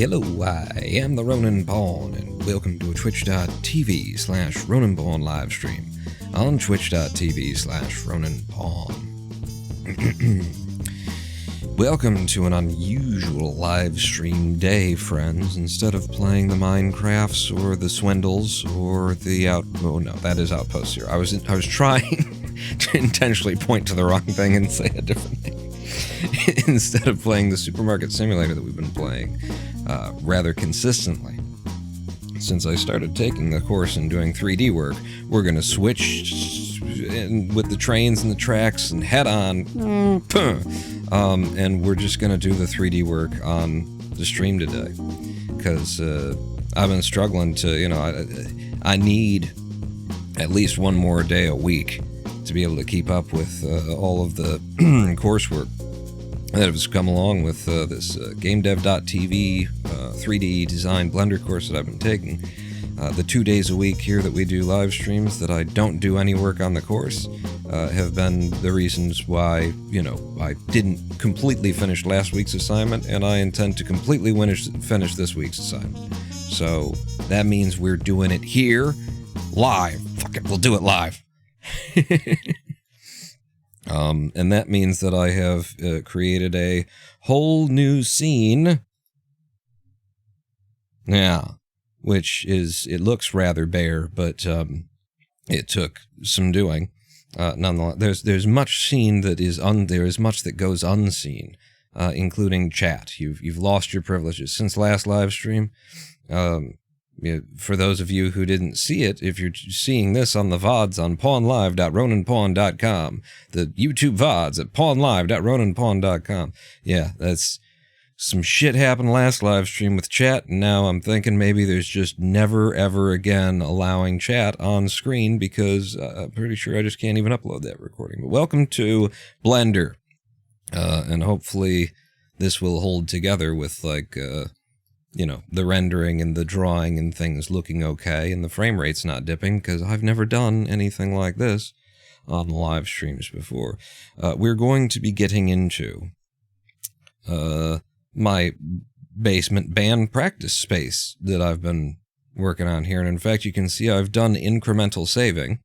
Hello, I am the Ronin Pawn, and welcome to a twitch.tv/Ronin Pawn live stream on twitch.tv/Ronin Pawn. Welcome to an unusual live stream day, friends. Instead of playing the Minecrafts or the Swindles or the that is Outpost Zero. I was trying to intentionally point to the wrong thing and say a different name. Instead of playing the Supermarket Simulator that we've been playing rather consistently. Since I started taking the course and doing 3D work, we're going to switch with the trains and the tracks and head on. And we're just going to do the 3D work on the stream today. Because I've been struggling to, I need at least one more day a week to be able to keep up with all of the coursework that has come along with this GameDev.tv 3D design Blender course that I've been taking. The 2 days a week here that we do live streams that I don't do any work on the course have been the reasons why, I didn't completely finish last week's assignment, and I intend to completely finish this week's assignment. So that means we're doing it here live. Fuck it, we'll do it live. And that means that I have created a whole new scene. Yeah, which it looks rather bare, but it took some doing. Nonetheless, there's much seen that is there is much that goes unseen, including chat. You've lost your privileges since last live stream. For those of you who didn't see it, if you're seeing this on the VODs on pawnlive.roninpawn.com, the YouTube VODs at pawnlive.roninpawn.com. Yeah, that's some shit happened last live stream with chat, and now I'm thinking maybe there's just never ever again allowing chat on screen because I'm pretty sure I just can't even upload that recording. But welcome to Blender, and hopefully this will hold together with the rendering and the drawing and things looking okay, and the frame rate's not dipping, because I've never done anything like this on live streams before. We're going to be getting into my basement band practice space that I've been working on here, and in fact, you can see I've done incremental saving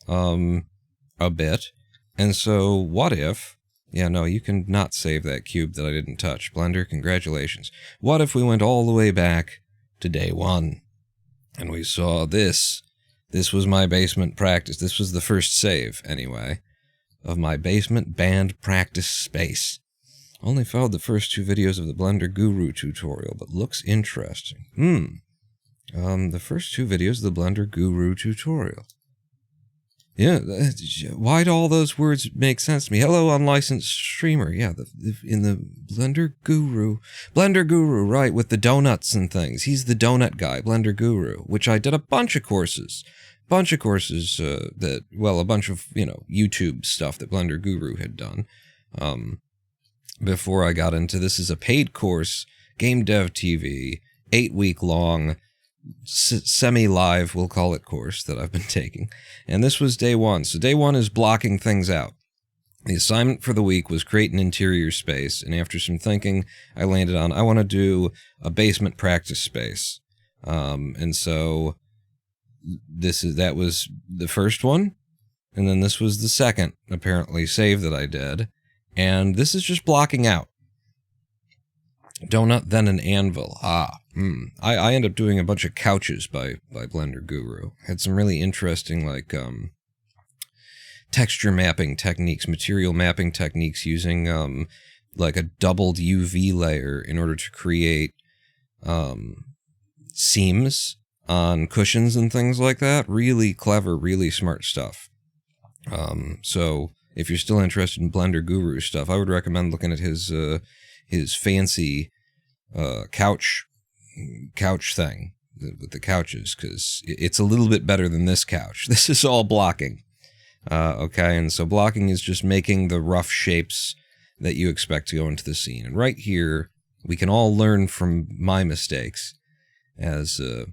a bit, and so what if... Yeah, no, you can not save that cube that I didn't touch. Blender, congratulations. What if we went all the way back to day one, and we saw this? This was my basement practice. This was the first save, anyway, of my basement band practice space. Only followed the first 2 videos of the Blender Guru tutorial, but looks interesting. The first 2 videos of the Blender Guru tutorial. Yeah, why do all those words make sense to me? Hello, unlicensed streamer. Yeah, in the Blender Guru. Blender Guru, right, with the donuts and things. He's the donut guy, Blender Guru, which I did a bunch of courses. A bunch of YouTube stuff that Blender Guru had done. Before I got into this is a paid course, Game Dev TV, 8-week long, semi-live, we'll call it, course that I've been taking. And this was day one. So day one is blocking things out. The assignment for the week was create an interior space, and after some thinking, I landed on, I want to do a basement practice space. And so that was the first one, and then this was the second, apparently, save that I did. And this is just blocking out. Donut, then an anvil. I ended up doing a bunch of couches by Blender Guru. Had some really interesting, texture mapping techniques, material mapping techniques using, a doubled UV layer in order to create, seams on cushions and things like that. Really clever, really smart stuff. So if you're still interested in Blender Guru stuff, I would recommend looking at his fancy couch thing with the couches, because it's a little bit better than this couch. This is all blocking. Okay, and so blocking is just making the rough shapes that you expect to go into the scene. And right here, we can all learn from my mistakes as a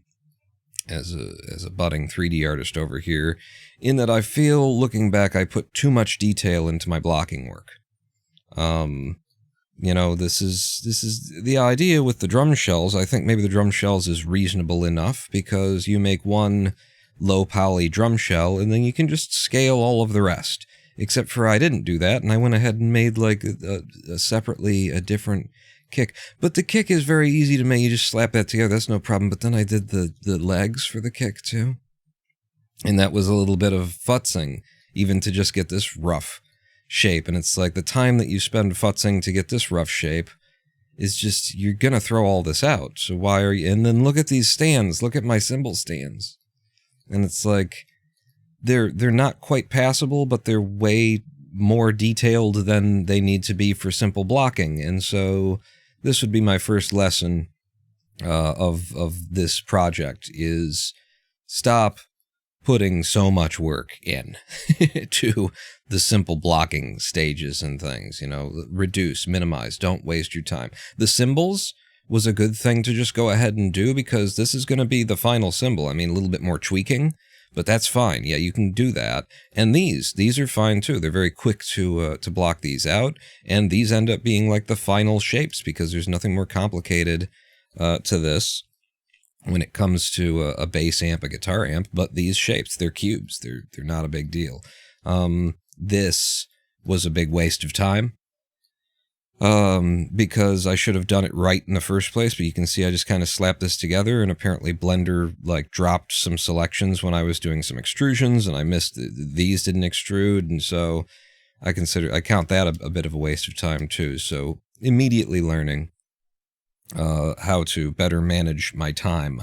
budding 3D artist over here, in that I feel, looking back, I put too much detail into my blocking work. This is the idea with the drum shells. I think maybe the drum shells is reasonable enough because you make one low poly drum shell and then you can just scale all of the rest. Except for I didn't do that, and I went ahead and made like separately a different kick. But the kick is very easy to make. You just slap that together. That's no problem. But then I did the legs for the kick too. And that was a little bit of futzing, even to just get this rough shape. And it's like the time that you spend futzing to get this rough shape is just, you're going to throw all this out. So why are you... And then look at these stands. Look at my cymbal stands. And it's like, they're not quite passable, but they're way more detailed than they need to be for simple blocking. And so this would be my first lesson of this project is stop putting so much work in to the simple blocking stages and things, reduce, minimize, don't waste your time. The cymbals was a good thing to just go ahead and do because this is going to be the final cymbal. I mean, a little bit more tweaking, but that's fine. Yeah, you can do that. And these are fine too. They're very quick to block these out. And these end up being like the final shapes because there's nothing more complicated to this when it comes to a bass amp, a guitar amp, but these shapes, they're cubes. They're not a big deal. This was a big waste of time because I should have done it right in the first place, but you can see I just kind of slapped this together, and apparently Blender like dropped some selections when I was doing some extrusions, and I missed these didn't extrude, and so I count that a bit of a waste of time too. So immediately learning how to better manage my time,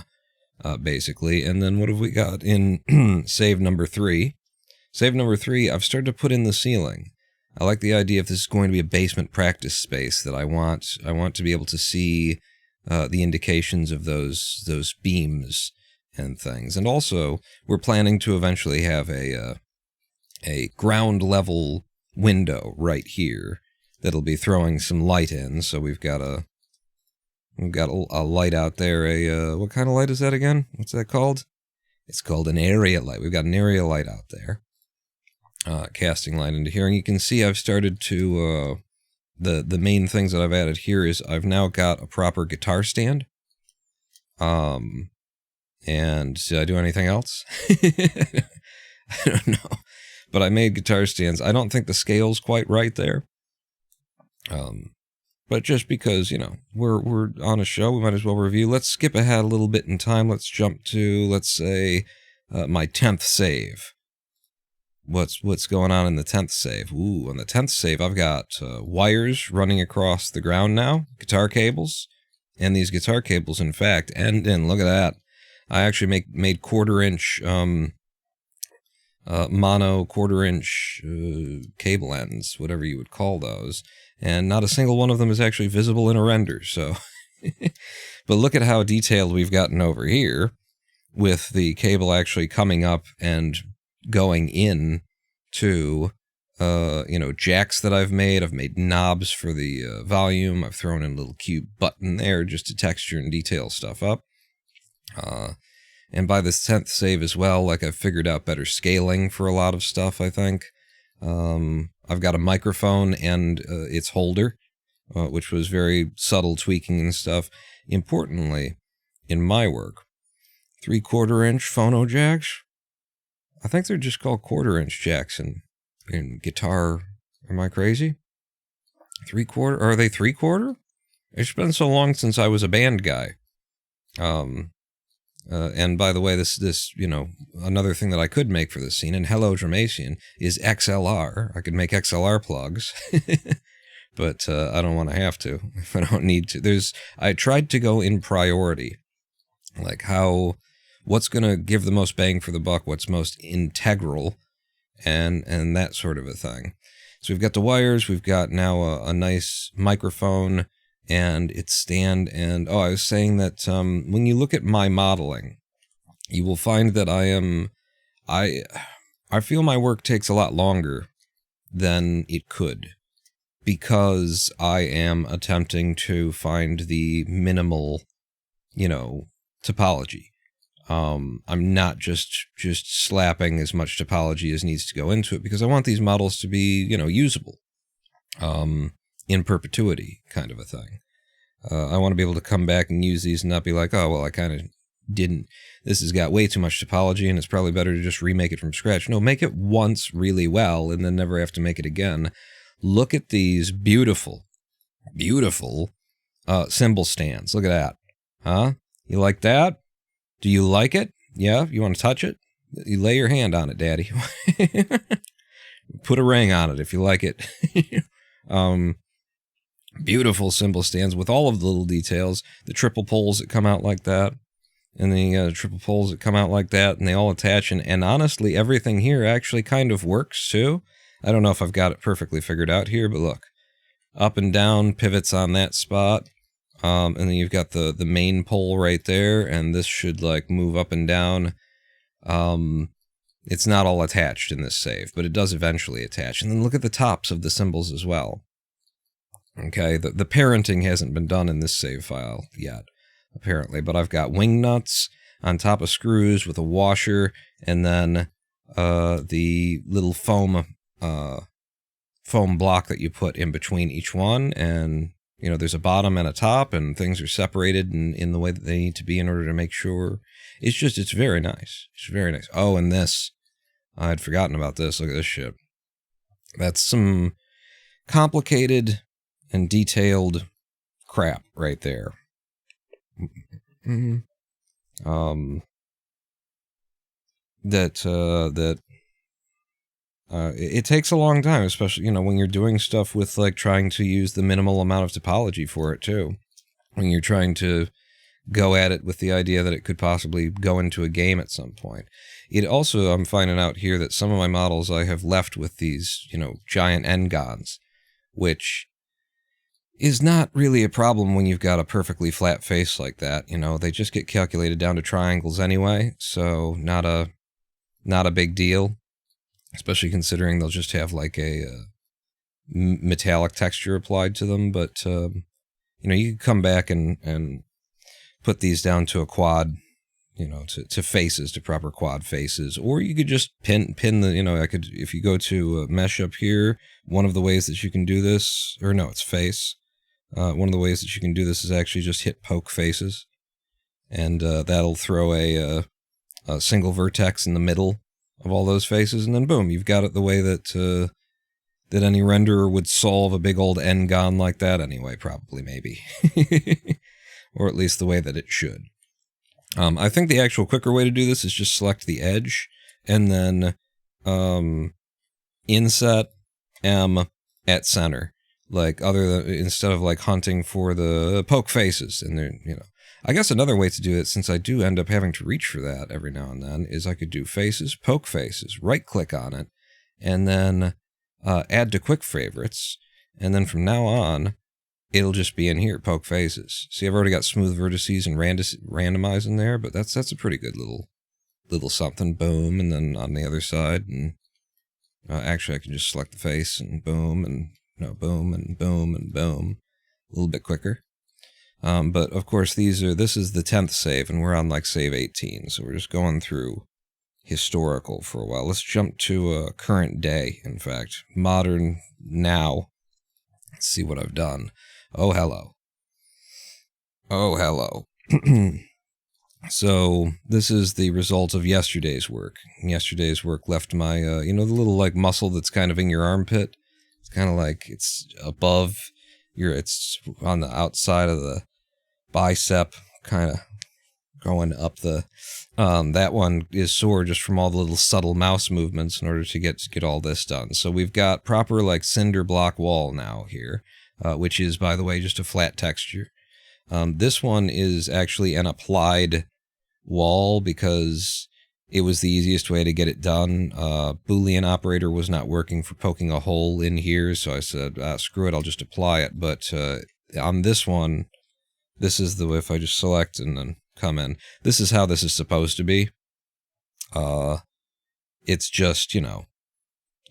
basically. And then what have we got in save number 3? Save number 3, I've started to put in the ceiling. I like the idea if this is going to be a basement practice space that I want to be able to see the indications of those beams and things. And also, we're planning to eventually have a ground level window right here that'll be throwing some light in. So we've got a light out there. What kind of light is that again? What's that called? It's called an area light. We've got an area light out there. Casting light into here. And you can see I've started to... the main things that I've added here is I've now got a proper guitar stand. And did I do anything else? I don't know. But I made guitar stands. I don't think the scale's quite right there. But just because, we're on a show, we might as well review. Let's skip ahead a little bit in time. Let's jump to, let's say, my 10th save. What's going on in the 10th save? Ooh, on the 10th save, I've got wires running across the ground now, guitar cables, and these guitar cables, in fact, end in, look at that. I actually made quarter-inch, mono quarter-inch cable ends, whatever you would call those. And not a single one of them is actually visible in a render, so... But look at how detailed we've gotten over here, with the cable actually coming up and going in to, jacks that I've made. I've made knobs for the volume. I've thrown in a little cube button there just to texture and detail stuff up. And by this 10th save as well, like I've figured out better scaling for a lot of stuff, I think. I've got a microphone and its holder, which was very subtle tweaking and stuff. Importantly, in my work, 3/4-inch phono jacks. I think they're just called 1/4-inch jacks in guitar. Am I crazy? 3/4? Are they 3/4? It's been so long since I was a band guy. And by the way, this another thing that I could make for this scene, and hello Dramatian, is XLR. I could make XLR plugs, but I don't want to have to if I don't need to. I tried to go in priority, like what's going to give the most bang for the buck, what's most integral, and that sort of a thing. So we've got the wires, we've got now a nice microphone and its stand, and I was saying that when you look at my modeling, you will find that I feel my work takes a lot longer than it could, because I am attempting to find the minimal, topology. I'm not just slapping as much topology as needs to go into it, because I want these models to be, usable. in perpetuity kind of a thing. I want to be able to come back and use these and not be like, oh, well, I kind of didn't. This has got way too much topology and it's probably better to just remake it from scratch. No, make it once really well and then never have to make it again. Look at these beautiful, beautiful symbol stands. Look at that. Huh? You like that? Do you like it? Yeah? You want to touch it? You lay your hand on it, Daddy. Put a ring on it if you like it. Beautiful symbol stands with all of the little details. The triple poles that come out like that. And the triple poles that come out like that. And they all attach. And honestly, everything here actually kind of works too. I don't know if I've got it perfectly figured out here, but look. Up and down pivots on that spot. And then you've got the main pole right there. And this should like move up and down. It's not all attached in this save, but it does eventually attach. And then look at the tops of the symbols as well. Okay, the parenting hasn't been done in this save file yet, apparently. But I've got wing nuts on top of screws with a washer, and then the little foam block that you put in between each one. And, you know, there's a bottom and a top, and things are separated in the way that they need to be in order to make sure. It's very nice. It's very nice. Oh, and this. I had forgotten about this. Look at this shit. That's some complicated and detailed crap right there. It takes a long time, especially, you know, when you're doing stuff with like trying to use the minimal amount of topology for it too. When you're trying to go at it with the idea that it could possibly go into a game at some point. It also, I'm finding out here that some of my models I have left with these, you know, giant n-gons, which is not really a problem when you've got a perfectly flat face like that. You know, they just get calculated down to triangles anyway, so not a big deal, especially considering they'll just have like a metallic texture applied to them. But, you know, you could come back and put these down to a quad, you know, to faces, to proper quad faces, or you could just pin the, you know, if you go to mesh up here, one of the ways that you can do this, or no, it's face. One of the ways that you can do this is actually just hit poke faces, and that'll throw a single vertex in the middle of all those faces, and then boom, you've got it the way that any renderer would solve a big old n-gon like that anyway, probably, maybe. Or at least the way that it should. I think the actual quicker way to do this is just select the edge, and then inset M at center. Like, instead of like hunting for the poke faces, and they're, you know, I guess another way to do it, since I do end up having to reach for that every now and then, is I could do faces, poke faces, right click on it, and then add to quick favorites, and then from now on, it'll just be in here, poke faces. See, I've already got smooth vertices and randomize in there, but that's a pretty good little something. Boom, and then on the other side, and actually I can just select the face and boom, and no, boom, and boom, and boom. A little bit quicker. But of course, this is the 10th save, and we're on like save 18, so we're just going through historical for a while. Let's jump to current day, in fact. Modern now. Let's see what I've done. Oh, hello. Oh, hello. So, this is the result of yesterday's work. Yesterday's work left my, you know, the little, like, muscle that's kind of in your armpit? It's kind of like, it's above it's on the outside of the bicep, kind of going up the, that one is sore just from all the little subtle mouse movements in order to get all this done. So we've got proper, like, cinder block wall now here, which is, by the way, just a flat texture. This one is actually an applied wall because it was the easiest way to get it done. Boolean operator was not working for poking a hole in here, so I said, screw it, I'll just apply it. But on this one, this is the way, if I just select and then come in, this is how this is supposed to be. It's just, you know,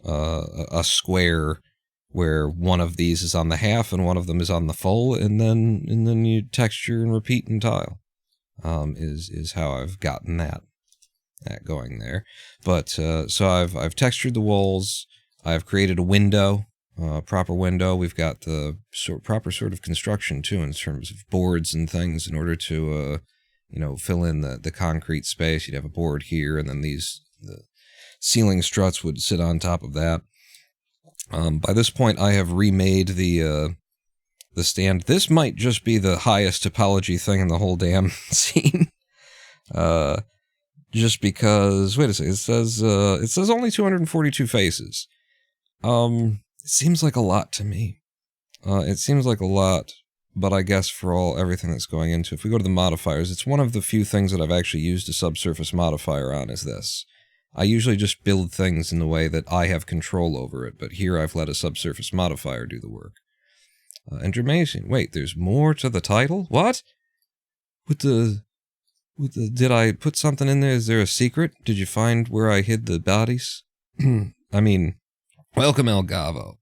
a square where one of these is on the half and one of them is on the full, and then you texture and repeat and tile. Is how I've gotten that going there. But so I've textured the walls. I've created a window. proper window. We've got the proper sort of construction, too, in terms of boards and things in order to, fill in the concrete space. You'd have a board here, and then the ceiling struts would sit on top of that. By this point, I have remade the stand. This might just be the highest topology thing in the whole damn scene. Just because, wait a second, it says only 242 faces. It seems like a lot to me. It seems like a lot, but I guess for everything that's going into it. If we go to the modifiers, it's one of the few things that I've actually used a subsurface modifier on is this. I usually just build things in the way that I have control over it, but here I've let a subsurface modifier do the work. And Germasian. Wait, there's more to the title? What? Did I put something in there? Is there a secret? Did you find where I hid the bodies? I mean, welcome El Gavo.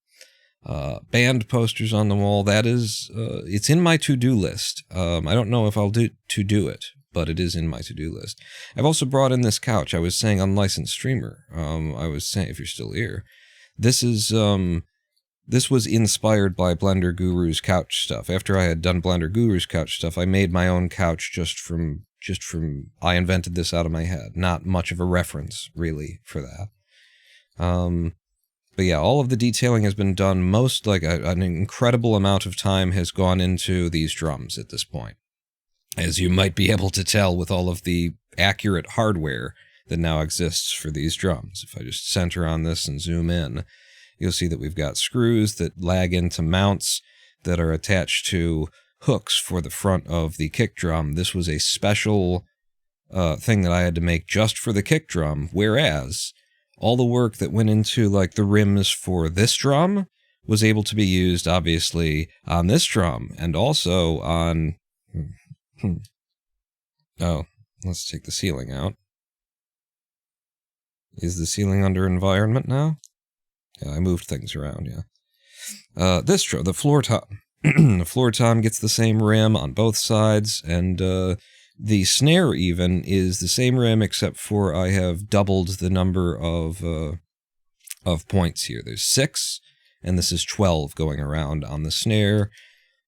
Band posters on the wall. That is, it's in my to-do list. I don't know if I'll do it, but it is in my to-do list. I've also brought in this couch. I was saying unlicensed streamer. I was saying, if you're still here, this was inspired by Blender Guru's couch stuff. After I had done Blender Guru's couch stuff, I made my own couch just from I invented this out of my head. Not much of a reference, really, for that. But yeah, all of the detailing has been done. An incredible amount of time has gone into these drums at this point. As you might be able to tell with all of the accurate hardware that now exists for these drums. If I just center on this and zoom in, you'll see that we've got screws that lag into mounts that are attached to hooks for the front of the kick drum. This was a special thing that I had to make just for the kick drum, whereas all the work that went into like the rims for this drum was able to be used, obviously, on this drum and also on... Oh, let's take the ceiling out. Is the ceiling under environment now? Yeah, I moved things around, yeah. This drum, the floor tom. The floor tom gets the same rim on both sides, and the snare even is the same rim, except for I have doubled the number of points here. There's 6, and this is 12 going around on the snare.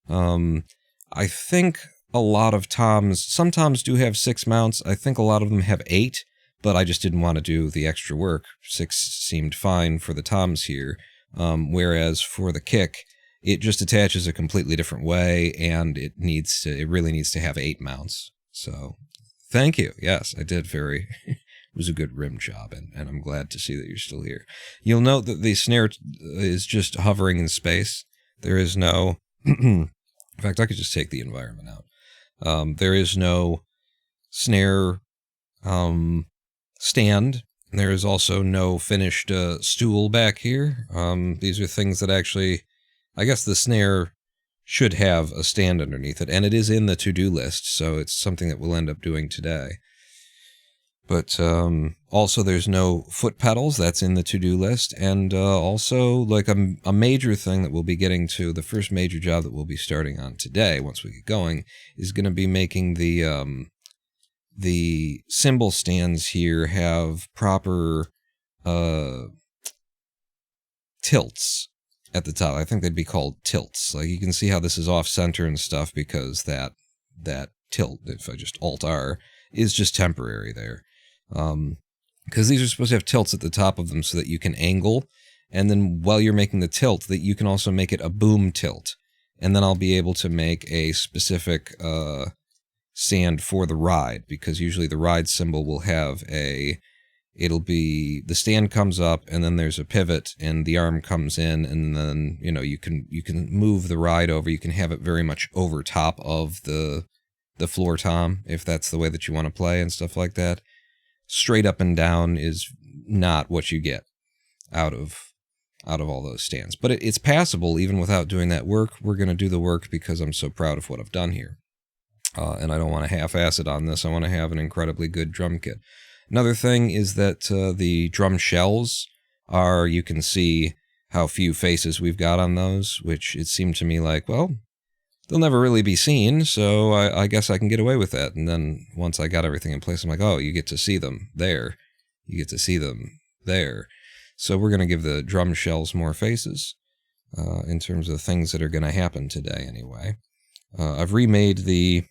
I think a lot of toms, some toms do have 6 mounts. I think a lot of them have 8, but I just didn't want to do the extra work. 6 seemed fine for the toms here, whereas for the kick, it just attaches a completely different way, and it really needs to have 8 mounts. So, thank you. Yes, I did it was a good rim job, and I'm glad to see that you're still here. You'll note that the snare is just hovering in space. There is no... in fact, I could just take the environment out. There is no snare stand. There is also no finished stool back here. These are things that actually... I guess the snare should have a stand underneath it, and it is in the to-do list, so it's something that we'll end up doing today. But also there's no foot pedals, that's in the to-do list, and also like a major thing that we'll be getting to, the first major job that we'll be starting on today, once we get going, is going to be making the cymbal stands here have proper tilts at the top. I think they'd be called tilts. Like, you can see how this is off-center and stuff because that tilt, if I just Alt-R, is just temporary there. Because these are supposed to have tilts at the top of them so that you can angle, and then while you're making the tilt, that you can also make it a boom tilt. And then I'll be able to make a specific stand for the ride, because usually the ride cymbal will have the stand comes up, and then there's a pivot, and the arm comes in, and then, you can move the ride over. You can have it very much over top of the floor tom, if that's the way that you want to play and stuff like that. Straight up and down is not what you get out of all those stands. But it's passable even without doing that work. We're going to do the work because I'm so proud of what I've done here. And I don't want to half-ass it on this. I want to have an incredibly good drum kit. Another thing is that the drum shells are, you can see how few faces we've got on those, which it seemed to me like, well, they'll never really be seen, so I guess I can get away with that. And then once I got everything in place, I'm like, oh, you get to see them there. You get to see them there. So we're going to give the drum shells more faces. in terms of things that are going to happen today anyway. I've remade the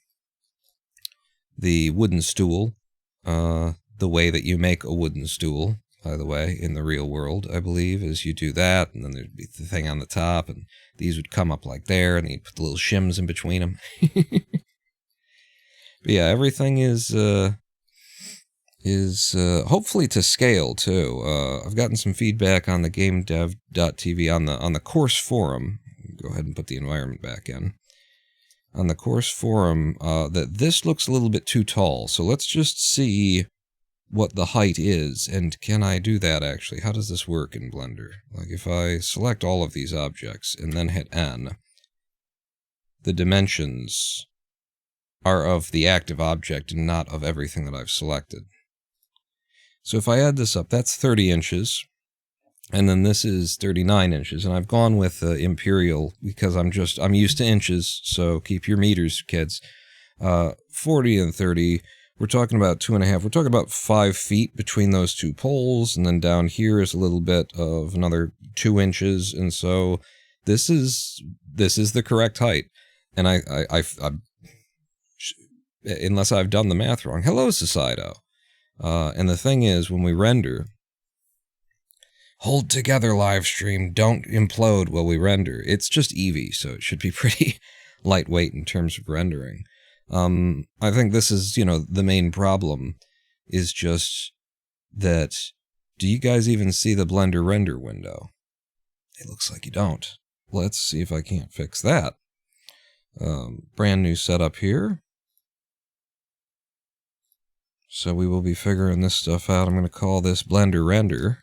wooden stool the way that you make a wooden stool, by the way, in the real world, I believe, is you do that, and then there'd be the thing on the top, and these would come up like there, and you put the little shims in between them. But yeah, everything is hopefully to scale too. I've gotten some feedback on the GameDev.tv on the course forum. Go ahead and put the environment back in. On the course forum, that this looks a little bit too tall. So let's just see what the height is, and can I do that actually? How does this work in Blender? Like if I select all of these objects and then hit N, the dimensions are of the active object and not of everything that I've selected. So if I add this up, that's 30 inches, and then this is 39 inches, and I've gone with imperial because I'm used to inches, so keep your meters, kids. 40 and 30, we're talking about 2.5, we're talking about 5 feet between those two poles, and then down here is a little bit of another 2 inches, and so this is the correct height. And I unless I've done the math wrong. Hello, Societo. And the thing is, when we render, hold together, live stream, don't implode while we render. It's just Eevee, so it should be pretty lightweight in terms of rendering. I think this is, the main problem is just that, do you guys even see the Blender render window? It looks like you don't. Let's see if I can't fix that. Brand new setup here. So we will be figuring this stuff out. I'm going to call this Blender Render.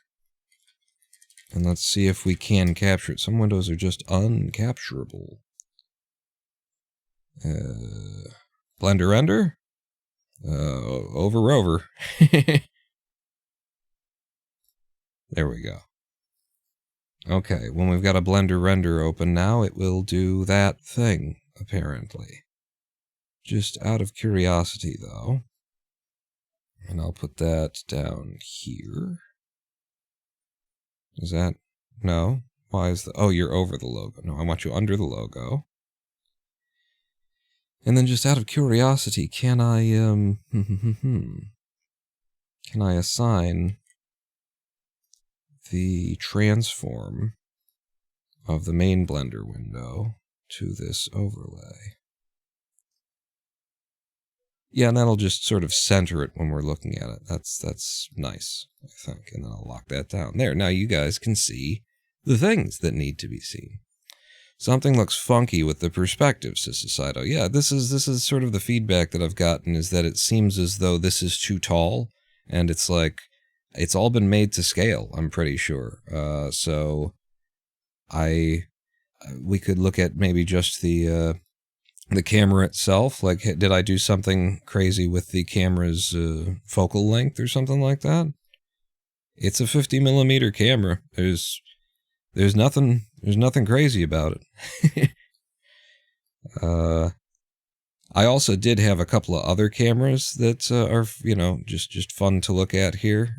And let's see if we can capture it. Some windows are just uncapturable. Blender Render? Over. There we go. Okay, when we've got a Blender Render open now, it will do that thing, apparently. Just out of curiosity, though. And I'll put that down here. Is that... No? Why is the... Oh, you're over the logo. No, I want you under the logo. And then just out of curiosity, can I, can I assign the transform of the main Blender window to this overlay? Yeah, and that'll just sort of center it when we're looking at it. That's nice, I think. And then I'll lock that down. There, now you guys can see the things that need to be seen. Something looks funky with the perspective, says Societo. Yeah, this is sort of the feedback that I've gotten, is that it seems as though this is too tall, and it's like, it's all been made to scale, I'm pretty sure. So we could look at maybe just the camera itself. Like, did I do something crazy with the camera's focal length or something like that? It's a 50mm camera. There's nothing crazy about it. I also did have a couple of other cameras that are, just fun to look at here.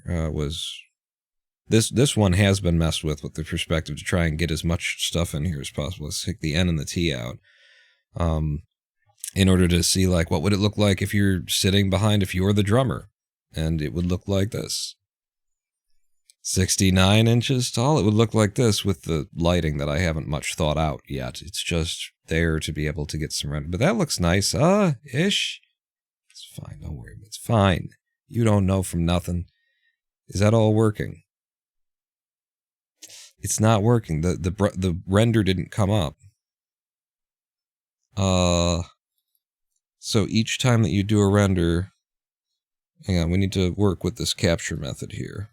This one has been messed with the perspective to try and get as much stuff in here as possible. Let's take the N and the T out. In order to see, like, what would it look like if you're sitting behind, if you're the drummer, and it would look like this. 69 inches tall, it would look like this with the lighting that I haven't much thought out yet. It's just there to be able to get some render. But that looks nice, ish. It's fine, don't worry, it's fine. You don't know from nothing. Is that all working? It's not working. The render didn't come up. So each time that you do a render, hang on, we need to work with this capture method here.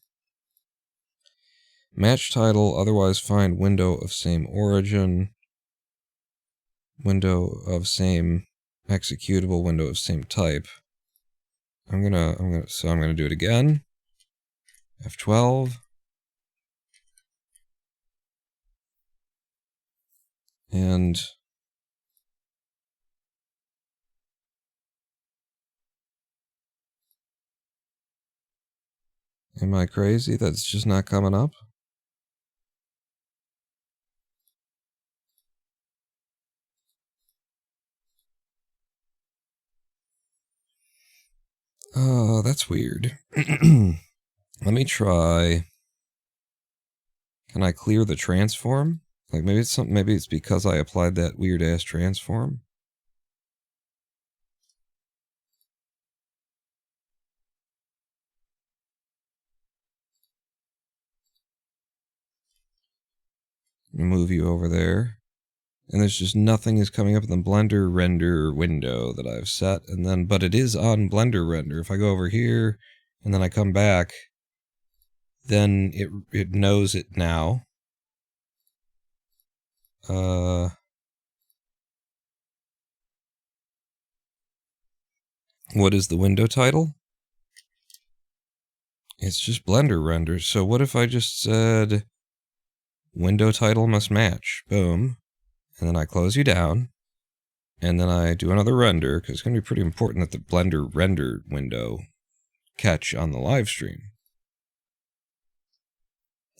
Match title, otherwise find window of same origin, window of same executable, window of same type. I'm gonna do it again. F12. And am I crazy? That's just not coming up? that's weird. Let me try. Can I clear the transform? Like maybe it's something. Maybe it's because I applied that weird ass transform. Move you over there. And there's just nothing is coming up in the Blender render window that I've set. And then, but it is on Blender render. If I go over here and then I come back, then it knows it now. What is the window title? It's just Blender render. So what if I just said window title must match? Boom. And then I close you down. And then I do another render, because it's going to be pretty important that the Blender render window catch on the live stream.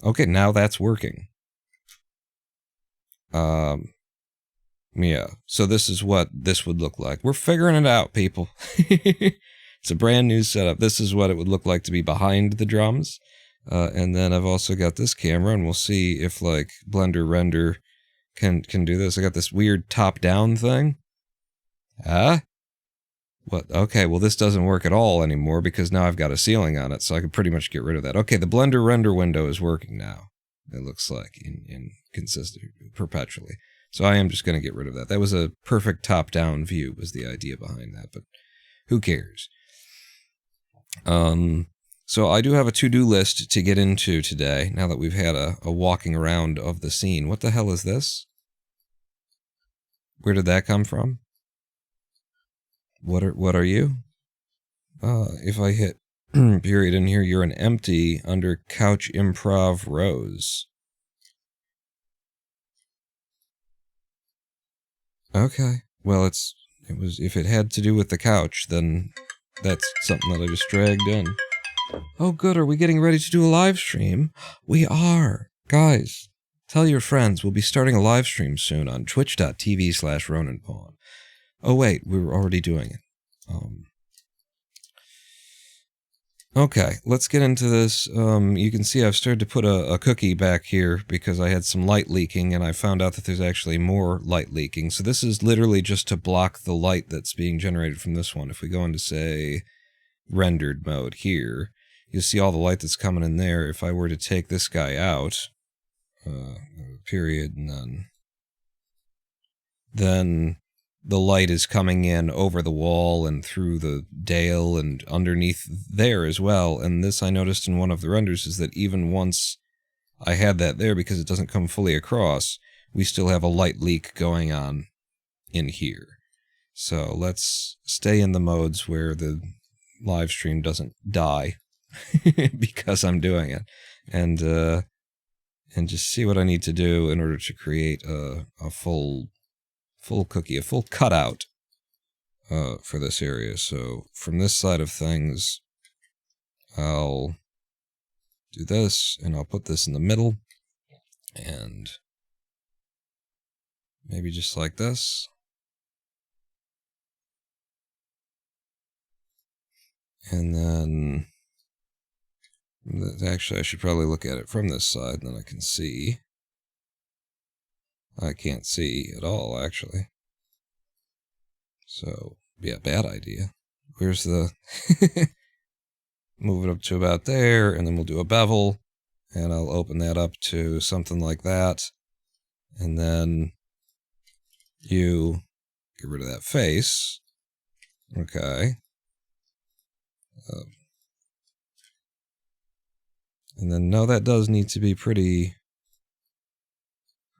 Okay, now that's working. Yeah, so this is what this would look like. We're figuring it out, people. It's a brand new setup. This is what it would look like to be behind the drums. And then I've also got this camera, and we'll see if, like, Blender render can do this. I got this weird top-down thing. Huh? What? Okay, well, this doesn't work at all anymore because now I've got a ceiling on it, so I can pretty much get rid of that. Okay, the Blender render window is working now. It looks like in consistent perpetually. So I am just going to get rid of that. That was a perfect top-down view was the idea behind that, but who cares? So I do have a to-do list to get into today, now that we've had a walking around of the scene. What the hell is this? Where did that come from? What are you? If I hit period in here, you're an empty under couch improv rose. Okay. Well, if it had to do with the couch, then that's something that I just dragged in. Oh, good. Are we getting ready to do a live stream? We are. Guys, tell your friends we'll be starting a live stream soon on twitch.tv/RonanPawn. Oh, wait. We were already doing it. Okay, let's get into this. You can see I've started to put a cookie back here because I had some light leaking, and I found out that there's actually more light leaking. So this is literally just to block the light that's being generated from this one. If we go into, say, rendered mode here, you'll see all the light that's coming in there. If I were to take this guy out, period, and then the light is coming in over the wall and through the dale and underneath there as well. And this I noticed in one of the renders is that even once I had that there, because it doesn't come fully across, we still have a light leak going on in here. So let's stay in the modes where the live stream doesn't die because I'm doing it. And just see what I need to do in order to create a full cookie, a full cutout for this area. So from this side of things, I'll do this, and I'll put this in the middle, and maybe just like this. And then, actually I should probably look at it from this side, and then I can see. I can't see at all, actually. So, yeah, bad idea. Where's the... Move it up to about there, and then we'll do a bevel, and I'll open that up to something like that. And then you get rid of that face. Okay. And then, no, that does need to be pretty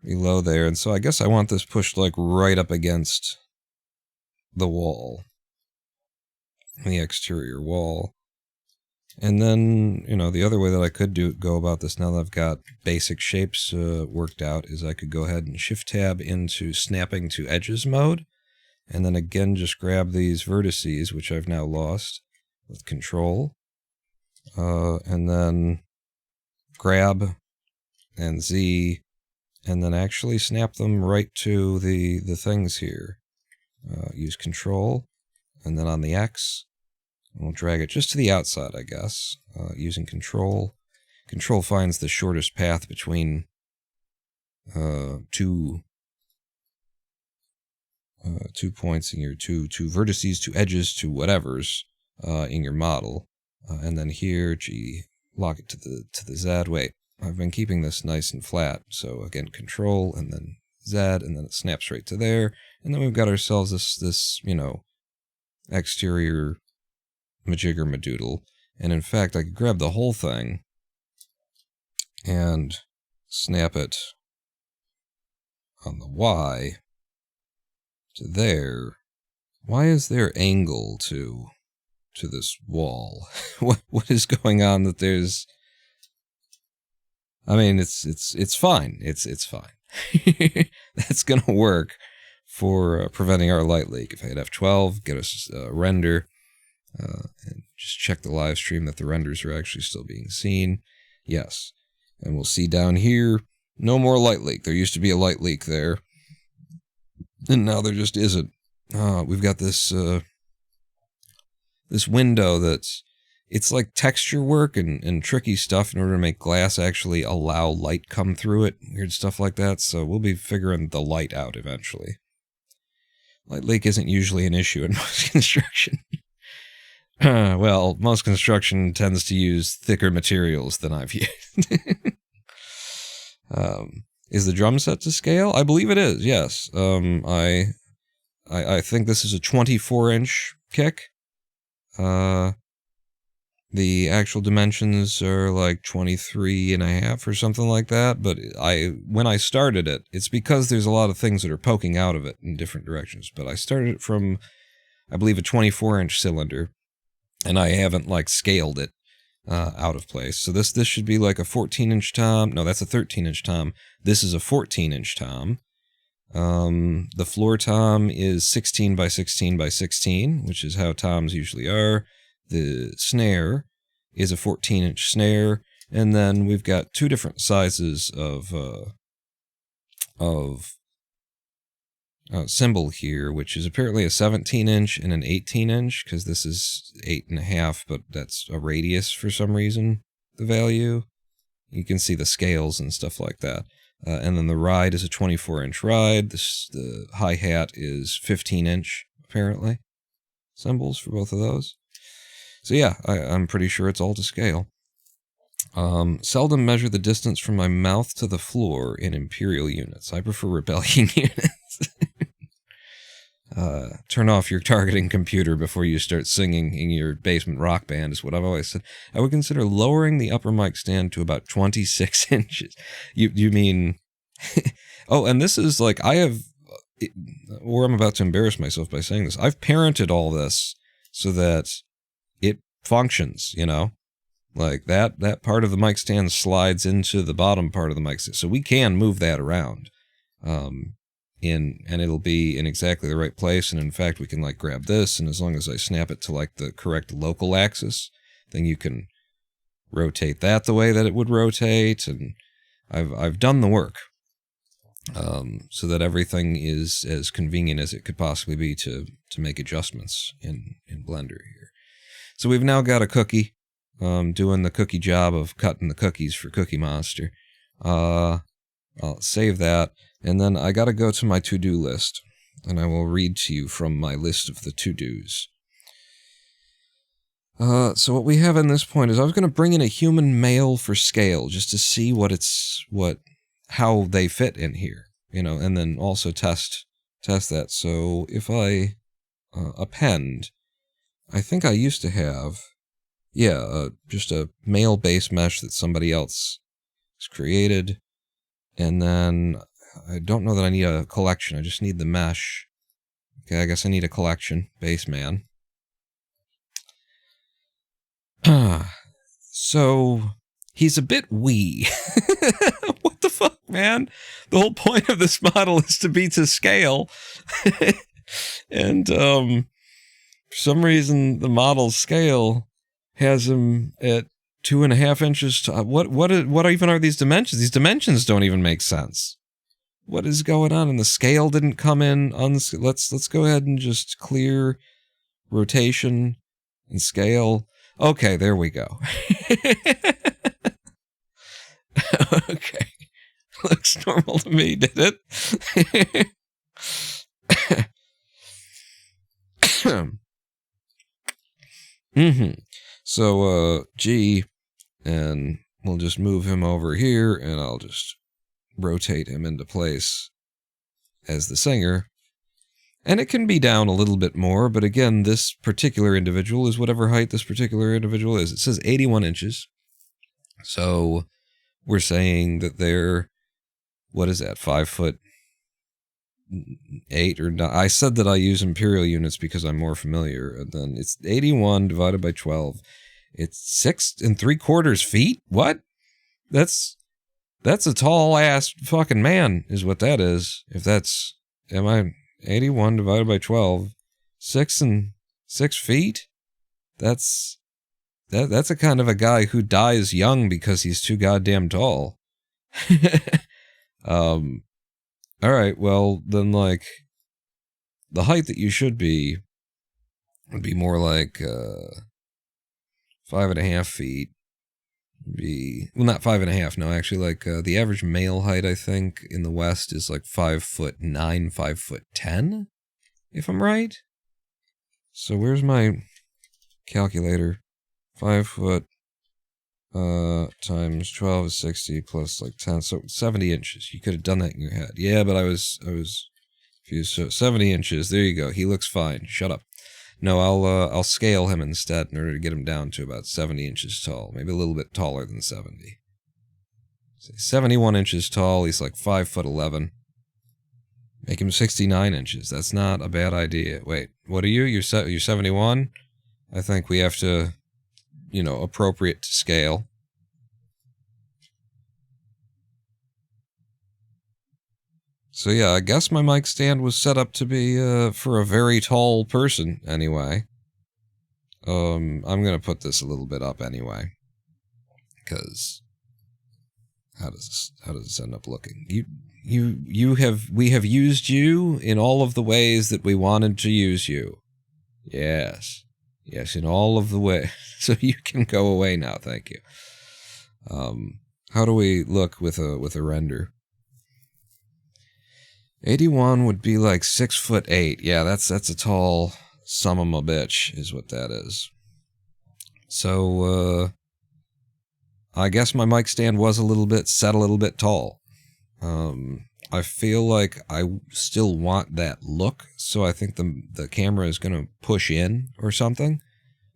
low there, and so I guess I want this pushed like right up against the wall, the exterior wall. And then, you know, the other way that I could go about this, now that I've got basic shapes worked out, is I could go ahead and shift tab into snapping to edges mode, and then again just grab these vertices, which I've now lost, with control, and then grab and Z, and then actually snap them right to the things here. Use control, and then on the X, We'll drag it just to the outside, I guess, using control. Control finds the shortest path between two points in your two vertices, two edges, two whatevers in your model, and then here, lock it to the Z. Wait, I've been keeping this nice and flat. So again, control and then Z, and then it snaps right to there, and then we've got ourselves this exterior majigger madoodle. And in fact, I could grab the whole thing and snap it on the Y to there. Why is there angle to this wall? What is going on that there's... I mean, it's fine. It's fine. That's gonna work for preventing our light leak. If I hit F12, get us render, and just check the live stream that the renders are actually still being seen. Yes. And we'll see down here, no more light leak. There used to be a light leak there, and now there just isn't. We've got this this window that's, it's like texture work and tricky stuff in order to make glass actually allow light come through it, weird stuff like that. So we'll be figuring the light out eventually. Light leak isn't usually an issue in most construction. Well, most construction tends to use thicker materials than I've used. Is the drum set to scale? I believe it is, yes. I think this is a 24-inch kick. The actual dimensions are like 23.5 or something like that, but when I started it, it's because there's a lot of things that are poking out of it in different directions, but I started it from, I believe, a 24-inch cylinder, and I haven't, like, scaled it out of place. So this should be like a 14-inch tom. No, that's a 13-inch tom. This is a 14-inch tom. The floor tom is 16 by 16 by 16, which is how toms usually are. The snare is a 14-inch snare, and then we've got two different sizes of cymbal here, which is apparently a 17-inch and an 18-inch, because this is 8.5, but that's a radius for some reason, the value. You can see the scales and stuff like that. And then the ride is a 24-inch ride. The hi-hat is 15-inch, apparently. Cymbals for both of those. So yeah, I'm pretty sure it's all to scale. Seldom measure the distance from my mouth to the floor in imperial units. I prefer rebellion units. Turn off your targeting computer before you start singing in your basement rock band is what I've always said. I would consider lowering the upper mic stand to about 26 inches. You mean... Oh, and this is like, or I'm about to embarrass myself by saying this. I've parented all this so that it functions, you know? Like, that part of the mic stand slides into the bottom part of the mic stand. So we can move that around. And it'll be in exactly the right place. And in fact, we can, like, grab this, and as long as I snap it to, like, the correct local axis, then you can rotate that the way that it would rotate. And I've done the work. So that everything is as convenient as it could possibly be to make adjustments in Blender here. So we've now got a cookie, doing the cookie job of cutting the cookies for Cookie Monster. I'll save that, and then I gotta go to my to-do list, and I will read to you from my list of the to-dos. So what we have in this point is I was gonna bring in a human male for scale, just to see how they fit in here, you know, and then also test that. So if I append, I think I used to have, just a male base mesh that somebody else has created, and then I don't know that I need a collection, I just need the mesh. Okay, I guess I need a collection, base man. So, he's a bit wee. What the fuck, man? The whole point of this model is to be to scale. And, for some reason, the model scale has him at 2.5 inches. What even are these dimensions? These dimensions don't even make sense. What is going on? And the scale didn't come in. Let's go ahead and just clear rotation And scale. Okay, there we go. Okay. Looks normal to me, did it? So, G, and we'll just move him over here, and I'll just rotate him into place as the singer. And it can be down a little bit more, but again, this particular individual is whatever height this particular individual is. It says 81 inches. So we're saying that they're, what is that, 5'8" or 9? I said that I use imperial units because I'm more familiar. And then it's 81 divided by 12. It's 6 3/4 feet? What? That's a tall ass fucking man, is what that is. If that's, am I 81 divided by 12, 6 feet? That's a kind of a guy who dies young because he's too goddamn tall. All right, well, then, like, the height that you should be would be more like 5.5 feet. Well, not 5.5, no, actually, like, the average male height, I think, in the West is like 5'9", 5'10", if I'm right. So where's my calculator? 5 foot times 12 is 60 plus like 10, so 70 inches. You could have done that in your head. Yeah, but I was confused. So 70 inches. There you go. He looks fine. Shut up. No, I'll scale him instead in order to get him down to about 70 inches tall. Maybe a little bit taller than 70. 71 inches tall. He's like 5'11". Make him 69 inches. That's not a bad idea. Wait, what are you? You're 71? I think we have to, appropriate to scale. So yeah, I guess my mic stand was set up to be for a very tall person anyway. I'm gonna put this a little bit up anyway, because how does this end up looking? We have used you in all of the ways that we wanted to use you. Yes, in all of the ways. So you can go away now. Thank you. How do we look with a render? 81 would be like 6'8". Yeah, that's a tall son of a bitch, is what that is. So, I guess my mic stand was a little bit tall. I feel like I still want that look, so I think the camera is going to push in or something,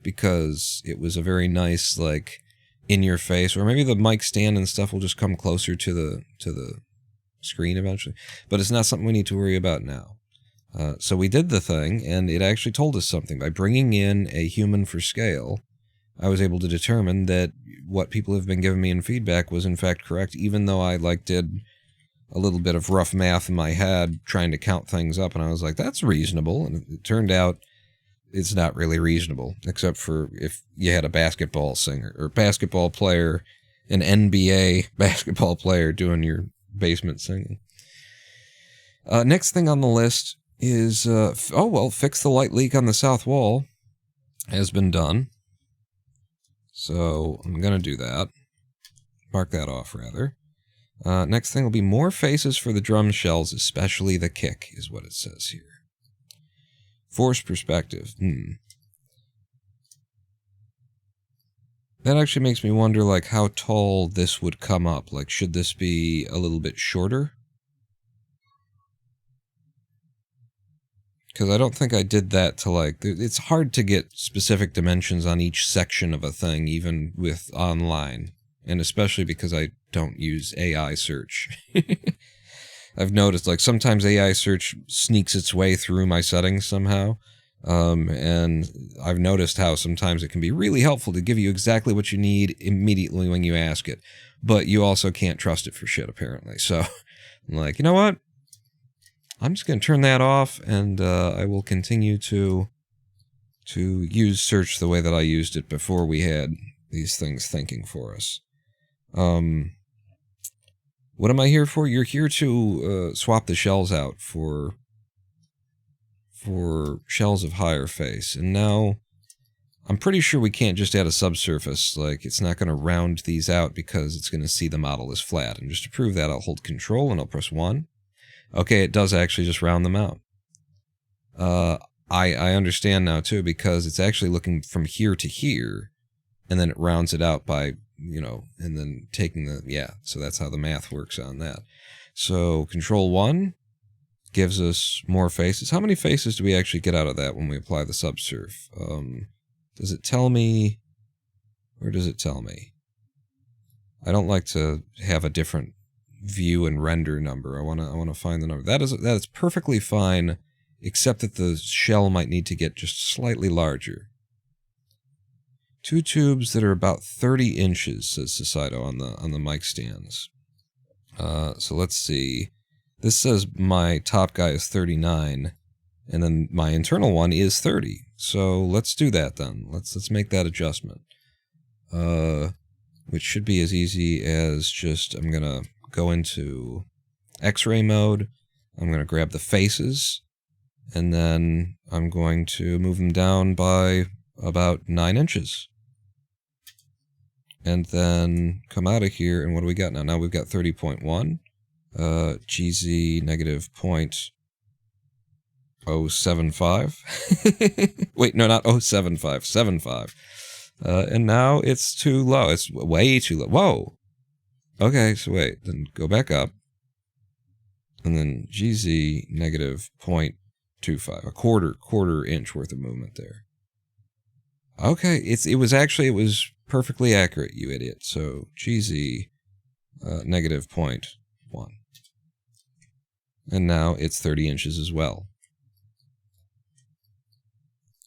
because it was a very nice, like, in your face, or maybe the mic stand and stuff will just come closer to the screen eventually, but it's not something we need to worry about now. So we did the thing, and it actually told us something. By bringing in a human for scale, I was able to determine that what people have been giving me in feedback was in fact correct, even though I did a little bit of rough math in my head trying to count things up, and I was like, that's reasonable, and it turned out it's not really reasonable, except for if you had a basketball singer, or basketball player, an NBA basketball player doing your basement singing. Next thing on the list is, fix the light leak on the south wall. Has been done. So I'm going to do that. Mark that off, rather. Next thing will be more faces for the drum shells, especially the kick, is what it says here. Force perspective. That actually makes me wonder, like, how tall this would come up. Like, should this be a little bit shorter? Because I don't think I did that to, like... It's hard to get specific dimensions on each section of a thing, even with online. And especially because I don't use AI search. I've noticed, like, sometimes AI search sneaks its way through my settings somehow. And I've noticed how sometimes it can be really helpful to give you exactly what you need immediately when you ask it. But you also can't trust it for shit, apparently. So I'm like, you know what? I'm just going to turn that off, and I will continue to use search the way that I used it before we had these things thinking for us. What am I here for? You're here to swap the shells out for shells of higher face. And now I'm pretty sure we can't just add a subsurface. Like, it's not going to round these out because it's going to see the model as flat. And just to prove that, I'll hold Control and I'll press 1. Okay, it does actually just round them out. I understand now, too, because it's actually looking from here to here, and then it rounds it out by, you know, and then taking the, yeah, so that's how the math works on that. So Control 1 gives us more faces. How many faces do we actually get out of that when we apply the subsurf? Does it tell me, or does it tell me? I don't like to have a different view and render number. I want to find the number. That is perfectly fine, except that the shell might need to get just slightly larger. 2 tubes that are about 30 inches, says Societo on the mic stands. So let's see. This says my top guy is 39, and then my internal one is 30. So let's do that then. Let's make that adjustment. Which should be as easy as just, I'm gonna go into X-ray mode. I'm gonna grab the faces, and then I'm going to move them down by about 9 inches. And then come out of here, and what do we got now? Now we've got 30.1. GZ negative 0.075. Wait, no, not 0.75, 75. And now it's too low. It's way too low. Whoa! Okay, so wait, then go back up. And then GZ negative 0.25, a quarter inch worth of movement there. Okay, it was perfectly accurate, you idiot. So GZ negative 0.1. And now it's 30 inches as well.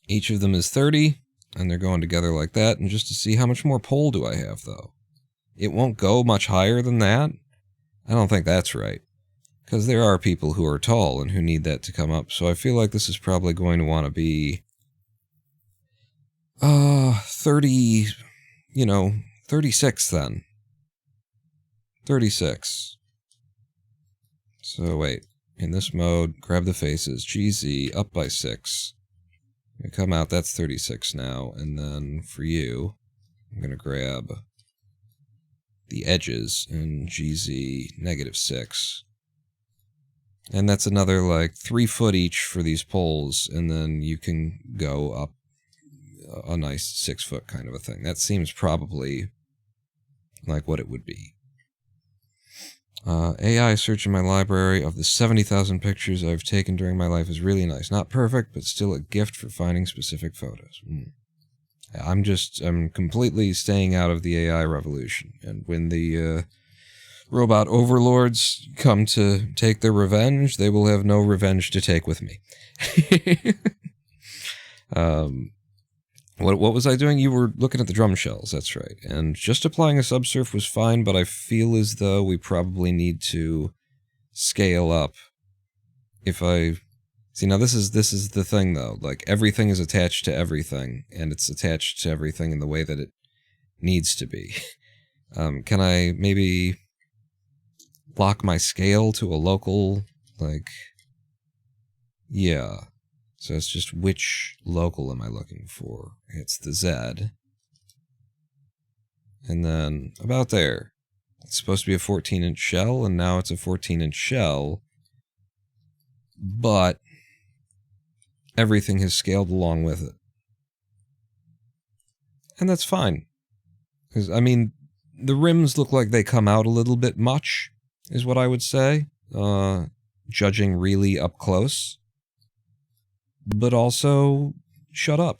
Each of them is 30, and they're going together like that. And just to see how much more pole do I have, though? It won't go much higher than that? I don't think that's right. Because there are people who are tall and who need that to come up. So I feel like this is probably going to want to be 30, 36 then. 36. So wait, in this mode, grab the faces, GZ, up by 6. You come out, that's 36 now, and then for you, I'm going to grab the edges and GZ negative 6. And that's another like 3 foot each for these poles, and then you can go up a nice 6 foot kind of a thing. That seems probably like what it would be. AI search in my library of the 70,000 pictures I've taken during my life is really nice. Not perfect, but still a gift for finding specific photos. I'm completely staying out of the AI revolution. And when the robot overlords come to take their revenge, they will have no revenge to take with me. What was I doing? You were looking at the drum shells, that's right. And just applying a subsurf was fine, but I feel as though we probably need to scale up. See, now this is the thing though. Like, everything is attached to everything, and it's attached to everything in the way that it needs to be. Can I maybe lock my scale to a local, yeah. So it's just which local am I looking for? It's the Z. And then about there. It's supposed to be a 14-inch shell, and now it's a 14-inch shell. But everything has scaled along with it. And that's fine. Because, I mean, the rims look like they come out a little bit much, is what I would say. Judging really up close. But also, shut up.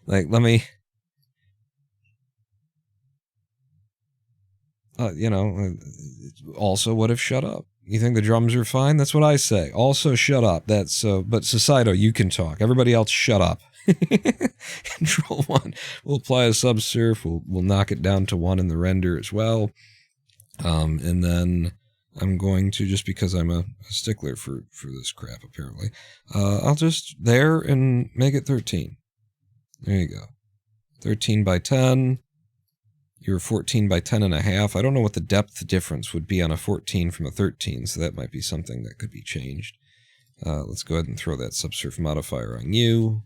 Let me... also, what if shut up? You think the drums are fine? That's what I say. Also, shut up. But Societo, you can talk. Everybody else, shut up. Control 1. We'll apply a subsurf. We'll knock it down to 1 in the render as well. And then I'm going to, just because I'm a stickler for this crap, apparently, I'll just there and make it 13. There you go. 13 by 10. You're 14 by 10 and a half. I don't know what the depth difference would be on a 14 from a 13, so that might be something that could be changed. Let's go ahead and throw that subsurf modifier on you,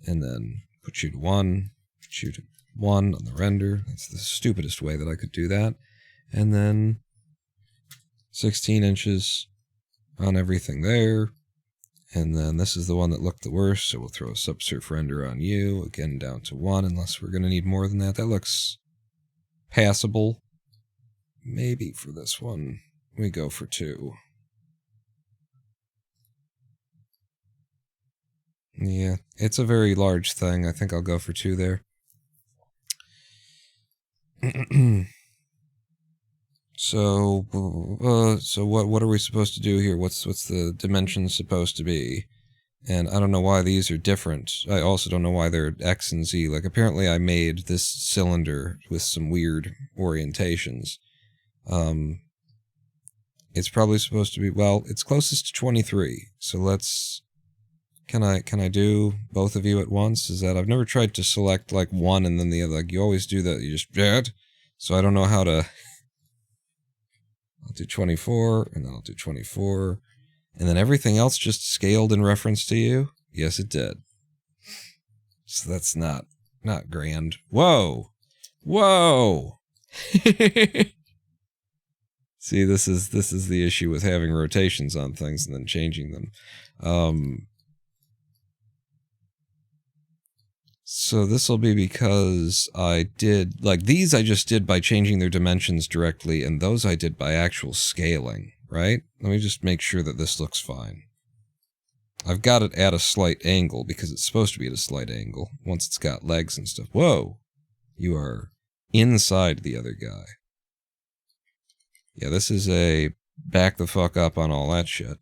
and then put you to 1, put you to 1 on the render. That's the stupidest way that I could do that. And then 16 inches on everything there. And then this is the one that looked the worst, so we'll throw a subsurf render on you. Again, down to 1, unless we're going to need more than that. That looks passable. Maybe for this one, we go for 2. Yeah, it's a very large thing. I think I'll go for 2 there. So what are we supposed to do here? What's the dimensions supposed to be? And I don't know why these are different. I also don't know why they're X and Z. Like, apparently I made this cylinder with some weird orientations. It's probably supposed to be, well, it's closest to 23. So let's, can I do both of you at once? Is that, I've never tried to select like one and then the other. Like, you always do that. You just, so I don't know how to. I'll do 24, and then I'll do 24. And then everything else just scaled in reference to you? Yes, it did. So that's not grand. Whoa! Whoa! See, this is the issue with having rotations on things and then changing them. So this will be because I did, like, these I just did by changing their dimensions directly, and those I did by actual scaling, right? Let me just make sure that this looks fine. I've got it at a slight angle, because it's supposed to be at a slight angle, once it's got legs and stuff. Whoa! You are inside the other guy. Yeah, this is a back the fuck up on all that shit.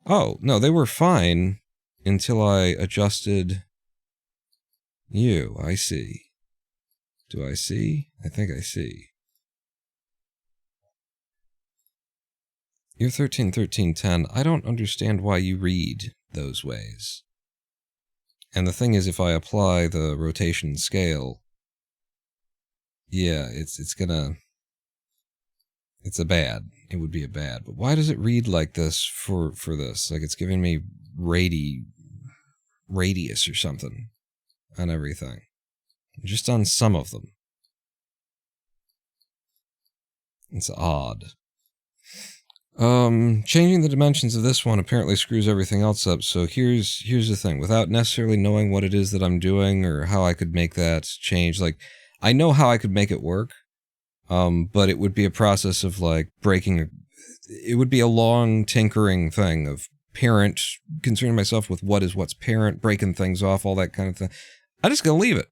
Oh, no, they were fine until I adjusted... You, I see. Do I see? I think I see. You're 13, 13, 10. I don't understand why you read those ways. And the thing is, if I apply the rotation scale, yeah, it's gonna... It's a bad. It would be a bad. But why does it read like this for this? Like, it's giving me radius or something. On everything. Just on some of them. It's odd. Changing the dimensions of this one apparently screws everything else up, so here's the thing. Without necessarily knowing what it is that I'm doing or how I could make that change, like, I know how I could make it work, but it would be a process of, like, breaking... It would be a long tinkering thing of parent, concerning myself with what's parent, breaking things off, all that kind of thing. I'm just gonna leave it.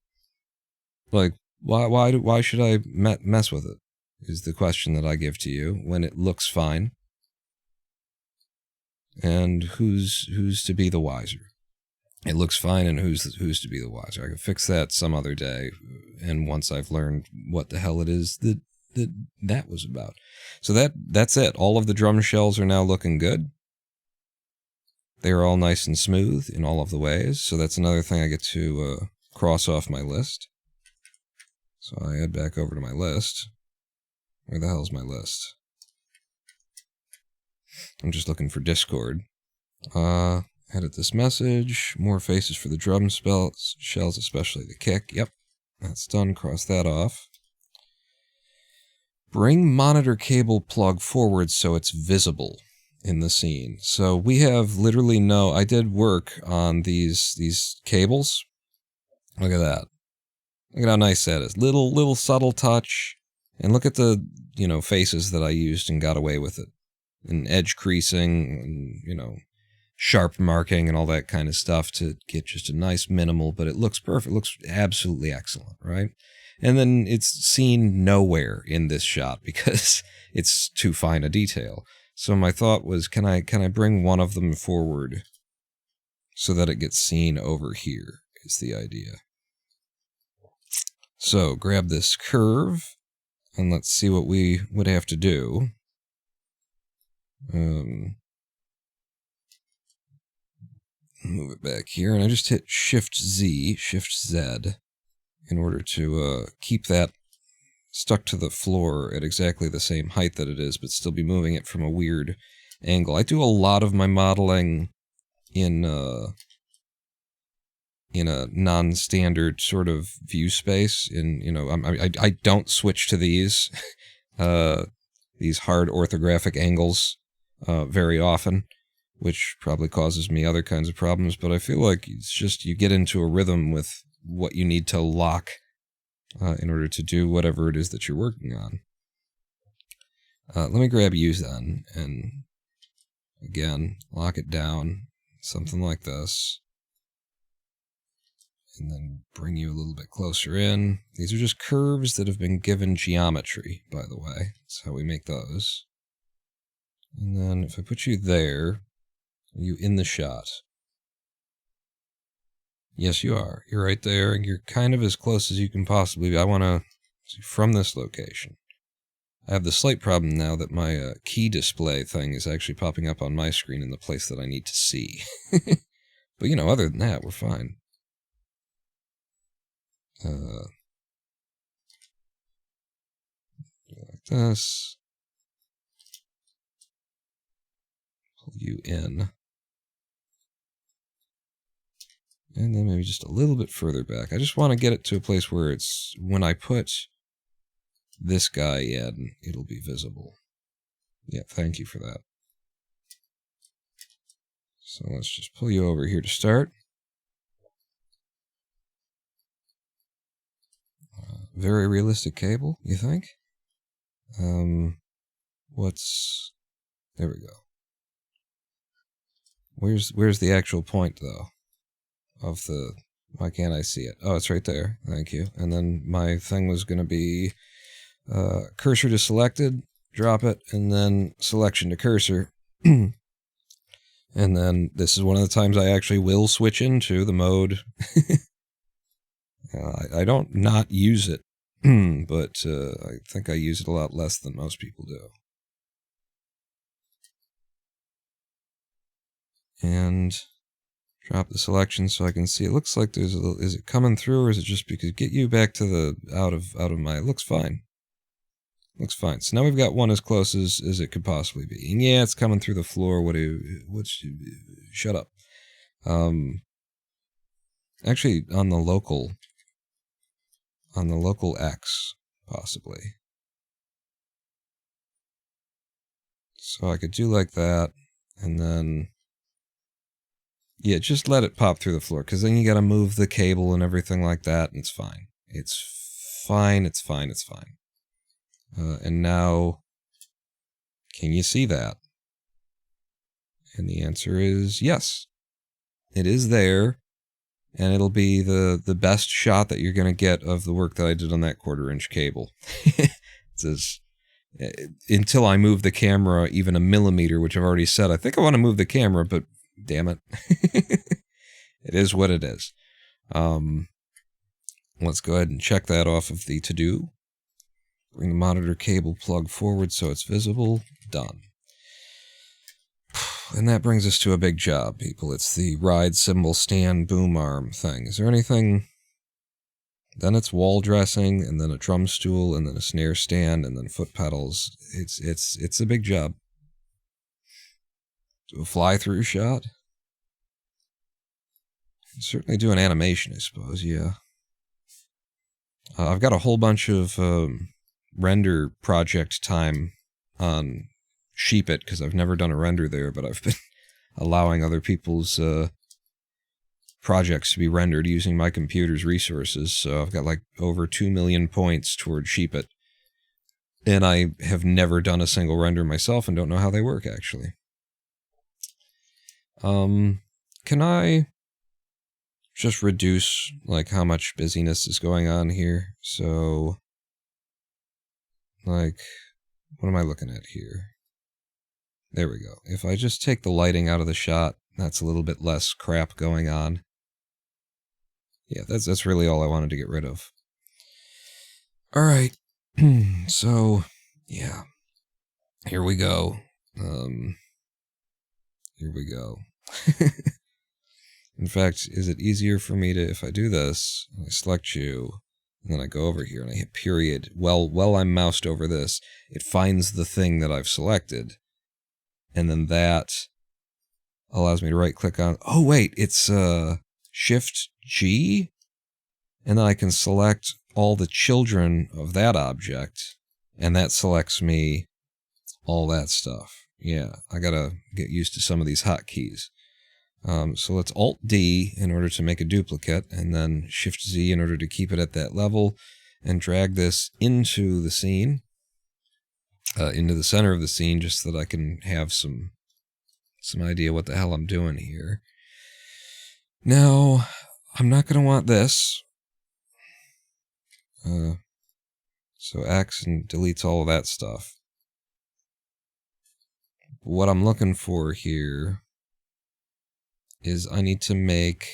Like, why should I mess with it? Is the question that I give to you when it looks fine. And who's to be the wiser? It looks fine, and who's to be the wiser? I can fix that some other day, and once I've learned what the hell it is that was about. So that's it. All of the drum shells are now looking good. They're all nice and smooth in all of the ways, so that's another thing I get to cross off my list. So I head back over to my list. Where the hell's my list? I'm just looking for Discord. Edit this message. More faces for the drum shells, especially the kick. Yep, that's done. Cross that off. Bring monitor cable plug forward so it's visible in the scene. So we have literally I did work on these cables. Look at that. Look at how nice that is. Little subtle touch. And look at the, faces that I used and got away with it. And edge creasing, and, sharp marking and all that kind of stuff to get just a nice minimal, but it looks perfect. It looks absolutely excellent, right? And then it's seen nowhere in this shot because it's too fine a detail. So my thought was, can I bring one of them forward so that it gets seen over here is the idea. So grab this curve and let's see what we would have to do. Move it back here, and I just hit Shift Z in order to keep that stuck to the floor at exactly the same height that it is, but still be moving it from a weird angle. I do a lot of my modeling in in a non-standard sort of view space. I don't switch to these hard orthographic angles very often, which probably causes me other kinds of problems. But I feel like it's just you get into a rhythm with what you need to lock in order to do whatever it is that you're working on. Let me grab you then, and again, lock it down, something like this. And then bring you a little bit closer in. These are just curves that have been given geometry, by the way. That's how we make those. And then if I put you there, are you in the shot? Yes, you are. You're right there, and you're kind of as close as you can possibly be. I want to see from this location. I have the slight problem now that my key display thing is actually popping up on my screen in the place that I need to see. But, other than that, we're fine. Like this. Pull you in. And then maybe just a little bit further back. I just want to get it to a place where it's, when I put this guy in, it'll be visible. Yeah, thank you for that. So let's just pull you over here to start. Very realistic cable, you think? There we go. Where's the actual point, though, of the, why can't I see it? Oh, it's right there, thank you. And then my thing was going to be cursor to selected, drop it, and then selection to cursor. And then this is one of the times I actually will switch into the mode. I don't not use it, but I think I use it a lot less than most people do. And drop the selection so I can see. It looks like there's a little, is it coming through, or is it just because get you back to the out of my, it looks fine. Looks fine. So now we've got one as close as it could possibly be. And yeah, it's coming through the floor. Shut up. Actually, on the local X, possibly. So I could do like that, and then, yeah, just let it pop through the floor, because then you got to move the cable and everything like that, and it's fine. It's fine, it's fine, it's fine. And now, can you see that? And the answer is yes. It is there, and it'll be the best shot that you're going to get of the work that I did on that 1/4-inch cable. Until I move the camera even a millimeter, which I've already said. I think I want to move the camera, but damn it. It is what it is. Let's go ahead and check that off of the to-do. Bring the monitor cable plug forward so it's visible. Done. And that brings us to a big job, people. It's the ride cymbal stand boom arm thing. Is there anything? Then it's wall dressing, and then a drum stool, and then a snare stand, and then foot pedals. It's a big job. Do a fly-through shot? Certainly do an animation, I suppose, yeah. I've got a whole bunch of render project time on Sheepit, because I've never done a render there, but I've been allowing other people's projects to be rendered using my computer's resources, so I've got like over 2 million points toward Sheepit. And I have never done a single render myself and don't know how they work, actually. Can I just reduce like how much busyness is going on here? So, like, what am I looking at here? There we go. If I just take the lighting out of the shot, that's a little bit less crap going on. Yeah, that's really all I wanted to get rid of. Alright. So, yeah. Here we go. Here we go. In fact, is it easier for me to, if I do this, I select you, and then I go over here and I hit period, while I'm moused over this, it finds the thing that I've selected, and then that allows me to right-click on, oh wait, it's Shift G, and then I can select all the children of that object, and that selects me all that stuff. Yeah, I gotta get used to some of these hotkeys. So let's Alt-D in order to make a duplicate, and then Shift-Z in order to keep it at that level, and drag this into the scene, into the center of the scene, just so that I can have some idea what the hell I'm doing here. Now, I'm not going to want this. So X and deletes all of that stuff. What I'm looking for here is I need to make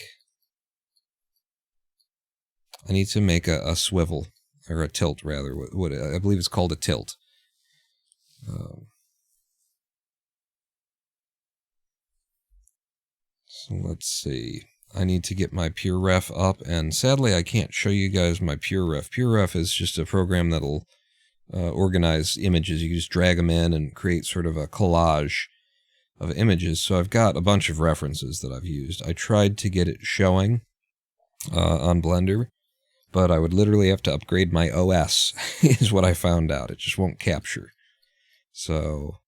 a swivel, or a tilt rather. What I believe it's called a tilt. So let's see. I need to get my PureRef up, and sadly I can't show you guys my PureRef. PureRef is just a program that'll organize images. You can just drag them in and create sort of a collage of images. So I've got a bunch of references that I've used. I tried to get it showing on Blender, but I would literally have to upgrade my OS, is what I found out. It just won't capture. So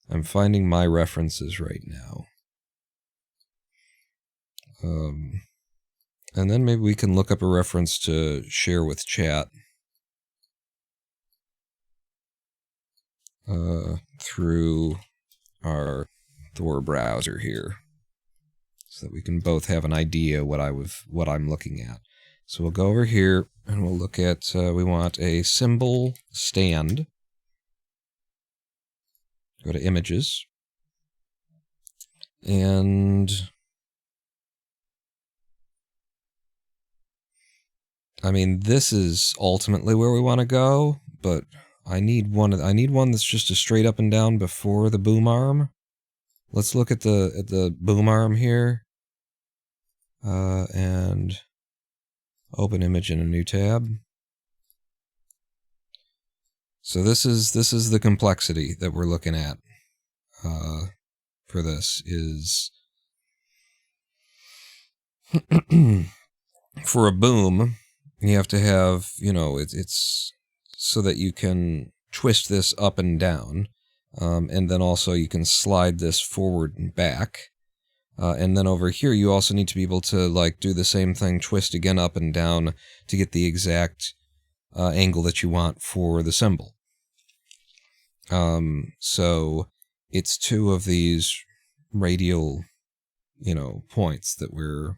I'm finding my references right now. And then maybe we can look up a reference to share with chat through our Thor browser here, so that we can both have an idea what I'm looking at. So we'll go over here and we'll look at, we want a symbol stand. Go to images. And I mean, this is ultimately where we want to go, but I need one that's just a straight up and down before the boom arm. Let's look at the boom arm here. And open image in a new tab. So this is the complexity that we're looking at for this is for a boom, you have to have, it's so that you can twist this up and down, and then also you can slide this forward and back. And then over here, you also need to be able to do the same thing, twist again up and down to get the exact angle that you want for the symbol. So it's two of these radial, points that we're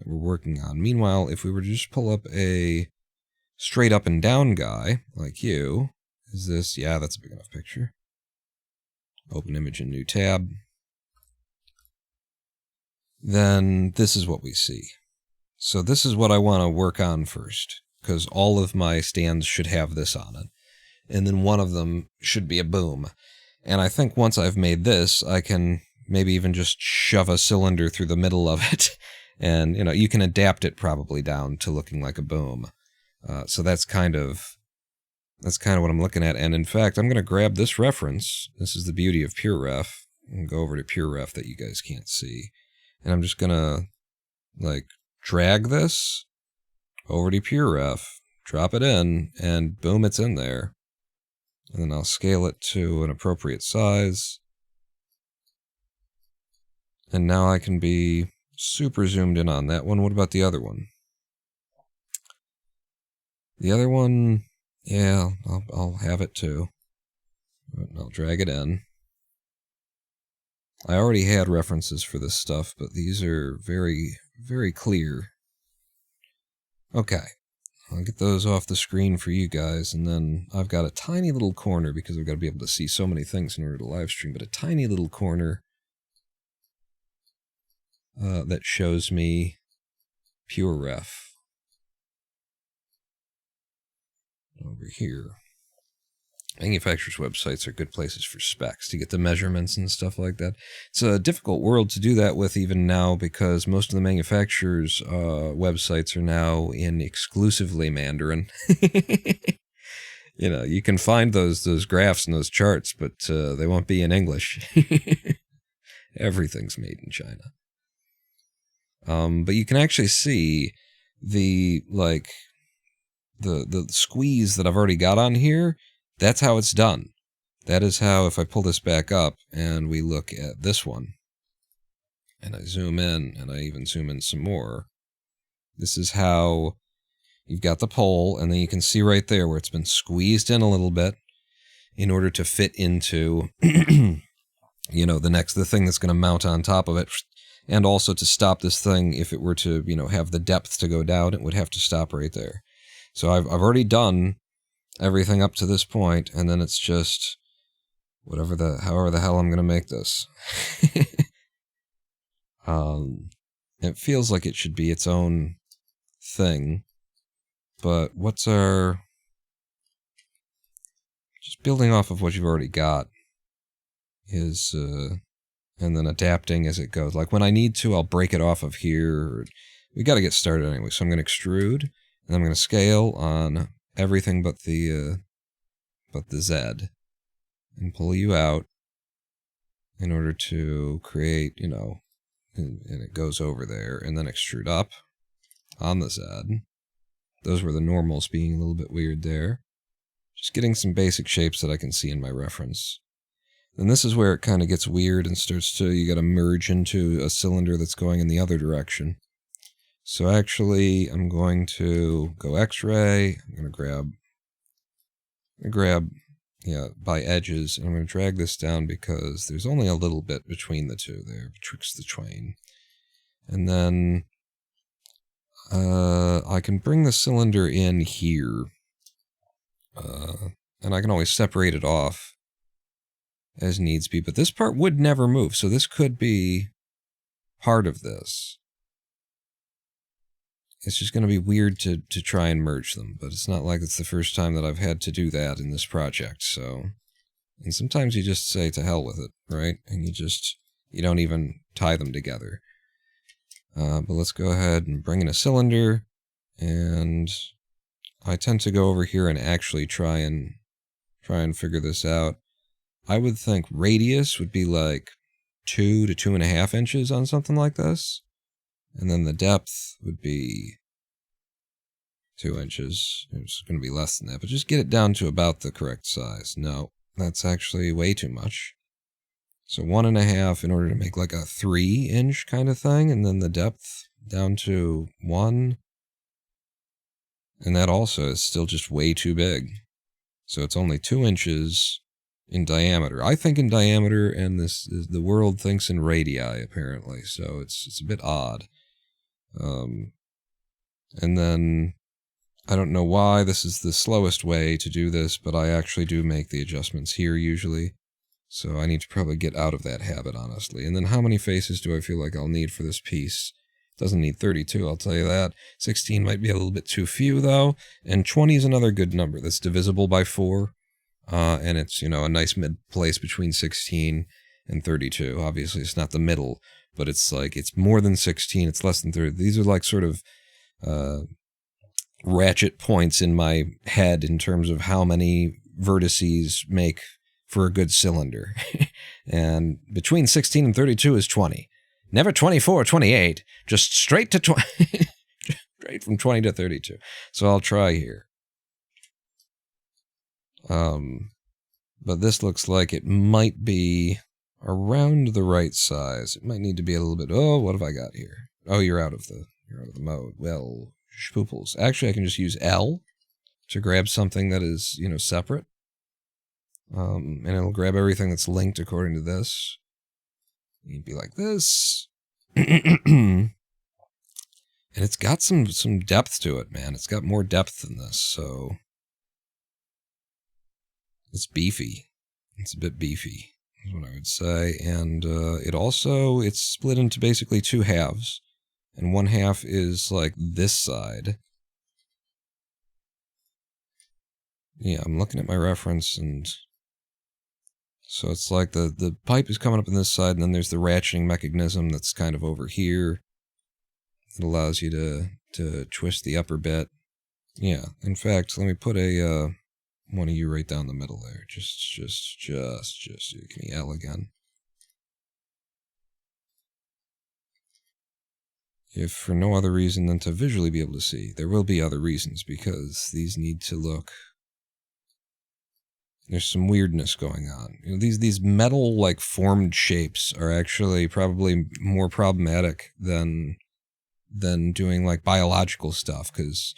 working on. Meanwhile, if we were to just pull up a straight up and down guy like you, is this? Yeah, that's a big enough picture. Open image in new tab. Then this is what we see. So this is what I want to work on first, because all of my stands should have this on it. And then one of them should be a boom. And I think once I've made this, I can maybe even just shove a cylinder through the middle of it. And, you can adapt it probably down to looking like a boom. So that's kind of what I'm looking at. And in fact, I'm going to grab this reference. This is the beauty of PureRef. And go over to PureRef that you guys can't see. And I'm just going to, drag this over to PureRef, drop it in, and boom, it's in there. And then I'll scale it to an appropriate size. And now I can be super zoomed in on that one. What about the other one? The other one, yeah, I'll have it too. I'll drag it in. I already had references for this stuff, but these are very, very clear. Okay, I'll get those off the screen for you guys, and then I've got a tiny little corner, because I've got to be able to see so many things in order to live stream, but a tiny little corner that shows me PureRef over here. Manufacturers' websites are good places for specs to get the measurements and stuff like that. It's a difficult world to do that with even now, because most of the manufacturers' websites are now in exclusively Mandarin. You can find those graphs and those charts, but they won't be in English. Everything's made in China. But you can actually see the, like, the squeeze that I've already got on here. That's how it's done. That is how, if I pull this back up and we look at this one, and I zoom in, and I even zoom in some more, this is how you've got the pole, and then you can see right there where it's been squeezed in a little bit in order to fit into, you know, the thing that's going to mount on top of it. And also to stop this thing, if it were to, you know, have the depth to go down, it would have to stop right there. So I've already done everything up to this point, and then it's just however the hell I'm going to make this. It feels like it should be its own thing, but just building off of what you've already got is, and then adapting as it goes. Like when I need to, I'll break it off of here. We got to get started anyway, so I'm going to extrude, and I'm going to scale on everything but the Z, and pull you out in order to create, you know, and it goes over there, and then extrude up on the Z. Those were the normals being a little bit weird there. Just getting some basic shapes that I can see in my reference. Then this is where it kind of gets weird and starts to, you got to merge into a cylinder that's going in the other direction. So actually, I'm going to go X-ray. I'm going to grab, yeah, by edges, and I'm going to drag this down because there's only a little bit between the two there, betwixt the twain. And then I can bring the cylinder in here, and I can always separate it off as needs be, but this part would never move, so this could be part of this. It's just going to be weird to try and merge them, but it's not like it's the first time that I've had to do that in this project, so... And sometimes you just say to hell with it, right? And you don't even tie them together. But let's go ahead and bring in a cylinder, and I tend to go over here and actually try and figure this out. I would think radius would be like 2 to 2.5 inches on something like this. And then the depth would be 2 inches. It's going to be less than that, but just get it down to about the correct size. No, that's actually way too much. So 1.5 in order to make like a 3-inch kind of thing, and then the depth down to 1. And that also is still just way too big. So it's only 2 inches in diameter. I think in diameter, and the world thinks in radii, apparently. So it's a bit odd. And then, I don't know why this is the slowest way to do this, but I actually do make the adjustments here usually. So I need to probably get out of that habit, honestly. And then how many faces do I feel like I'll need for this piece? Doesn't need 32, I'll tell you that. 16 might be a little bit too few, though. And 20 is another good number that's divisible by 4. And it's, you know, a nice mid-place between 16 and 32. Obviously, it's not the middle, but it's like, it's more than 16, it's less than 30. These are like sort of ratchet points in my head in terms of how many vertices make for a good cylinder. And between 16 and 32 is 20. Never 24 or 28, just straight to 20. Straight from 20 to 32. So I'll try here. But this looks like it might be around the right size. It might need to be a little bit... Oh, what have I got here? Oh, you're out of the mode. Well, spooples. Actually, I can just use L to grab something that is, you know, separate. And it'll grab everything that's linked according to this. You'd be like this. And it's got some depth to it, man. It's got more depth than this, so... It's beefy. It's a bit beefy, is what I would say. And it's split into basically 2 halves. And 1 half is like this side. Yeah, I'm looking at my reference, and... So it's like the pipe is coming up on this side, and then there's the ratcheting mechanism that's kind of over here. It allows you to twist the upper bit. Yeah, in fact, let me put a... one of you right down the middle there. Just give me L again. if for no other reason than to visually be able to see. There will be other reasons, because these need to look... There's some weirdness going on. You know, these metal like formed shapes are actually probably more problematic than doing like biological stuff, because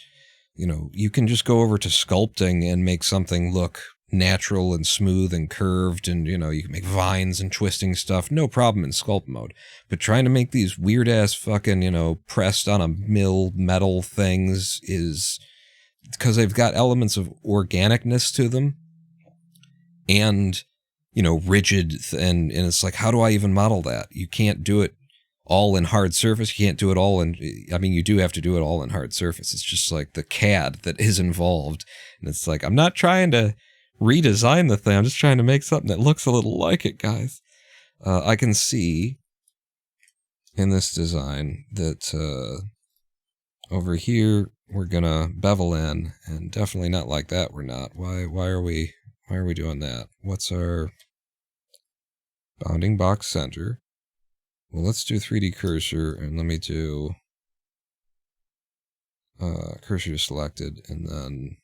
you know, you can just go over to sculpting and make something look natural and smooth and curved, and you know, you can make vines and twisting stuff, no problem in sculpt mode. But trying to make these weird ass fucking, you know, pressed on a mill metal things is because they've got elements of organicness to them. And, you know, rigid, and it's like, how do I even model that? You can't do it all in hard surface. You can't do it all in, I mean, you do have to do it all in hard surface. It's just like the CAD that is involved. And it's like, I'm not trying to redesign the thing. I'm just trying to make something that looks a little like it, guys. I can see in this design that over here, we're going to bevel in, and definitely not like that. We're not. Why are we doing that? What's our bounding box center? Well, let's do 3D cursor, and let me do cursor to selected, and then,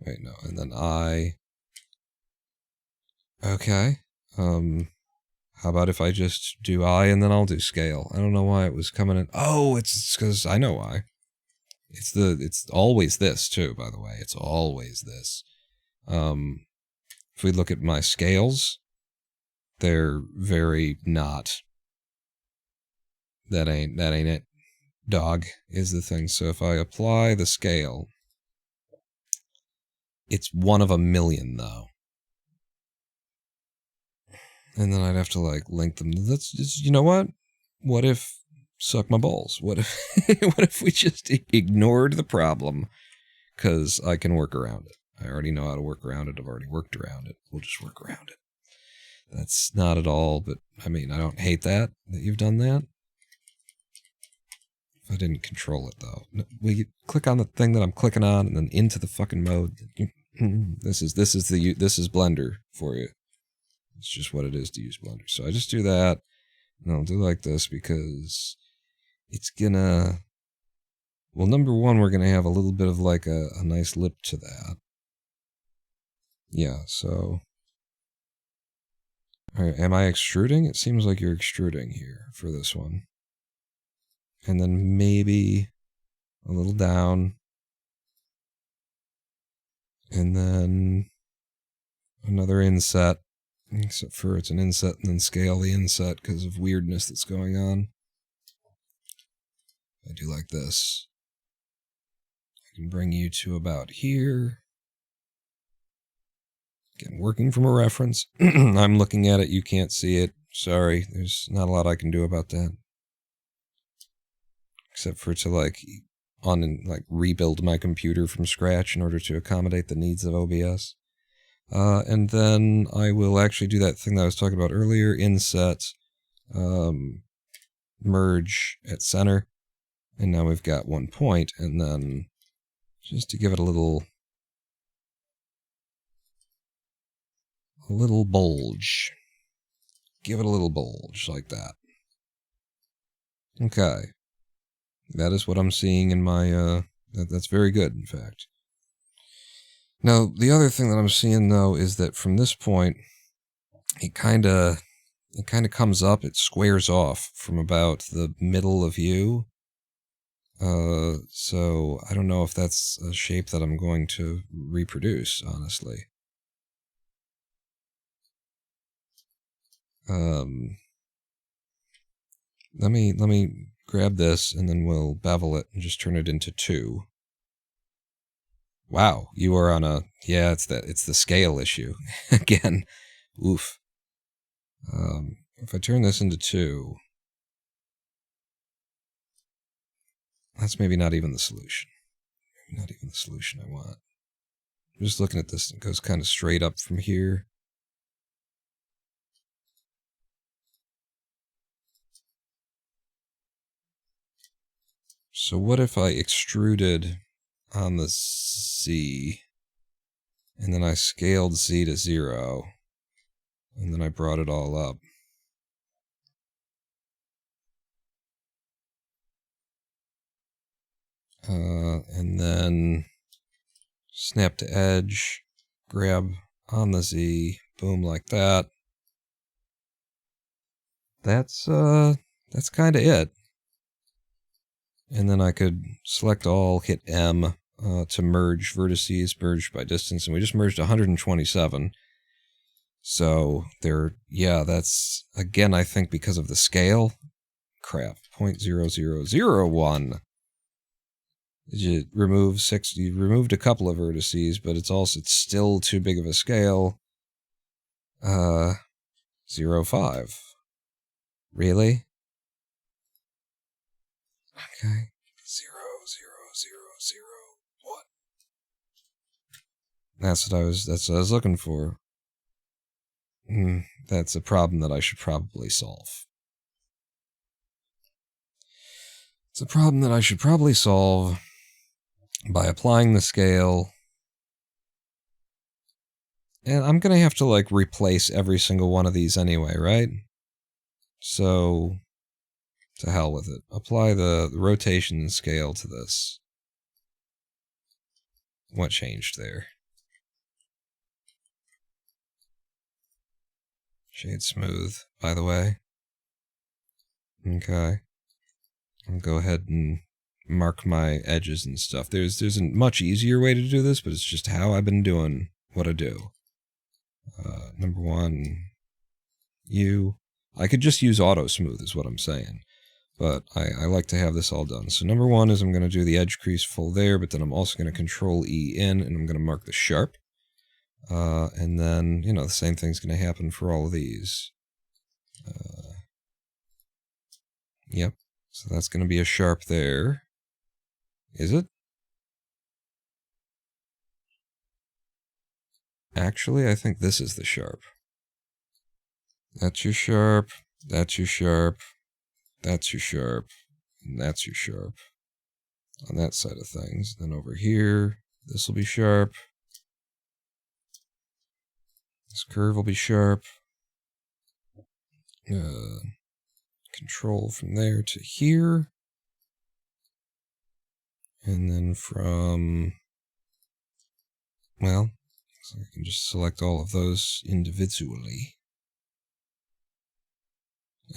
wait, no, and then okay. How about if I just do and then I'll do scale? I don't know why it was coming in. Oh, it's because I know why. It's always this too, by the way. It's always this. If we look at my scales, they're very not. That ain't it. Dog is the thing. So if I apply the scale, it's 1 of a million though. And then I'd have to like link them. That's just, you know what? What if suck my balls? What if what if we just ignored the problem? Because I can work around it. I already know how to work around it. I've already worked around it. We'll just work around it. That's not at all, but I mean, I don't hate that you've done that. If I didn't control it though. Will you click on the thing that I'm clicking on and then into the fucking mode? This is Blender for you. It's just what it is to use Blender. So I just do that, and I'll do like this because it's gonna... Well, number one, we're gonna have a little bit of like a nice lip to that. Yeah, so... Alright, am I extruding? It seems like you're extruding here for this one. And then maybe a little down. And then another inset. Except for it's an inset and then scale the inset because of weirdness that's going on. I do like this. I can bring you to about here. Again, working from a reference. I'm looking at it, you can't see it. Sorry, there's not a lot I can do about that. Except for to like rebuild my computer from scratch in order to accommodate the needs of OBS. And then I will actually do that thing that I was talking about earlier, inset, merge at center, and now we've got 1 point, and then just to give it a little bulge. Give it a little bulge, like that. Okay. That is what I'm seeing in my, that's very good, in fact. Now, the other thing that I'm seeing, though, is that from this point, it kind of comes up, it squares off from about the middle of you. So I don't know if that's a shape that I'm going to reproduce, honestly. Let me grab this, and then we'll bevel it and just turn it into 2. Wow, you are on a... Yeah, it's the scale issue. Again, oof. If I turn this into 2... That's maybe not even the solution. Maybe not even the solution I want. I'm just looking at this, and it goes kind of straight up from here. So what if I extruded on the Z, and then I scaled Z to 0, and then I brought it all up? And then snap to edge, grab on the Z, boom, like that. That's kind of it. And then I could select all, hit M to merge vertices, merge by distance, and we just merged 127. So that's, again, I think because of the scale. Crap, 0.0001. You removed a couple of vertices, but it's still too big of a scale. 0.5. Really? Okay. 0.0001. That's what I was looking for. That's a problem that I should probably solve. It's a problem that I should probably solve by applying the scale. And I'm going to have to, like, replace every single one of these anyway, right? So, to hell with it. Apply the rotation and scale to this. What changed there? Shade smooth, by the way. Okay. I'll go ahead and mark my edges and stuff. There's a much easier way to do this, but it's just how I've been doing what I do. Number 1, I could just use auto smooth is what I'm saying, but I like to have this all done. So number 1 is I'm going to do the edge crease full there, but then I'm also going to Control E in, and I'm going to mark the sharp. And then, the same thing's going to happen for all of these. Yep. So that's going to be a sharp there. Is it? Actually, I think this is the sharp. That's your sharp, that's your sharp, that's your sharp, and that's your sharp. On that side of things. Then over here, this will be sharp. This curve will be sharp. Control from there to here. And then from, well, so I can just select all of those individually.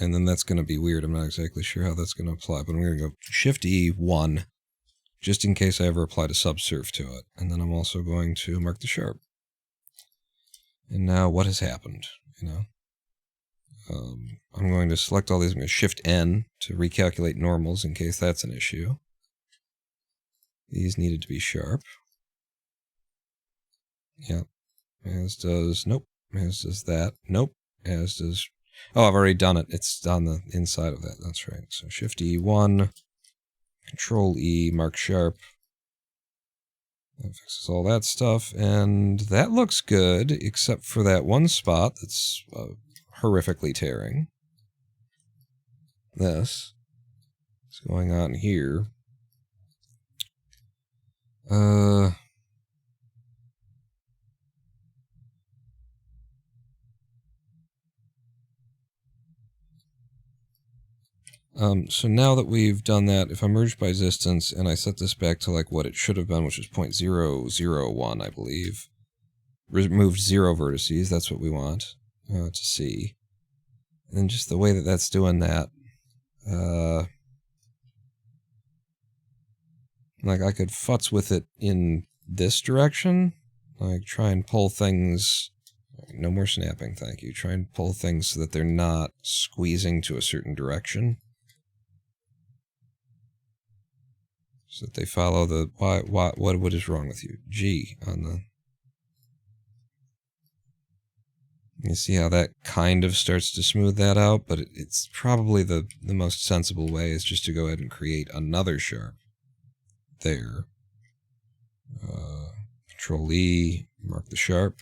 And then that's going to be weird. I'm not exactly sure how that's going to apply, but I'm going to go Shift E 1, just in case I ever applied a subsurf to it. And then I'm also going to mark the sharp. And now what has happened? I'm going to select all these. I'm going to Shift N to recalculate normals in case that's an issue. These needed to be sharp. Yep. As does, nope. As does that, nope. As does, oh, I've already done it. It's on the inside of that. That's right. So Shift E1, Control E, mark sharp. That fixes all that stuff, and that looks good, except for that one spot that's horrifically tearing. This is going on here. So now that we've done that, if I merge by distance and I set this back to like what it should have been, which is 0.001, I believe, removed 0 vertices, that's what we want to see. And just the way that that's doing that, like I could futz with it in this direction, like try and pull things, no more snapping, thank you, try and pull things so that they're not squeezing to a certain direction. So that they follow the, what is wrong with you? G on the, you see how that kind of starts to smooth that out, but it's probably the most sensible way is just to go ahead and create another sharp there. Control E, mark the sharp.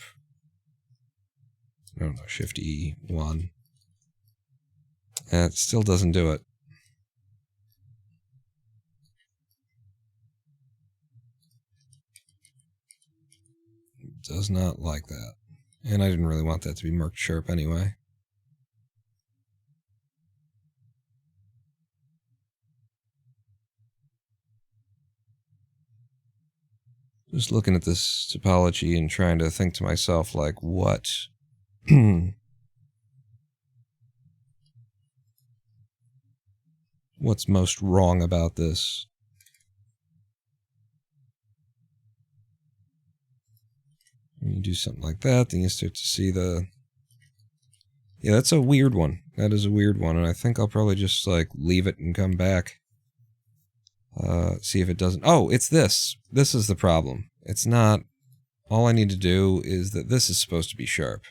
No, Shift E, 1. And it still doesn't do it. It does not like that. And I didn't really want that to be marked sharp anyway. just looking at this topology and trying to think to myself, like, what? What's most wrong about this? When you do something like that, then you start to see the... Yeah, that's a weird one. That is a weird one, and I think I'll probably just, like, leave it and come back. See if it doesn't... Oh, it's this. This is the problem. It's not... All I need to do is that this is supposed to be sharp.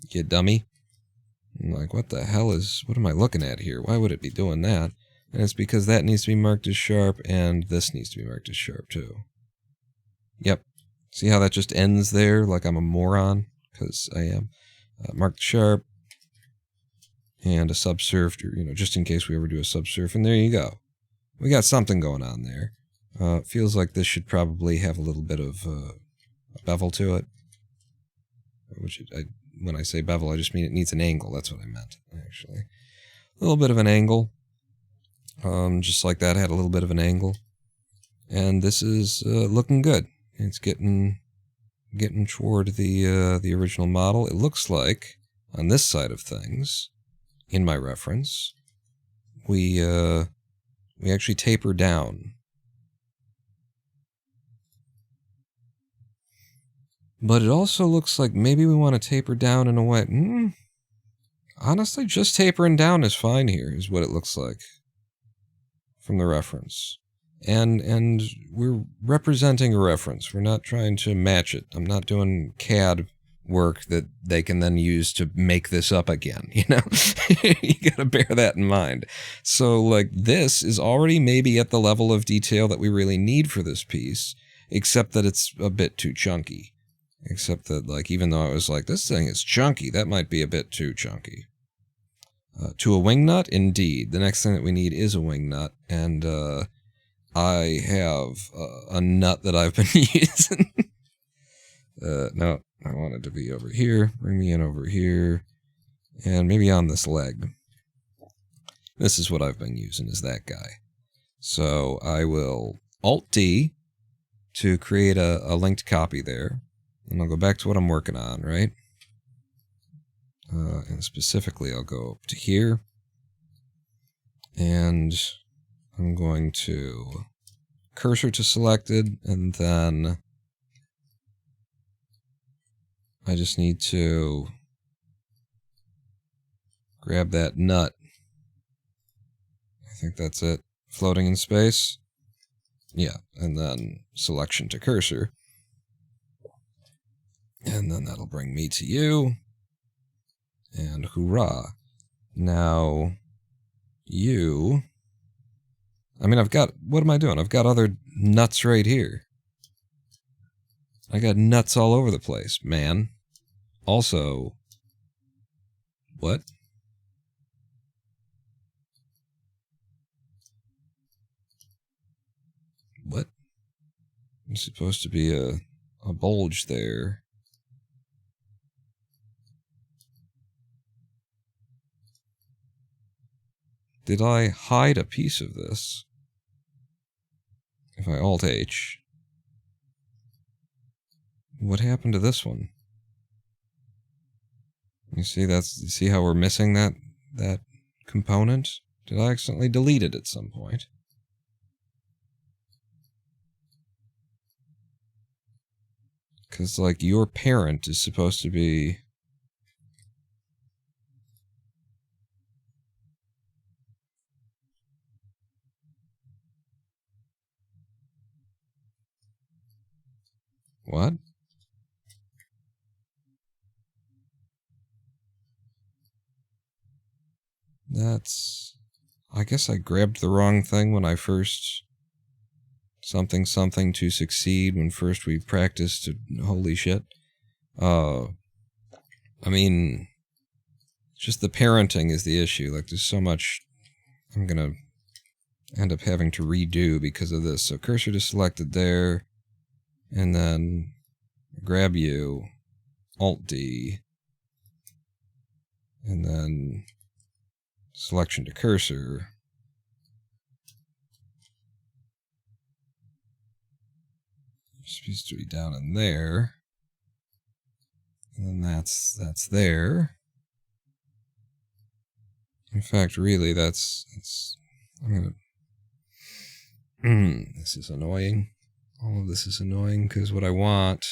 You dummy. I'm like, what the hell is... What am I looking at here? Why would it be doing that? And it's because that needs to be marked as sharp, and this needs to be marked as sharp, too. Yep. See how that just ends there, like I'm a moron? Because I am. Marked sharp, and a subsurf, just in case we ever do a subsurf, and there you go. We got something going on there. Feels like this should probably have a little bit of a bevel to it. When I say bevel, I just mean it needs an angle. That's what I meant, actually. A little bit of an angle. Just like that, had a little bit of an angle. And this is looking good. It's getting toward the original model. It looks like, on this side of things, in my reference, we actually taper down. But it also looks like maybe we want to taper down in a way... Honestly, just tapering down is fine here, is what it looks like from the reference. And we're representing a reference. We're not trying to match it. I'm not doing CAD work that they can then use to make this up again, You gotta bear that in mind. So, like, this is already maybe at the level of detail that we really need for this piece, except that it's a bit too chunky. Except that, like, even though I was like, this thing is chunky, that might be a bit too chunky. To a wing nut? Indeed. The next thing that we need is a wing nut, and, I have a nut that I've been using. No, I want it to be over here. Bring me in over here. And maybe on this leg. This is what I've been using, is that guy. So I will Alt-D to create a linked copy there. And I'll go back to what I'm working on, right? And specifically, I'll go up to here. And... I'm going to cursor to selected, and then I just need to grab that nut. I think that's it. Floating in space. Yeah, and then selection to cursor. And then that'll bring me to you. And hoorah. Now, you... I mean, what am I doing? I've got other nuts right here. I got nuts all over the place, man. Also, what? What? There's supposed to be a bulge there. Did I hide a piece of this? If I Alt-H. What happened to this one? You see how we're missing that component? Did I accidentally delete it at some point? Because, like, your parent is supposed to be... What? That's... I guess I grabbed the wrong thing when I first... Something to succeed when first we practiced. Holy shit. I mean... Just the parenting is the issue. Like, there's so much I'm gonna end up having to redo because of this. So cursor to selected there. And then grab you, Alt-D, and then selection to cursor. supposed to be down in there. And then that's there. In fact, really, that's I'm gonna... this is annoying. All of this is annoying, because what I want...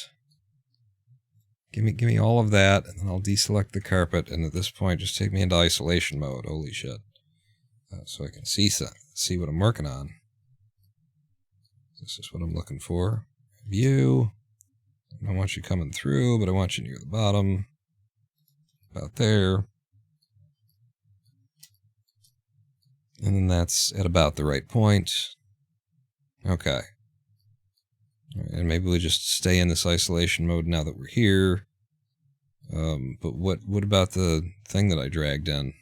Give me all of that, and then I'll deselect the carpet, and at this point, just take me into isolation mode. Holy shit. So I can see what I'm working on. This is what I'm looking for. View. I don't want you coming through, but I want you near the bottom. About there. And then that's at about the right point. Okay. And maybe we just stay in this isolation mode now that we're here. But what about the thing that I dragged in?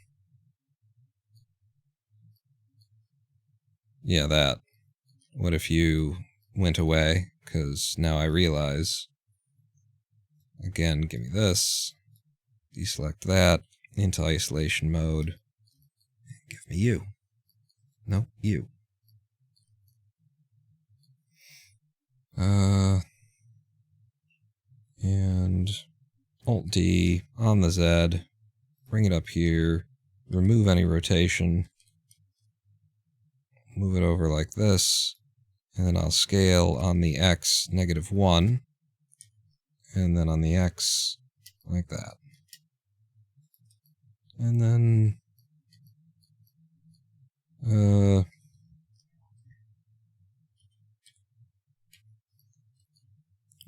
Yeah, that. What if you went away? Because now I realize... Again, give me this. Deselect that. Into isolation mode. Give me you. No, you. And Alt-D on the Z. Bring it up here. Remove any rotation. Move it over like this. And then I'll scale on the X -1. And then on the X, like that. And then...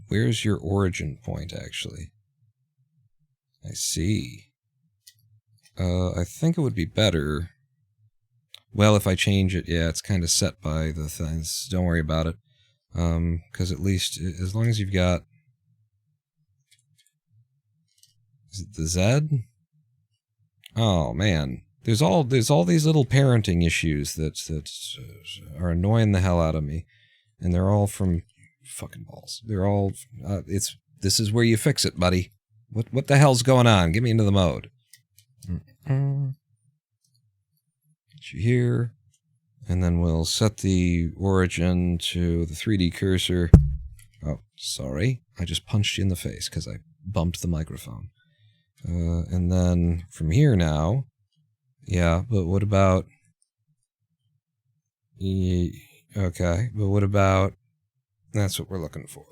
where's your origin point, actually? I see. I think it would be better... Well, if I change it, yeah, it's kind of set by the things. Don't worry about it. Because at least, as long as you've got... Is it the Z? Oh, man. There's all these little parenting issues that are annoying the hell out of me. And they're all from fucking balls. They're all... this is where you fix it, buddy. What the hell's going on? Get me into the mode. Get you here. And then we'll set the origin to the 3D cursor. Oh, sorry. I just punched you in the face because I bumped the microphone. And then from here now... Yeah, but what about... Okay, but what about... That's what we're looking for.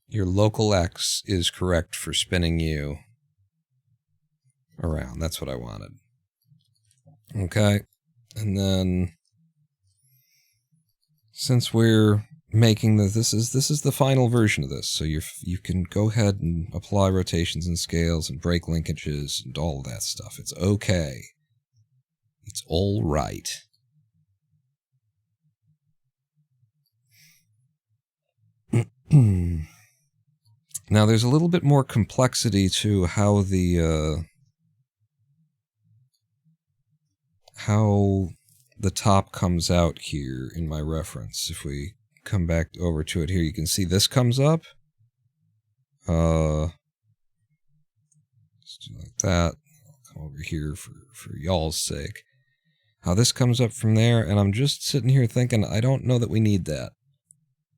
Your local X is correct for spinning you around. That's what I wanted. Okay, and then... Since we're making this is the final version of this, so you can go ahead and apply rotations and scales and break linkages and all of that stuff. It's okay. It's all right. Now there's a little bit more complexity to how the top comes out here in my reference. If we come back over to it here, you can see this comes up. Let's do like that. I'll come over here for y'all's sake. How this comes up from there, and I'm just sitting here thinking, I don't know that we need that.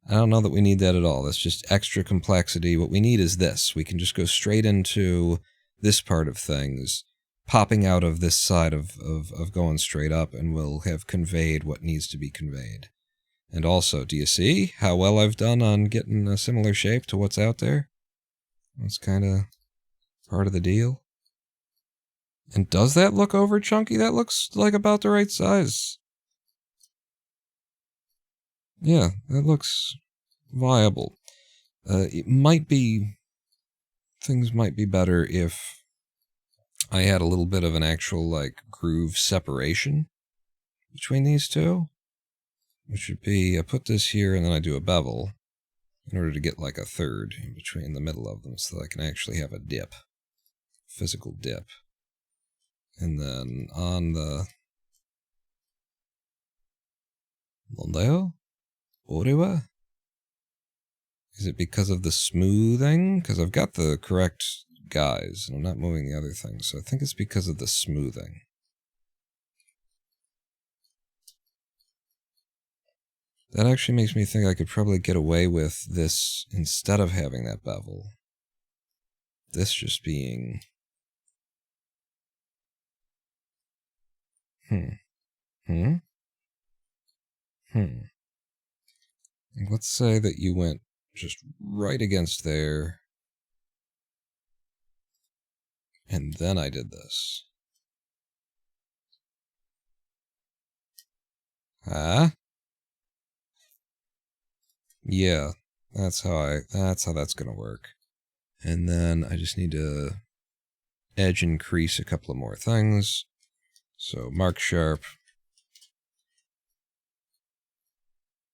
I don't know that we need that at all. That's just extra complexity. What we need is this. We can just go straight into this part of things, popping out of this side of going straight up, and we'll have conveyed what needs to be conveyed. And also, do you see how well I've done on getting a similar shape to what's out there? That's kind of part of the deal. And does that look over chunky? That looks like about the right size. Yeah, that looks viable. It might be... Things might be better if I had a little bit of an actual, like, groove separation between these two. Which would be, I put this here and then I do a bevel in order to get like a third in between the middle of them so that I can actually have a dip. Physical dip. And then on the... Mondeo? Orewa? Is it because of the smoothing? Because I've got the correct guys and I'm not moving the other things, so I think it's because of the smoothing. That actually makes me think I could probably get away with this instead of having that bevel. This just being... Let's say that you went just right against there, and then I did this. Huh? Yeah, that's how that's gonna work. And then I just need to edge increase a couple of more things. So mark sharp.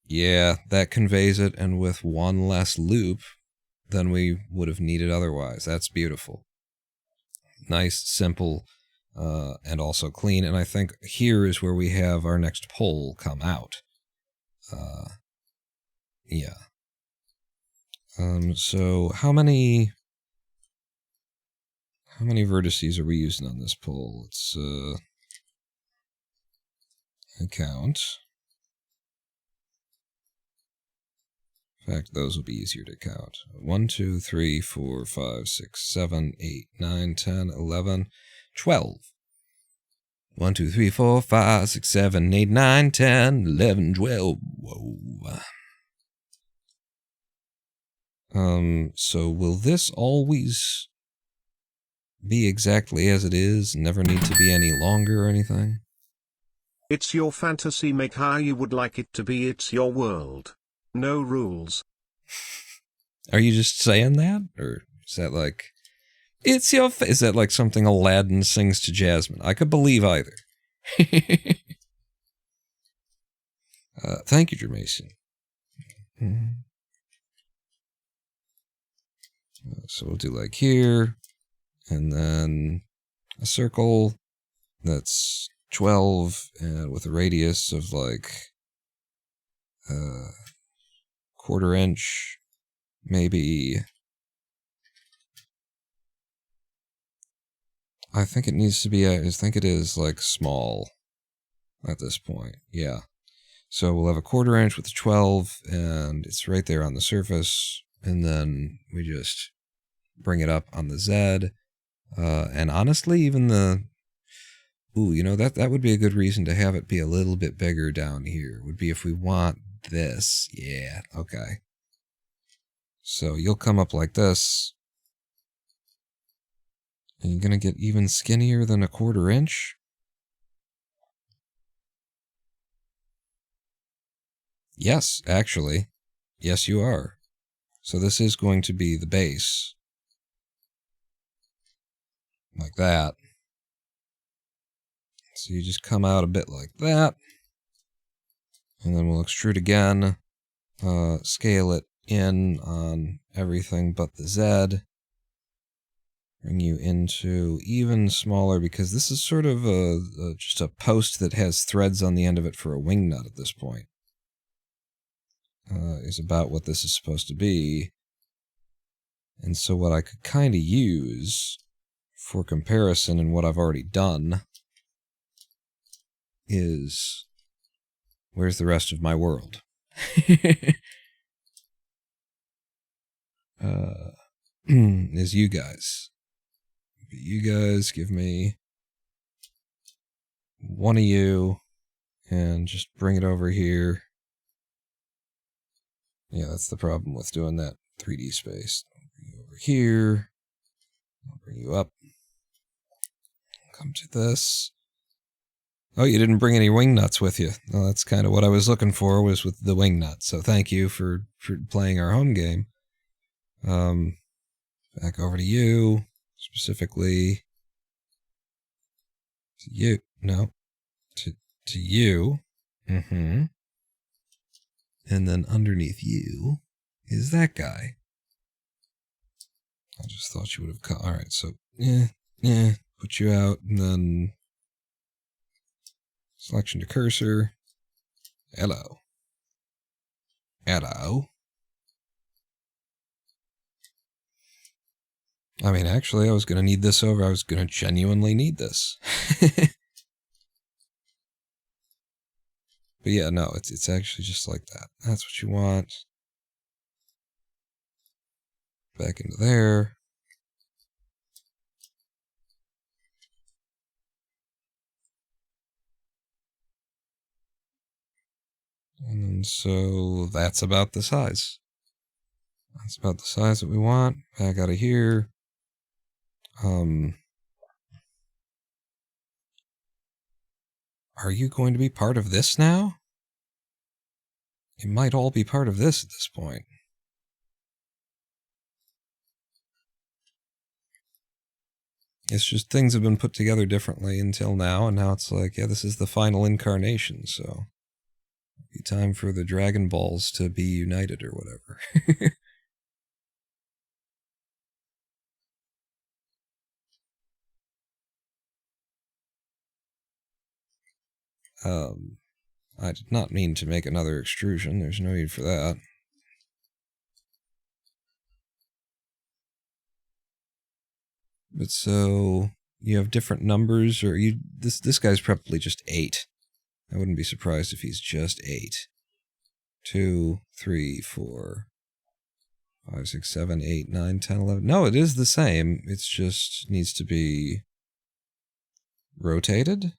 Yeah, that conveys it, and with one less loop than we would have needed otherwise. That's beautiful. Nice, simple, and also clean. And I think here is where we have our next pole come out. Yeah. So how many vertices are we using on this pole? Let's count. In fact, those will be easier to count. 1, 2, 3, 4, 5, 6, 7, 8, 9, 10, 11, 12. 1, 2, 3, 4, 5, 6, 7, 8, 9, 10, 11, 12. Whoa. So will this always be exactly as it is, never need to be any longer or anything? It's your fantasy, make how you would like it to be, it's your world. No rules. Are you just saying that? Or is that like, it's your is that like something Aladdin sings to Jasmine? I could believe either. Thank you, Jermason. So we'll do like here, and then a circle that's 12 and with a radius of like 1/4 inch, maybe. I think it needs to be, I think it is like small at this point. Yeah. So we'll have a 1/4 inch with 12, and it's right there on the surface, and then we just bring it up on the Z. And honestly, even the, ooh, you know, that would be a good reason to have it be a little bit bigger down here, would be if we want this. Yeah, okay. So you'll come up like this, and you're gonna get even skinnier than a 1/4 inch. Yes, actually. Yes, you are. So this is going to be the base. Like that. So you just come out a bit like that. And then we'll extrude again. Scale it in on everything but the Z. Bring you into even smaller, because this is sort of just a post that has threads on the end of it for a wing nut at this point. Is about what this is supposed to be. And so what I could kind of use for comparison and what I've already done is, where's the rest of my world? Is you guys. You guys give me one of you and just bring it over here. Yeah, that's the problem with doing that 3D space. I'll bring you over here. I'll bring you up. Come to this. Oh, you didn't bring any wing nuts with you. Well, that's kind of what I was looking for, was with the wing nuts. So thank you for playing our home game. Back over to you, specifically to you. No, to you. And then underneath you is that guy. I just thought you would have come. All right, so put you out, and then selection to cursor. Hello. Hello. I mean, actually, I was going to need this over. I was going to genuinely need this. But yeah, no, it's actually just like that. That's what you want. Back into there. And so that's about the size. That's about the size that we want. Back out of here. Are you going to be part of this now? It might all be part of this at this point. It's just things have been put together differently until now, and now it's like, yeah, this is the final incarnation, so it'll be time for the Dragon Balls to be united or whatever. I did not mean to make another extrusion. There's no need for that. But so you have different numbers, or you this guy's probably just 8. I wouldn't be surprised if he's just 8. 2, 3, 4, 5, 6, 7, 8, 9, 10, 11. No, it is the same. It's just needs to be rotated.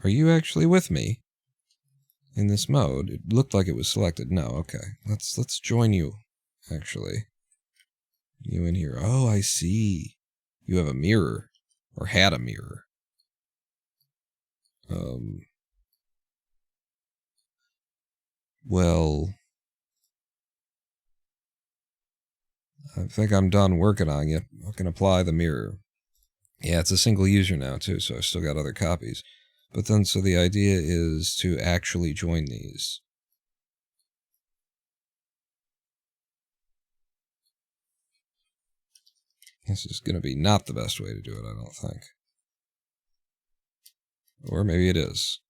Are you actually with me in this mode? It looked like it was selected. No, okay. Let's join you, actually. You in here. Oh, I see. You have a mirror. Or had a mirror. Well, I think I'm done working on you. I can apply the mirror. Yeah, it's a single user now, too, so I've still got other copies. But then, so the idea is to actually join these. This is going to be not the best way to do it, I don't think. Or maybe it is.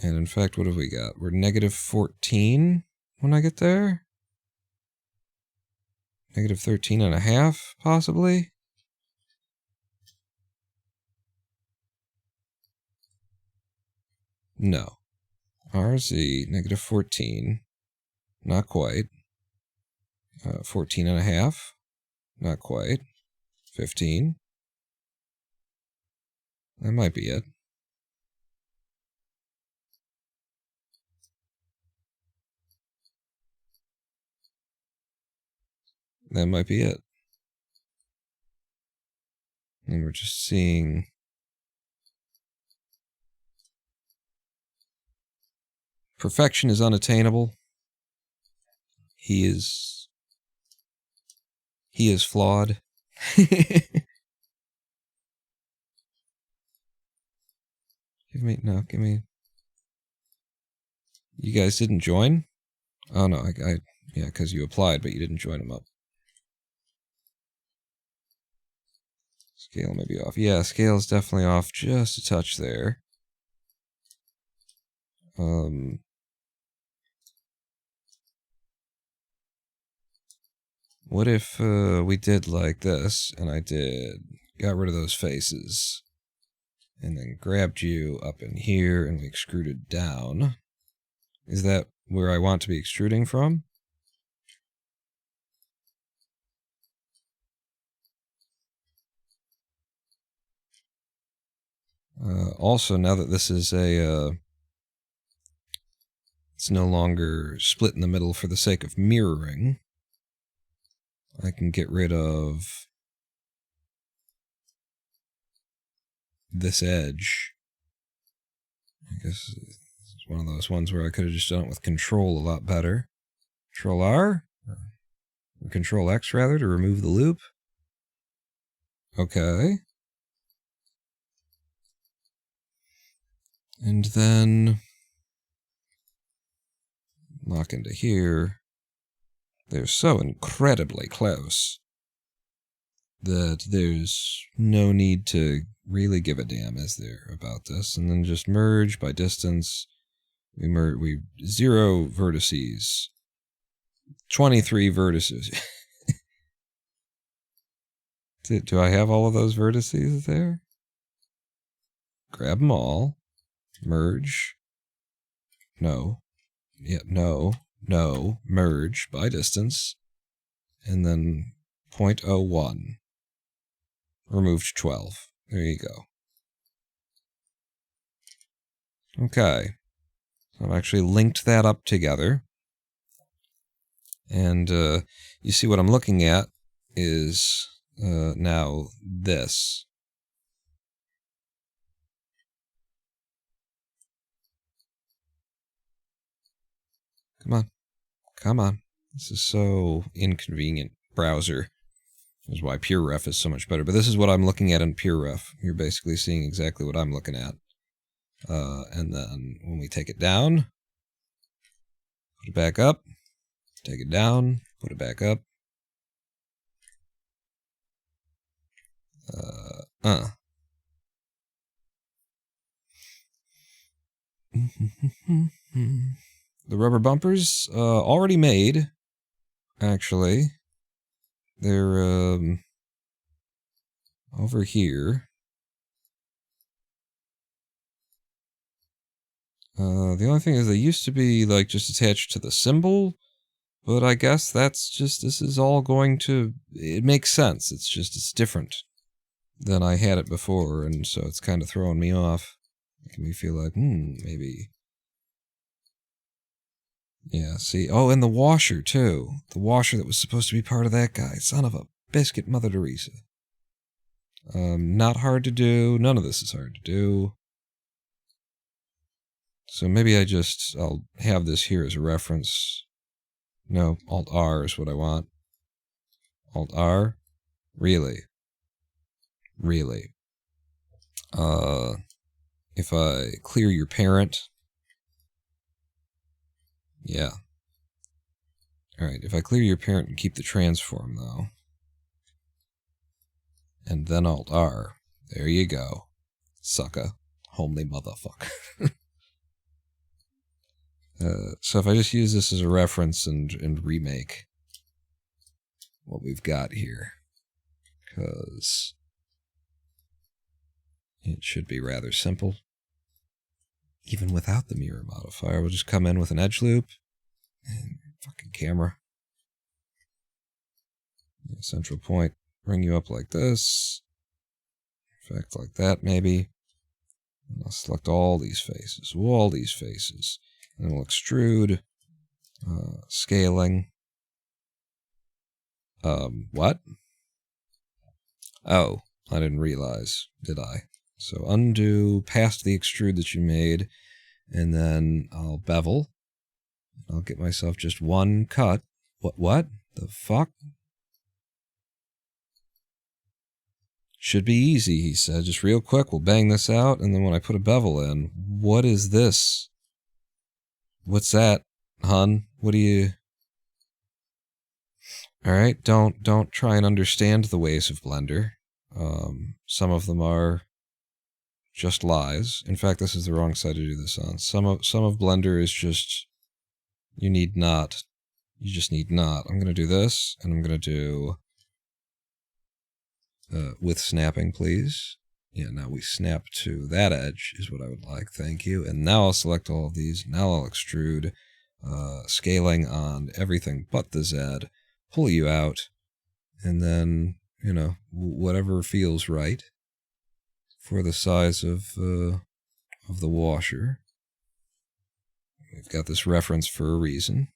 And in fact, what have we got? We're negative 14 when I get there? Negative 13 and a half, possibly? No. RZ, negative 14. Not quite. 14 and a half. Not quite. 15. That might be it. That might be it. And we're just seeing... Perfection is unattainable. He is flawed. Give me... You guys didn't join? Oh, no, yeah, because you applied, but you didn't join them up. Scale may be off. Yeah, scale is definitely off just a touch there. What if we did like this, and I got rid of those faces, and then grabbed you up in here, and we extruded down? Is that where I want to be extruding from? Also, now that this is it's no longer split in the middle for the sake of mirroring, I can get rid of this edge. I guess it's one of those ones where I could have just done it with Control a lot better. Control R? Or Control X, rather, to remove the loop. Okay. And then lock into here. They're so incredibly close that there's no need to really give a damn, is there, about this? And then just merge by distance. We 0 vertices. 23 vertices. Do I have all of those vertices there? grab them all, merge, no, yeah, no, merge by distance, and then 0.01, removed 12. There you go. Okay, so I've actually linked that up together, and you see what I'm looking at is now this. Come on. Come on. This is so inconvenient, browser. This is why PureRef is so much better. But this is what I'm looking at in PureRef. You're basically seeing exactly what I'm looking at. And then when we take it down, put it back up, take it down, put it back up. The rubber bumpers, already made, actually. They're, over here. The only thing is they used to be, like, just attached to the symbol, but I guess that's just, this is all going to, it makes sense. It's just, it's different than I had it before, and so it's kind of throwing me off. Making me feel like, maybe. Yeah, see, oh, and the washer, too. The washer that was supposed to be part of that guy. Son of a biscuit, Mother Teresa. Not hard to do. None of this is hard to do. So maybe I'll have this here as a reference. No, Alt-R is what I want. Alt-R? Really? Really? If I clear your parent... Yeah. Alright, if I clear your parent and keep the transform, though. And then Alt-R. There you go. Sucka. Homely motherfucker. So if I just use this as a reference and remake what we've got here, because it should be rather simple. Even without the mirror modifier, we'll just come in with an edge loop and fucking camera. Central point, bring you up like this. In fact, like that maybe. And I'll select all these faces, and we'll extrude, scaling. What? Oh, I didn't realize, did I? So undo past the extrude that you made, and then I'll bevel. I'll get myself just one cut. What? The fuck? Should be easy, he said. Just real quick, we'll bang this out, and then when I put a bevel in, what is this? What's that, hun? What do you... Alright, don't try and understand the ways of Blender. Some of them are just lies. In fact, this is the wrong side to do this on. Some of Blender is just... You need not. You just need not. I'm going to do this, and I'm going to do... with snapping, please. Yeah, now we snap to that edge is what I would like. Thank you. And now I'll select all of these. Now I'll extrude, scaling on everything but the Z, pull you out, and then, you know, whatever feels right for the size of the washer. We've got this reference for a reason.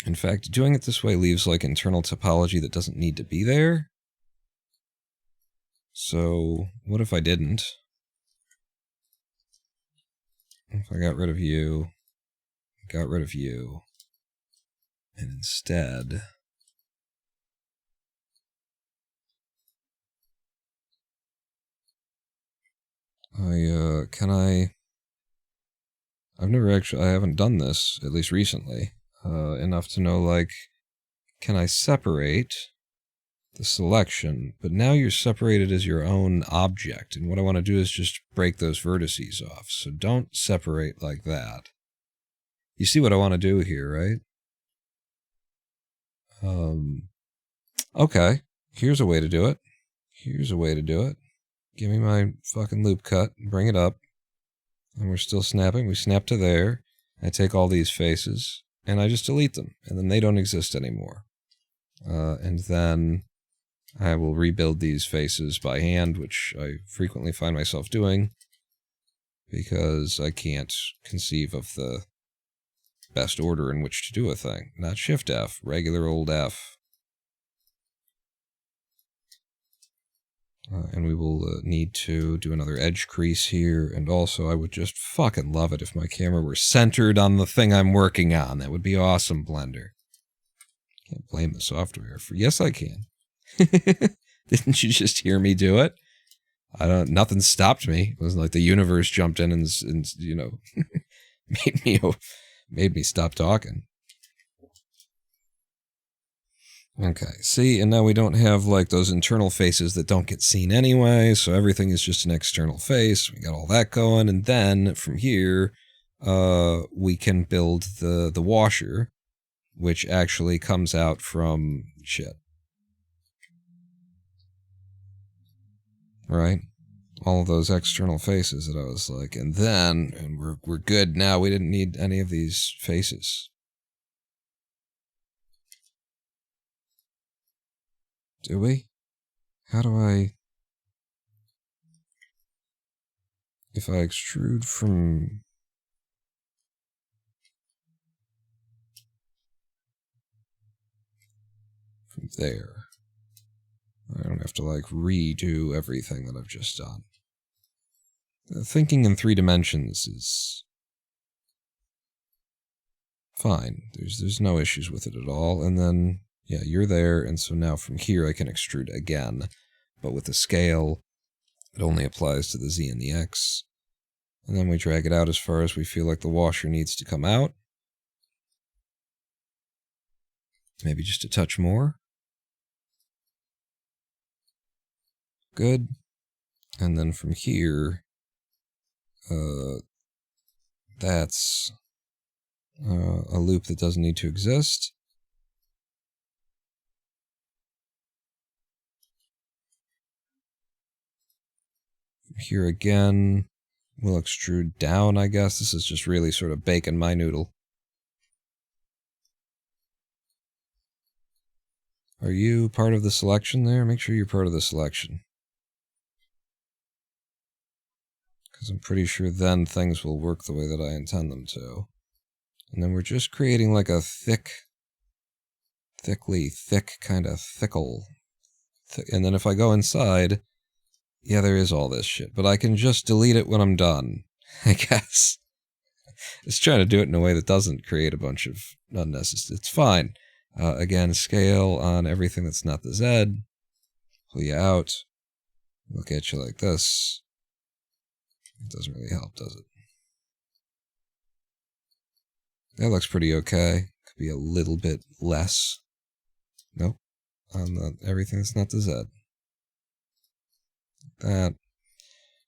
In fact, doing it this way leaves like internal topology that doesn't need to be there. So, what if I didn't? If I got rid of you, and instead... I haven't done this, at least recently, enough to know, like, can I separate the selection, but now you're separated as your own object, and what I want to do is just break those vertices off. So don't separate like that. You see what I want to do here, right? Okay, here's a way to do it. Here's a way to do it. Give me my fucking loop cut, bring it up, and we're still snapping. We snap to there. I take all these faces, and I just delete them, and then they don't exist anymore. And then I will rebuild these faces by hand, which I frequently find myself doing, because I can't conceive of the best order in which to do a thing. Not Shift F, regular old F. And we will need to do another edge crease here, and also I would just fucking love it if my camera were centered on the thing I'm working on. That would be awesome, Blender. Can't blame the software for... Yes, I can. Didn't you just hear me do it? Nothing stopped me. It wasn't like the universe jumped in and you know, made me stop talking. Okay, see, and now we don't have like those internal faces that don't get seen anyway, so everything is just an external face. We got all that going, and then from here, we can build the washer, which actually comes out from shit. Right? All of those external faces that I was like, and we're good now. We didn't need any of these faces. Do we? How do I... If I extrude from there, I don't have to, like, redo everything that I've just done. Thinking in 3 dimensions is fine. There's no issues with it at all. And then, yeah, you're there, and so now from here I can extrude again. But with the scale, it only applies to the Z and the X. And then we drag it out as far as we feel like the washer needs to come out. Maybe just a touch more. Good. And then from here, that's a loop that doesn't need to exist. From here again, we'll extrude down, I guess. This is just really sort of baking my noodle. Are you part of the selection there? Make sure you're part of the selection. Because I'm pretty sure then things will work the way that I intend them to. And then we're just creating like a thickly thick kind of thickle. And then if I go inside, yeah, there is all this shit. But I can just delete it when I'm done, I guess. It's trying to do it in a way that doesn't create a bunch of unnecessary... It's fine. Again, scale on everything that's not the Z. Pull you out. Look at you like this. It doesn't really help, does it? That looks pretty okay. Could be a little bit less. Nope. On everything that's not the Z. Like that.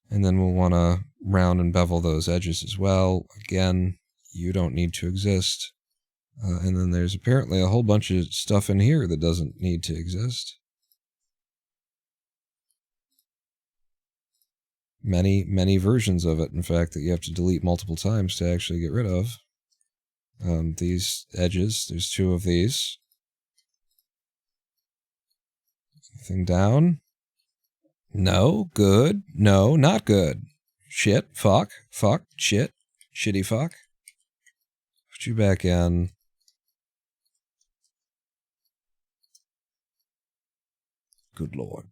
And then we'll want to round and bevel those edges as well. Again, you don't need to exist. And then there's apparently a whole bunch of stuff in here that doesn't need to exist. Many versions of it, in fact, that you have to delete multiple times to actually get rid of. These edges, there's 2 of these. Anything down? No, good. No, not good. Shit, fuck, shit, shitty fuck. Put you back in. Good lord.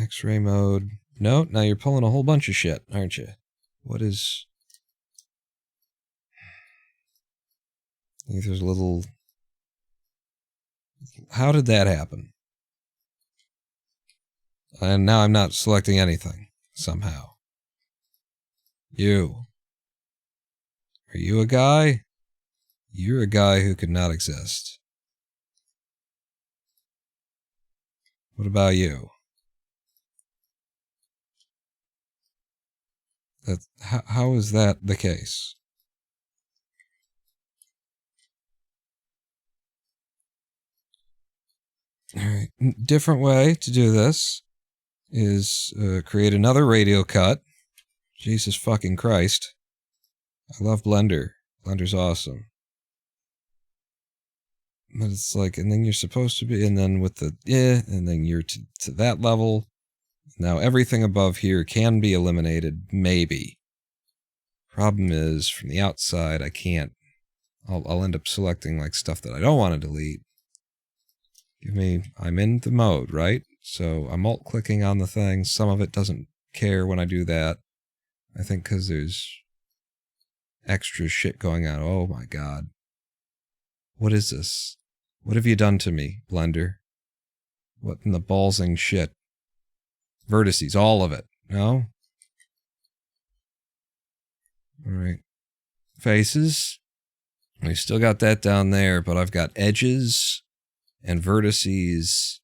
X-ray mode. No, now you're pulling a whole bunch of shit, aren't you? What is... I think there's a little... How did that happen? And now I'm not selecting anything, somehow. You. Are you a guy? You're a guy who could not exist. What about you? How is that the case? All right. Different way to do this is create another radial cut. Jesus fucking Christ. I love Blender. Blender's awesome. But it's like, and then you're supposed to be, and then with the, and then you're to that level. Now everything above here can be eliminated, maybe. Problem is, from the outside, I can't. I'll end up selecting like stuff that I don't want to delete. I'm in the mode, right? So I'm alt-clicking on the thing. Some of it doesn't care when I do that. I think because there's extra shit going on. Oh my god. What is this? What have you done to me, Blender? What in the ballsing shit? Vertices, all of it. No? Alright. Faces. We still got that down there, but I've got edges and vertices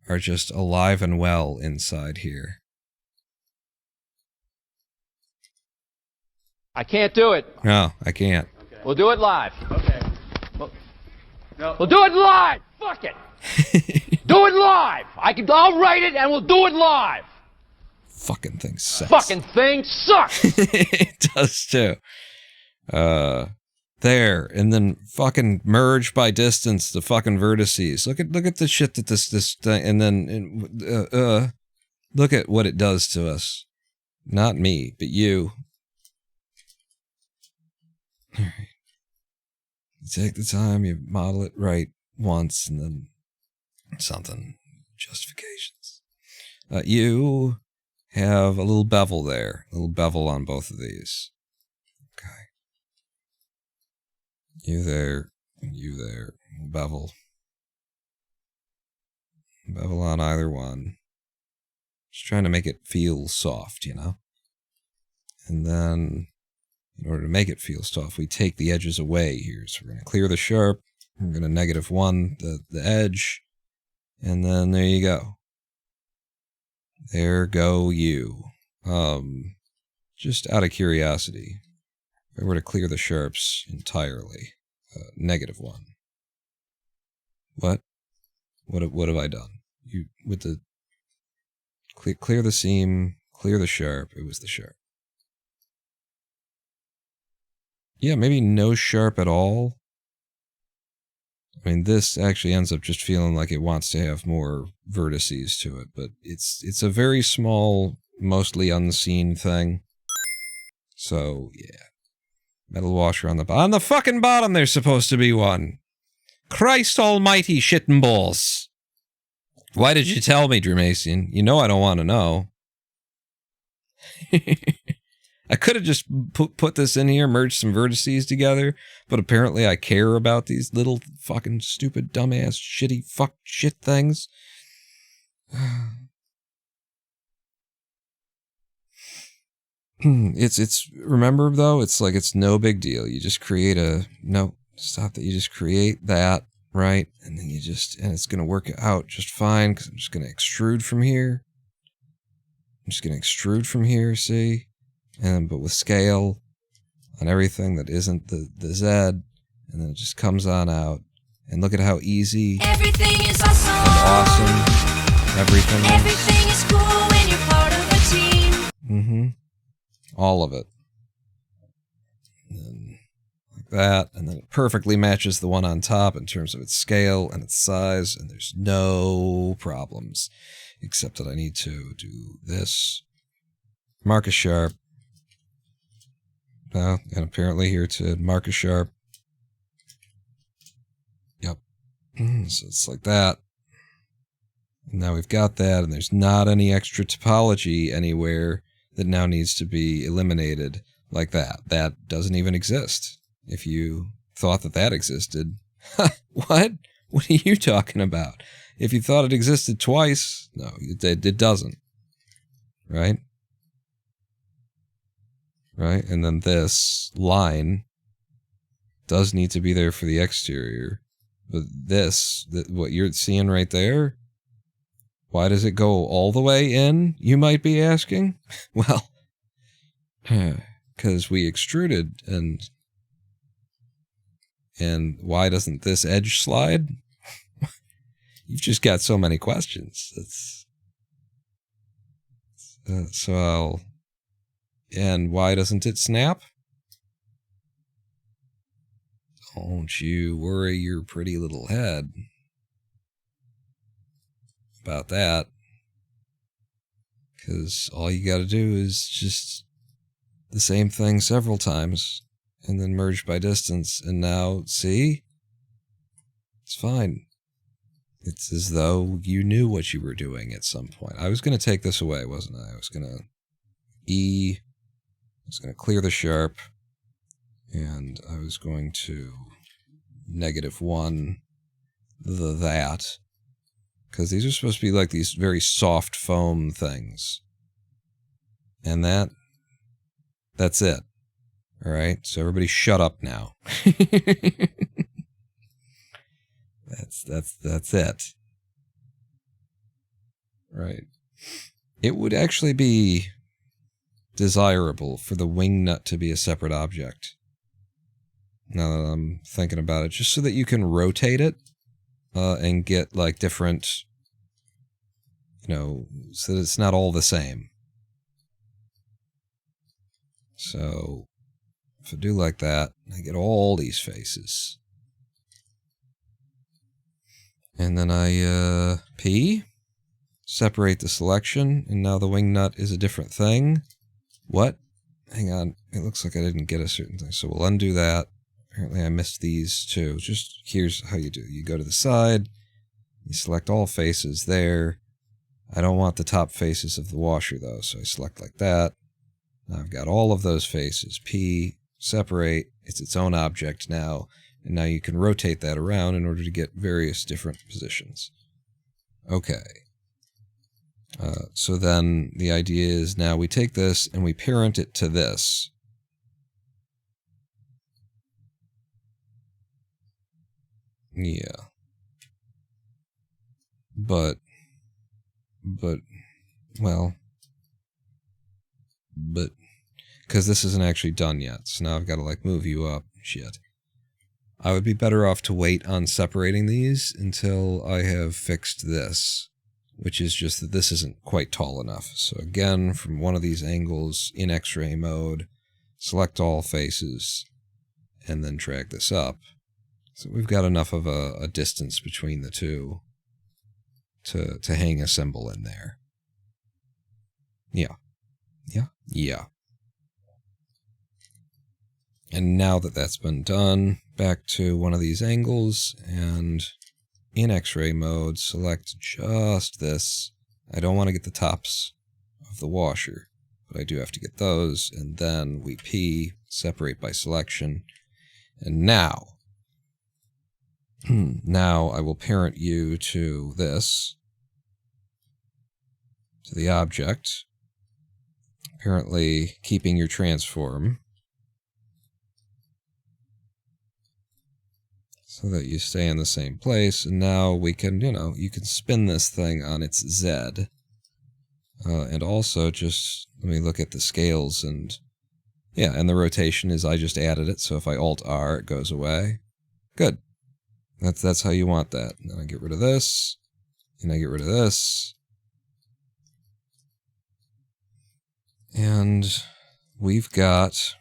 are just alive and well inside here. I can't do it. No, I can't. Okay. We'll do it live. Okay. We'll do it live. Fuck it. Do it live. I'll write it and we'll do it live. Fucking thing sucks. Fucking thing sucks. It does too. There, and then fucking merge by distance the fucking vertices. Look at the shit that this thing, and then look at what it does to us. Not me, but you. All right. You take the time, you model it right once, and then something. Justifications. You have a little bevel there. A little bevel on both of these. Okay. You there, and you there. Bevel. Bevel on either one. Just trying to make it feel soft, you know? And then, in order to make it feel soft, we take the edges away here. So we're going to clear the sharp. We're going to -1 the edge. And then there you go. There go you. Just out of curiosity, if I were to clear the sharps entirely, -1. What? What have I done? You with the clear the seam, clear the sharp. It was the sharp. Yeah, maybe no sharp at all. I mean, this actually ends up just feeling like it wants to have more vertices to it, but it's a very small, mostly unseen thing. So, yeah. Metal washer on the fucking bottom there's supposed to be one. Christ almighty shit and balls. Why did you tell me, Dramacian? You know I don't want to know. I could have just put this in here, merged some vertices together, but apparently I care about these little fucking stupid, dumbass, shitty, fuck shit things. Remember though, it's like it's no big deal. You just create you just create that, right? And then and it's gonna work out just fine, because I'm just gonna extrude from here. See? But with scale on everything that isn't the Z, and then it just comes on out. And look at how easy everything is awesome. And awesome Everything is cool when you're part of a team. Mm-hmm. All of it. And then like that, and then it perfectly matches the one on top in terms of its scale and its size, and there's no problems. Except that I need to do this. Mark a sharp. And apparently here to mark a sharp. Yep. So it's like that. And now we've got that, and there's not any extra topology anywhere that now needs to be eliminated like that. That doesn't even exist. If you thought that existed. What? What are you talking about? If you thought it existed twice, no, it doesn't. Right? Right? And then this line does need to be there for the exterior. But what you're seeing right there, why does it go all the way in, you might be asking? Well, because we extruded, and why doesn't this edge slide? You've just got so many questions. And why doesn't it snap? Don't you worry your pretty little head about that. Because all you gotta do is just the same thing several times and then merge by distance. And now, see? It's fine. It's as though you knew what you were doing at some point. I was going to take this away, wasn't I? I was going to clear the sharp, and I was going to -1 that, because these are supposed to be like these very soft foam things. And that's it. All right? So everybody shut up now. That's it. Right. It would actually be desirable for the wing nut to be a separate object. Now that I'm thinking about it, just so that you can rotate it and get like different, so that it's not all the same. So if I do like that, I get all these faces. And then I P, separate the selection, and now the wing nut is a different thing. What? Hang on, it looks like I didn't get a certain thing, so we'll undo that. Apparently I missed these too. Just here's how you do. You go to the side, you select all faces there. I don't want the top faces of the washer though, so I select like that. Now I've got all of those faces. P, separate, it's its own object now. And now you can rotate that around in order to get various different positions. Okay. So then the idea is now we take this and we parent it to this. Yeah. But, because this isn't actually done yet, so now I've got to like move you up. Shit. I would be better off to wait on separating these until I have fixed this, which is just that this isn't quite tall enough. So again, from one of these angles in X-ray mode, select all faces, and then drag this up. So we've got enough of a distance between the two to hang a symbol in there. Yeah. Yeah. Yeah. And now that that's been done, back to one of these angles, and in X-ray mode, select just this. I don't want to get the tops of the washer, but I do have to get those, and then we P, separate by selection, and now I will parent you to this, to the object, apparently keeping your transform, so that you stay in the same place, and now we can, you can spin this thing on its Z. And also just, let me look at the scales, and yeah, and the rotation is I just added it, so if I Alt-R, it goes away. Good. That's how you want that. And then I get rid of this, and I get rid of this. And we've got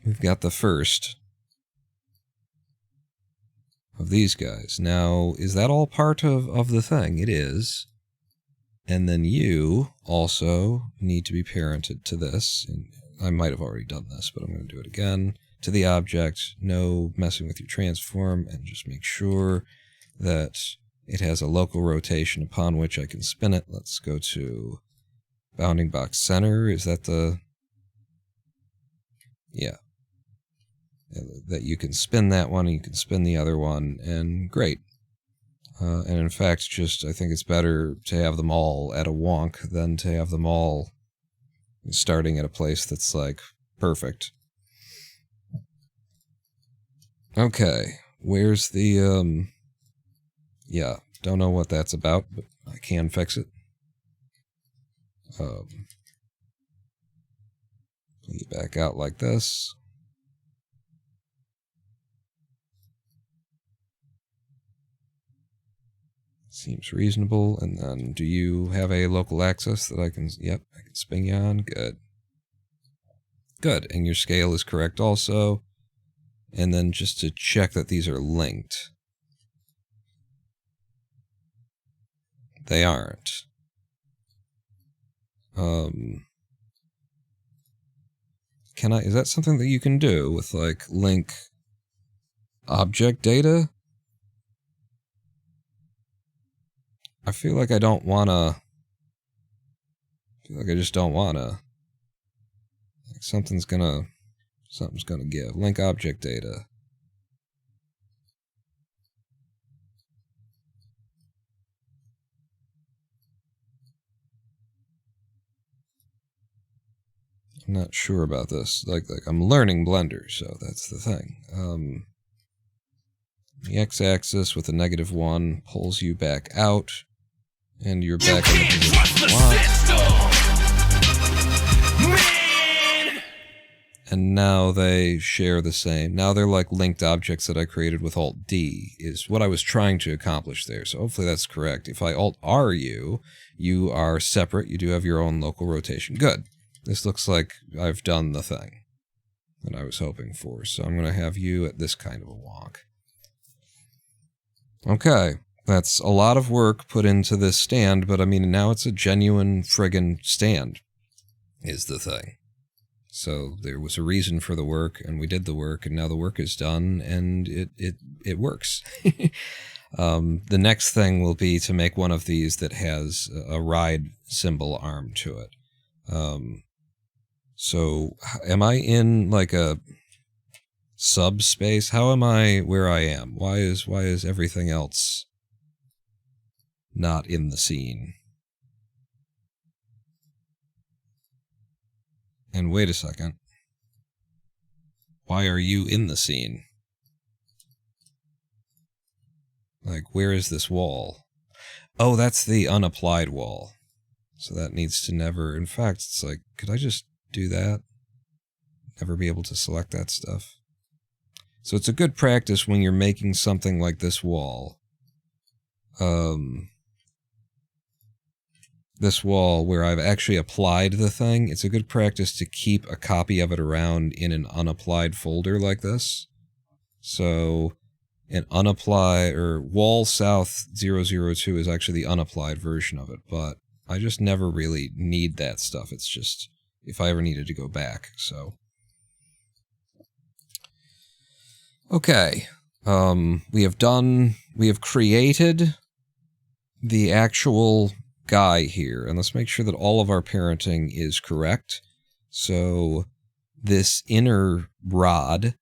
the first of these guys. Now, is that all part of the thing? It is. And then you also need to be parented to this. And I might have already done this, but I'm going to do it again. To the object, no messing with your transform, and just make sure that it has a local rotation upon which I can spin it. Let's go to bounding box center. Is that the... Yeah. That you can spin that one, and you can spin the other one, and great. And in fact, I think it's better to have them all at a wonk than to have them all starting at a place that's, like, perfect. Okay, where's the, yeah, don't know what that's about, but I can fix it. Pull you back out like this. Seems reasonable. And then, do you have a local access that I can... Yep, I can spin you on. Good. Good, and your scale is correct also. And then just to check that these are linked. They aren't. Can I... Is that something that you can do with, like, link object data? I feel like I don't wanna... I feel like I just don't wanna. Like something's gonna give. Link object data. I'm not sure about this. Like I'm learning Blender, so that's the thing. The x-axis with a -1 pulls you back out, and you're back in the position you want. And now they share the same. Now they're like linked objects that I created with Alt-D, is what I was trying to accomplish there. So hopefully that's correct. If I Alt-R you, you are separate. You do have your own local rotation. Good. This looks like I've done the thing that I was hoping for. So I'm going to have you at this kind of a wonk. Okay. That's a lot of work put into this stand, but I mean, now it's a genuine friggin' stand, is the thing. So there was a reason for the work, and we did the work, and now the work is done, and it works. The next thing will be to make one of these that has a ride symbol arm to it. So am I in like a subspace? How am I where I am? Why is everything else not in the scene? And wait a second. Why are you in the scene? Like, where is this wall? Oh, that's the unapplied wall. So that needs to never... In fact, it's like, could I just do that? Never be able to select that stuff. So it's a good practice when you're making something like this wall. This wall where I've actually applied the thing, it's a good practice to keep a copy of it around in an unapplied folder like this. So an unapplied, or wall south 002 is actually the unapplied version of it, but I just never really need that stuff. It's just if I ever needed to go back, so. Okay. We have created the actual guy here, and let's make sure that all of our parenting is correct. So this inner rod,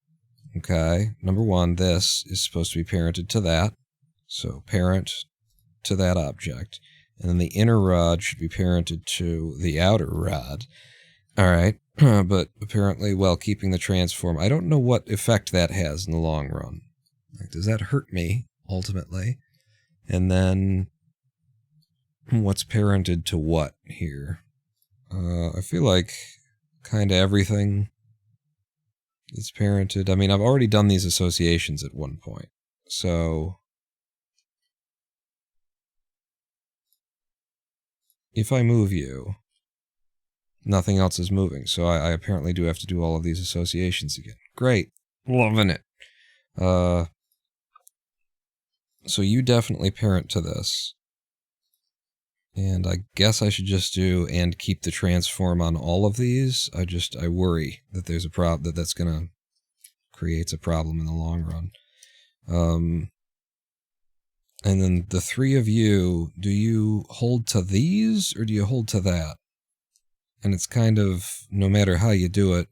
okay, number one, this is supposed to be parented to that, so parent to that object, and then the inner rod should be parented to the outer rod. All right, but apparently while keeping the transform, I don't know what effect that has in the long run. Like, does that hurt me ultimately? And then what's parented to what here? I feel like kind of everything is parented. I mean, I've already done these associations at one point. So if I move you, nothing else is moving. So I apparently do have to do all of these associations again. Great. Loving it. So you definitely parent to this. And I guess I should just do and keep the transform on all of these. I worry that there's a problem, that's gonna creates a problem in the long run. And then the three of you, do you hold to these or do you hold to that? And it's kind of, no matter how you do it,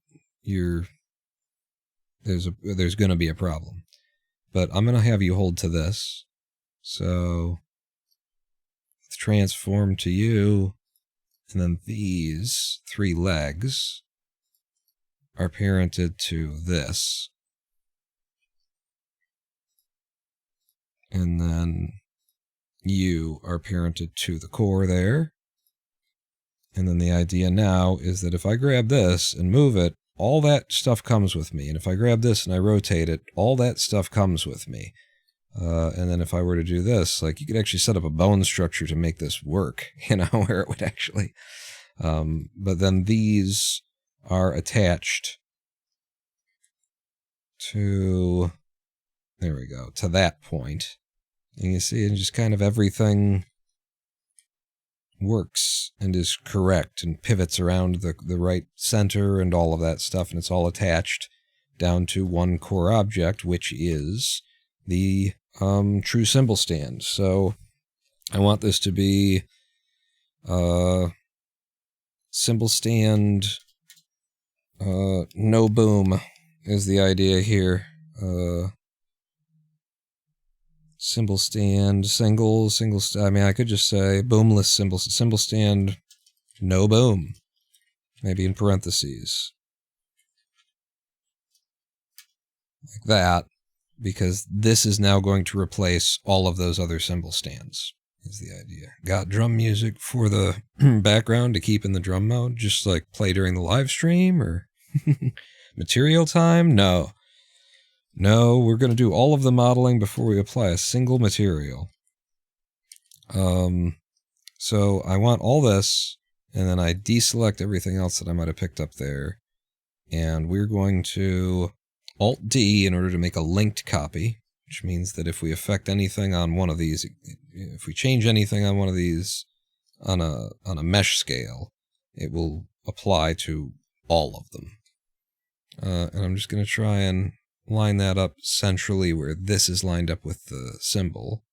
there's gonna be a problem. But I'm gonna have you hold to this. So transform to you, and then these three legs are parented to this. And then you are parented to the core there. And then the idea now is that if I grab this and move it, all that stuff comes with me. And if I grab this and I rotate it, all that stuff comes with me. And then if I were to do this, like, you could actually set up a bone structure to make this work, you know, where it would actually... but then these are attached to... There we go, to that point. And you see, just kind of everything works and is correct and pivots around the right center and all of that stuff, and it's all attached down to one core object, which is the true symbol stand. So I want this to be symbol stand no boom is the idea here. Symbol stand, I mean, I could just say boomless symbol stand, no boom. Maybe in parentheses. Like that, because this is now going to replace all of those other symbol stands, is the idea. Got drum music for the background to keep in the drum mode, just like play during the live stream, or material time? No. No, we're going to do all of the modeling before we apply a single material. So I want all this, and then I deselect everything else that I might have picked up there. And we're going to Alt-D in order to make a linked copy, which means that if we affect anything on one of these, if we change anything on one of these on a mesh scale, it will apply to all of them. And I'm just going to try and line that up centrally where this is lined up with the symbol.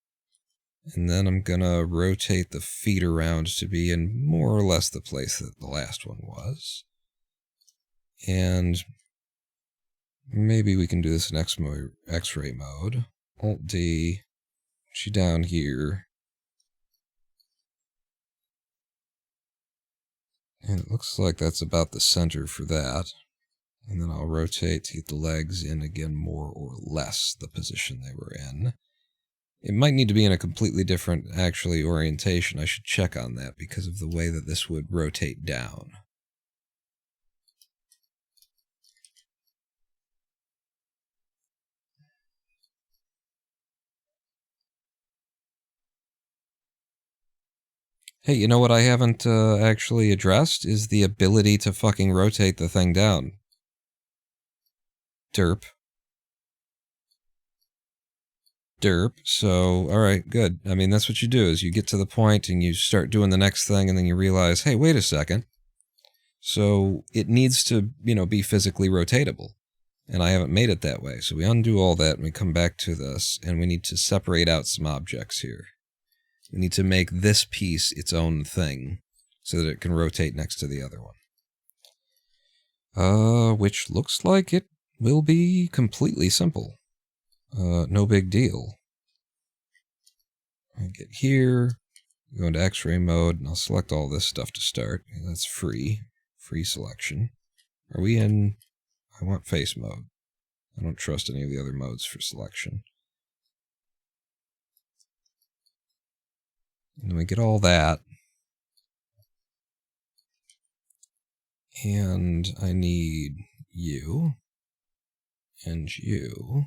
And then I'm going to rotate the feet around to be in more or less the place that the last one was. And maybe we can do this in X-ray mode. Alt-D, she down here. And it looks like that's about the center for that. And then I'll rotate to get the legs in again more or less the position they were in. It might need to be in a completely different, actually, orientation. I should check on that because of the way that this would rotate down. Hey, you know what I haven't actually addressed? Is the ability to fucking rotate the thing down. Derp. So, alright, good. I mean, that's what you do, is you get to the point and you start doing the next thing, and then you realize, hey, wait a second. So, it needs to, be physically rotatable. And I haven't made it that way. So we undo all that and we come back to this, and we need to separate out some objects here. We need to make this piece its own thing, so that it can rotate next to the other one. Which looks like it will be completely simple. No big deal. I get here, go into X-ray mode, and I'll select all this stuff to start. That's free selection. Are we in... I want face mode. I don't trust any of the other modes for selection. And then we get all that. And I need you. And you.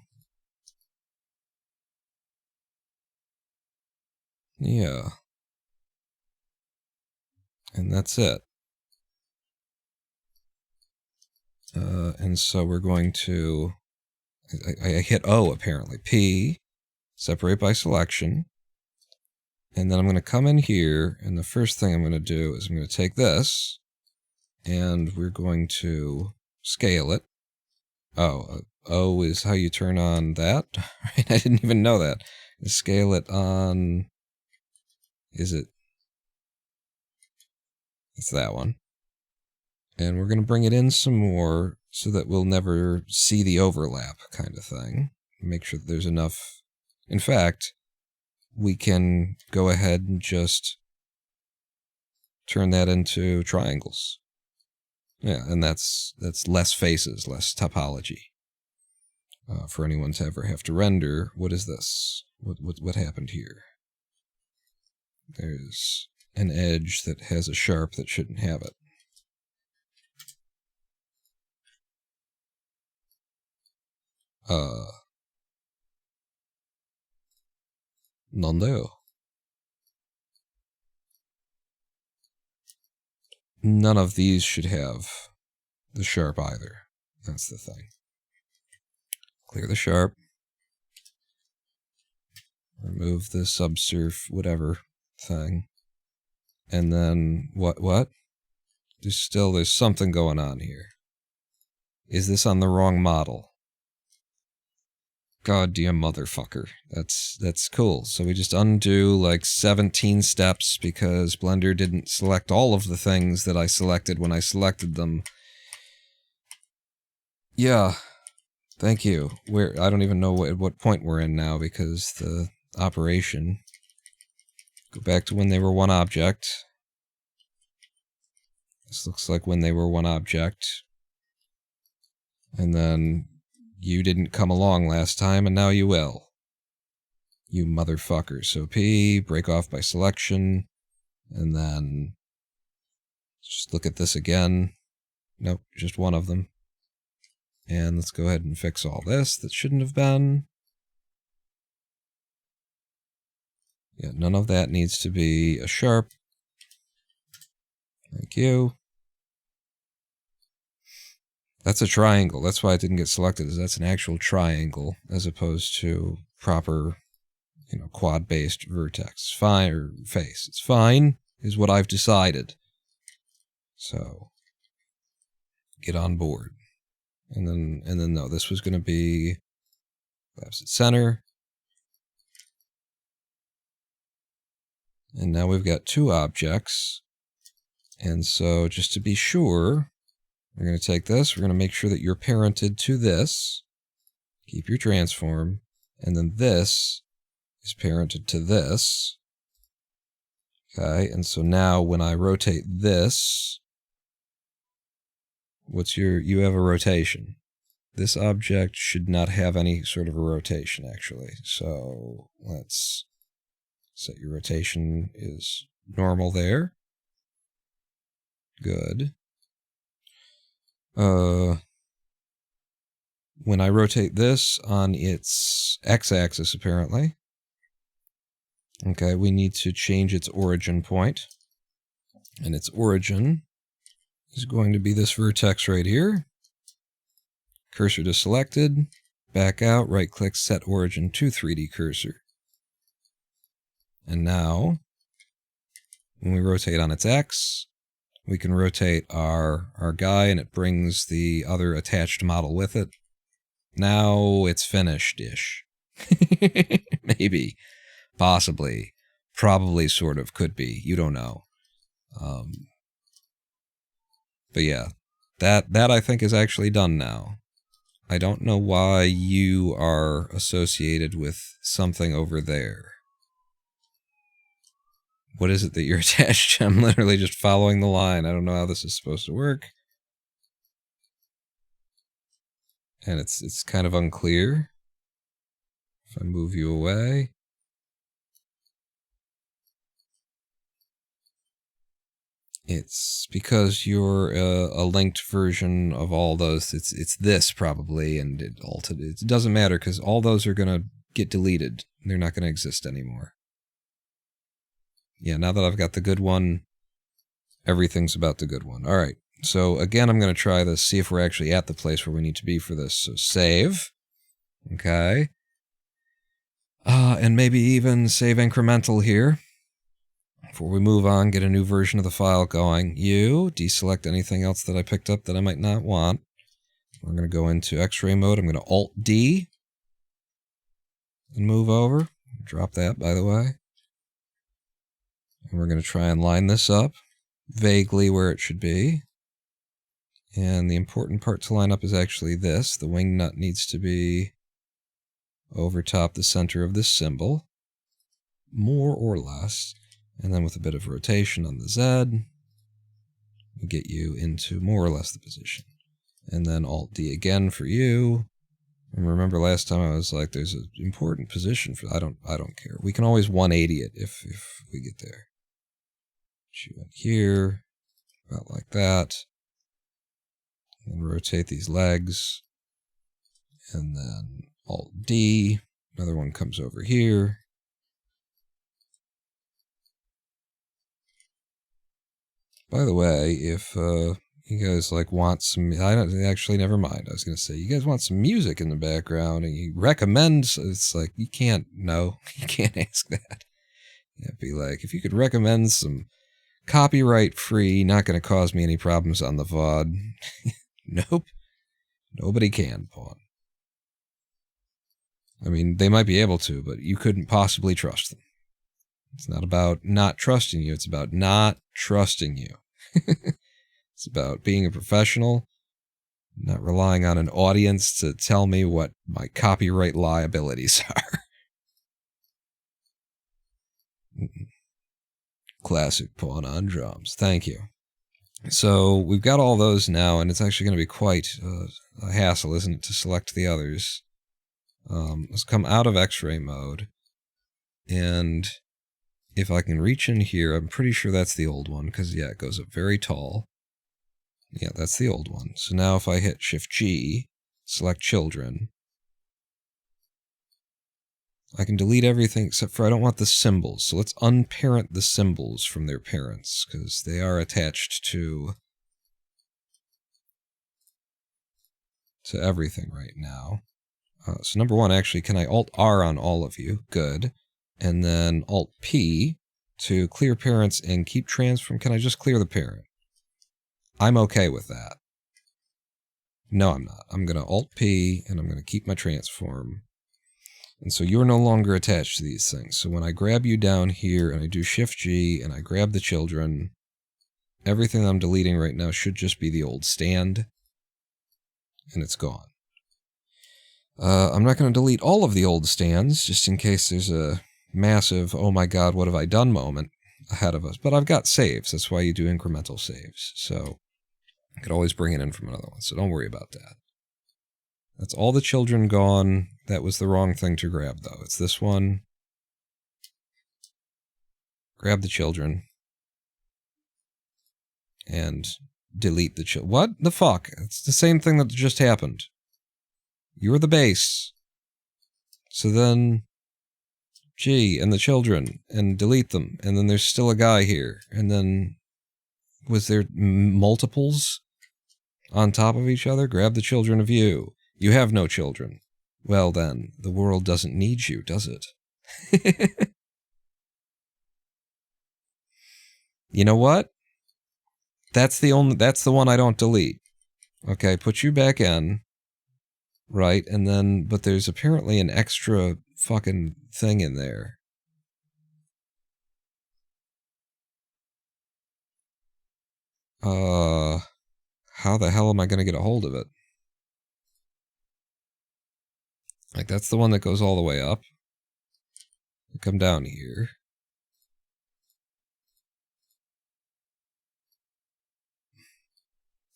Yeah. And that's it. And so we're going to... I hit O, apparently. P, separate by selection. And then I'm going to come in here, and the first thing I'm going to do is I'm going to take this, and we're going to scale it. Oh, O is how you turn on that? I didn't even know that. Scale it on... Is it... It's that one. And we're going to bring it in some more so that we'll never see the overlap kind of thing. Make sure that there's enough... In fact, we can go ahead and just turn that into triangles. Yeah, and that's less faces, less topology. for anyone to ever have to render. What is this? What happened here? There's an edge that has a sharp that shouldn't have it. Nando. None of these should have the sharp either. That's the thing. Clear the sharp. Remove the subsurf whatever thing. And then what? There's something going on here. Is this on the wrong model? Goddamn motherfucker. That's cool. So we just undo like 17 steps because Blender didn't select all of the things that I selected when I selected them. Yeah. Thank you. I don't even know at what point we're in now because the operation. Go back to when they were one object. This looks like when they were one object. And then you didn't come along last time, and now you will. You motherfucker. So P, break off by selection, and then just look at this again. Nope, just one of them. And let's go ahead and fix all this that shouldn't have been. Yeah, none of that needs to be a sharp. Thank you. That's a triangle. That's why it didn't get selected, is that's an actual triangle, as opposed to proper, quad-based vertex. Fine, or face. It's fine, is what I've decided. So, get on board. And then no, this was going to be collapse at center. And now we've got two objects. And so, just to be sure, we're going to take this, we're going to make sure that you're parented to this. Keep your transform. And then this is parented to this. Okay, and so now when I rotate this, you have a rotation. This object should not have any sort of a rotation, actually. So let's set your rotation is normal there. Good. When I rotate this on its x-axis, apparently, okay, we need to change its origin point. And its origin is going to be this vertex right here. Cursor to selected, back out, right-click, set origin to 3D cursor. And now, when we rotate on its x, we can rotate our guy, and it brings the other attached model with it. Now it's finished-ish. Maybe. Possibly. Probably, sort of. Could be. You don't know. But yeah. That I think is actually done now. I don't know why you are associated with something over there. What is it that you're attached to? I'm literally just following the line. I don't know how this is supposed to work. And it's kind of unclear. If I move you away. It's because you're a linked version of all those. It's this probably, and it doesn't matter because all those are going to get deleted. They're not going to exist anymore. Yeah, now that I've got the good one, everything's about the good one. All right, so again, I'm going to try this, see if we're actually at the place where we need to be for this. So save, okay, and maybe even save incremental here. Before we move on, get a new version of the file going. Deselect anything else that I picked up that I might not want. We're going to go into X-ray mode. I'm going to Alt-D and move over. Drop that, by the way. And we're going to try and line this up vaguely where it should be. And the important part to line up is actually this. The wing nut needs to be over top the center of this symbol, more or less. And then with a bit of rotation on the Z, we get you into more or less the position. And then Alt-D again for you. And remember last time I was like, there's an important position for, I don't care. We can always 180 it if we get there. Shoot in here, about like that. And rotate these legs. And then Alt-D. Another one comes over here. By the way, if you guys like want some, actually never mind. I was gonna say you guys want some music in the background, and you recommend. It's like you can't. No, you can't ask that. It'd be like if you could recommend some copyright-free, not gonna cause me any problems on the VOD. Nope, nobody can, Pawn. I mean, they might be able to, but you couldn't possibly trust them. It's not about not trusting you. It's about not trusting you. It's about being a professional, not relying on an audience to tell me what my copyright liabilities are. Classic Pawn on drums. Thank you. So we've got all those now, and it's actually going to be quite a hassle, isn't it, to select the others. Let's come out of X-ray mode, and if I can reach in here, I'm pretty sure that's the old one, because, yeah, it goes up very tall. Yeah, that's the old one. So now if I hit Shift-G, select Children, I can delete everything except for I don't want the symbols. So let's unparent the symbols from their parents, because they are attached to everything right now. So number one, actually, can I Alt-R on all of you? Good. And then Alt-P to clear parents and keep transform. Can I just clear the parent? I'm okay with that. No, I'm not. I'm going to Alt-P, and I'm going to keep my transform. And so you're no longer attached to these things. So when I grab you down here, and I do Shift-G, and I grab the children, everything I'm deleting right now should just be the old stand. And it's gone. I'm not going to delete all of the old stands, just in case there's a massive, oh my god, what have I done moment ahead of us. But I've got saves. That's why you do incremental saves. So I could always bring it in from another one. So don't worry about that. That's all the children gone. That was the wrong thing to grab, though. It's this one. Grab the children. And delete the children. What the fuck? It's the same thing that just happened. You're the base. So then G and the children and delete them. And then there's still a guy here. And then was there multiples on top of each other? Grab the children of you. You have no children. Well then, the world doesn't need you, does it? You know what? That's the one I don't delete. Okay, put you back in. Right, and then, but there's apparently an extra fucking thing in there. How the hell am I going to get a hold of it? Like, that's the one that goes all the way up. Come down here.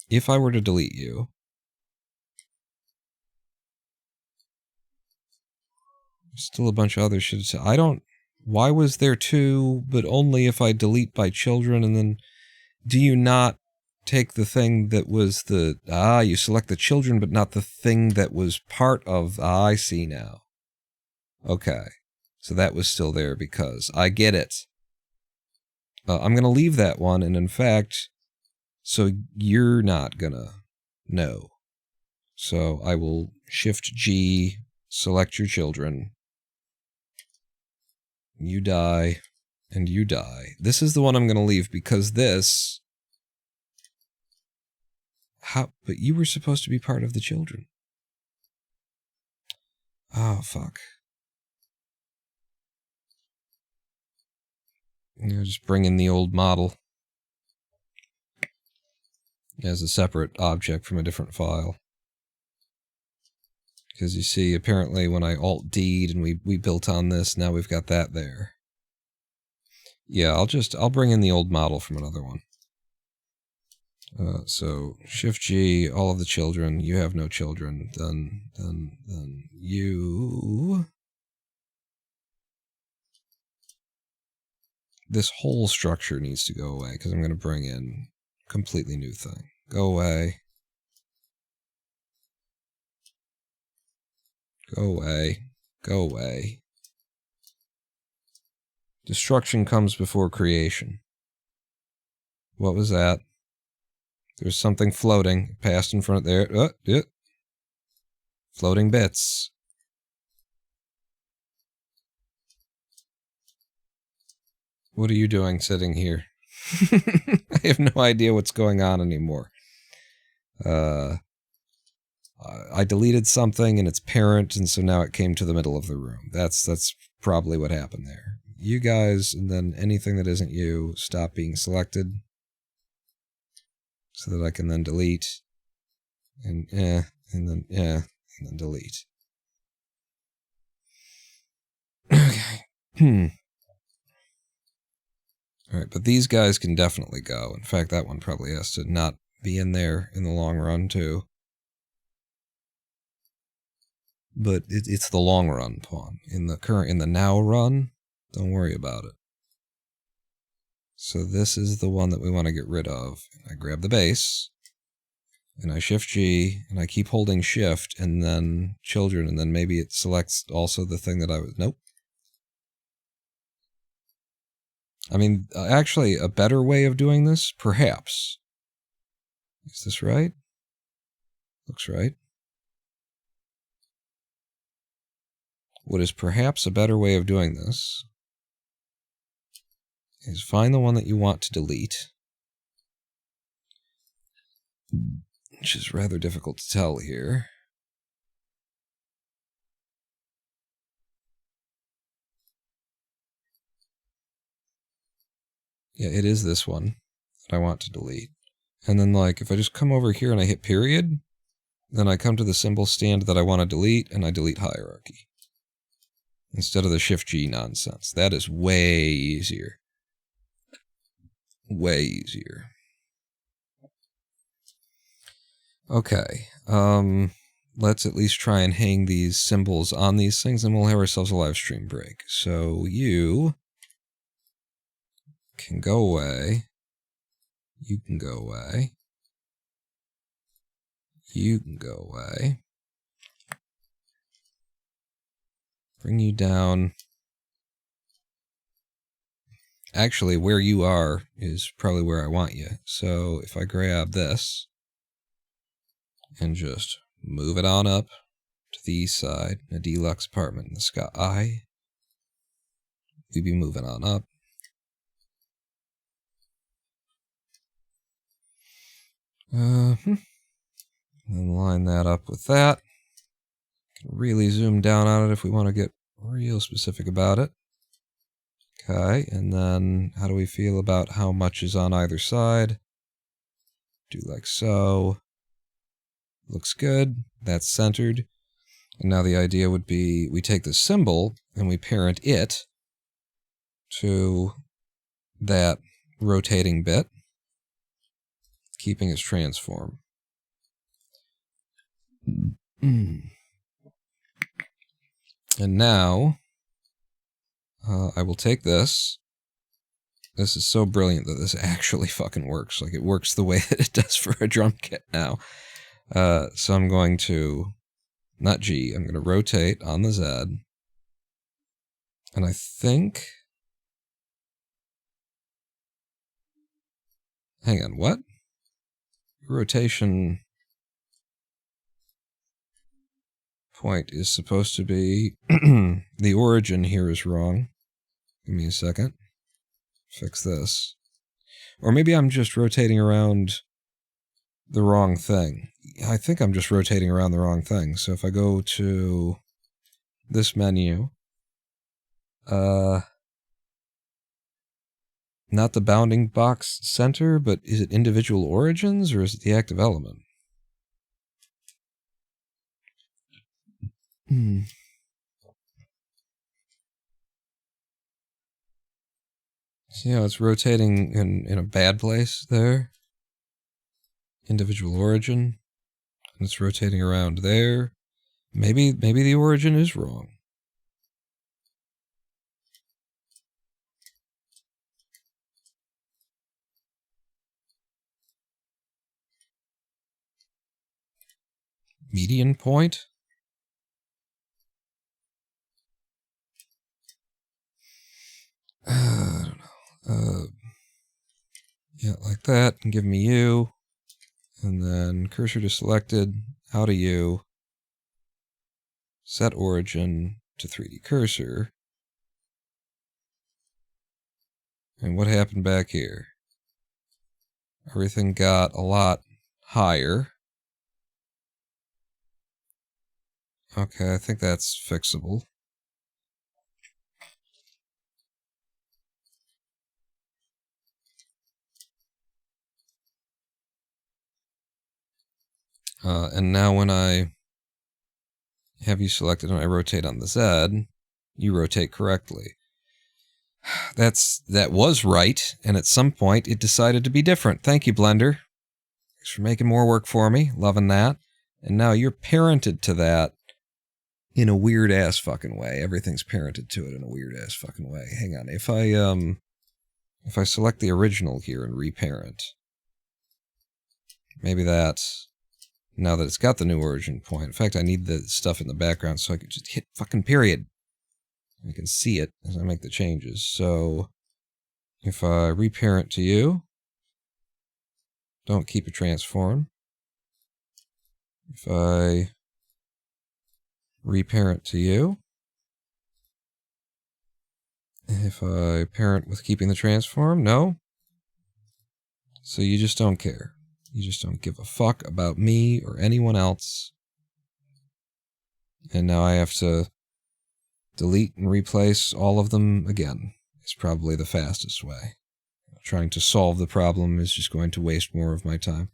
If I were to delete you, still a bunch of other shit. I don't... Why was there two, but only if I delete by children, and then... Do you not take the thing that was the... you select the children, but not the thing that was part of... I see now. Okay. So that was still there because... I get it. I'm going to leave that one, and in fact... So you're not going to know. So I will Shift-G, select your children... You die, and you die. This is the one I'm going to leave because this... How? But you were supposed to be part of the children. Oh, fuck. Just bring in the old model as a separate object from a different file. Because you see, apparently when I Alt-D'd and we built on this, now we've got that there. Yeah, I'll bring in the old model from another one. So Shift G, all of the children. You have no children. Then you. This whole structure needs to go away because I'm going to bring in a completely new thing. Go away. Go away. Go away. Destruction comes before creation. What was that? There's something floating. Passed in front there. Floating bits. What are you doing sitting here? I have no idea what's going on anymore. I deleted something and its parent, and so now it came to the middle of the room. That's probably what happened there. You guys, and then anything that isn't you, stop being selected. So that I can then delete. And then delete. Okay. Alright, but these guys can definitely go. In fact, that one probably has to not be in there in the long run, too. But it's the long run pawn. In the now run, don't worry about it. So this is the one that we want to get rid of. I grab the base, and I Shift G, and I keep holding Shift, and then children, and then maybe it selects also the thing that I was... Nope. I mean, actually, a better way of doing this, perhaps. Is this right? Looks right. What is perhaps a better way of doing this is find the one that you want to delete, which is rather difficult to tell here. Yeah, it is this one that I want to delete. And then, like, if I just come over here and I hit period, then I come to the symbol stand that I want to delete, and I delete hierarchy. Instead of the Shift-G nonsense. That is way easier. Way easier. Okay. Let's at least try and hang these symbols on these things, and we'll have ourselves a live stream break. So you can go away. You can go away. You can go away. Bring you down. Actually, where you are is probably where I want you. So if I grab this and just move it on up to the east side, a deluxe apartment in the sky, we'd be moving on up. And line that up with that. Can really zoom down on it if we want to get real specific about it. Okay, and then how do we feel about how much is on either side? Do like so. Looks good. That's centered. And now the idea would be we take the symbol and we parent it to that rotating bit, keeping its transform. And now I will take this. This is so brilliant that this actually fucking works. Like, it works the way that it does for a drum kit now. So I'm going to, not G, I'm going to rotate on the Z. And I think... Hang on, what? Rotation point is supposed to be... the origin here is wrong. Give me a second. Fix this. Or maybe I'm just rotating around the wrong thing. I think I'm just rotating around the wrong thing. So if I go to this menu, not the bounding box center, but is it individual origins or is it the active element? See how it's rotating in a bad place there? individual origin, and it's rotating around there. Maybe the origin is wrong. Median point? I don't know. Yeah, like that, and give me U. And then cursor to selected, out of U. Set origin to 3D cursor. And what happened back here? Everything got a lot higher. Okay, I think that's fixable. And now when I have you selected and I rotate on the Z, you rotate correctly. That was right, and at some point it decided to be different. Thank you, Blender. Thanks for making more work for me. Loving that. And now you're parented to that in a weird-ass fucking way. Everything's parented to it in a weird-ass fucking way. Hang on. If I select the original here and reparent, maybe that's... Now that it's got the new origin point. In fact, I need the stuff in the background so I can just hit fucking period. I can see it as I make the changes. So, if I reparent to you, don't keep a transform. If I reparent to you, if I parent with keeping the transform, no. So you just don't care. You just don't give a fuck about me or anyone else. And now I have to delete and replace all of them again. It's probably the fastest way. Trying to solve the problem is just going to waste more of my time.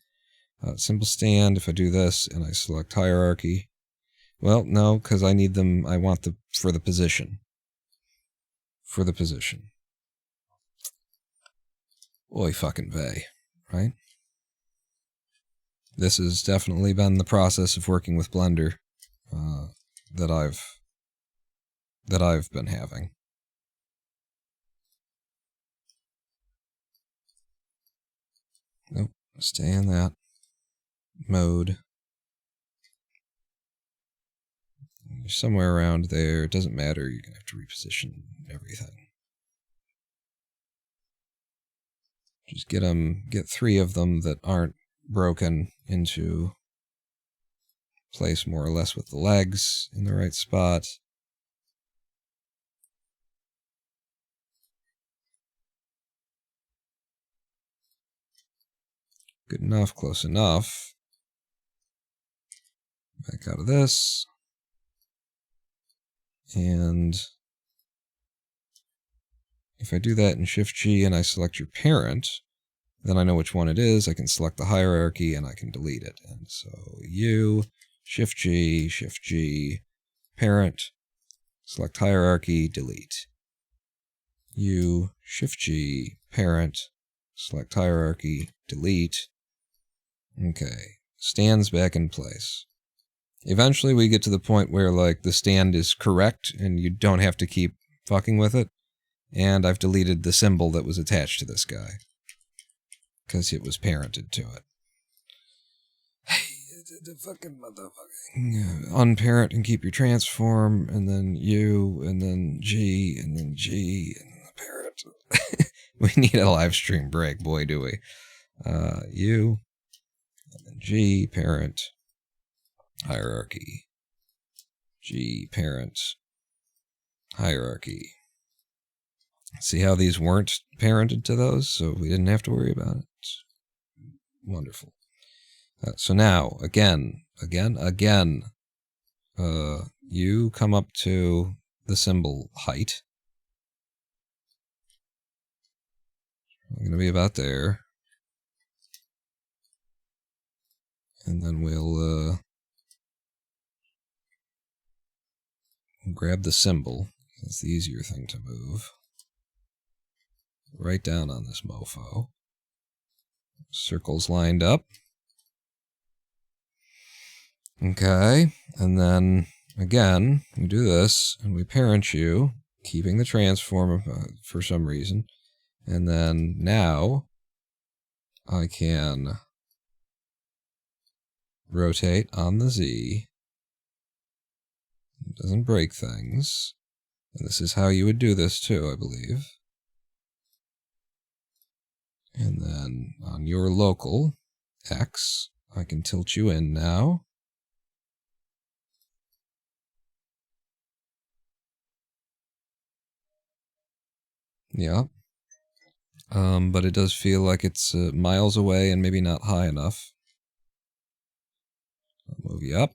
Simple stand, if I do this and I select hierarchy. Well, no, because I need them, I want the, for the position. For the position. Oy fucking vey, right? This has definitely been the process of working with Blender that I've been having. Nope, stay in that mode. You're somewhere around there. It doesn't matter. You're gonna have to reposition everything. Just get 3 of them that aren't broken into place more or less with the legs in the right spot. Good enough, close enough. Back out of this. And if I do that in Shift-G and I select your parent, then I know which one it is. I can select the hierarchy and I can delete it. And so U, Shift-G, Shift-G, parent, select hierarchy, delete. U, Shift-G, parent, select hierarchy, delete. Okay, stands back in place. Eventually we get to the point where like the stand is correct and you don't have to keep fucking with it. And I've deleted the symbol that was attached to this guy. Because it was parented to it. Hey, the fucking motherfucking unparent and keep your transform, and then U, and then G, and then G, and then the parent. We need a live stream break, boy, do we. U, and then G, parent, hierarchy. G, parent, hierarchy. See how these weren't parented to those, so we didn't have to worry about it. Wonderful. So now, again, you come up to the symbol height. I'm going to be about there. And then we'll grab the symbol. That's the easier thing to move. Right down on this mofo. Circles lined up. Okay, and then again, we do this, and we parent you, keeping the transform for some reason. And then now, I can rotate on the Z. It doesn't break things. And this is how you would do this too, I believe. And then on your local X, I can tilt you in now. Yeah. But it does feel like it's miles away and maybe not high enough. I'll move you up.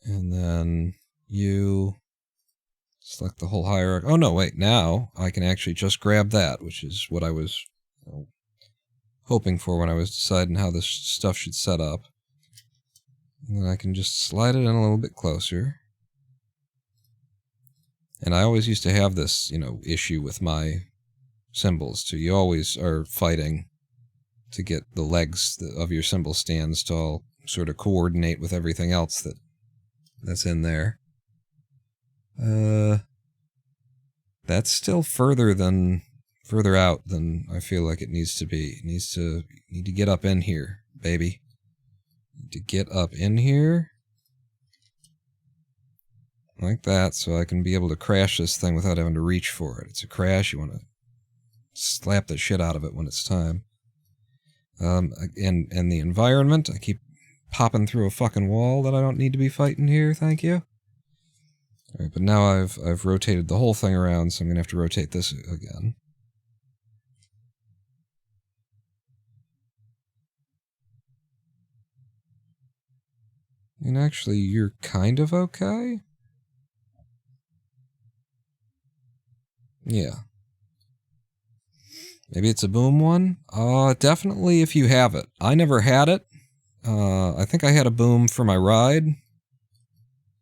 And then you select the whole hierarchy. Oh no, wait, now I can actually just grab that, which is what I was hoping for when I was deciding how this stuff should set up. And then I can just slide it in a little bit closer. And I always used to have this, issue with my symbols too. You always are fighting to get the legs of your symbol stands to all sort of coordinate with everything else that's in there. That's still further out than I feel like it needs to be. You need to get up in here, baby. Need to get up in here. Like that, so I can be able to crash this thing without having to reach for it. It's a crash, you want to slap the shit out of it when it's time. And the environment, I keep popping through a fucking wall that I don't need to be fighting here, thank you. Alright, but now I've rotated the whole thing around, so I'm gonna have to rotate this again. And actually, you're kind of okay? Yeah. Maybe it's a boom one? Definitely if you have it. I never had it. I think I had a boom for my ride.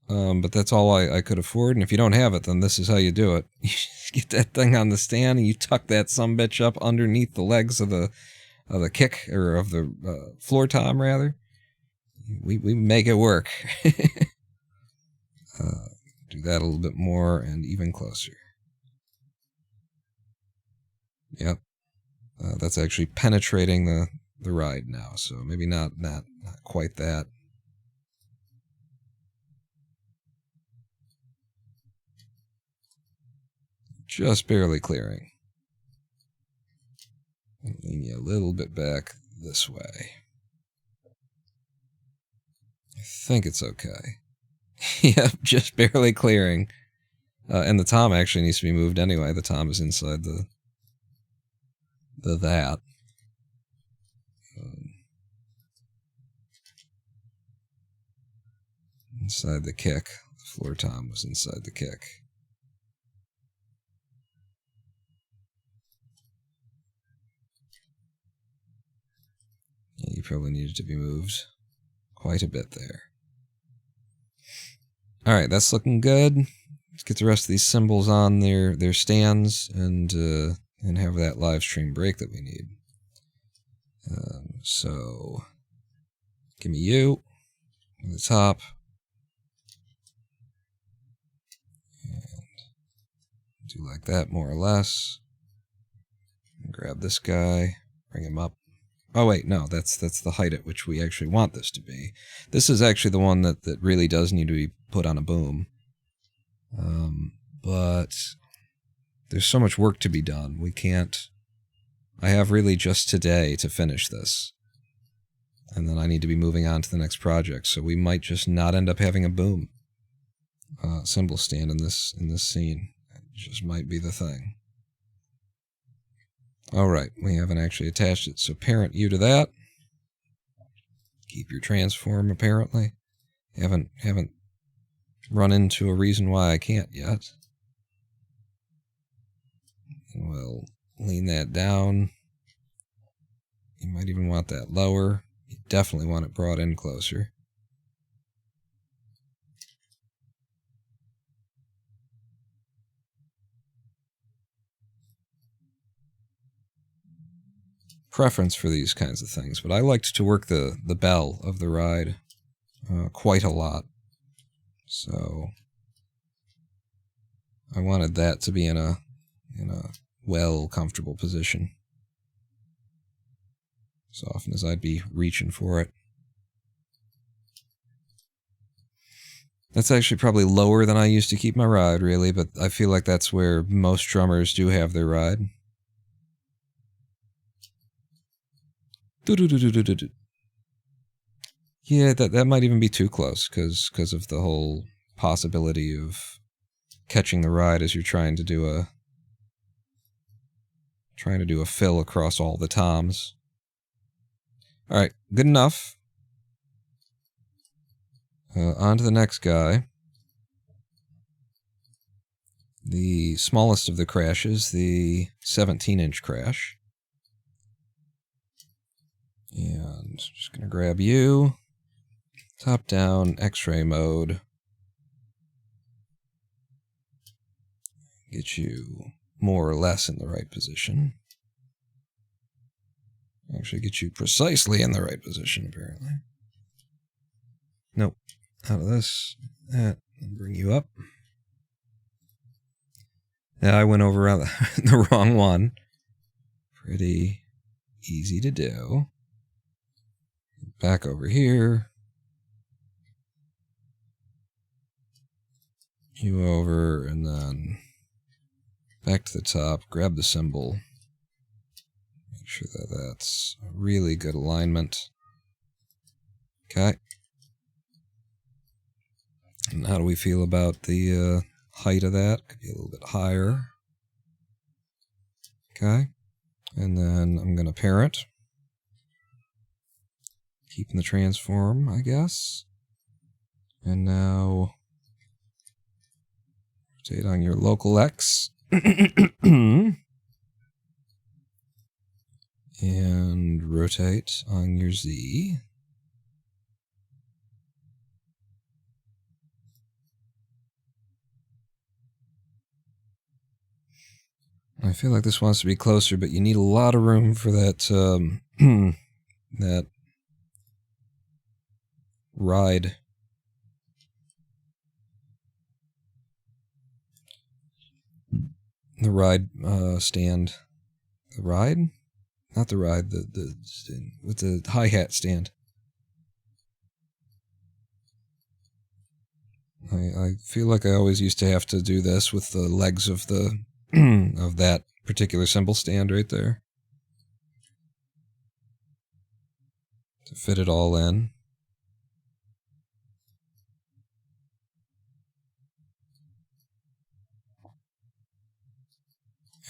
But that's all I could afford, and if you don't have it, then this is how you do it. You get that thing on the stand, and you tuck that sumbitch up underneath the legs of the kick, or of the floor tom, rather. We make it work. Do that a little bit more, and even closer. Yep. That's actually penetrating the ride now, so maybe not quite that. Just barely clearing. Lean you a little bit back this way. I think it's okay. Yep, just barely clearing. And the tom actually needs to be moved anyway. The tom is inside the that. Inside the kick. The floor tom was inside the kick. Yeah, you probably needed to be moved quite a bit there. Alright, that's looking good. Let's get the rest of these symbols on their stands and have that live stream break that we need. So, give me you at the top. And do like that, more or less. Grab this guy, bring him up. Oh wait, no, that's the height at which we actually want this to be. This is actually the one that really does need to be put on a boom. But there's so much work to be done. We can't... I have really just today to finish this. And then I need to be moving on to the next project, so we might just not end up having a boom symbol stand in this scene. It just might be the thing. Alright, we haven't actually attached it, so parent you to that. Keep your transform, apparently. Haven't run into a reason why I can't yet. We'll lean that down. You might even want that lower. You definitely want it brought in closer. preference for these kinds of things, but I liked to work the bell of the ride quite a lot. So I wanted that to be in a well, comfortable position as often as I'd be reaching for it. That's actually probably lower than I used to keep my ride, really, but I feel like that's where most drummers do have their ride. Yeah, that might even be too close, because of the whole possibility of catching the ride as you're trying to do a fill across all the toms. All right, good enough. On to the next guy. The smallest of the crashes, the 17-inch crash. And just going to grab you. Top down, X-ray mode. Get you more or less in the right position. Actually get you precisely in the right position, apparently. Nope. Out of this. That. Bring you up. Yeah, I went over the wrong one. Pretty easy to do. Back over here. You over, and then back to the top. Grab the cymbal. Make sure that that's a really good alignment. Okay. And how do we feel about the height of that? Could be a little bit higher. Okay. And then I'm going to parent. Keeping the transform, I guess. And now rotate on your local X. And rotate on your Z. I feel like this wants to be closer, but you need a lot of room for that that ride. The ride stand. The ride? Not the ride, with the hi-hat stand. I feel like I always used to have to do this with the legs of the of that particular cymbal stand right there. To fit it all in.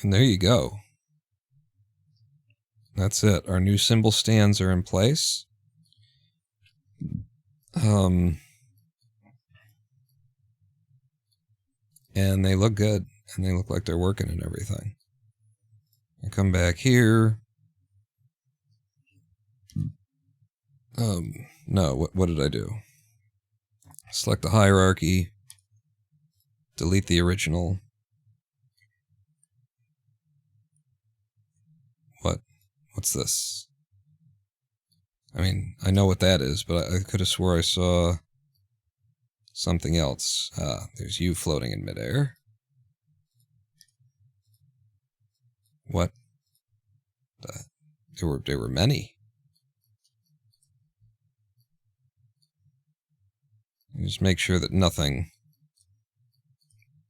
And there you go. That's it. Our new cymbal stands are in place. And they look good. And they look like they're working and everything. I come back here. No, what did I do? Select the hierarchy. Delete the original. What's this? I mean, I know what that is, but I could have swore I saw something else. There's you floating in midair. What? There were many. Just make sure that nothing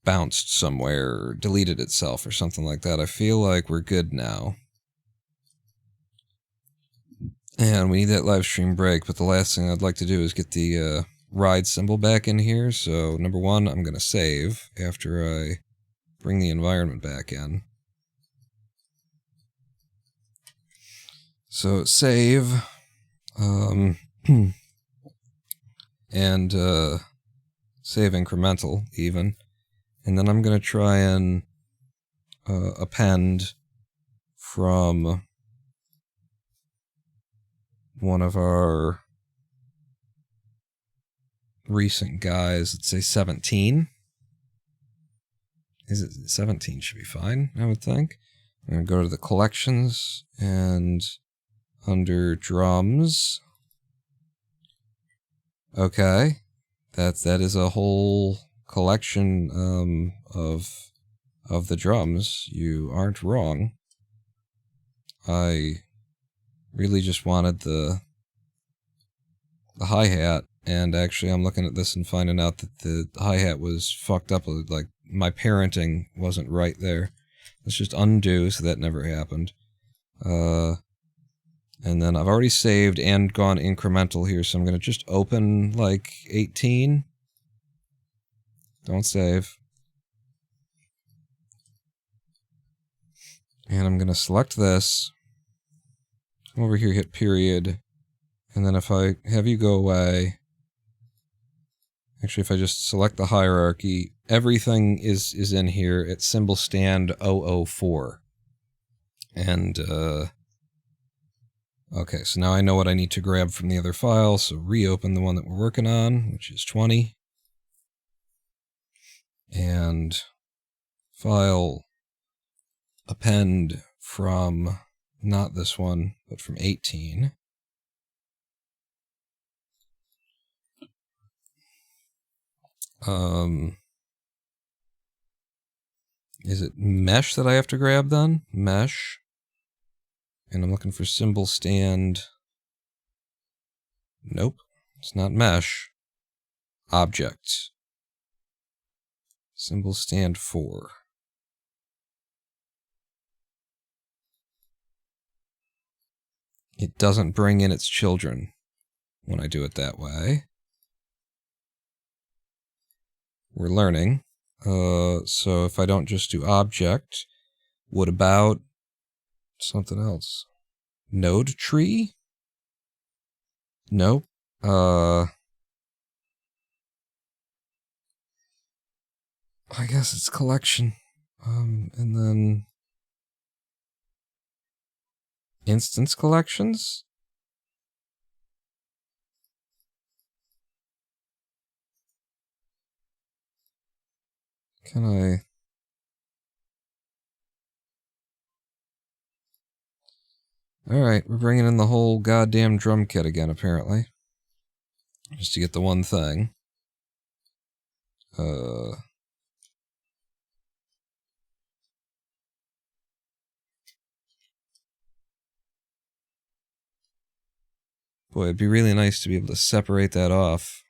bounced somewhere or deleted itself or something like that. I feel like we're good now. And we need that live stream break, but the last thing I'd like to do is get the ride symbol back in here. So, number one, I'm going to save after I bring the environment back in. So, save, and save incremental, even. And then I'm going to try and append from one of our recent guys, let's say 17. Is it 17 should be fine, I would think. I'm going to go to the collections and under drums. Okay. That is a whole collection of the drums. You aren't wrong. I really just wanted the hi-hat, and actually I'm looking at this and finding out that the hi-hat was fucked up, like my parenting wasn't right there. Let's just undo, so that never happened. And then I've already saved and gone incremental here, so I'm going to just open, like, 18. Don't save. And I'm going to select this. Come over here, hit period. And then if I have you go away... Actually, if I just select the hierarchy, everything is in here at symbol stand 004. And, okay, so now I know what I need to grab from the other file, so reopen the one that we're working on, which is 20. And file append from, not this one, but from 18. Is it mesh that I have to grab then? Mesh. And I'm looking for symbol stand. Nope. It's not mesh. Object. Symbol stand 4. It doesn't bring in its children when I do it that way. We're learning. So if I don't just do object, what about something else? Node tree? Nope. I guess it's collection. And then instance collections? Can I... Alright, we're bringing in the whole goddamn drum kit again, apparently. Just to get the one thing. Boy, it'd be really nice to be able to separate that off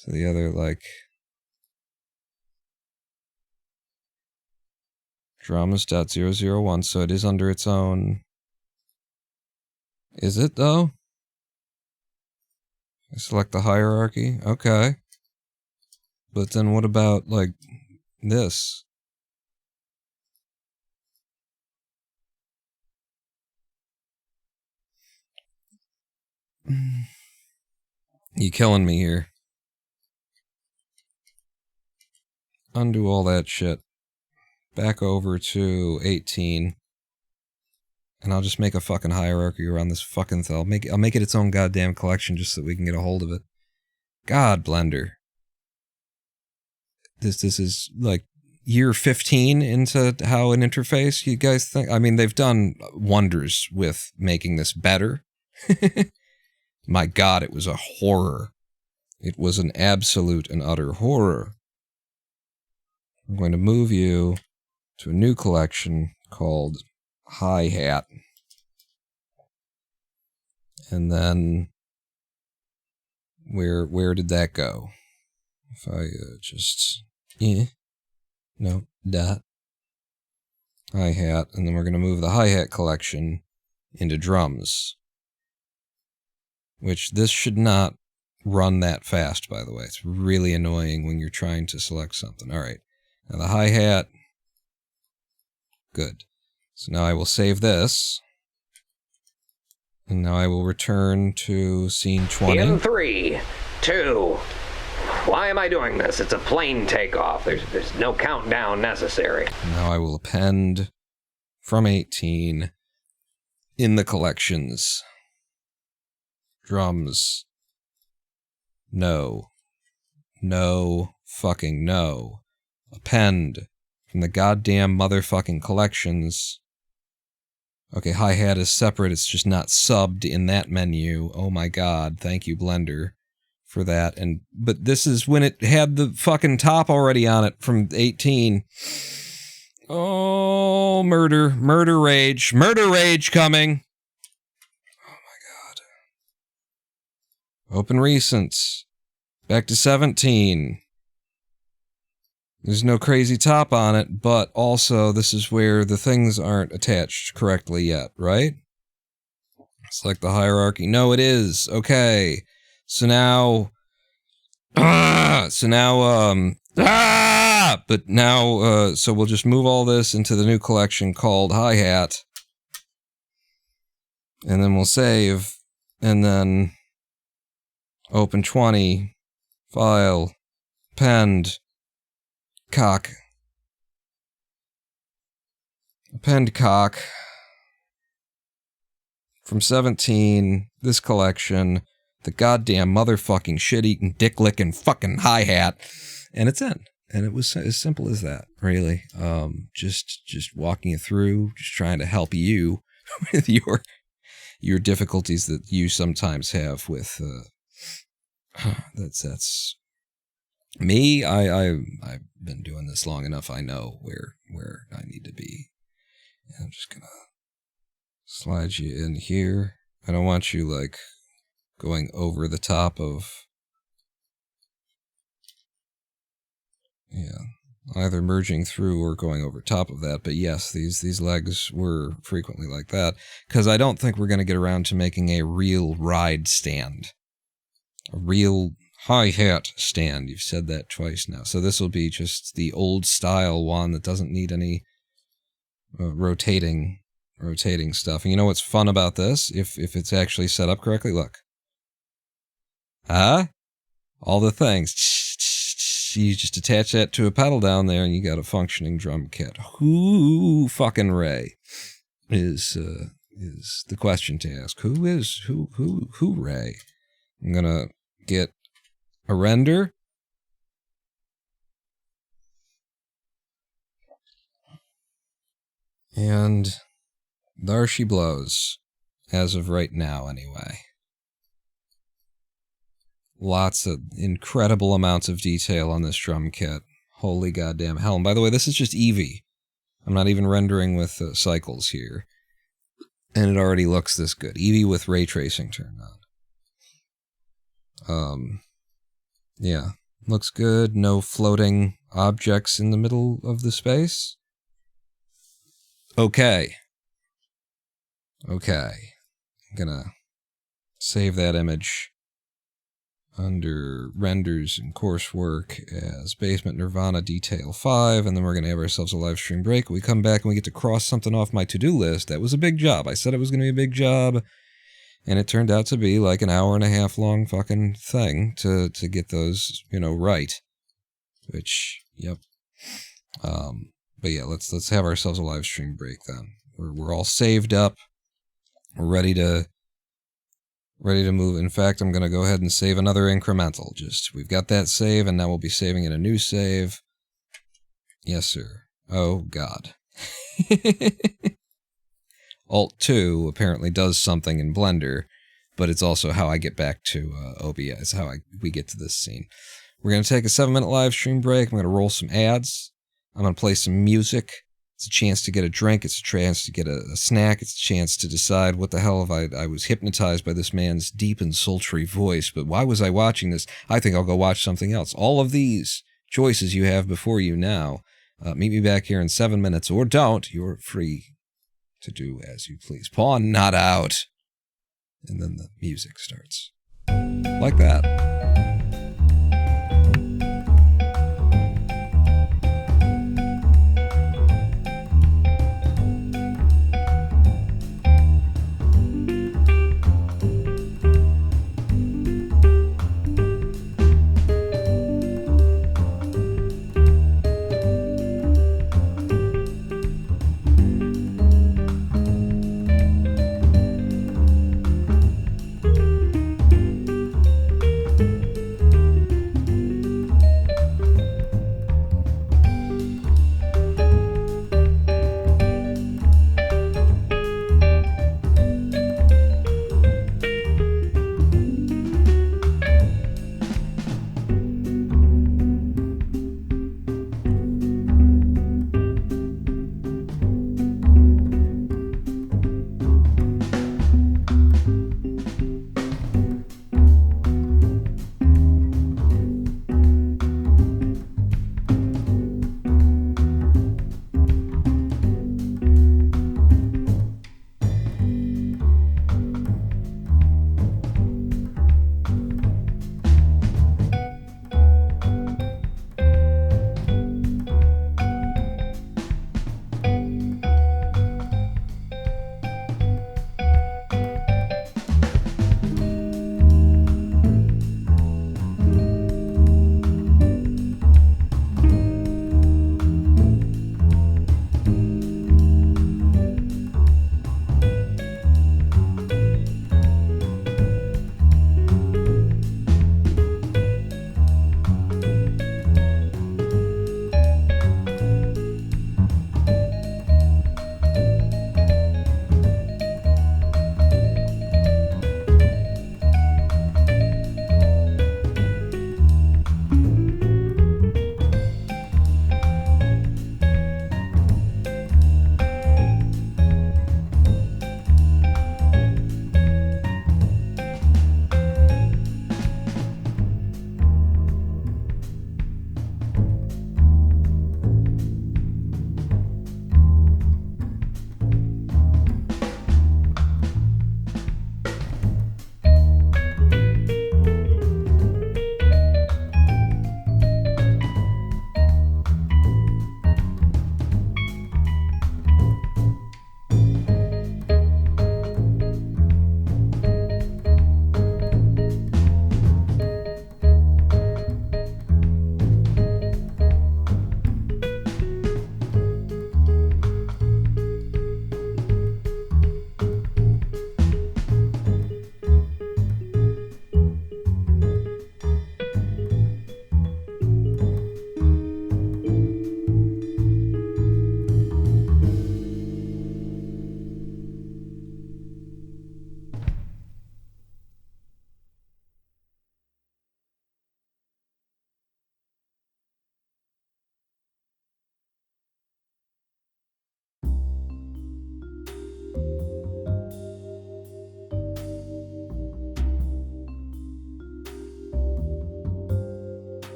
to the other, like... Drums.001, so it is under its own... Is it, though? I select the hierarchy? Okay. But then what about, like, this? You killing me here. Undo all that shit. Back over to 18. And I'll just make a fucking hierarchy around this fucking thing. I'll make it its own goddamn collection just so that we can get a hold of it. God, Blender. This is like year 15 into how an interface, you guys think? I mean, they've done wonders with making this better. My God, it was a horror. It was an absolute and utter horror. I'm going to move you to a new collection called hi-hat. And then where did that go? If I just no dot hi-hat, and then we're going to move the hi-hat collection into drums, which this should not run that fast, by the way. It's really annoying when you're trying to select something. All right, now the hi-hat. Good. So now I will save this. And now I will return to scene 20. In 3, 2... Why am I doing this? It's a plane takeoff. There's no countdown necessary. Now I will append from 18 in the collections. Drums. No. No. Fucking no. Append from the goddamn motherfucking collections Okay, hi-hat is separate. It's just not subbed in that menu. Oh my god, thank you, Blender, for that. But this is when it had the fucking top already on it from 18. Oh, murder rage coming. Oh my god. Open recents. Back to 17. There's no crazy top on it, but also this is where the things aren't attached correctly yet, right? It's like the hierarchy. No, it is. Okay. So now... but now, so we'll just move all this into the new collection called hi-hat. And then we'll save. And then open 20. File. Append. Cock. Append cock. From 17, this collection, the goddamn motherfucking shit-eating, dick-licking fucking hi-hat. And it's in. And it was as simple as that, really. Just walking it through, just trying to help you with your difficulties that you sometimes have with, that's me. I've been doing this long enough. I know where I need to be. And I'm just gonna slide you in here. I don't want you like going over the top of, either merging through or going over top of that. But yes, these legs were frequently like that, because I don't think we're going to get around to making a real ride stand. A real hi-hat stand. You've said that twice now. So this will be just the old style one that doesn't need any rotating stuff. And you know what's fun about this? If it's actually set up correctly, look. All the things. You just attach that to a pedal down there and you got a functioning drum kit. Who fucking Ray is the question to ask. Who Ray? I'm gonna get a render. And there she blows. As of right now, anyway. Lots of incredible amounts of detail on this drum kit. Holy goddamn hell. And by the way, this is just Eevee. I'm not even rendering with cycles here. And it already looks this good. Eevee with ray tracing turned on. Yeah. Looks good. No floating objects in the middle of the space. Okay. I'm gonna save that image under renders and coursework as Basement Nirvana Detail 5, and then we're going to have ourselves a live stream break. We come back and we get to cross something off my to-do list. That was a big job. I said it was going to be a big job, and it turned out to be like an hour and a half long fucking thing to get those, right. Which, yep. But yeah, let's have ourselves a live stream break then. We're all saved up. We're ready to move. In fact, I'm going to go ahead and save another incremental. We've got that save, and now we'll be saving in a new save. Yes, sir. Oh, God. Alt-2 apparently does something in Blender, but it's also how I get back to OBS, how we get to this scene. We're going to take a 7-minute live stream break. I'm going to roll some ads. I'm going to play some music. It's a chance to get a drink. It's a chance to get a snack. It's a chance to decide what the hell have I was hypnotized by this man's deep and sultry voice, but why was I watching this? I think I'll go watch something else. All of these choices you have before you now. Meet me back here in 7 minutes, or don't. You're free to do as you please. Pawn not out. And then the music starts. Like that.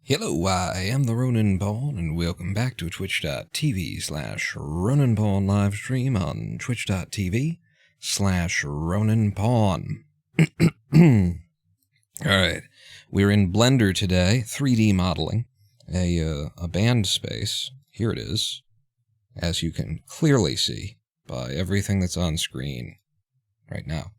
Hello, I am the Ronin Pawn, and welcome back to twitch.tv/Ronin Pawn live stream on twitch.tv/Ronin Pawn. Alright, we're in Blender today, 3D modeling, a band space. Here it is, as you can clearly see by everything that's on screen right now.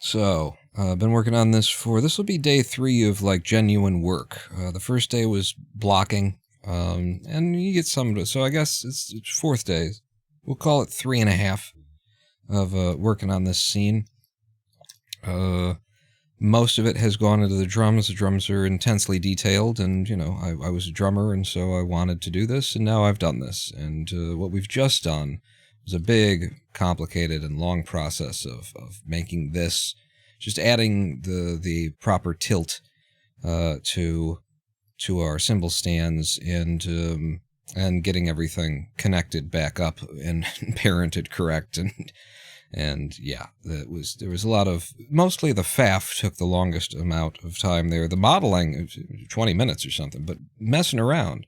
So, I've been working on this this will be day 3 of, like, genuine work. The first day was blocking, and you get some of it, so I guess it's 4th day. We'll call it 3.5 of, working on this scene. Most of it has gone into the drums. The drums are intensely detailed, and, you know, I was a drummer, and so I wanted to do this, and now I've done this. And, what we've just done was a big, complicated, and long process of making this, just adding the proper tilt to our cymbal stands and getting everything connected back up and parented correct, and yeah, there was a lot of, mostly the faff took the longest amount of time there. The modeling, 20 minutes or something, but messing around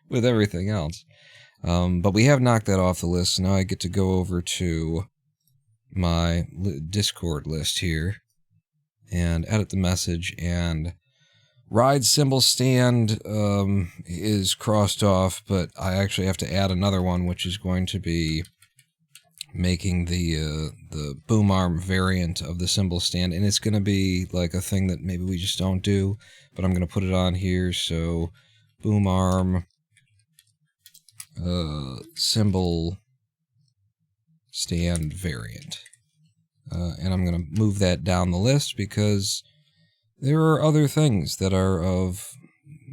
with everything else. But we have knocked that off the list, so now I get to go over to my Discord list here and edit the message, and ride cymbal stand is crossed off, but I actually have to add another one, which is going to be making the boom arm variant of the cymbal stand, and it's going to be like a thing that maybe we just don't do, but I'm going to put it on here. So boom arm cymbal stand variant, and I'm going to move that down the list because there are other things that are of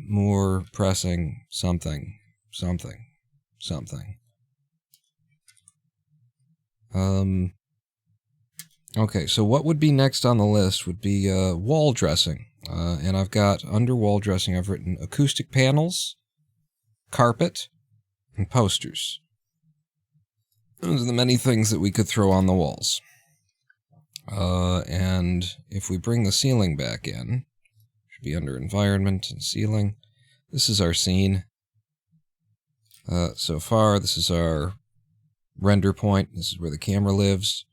more pressing something. Okay, so what would be next on the list would be wall dressing, and I've got, under wall dressing, I've written acoustic panels, carpet, and posters. Those are the many things that we could throw on the walls. And if we bring the ceiling back in, should be under environment and ceiling. This is our scene. So far, this is our render point. This is where the camera lives.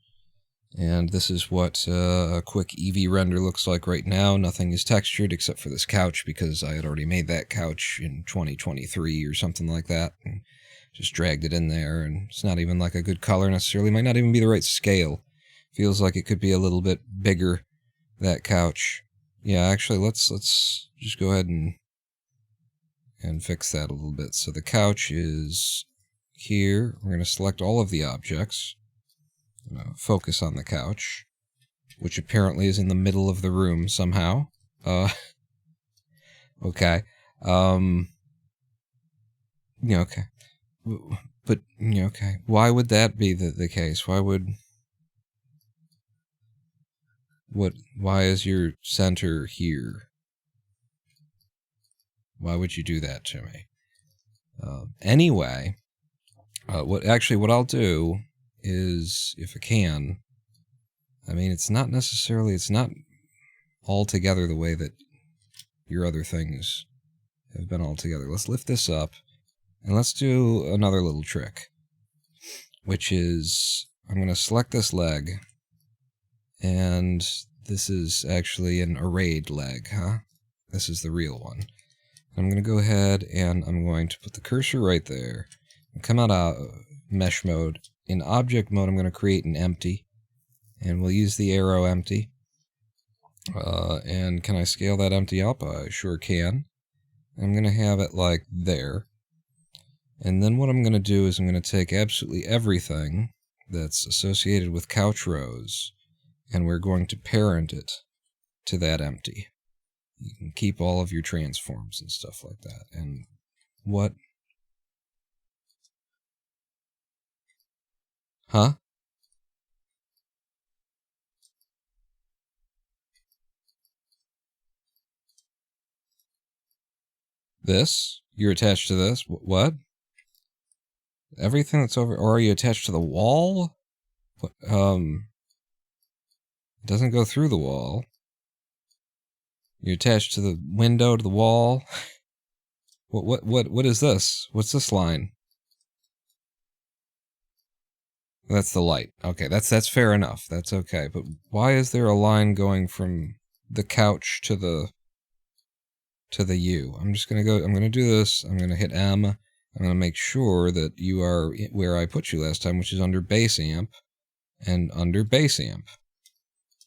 And this is what a quick Eevee render looks like right now. Nothing is textured except for this couch, because I had already made that couch in 2023 or something like that. And just dragged it in there, and it's not even like a good color necessarily. Might not even be the right scale. Feels like it could be a little bit bigger, that couch. Yeah, actually, let's just go ahead and fix that a little bit. So the couch is here. We're going to select all of the objects. Focus on the couch, which apparently is in the middle of the room somehow. Okay. Yeah, okay. But, okay. Why would that be the case? Why is your center here? Why would you do that to me? Anyway, what I'll do is, if I can, I mean, it's not altogether the way that your other things have been altogether. Let's lift this up, and let's do another little trick, which is, I'm going to select this leg, and this is actually an arrayed leg, huh? This is the real one. I'm going to go ahead, and I'm going to put the cursor right there, and come out of mesh mode. In object mode, I'm going to create an empty, and we'll use the arrow empty. And can I scale that empty up? I sure can. I'm going to have it like there. And then what I'm going to do is I'm going to take absolutely everything that's associated with couch rows, and we're going to parent it to that empty. You can keep all of your transforms and stuff like that. And what? Huh? This? You're attached to this? What? Everything that's over... Or are you attached to the wall? What, it doesn't go through the wall. You're attached to the window, to the wall. What is this? What's this line? That's the light. Okay, that's fair enough. That's okay. But why is there a line going from the couch to the U? I'm just gonna go. I'm gonna do this. I'm gonna hit M. I'm gonna make sure that you are where I put you last time, which is under bass amp and under bass amp.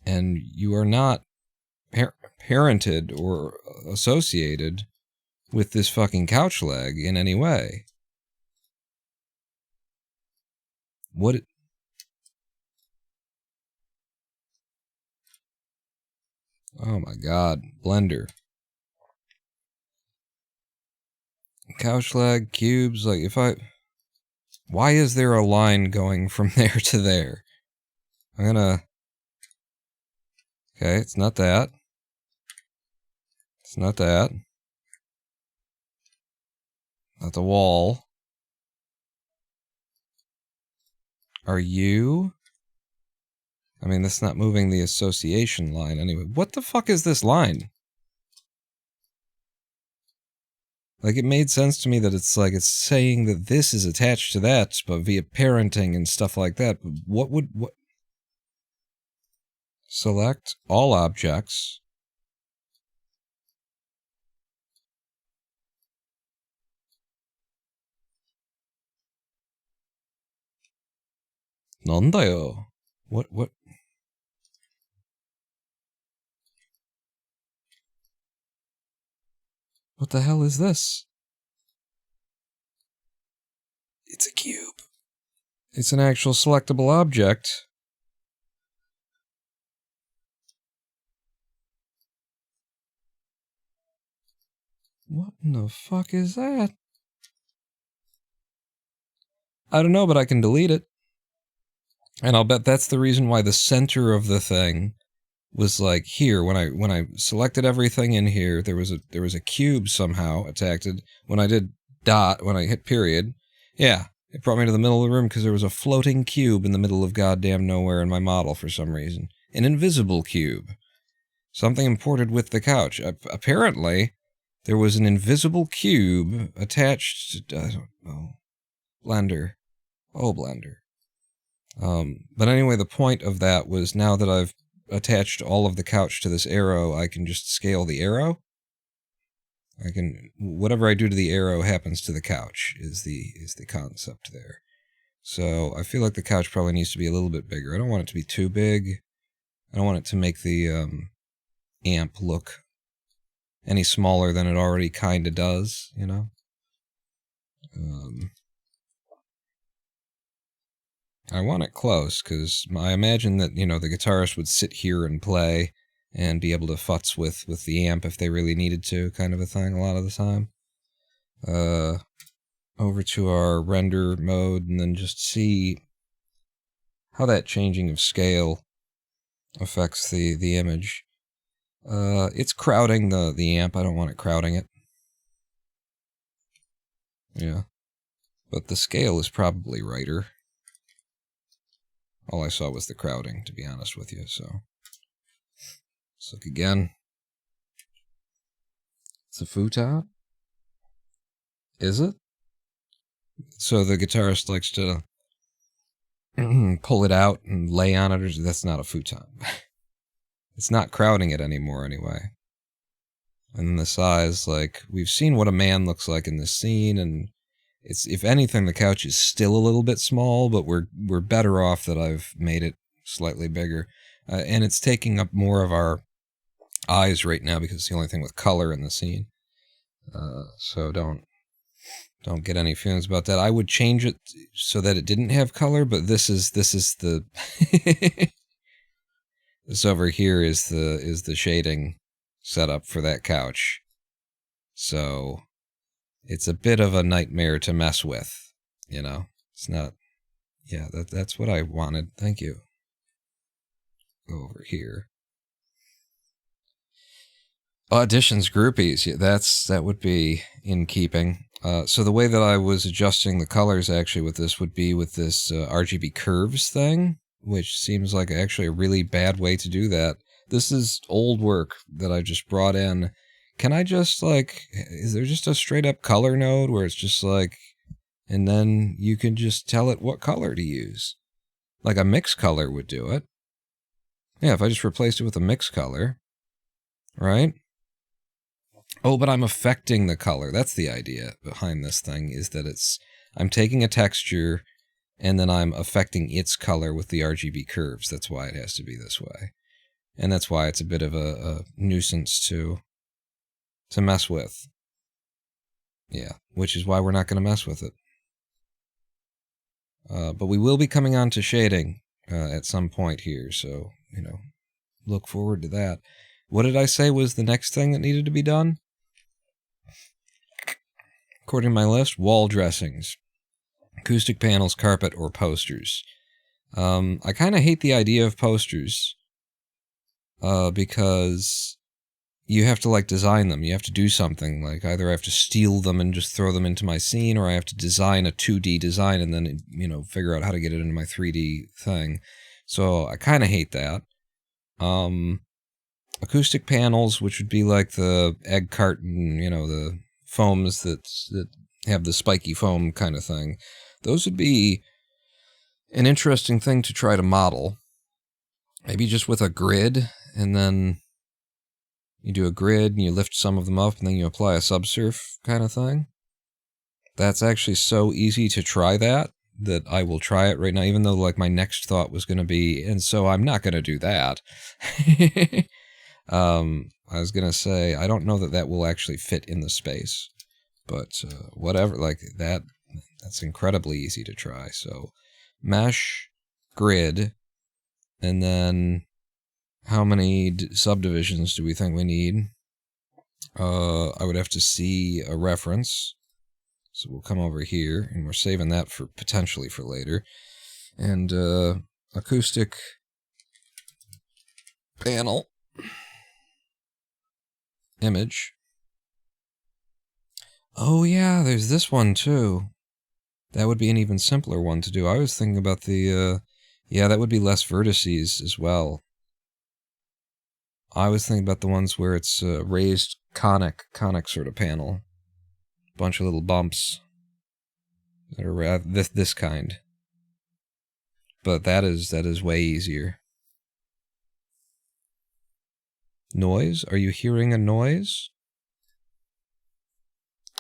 And you are not parented or associated with this fucking couch leg in any way. What? Oh my god, Blender. Couch leg, cubes, like if I... Why is there a line going from there to there? I'm gonna... Okay, it's not that. It's not that. Not the wall. Are you? I mean, that's not moving the association line anyway. What the fuck is this line? Like, it made sense to me that it's like, it's saying that this is attached to that, but via parenting and stuff like that. But what? Select all objects. Nandayo. What? What the hell is this? It's a cube. It's an actual selectable object. What in the fuck is that? I don't know, but I can delete it. And I'll bet that's the reason why the center of the thing was like here. When I selected everything in here, there was a cube somehow attacked. When I did dot, when I hit period, yeah, it brought me to the middle of the room because there was a floating cube in the middle of goddamn nowhere in my model for some reason. An invisible cube. Something imported with the couch. Apparently, there was an invisible cube attached to, I don't know, Blender. Oh, Blender. But anyway, the point of that was now that I've attached all of the couch to this arrow, I can just scale the arrow. I can, whatever I do to the arrow happens to the couch is the concept there. So I feel like the couch probably needs to be a little bit bigger. I don't want it to be too big. I don't want it to make the amp look any smaller than it already kind of does, you know? I want it close, because I imagine that, you know, the guitarist would sit here and play and be able to futz with the amp if they really needed to, kind of a thing a lot of the time. Over to our render mode, and then just see how that changing of scale affects the image. It's crowding the amp. I don't want it crowding it. Yeah. But the scale is probably righter. All I saw was the crowding, to be honest with you, so... Let's look again. It's a futon? Is it? So the guitarist likes to pull it out and lay on it, or that's not a futon. It's not crowding it anymore, anyway. And then the size, like, we've seen what a man looks like in this scene, and it's, if anything, the couch is still a little bit small, but we're better off that I've made it slightly bigger. And it's taking up more of our eyes right now because it's the only thing with color in the scene. So don't get any feelings about that. I would change it so that it didn't have color, but this is the this over here is the shading setup for that couch. So it's a bit of a nightmare to mess with, you know. It's not. Yeah, that's what I wanted. Thank you. Go over here. Auditions groupies. Yeah, that would be in keeping. So the way that I was adjusting the colors actually with this would be with this RGB curves thing, which seems like actually a really bad way to do that. This is old work that I just brought in. Can I just, like, is there just a straight up color node where it's just like, and then you can just tell it what color to use? Like a mix color would do it. Yeah, if I just replaced it with a mix color, right? Oh, but I'm affecting the color. That's the idea behind this thing, is that I'm taking a texture and then I'm affecting its color with the RGB curves. That's why it has to be this way. And that's why it's a bit of a nuisance to mess with. Yeah, which is why we're not going to mess with it. But we will be coming on to shading at some point here, so, look forward to that. What did I say was the next thing that needed to be done? According to my list, wall dressings, acoustic panels, carpet, or posters. I kind of hate the idea of posters because you have to, like, design them. You have to do something. Like, either I have to steal them and just throw them into my scene, or I have to design a 2D design and then, figure out how to get it into my 3D thing. So I kind of hate that. Acoustic panels, which would be like the egg carton, the foams that have the spiky foam kind of thing. Those would be an interesting thing to try to model. Maybe just with a grid, and then you do a grid and you lift some of them up and then you apply a subsurf kind of thing. That's actually so easy to try that I will try it right now, even though, like, my next thought was going to be, and so I'm not going to do that. I was going to say, I don't know that will actually fit in the space, but whatever, like, that's incredibly easy to try. So mesh, grid, and then how many subdivisions do we think we need? I would have to see a reference. So we'll come over here, and we're saving that for potentially for later. And acoustic panel image. Oh yeah, there's this one too. That would be an even simpler one to do. I was thinking about the yeah, that would be less vertices as well. I was thinking about the ones where it's raised conic sort of panel. Bunch of little bumps that are this kind. But that is way easier. Noise? Are you hearing a noise?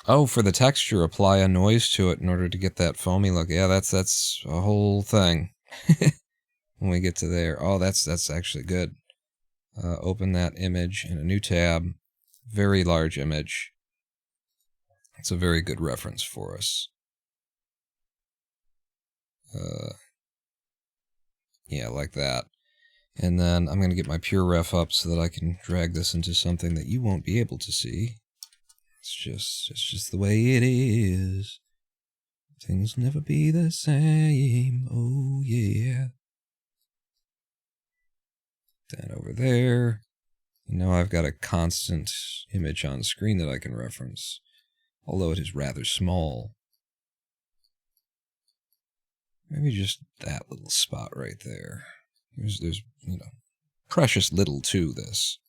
Oh, for the texture, apply a noise to it in order to get that foamy look. Yeah, that's a whole thing. When we get to there. Oh, that's actually good. Open that image in a new tab. Very large image. It's a very good reference for us. Yeah, like that. And then I'm going to get my pure ref up so that I can drag this into something that you won't be able to see. It's just the way it is. Things will never be the same. Oh, yeah. Then over there. And now I've got a constant image on screen that I can reference. Although it is rather small. Maybe just that little spot right there. There's precious little to this.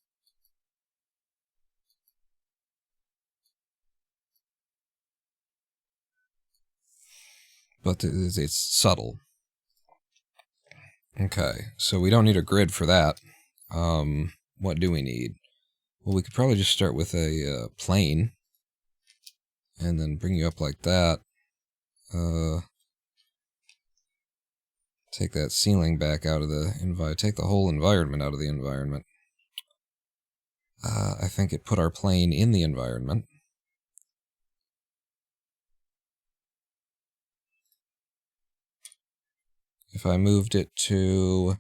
But it's subtle. Okay, so we don't need a grid for that. What do we need? Well, we could probably just start with a plane. And then bring you up like that. Take that ceiling back out of the environment. Take the whole environment out of the environment. I think it put our plane in the environment. If I moved it to...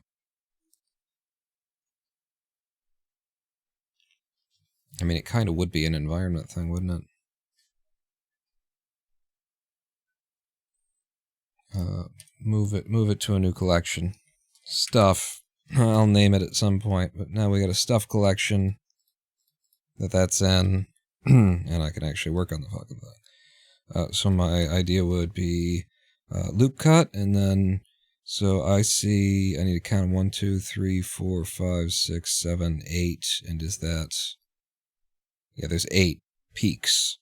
I mean, it kind of would be an environment thing, wouldn't it? Move it to a new collection. Stuff. I'll name it at some point, but now we got a stuff collection that's in, and I can actually work on the fucking thing. So my idea would be loop cut, and then So I see, I need to count 1, 2, 3, 4, 5, 6, 7, 8, and is that... Yeah, there's 8 peaks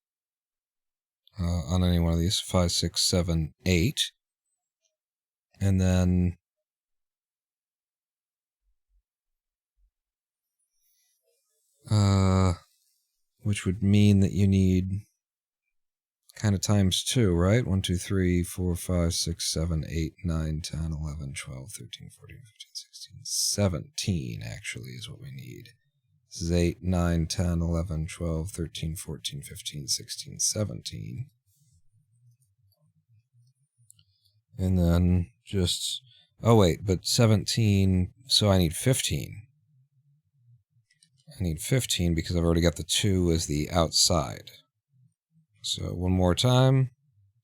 on any one of these. 5, 6, 7, 8. And then... which would mean that you need kind of times 2, right? 1, 2, 3, 4, 5, 6, 7, 8, 9, 10, 11, 12, 13, 14, 15, 16, 17 actually is what we need. This is 8, 9, 10, 11, 12, 13, 14, 15, 16, 17. And then just... Oh, wait, but 17... So I need 15. I need 15 because I've already got the 2 as the outside. So one more time.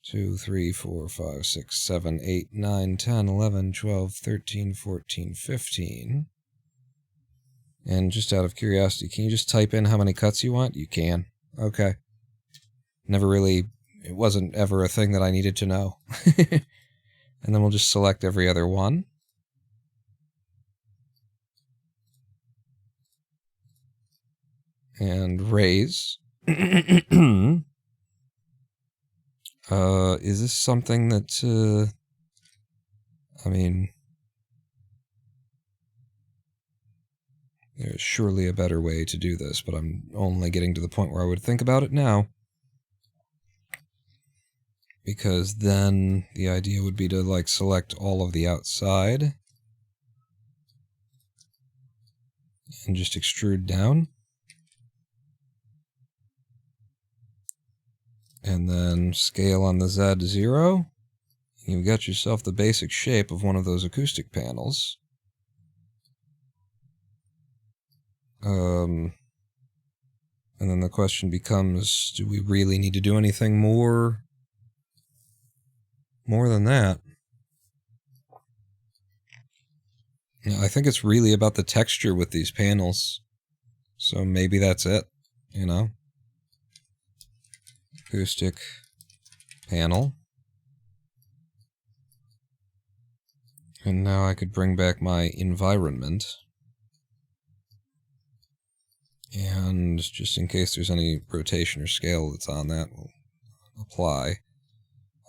2, 3, 4, 5, 6, 7, 8, 9, 10, 11, 12, 13, 14, 15. And just out of curiosity, can you just type in how many cuts you want? You can. Okay. Never really... It wasn't ever a thing that I needed to know. And then we'll just select every other one. And raise. Is this something that, I mean, there's surely a better way to do this, but I'm only getting to the point where I would think about it now. Because then the idea would be to, like, select all of the outside and just extrude down. And then scale on the Z to 0. You've got yourself the basic shape of one of those acoustic panels. And then the question becomes, do we really need to do anything more than that? Yeah, I think it's really about the texture with these panels. So maybe that's it, you know? Acoustic panel. And now I could bring back my environment. And just in case there's any rotation or scale that's on that, we'll apply.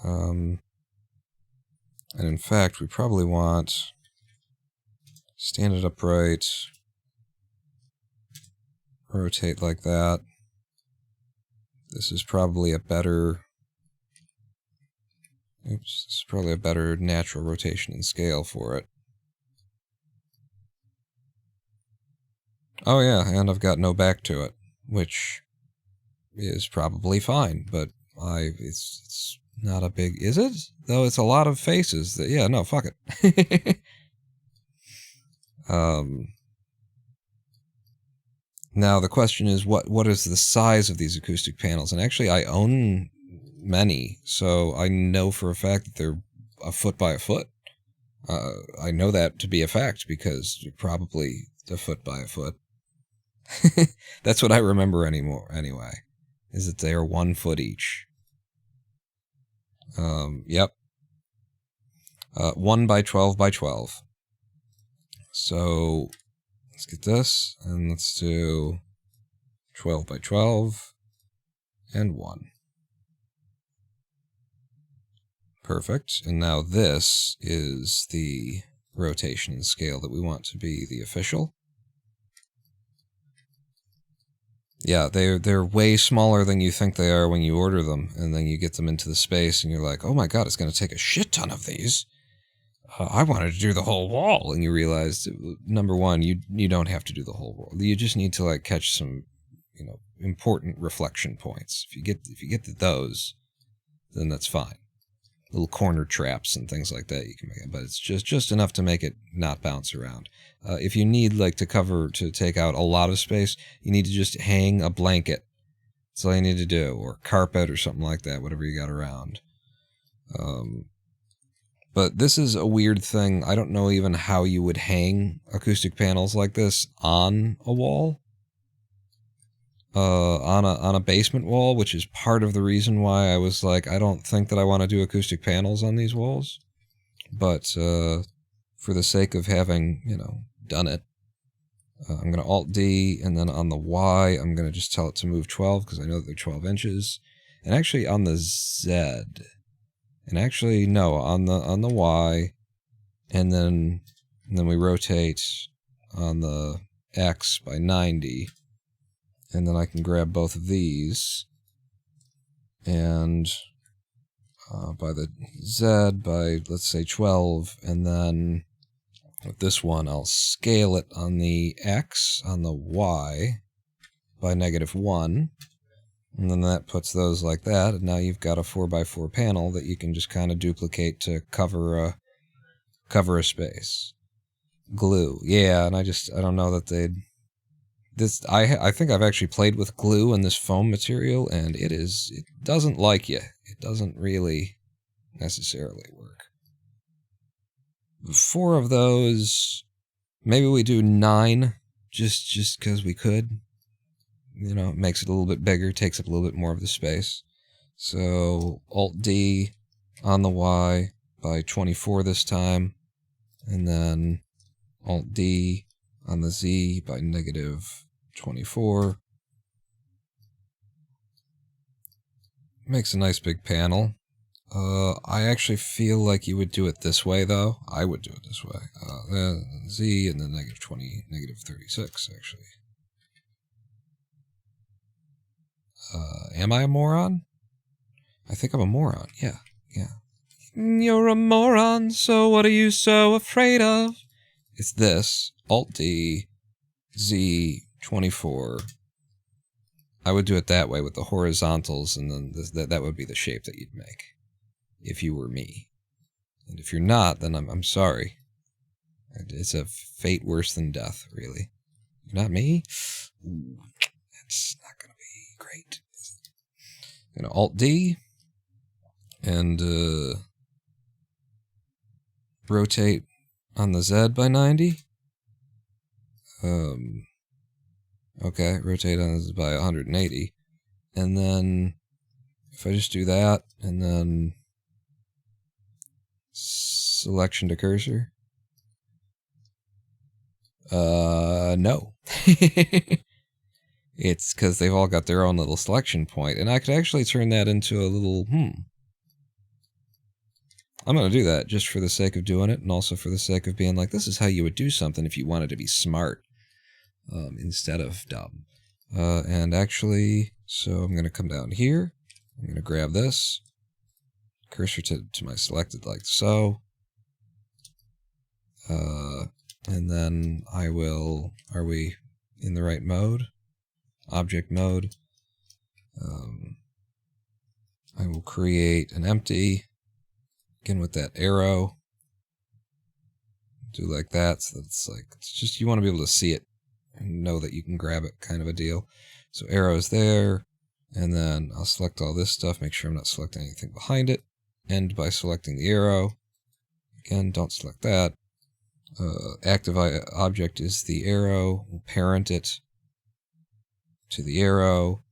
And in fact, we probably want stand it upright, rotate like that. This is probably a better... Oops, this is probably a better natural rotation and scale for it. Oh yeah, and I've got no back to it, which is probably fine, but it's not a big... Is it? Though it's a lot of faces. Yeah, no, fuck it. Now the question is, what is the size of these acoustic panels? And actually, I own many, so I know for a fact that they're a foot by a foot. I know that to be a fact because you're probably a foot by a foot. That's what I remember anyway, is that they are 1 foot each. Yep. 1 by 12 by 12. So let's get this, and let's do 12 by 12 and 1. Perfect. And now this is the rotation and scale that we want to be the official. Yeah, they're way smaller than you think they are when you order them, and then you get them into the space, and you're like, oh my god, it's going to take a shit ton of these. I wanted to do the whole wall, and you realize, number one, you don't have to do the whole wall. You just need to like catch some, you know, important reflection points. If you get to those, then that's fine. Little corner traps and things like that you can make it, but it's just enough to make it not bounce around. If you need like to take out a lot of space, you need to just hang a blanket. That's all you need to do, or carpet or something like that, whatever you got around. But this is a weird thing. I don't know even how you would hang acoustic panels like this on a wall. On a basement wall, which is part of the reason why I was like, I don't think that I want to do acoustic panels on these walls. but for the sake of having, you know, done it, I'm going to Alt-D, and then on the Y, I'm going to just tell it to move 12, because I know that they're 12 inches. And actually on the Z, and actually, no, on the Y, and then we rotate on the X by 90, and then I can grab both of these, and by the Z by, let's say, 12, and then with this one, I'll scale it on the X, on the Y, by -1, and then that puts those like that, and now you've got a 4x4 panel that you can just kind of duplicate to cover a space. Glue, yeah, and I don't know that they'd... I think I've actually played with glue and this foam material, and it doesn't like you. It doesn't really necessarily work. 4 of those, maybe we do 9, just because we could. You know, it makes it a little bit bigger, takes up a little bit more of the space. So, Alt-D on the Y by 24 this time, and then Alt-D on the Z by -24. Makes a nice big panel. I actually feel like you would do it this way, though. I would do it this way. Then Z and then -20, -36, actually. Am I a moron? I think I'm a moron. Yeah. You're a moron, so what are you so afraid of? It's this. Alt-D, Z, 24. I would do it that way with the horizontals, and then that would be the shape that you'd make if you were me. And if you're not, then I'm sorry. It's a fate worse than death, really. You're not me? Ooh, that's not going to be great. I'm going to Alt-D, and rotate on the Z by 90. Okay, rotate on this by 180. And then, if I just do that, and then selection to cursor. No. It's because they've all got their own little selection point, and I could actually turn that into a little, I'm going to do that just for the sake of doing it, and also for the sake of being like, this is how you would do something if you wanted to be smart, instead of dumb. And actually, so I'm going to come down here, I'm going to grab this, cursor to my selected like so, and then I will, are we in the right mode? Object mode. I will create an empty, again with that arrow, do like that, so that it's like, it's just, you want to be able to see it and know that you can grab it, kind of a deal. So arrow's there, and then I'll select all this stuff, make sure I'm not selecting anything behind it, end by selecting the arrow. Again, don't select that. Active object is the arrow, we'll parent it to the arrow,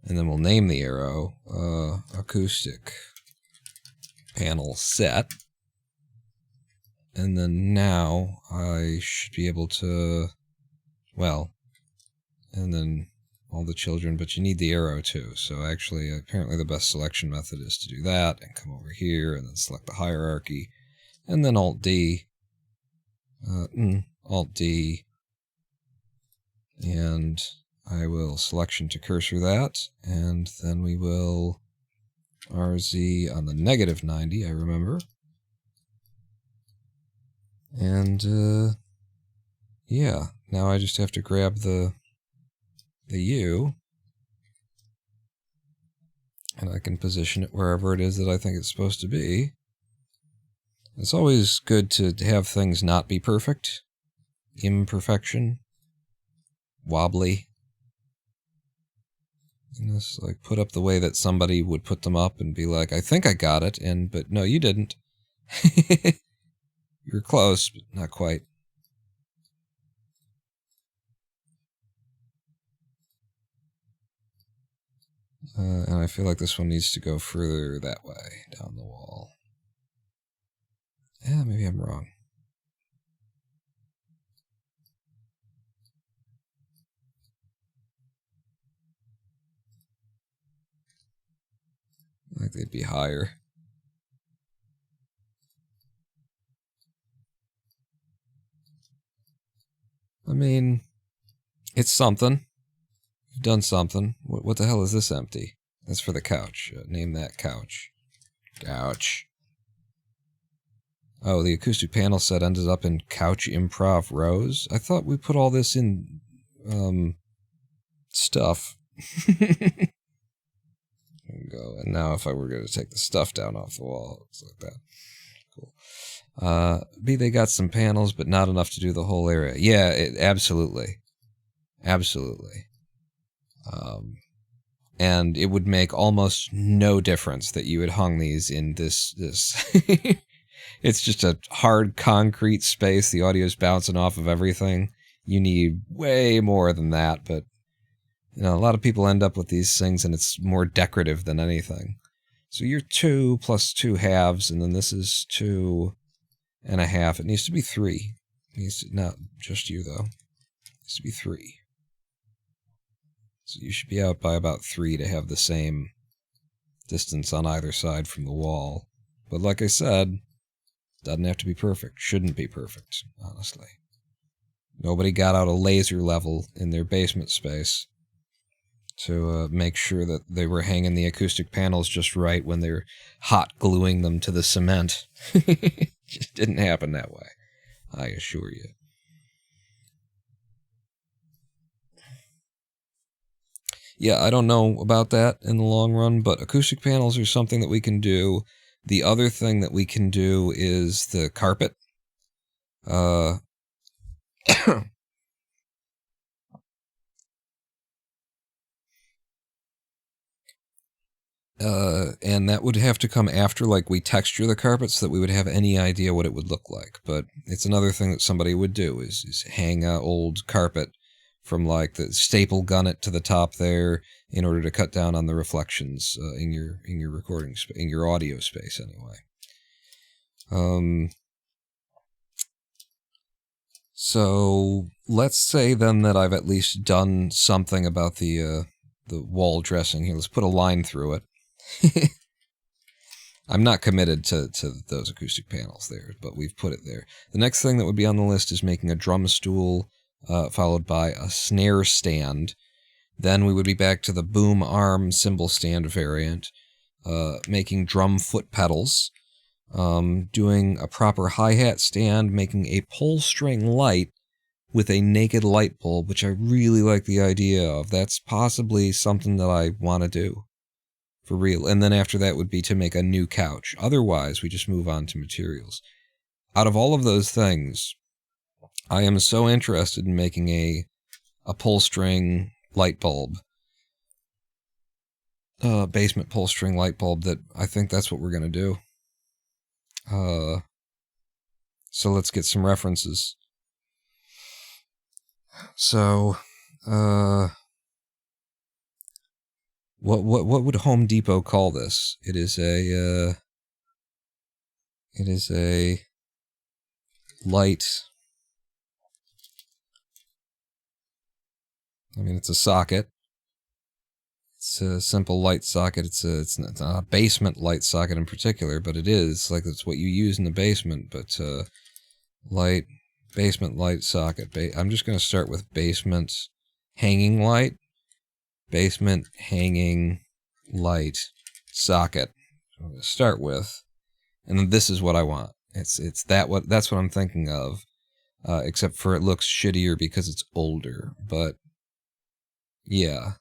and then we'll name the arrow acoustic panel set. And then now I should be able to, well, and then all the children, but you need the arrow too. So actually, apparently the best selection method is to do that and come over here and then select the hierarchy, and then Alt-D, Alt-D, and I will selection to cursor that, and then we will RZ on the -90, I remember. And, yeah, now I just have to grab the U, and I can position it wherever it is that I think it's supposed to be. It's always good to have things not be perfect. Imperfection. Wobbly. And just like put up the way that somebody would put them up and be like, I think I got it, but no, you didn't. You're close, but not quite. And I feel like this one needs to go further that way, down the wall. Yeah, maybe I'm wrong. I think they'd be higher. I mean, it's something. You've done something. What the hell is this empty? That's for the couch. Name that couch. Couch. Oh, the acoustic panel set ended up in Couch Improv Rose? I thought we put all this in, stuff. There we go. And now if I were going to take the stuff down off the wall, it's like that. Cool. B, they got some panels, but not enough to do the whole area. Yeah, absolutely. Absolutely. And it would make almost no difference that you had hung these in this. It's just a hard concrete space. The audio's bouncing off of everything. You need way more than that, but you know, a lot of people end up with these things and it's more decorative than anything. So you're 2 plus 2 halves, and then this is 2 and a half. It needs to be 3. It needs to, not just you, though. It needs to be 3. So you should be out by about 3 to have the same distance on either side from the wall. But like I said, doesn't have to be perfect. Shouldn't be perfect, honestly. Nobody got out a laser level in their basement space to make sure that they were hanging the acoustic panels just right when they're hot gluing them to the cement. It just didn't happen that way, I assure you. Yeah, I don't know about that in the long run, but acoustic panels are something that we can do. The other thing that we can do is the carpet. And that would have to come after, like, we texture the carpet so that we would have any idea what it would look like. But it's another thing that somebody would do is hang a old carpet from, like, the staple gun it to the top there in order to cut down on the reflections in your recording in your audio space anyway. So let's say then that I've at least done something about the wall dressing here. Let's put a line through it. I'm not committed to those acoustic panels there, but we've put it there. The next thing that would be on the list is making a drum stool, followed by a snare stand. Then we would be back to the boom arm cymbal stand variant, making drum foot pedals, doing a proper hi-hat stand, making a pull string light with a naked light bulb, which I really like the idea of. That's possibly something that I want to do. For real. And then after that would be to make a new couch. Otherwise, we just move on to materials. Out of all of those things, I am so interested in making a pull string light bulb. Basement pull string light bulb, that I think that's what we're going to do. So let's get some references. So, what would Home Depot call this? It is a light. I mean, it's a socket. It's a simple light socket. It's not a basement light socket in particular, but it is like it's what you use in the basement. But basement light socket. I'm just going to start with basement hanging light. Basement hanging light socket. So I'm going to start with, and then this is what I want. That's what I'm thinking of. Except for it looks shittier because it's older. But yeah.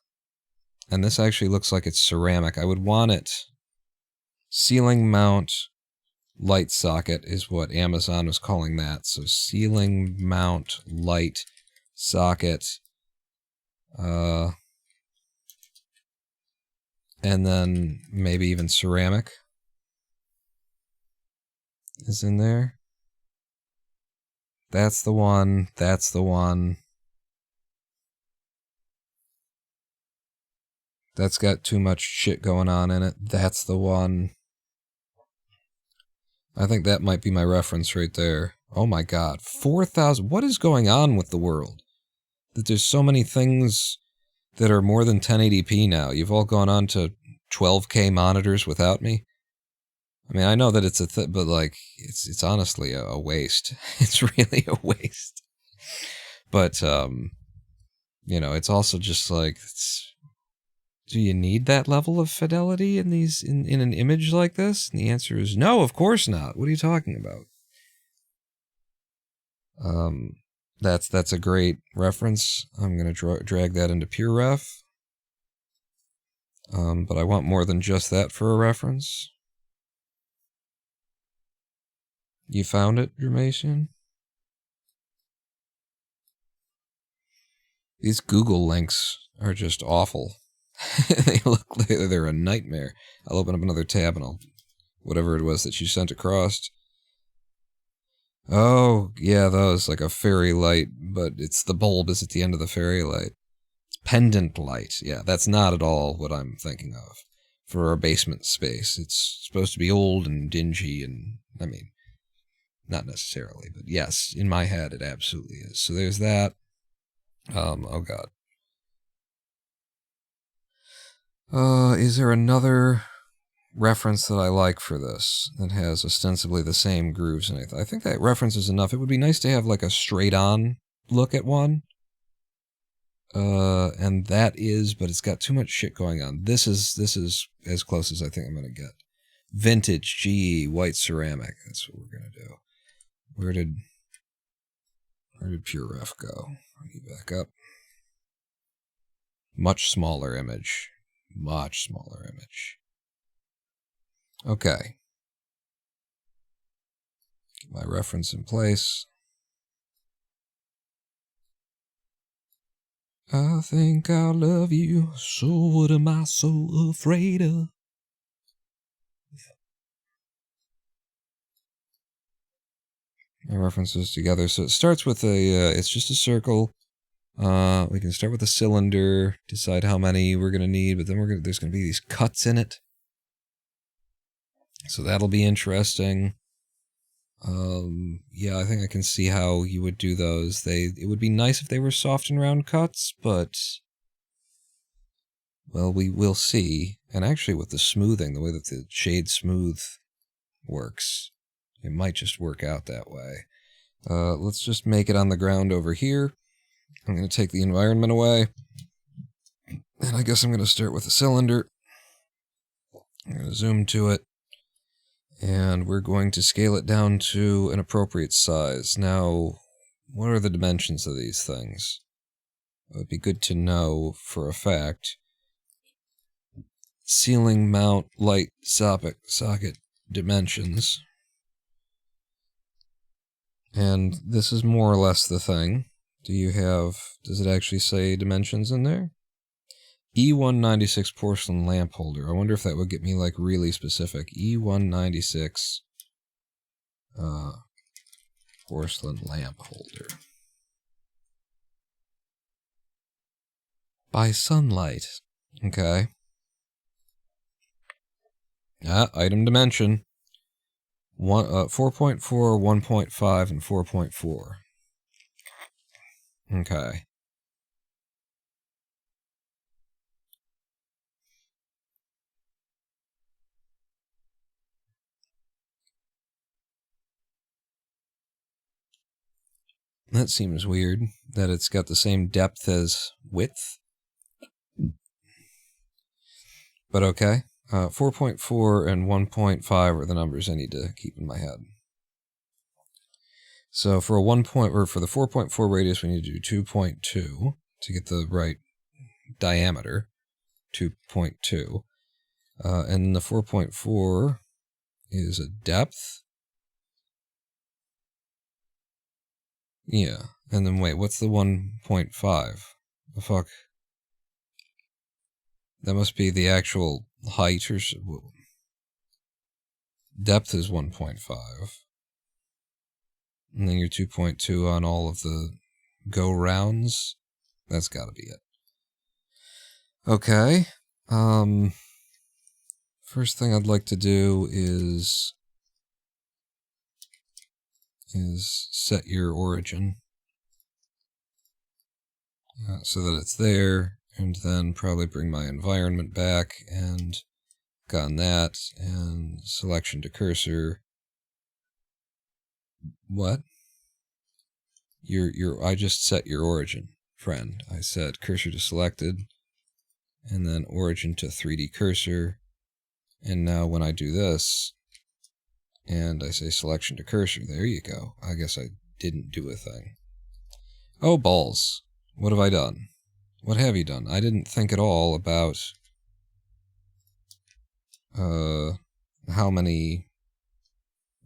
And this actually looks like it's ceramic. I would want it. Ceiling mount light socket is what Amazon was calling that. So ceiling mount light socket. And then maybe even ceramic is in there. That's the one. That's the one. That's got too much shit going on in it. That's the one. I think that might be my reference right there. Oh my god, 4,000. What is going on with the world? That there's so many things that are more than 1080p now. You've all gone on to 12K monitors without me. I mean, I know that it's a but like, it's honestly a waste. It's really a waste. But, you know, it's also just like, do you need that level of fidelity in these in an image like this? And the answer is no, of course not. What are you talking about? That's a great reference. I'm gonna drag that into PureRef. But I want more than just that for a reference. You found it, Jermation? These Google links are just awful. They look like they're a nightmare. I'll open up another tab and I'll... whatever it was that you sent across. Oh, yeah, those, like a fairy light, but it's the bulb is at the end of the fairy light. It's pendant light. Yeah, that's not at all what I'm thinking of for our basement space. It's supposed to be old and dingy and, I mean, not necessarily, but yes, in my head it absolutely is. So there's that. Oh god. Is there another reference that I like for this that has ostensibly the same grooves and I think that reference is enough. It would be nice to have like a straight-on look at one. And that is, but it's got too much shit going on. This is as close as I think I'm gonna get. Vintage GE white ceramic. That's what we're gonna do. Where did PureRef go? Bring you back up. Much smaller image. Much smaller image. Okay. Get my reference in place. I think I love you, so what am I so afraid of? My references together. So it starts with a, it's just a circle. We can start with a cylinder, decide how many we're going to need, but then there's going to be these cuts in it. So that'll be interesting. Yeah, I think I can see how you would do those. It would be nice if they were soft and round cuts, but well, we will see. And actually with the smoothing, the way that the shade smooth works, it might just work out that way. Let's just make it on the ground over here. I'm going to take the environment away. And I guess I'm going to start with a cylinder. I'm going to zoom to it. And we're going to scale it down to an appropriate size. Now, what are the dimensions of these things? It would be good to know for a fact. Ceiling mount light socket dimensions. And this is more or less the thing. Does it actually say dimensions in there? E196 porcelain lamp holder. I wonder if that would get me like really specific. E196 porcelain lamp holder. By sunlight. Okay. Item dimension. 4.4, 1.5, and 4.4. Okay. That seems weird, that it's got the same depth as width. But okay. 4.4 and 1.5 are the numbers I need to keep in my head. So for for the 4.4 radius, we need to do 2.2 to get the right diameter. 2.2. And the 4.4 is a depth. Yeah. And then wait, what's the 1.5? The fuck? That must be the actual height or so. Depth is 1.5. And then your 2.2 on all of the go rounds. That's gotta be it. Okay. First thing I'd like to do is is set your origin so that it's there, and then probably bring my environment back and gotten that, and selection to cursor. What? I just set your origin, friend. I said cursor to selected, and then origin to 3D cursor. And now when I do this, and I say selection to cursor, there you go. I guess I didn't do a thing. Oh, balls. What have I done? What have you done? I didn't think at all about how many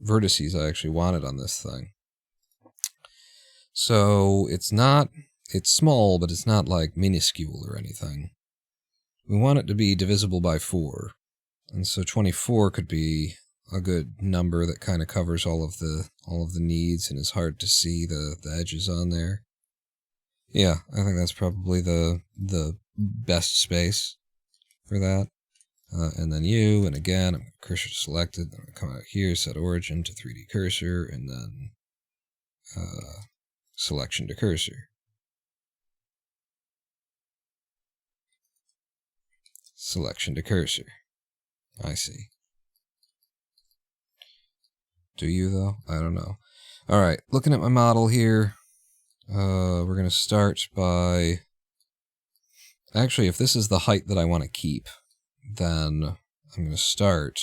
vertices I actually wanted on this thing. So it's small, but it's not like minuscule or anything. We want it to be divisible by 4. And so 24 could be a good number that kind of covers all of the needs and is hard to see the edges on there. Yeah, I think that's probably the best space for that. And then you, and again, I'm cursor selected, then I'm come out here, set origin to 3D cursor, and then selection to cursor. Selection to cursor. I see. Do you, though? I don't know. Alright, looking at my model here, we're going to start by... Actually, if this is the height that I want to keep, then I'm going to start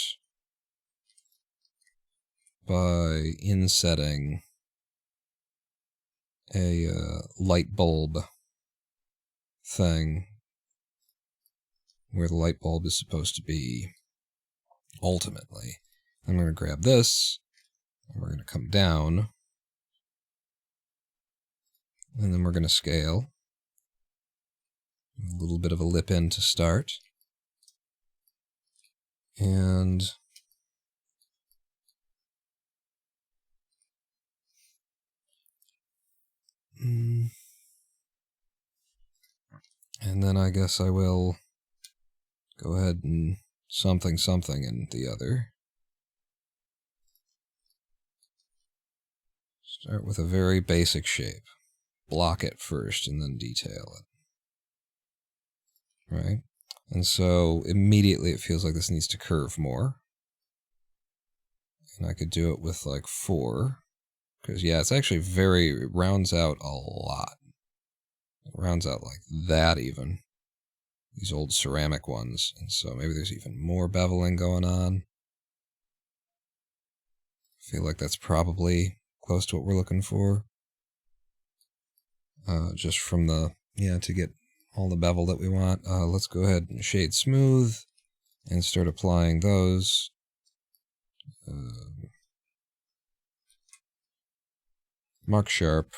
by insetting a light bulb thing where the light bulb is supposed to be ultimately. I'm going to grab this, and we're going to come down, and then we're going to scale. A little bit of a lip in to start. And then I guess I will go ahead and something in the other. Start with a very basic shape. Block it first and then detail it. Right? And so immediately it feels like this needs to curve more. And I could do it with like 4. Because yeah, it's actually it rounds out a lot. It rounds out like that even. These old ceramic ones. And so maybe there's even more beveling going on. I feel like that's probably close to what we're looking for. Just from to get all the bevel that we want. Let's go ahead and shade smooth and start applying those. Mark sharp.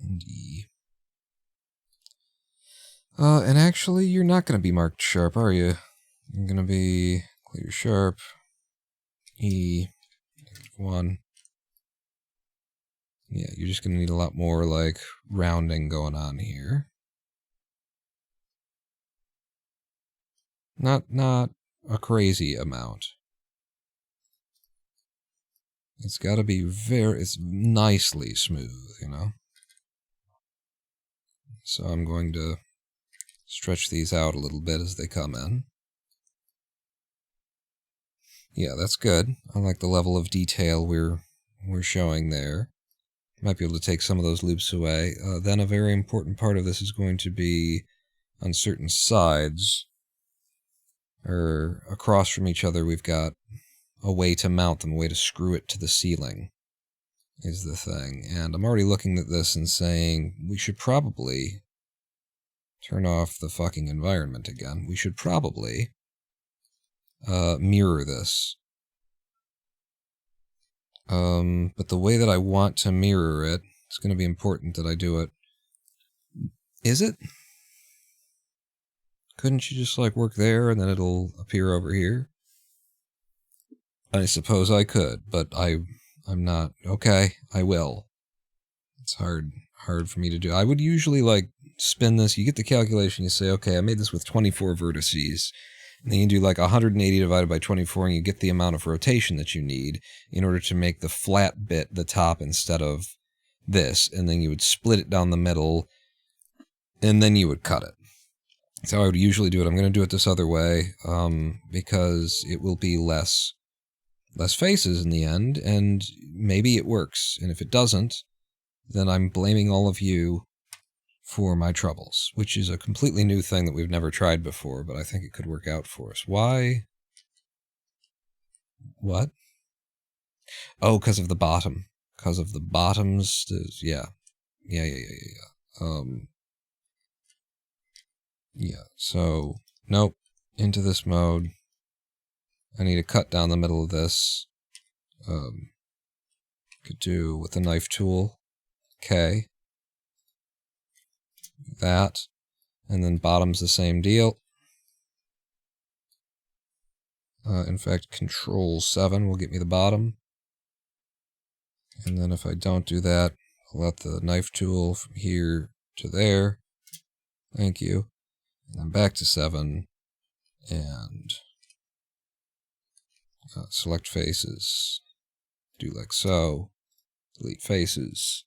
And E. And actually, you're not going to be marked sharp, are you? You're going to be clear sharp. E. 1. Yeah, you're just going to need a lot more, like, rounding going on here. Not a crazy amount. It's got to be it's nicely smooth, you know? So I'm going to stretch these out a little bit as they come in. Yeah, that's good. I like the level of detail we're showing there. Might be able to take some of those loops away. Then a very important part of this is going to be on certain sides, or across from each other, we've got a way to mount them, a way to screw it to the ceiling, is the thing. And I'm already looking at this and saying, we should probably turn off the fucking environment again. We should probably mirror this. But the way that I want to mirror it, it's going to be important that I do it. Is it? Couldn't you just, like, work there and then it'll appear over here? I suppose I could, but I'm not. Okay, I will. It's hard for me to do. I would usually, like, spin this. You get the calculation, you say, okay, I made this with 24 vertices, And then you do like 180 divided by 24, and you get the amount of rotation that you need in order to make the flat bit the top instead of this. And then you would split it down the middle, and then you would cut it. That's how I would usually do it. I'm going to do it this other way, because it will be less faces in the end, and maybe it works. And if it doesn't, then I'm blaming all of you for my troubles, which is a completely new thing that we've never tried before, but I think it could work out for us. Why? What? Oh, because of the bottom. Because of the bottoms. Yeah. Yeah. So, nope. Into this mode. I need to cut down the middle of this. Could do with the knife tool. Okay. That. And then bottom's the same deal. In fact, Control 7 will get me the bottom. And then if I don't do that, I'll let the knife tool from here to there. Thank you. And then back to 7. And select faces. Do like so. Delete faces.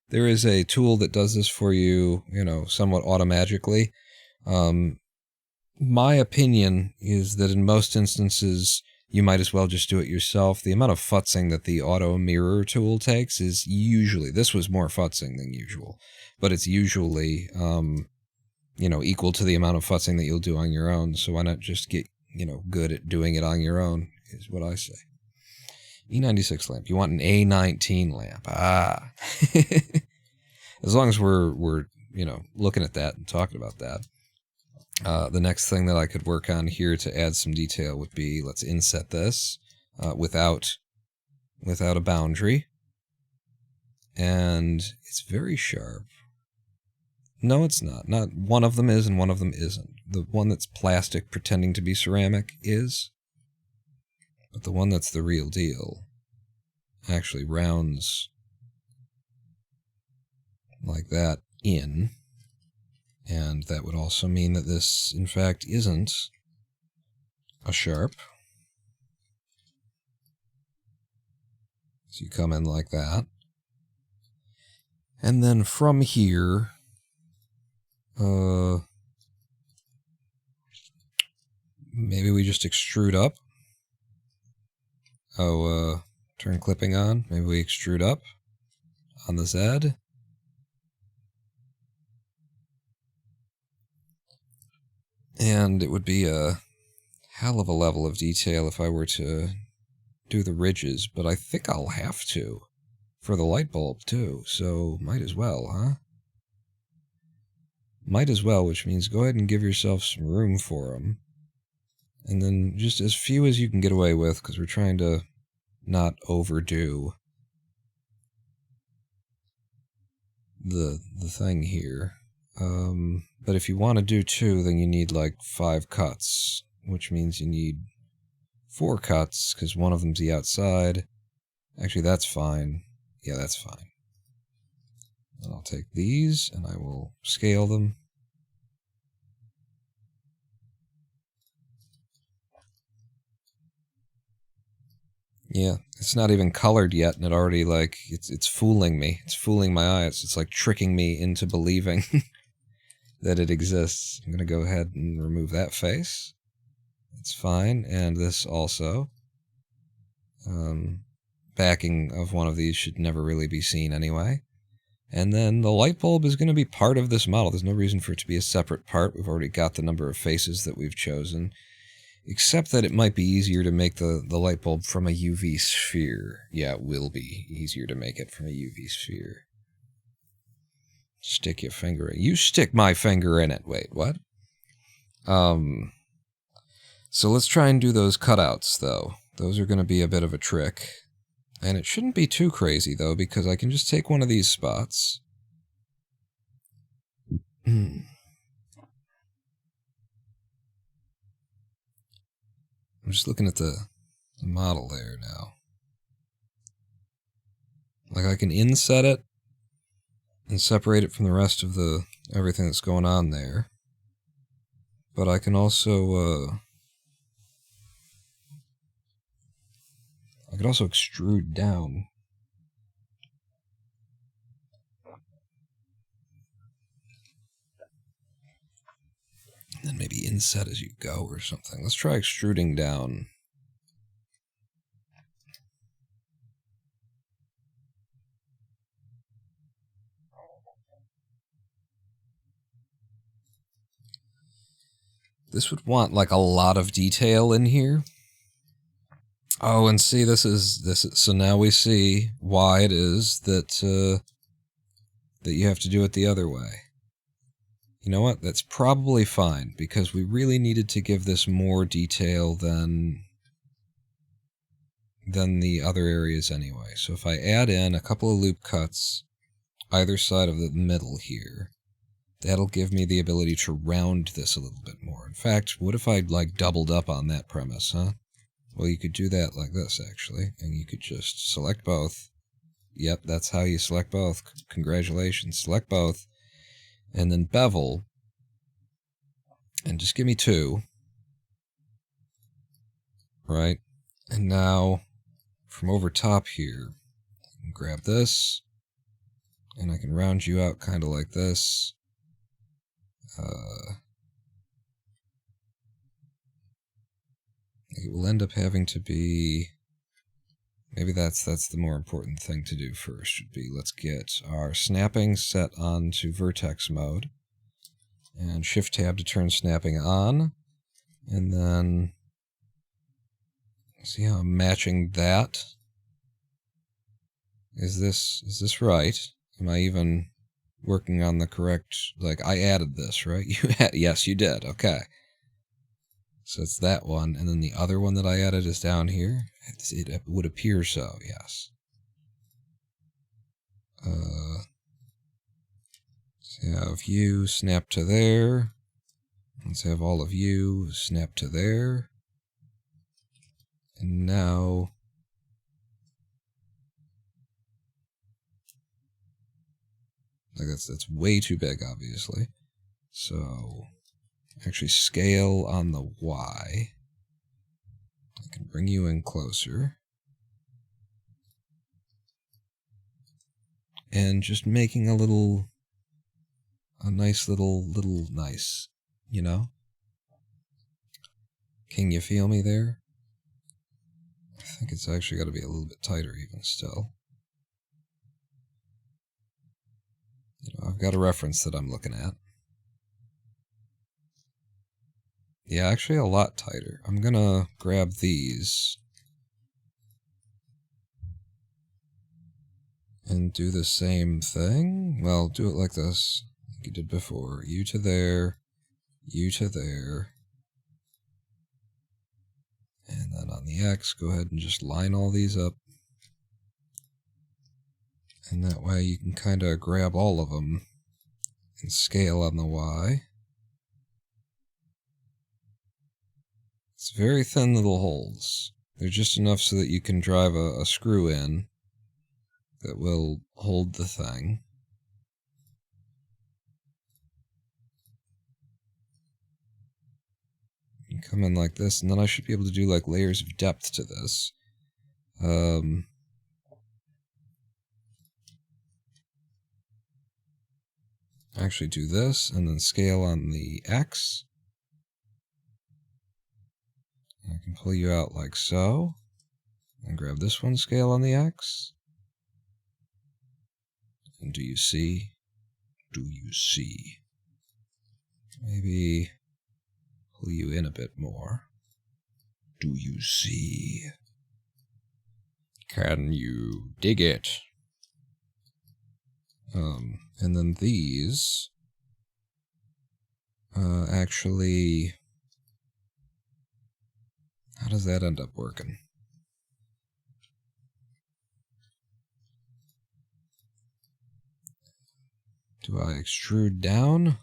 There is a tool that does this for you, somewhat automatically. My opinion is that in most instances, you might as well just do it yourself. The amount of futzing that the auto mirror tool takes is usually, this was more futzing than usual, but it's usually, equal to the amount of futzing that you'll do on your own. So why not just get, good at doing it on your own, is what I say. E96 lamp. You want an A19 lamp. Ah. As long as we're looking at that and talking about that. The next thing that I could work on here to add some detail would be, let's inset this without a boundary. And it's very sharp. No, it's not. Not one of them is and one of them isn't. The one that's plastic pretending to be ceramic is. But the one that's the real deal actually rounds like that in. And that would also mean that this, in fact, isn't a sharp. So you come in like that. And then from here, maybe we just extrude up. Turn clipping on. Maybe we extrude up on the Z. And it would be a hell of a level of detail if I were to do the ridges, but I think I'll have to for the light bulb too, so might as well, huh? Might as well, which means go ahead and give yourself some room for them. And then just as few as you can get away with, because we're trying to not overdo the thing here. But if you want to do 2, then you need like 5 cuts, which means you need 4 cuts, because one of them's the outside. Actually, that's fine. Yeah, that's fine. And I'll take these, and I will scale them. Yeah, it's not even colored yet, and it already, like, it's fooling me. It's fooling my eyes. It's like tricking me into believing that it exists. I'm going to go ahead and remove that face. That's fine, and this also. Backing of one of these should never really be seen anyway. And then the light bulb is going to be part of this model. There's no reason for it to be a separate part. We've already got the number of faces that we've chosen. Except that it might be easier to make the light bulb from a UV sphere. Yeah, it will be easier to make it from a UV sphere. Stick your finger in. You stick my finger in it. Wait, what? So let's try and do those cutouts, though. Those are going to be a bit of a trick. And it shouldn't be too crazy, though, because I can just take one of these spots. I'm just looking at the model there now. Like, I can inset it and separate it from the rest of everything that's going on there. But I can also I could also extrude down. And then maybe inset as you go or something. Let's try extruding down. This would want like a lot of detail in here. Oh, and see, this is so now we see why it is that that you have to do it the other way. You know what? That's probably fine, because we really needed to give this more detail than the other areas anyway. So if I add in a couple of loop cuts either side of the middle here, that'll give me the ability to round this a little bit more. In fact, what if I like doubled up on that premise, huh? Well, you could do that like this, actually, and you could just select both. Yep, that's how you select both. Congratulations. Select both. And then bevel. And just give me 2. Right? And now, from over top here, I can grab this, and I can round you out kind of like this. It will end up having to be... Maybe that's the more important thing to do first, should be let's get our snapping set onto vertex mode, and Shift-Tab to turn snapping on, and then see how I'm matching that? Is this right? Am I even working on the correct... Like, I added this, right? Yes, you did. Okay. So it's that one, and then the other one that I added is down here. It would appear so, yes. Let's have you snap to there. Let's have all of you snap to there. And now... Like that's way too big, obviously. So... Actually scale on the Y. I can bring you in closer. And just making a nice little nice, you know? Can you feel me there? I think it's actually got to be a little bit tighter even still. You know, I've got a reference that I'm looking at. Yeah, actually a lot tighter. I'm gonna grab these and do the same thing. Well, do it like this, like you did before. You to there, you to there. And then on the X, go ahead and just line all these up. And that way you can kind of grab all of them and scale on the Y. It's very thin little holes. They're just enough so that you can drive a screw in that will hold the thing. You come in like this, and then I should be able to do like layers of depth to this. Actually do this, and then scale on the X. I can pull you out like so, and grab this one, scale on the X. And do you see? Do you see? Maybe pull you in a bit more. Do you see? Can you dig it? And then these actually... How does that end up working? Do I extrude down?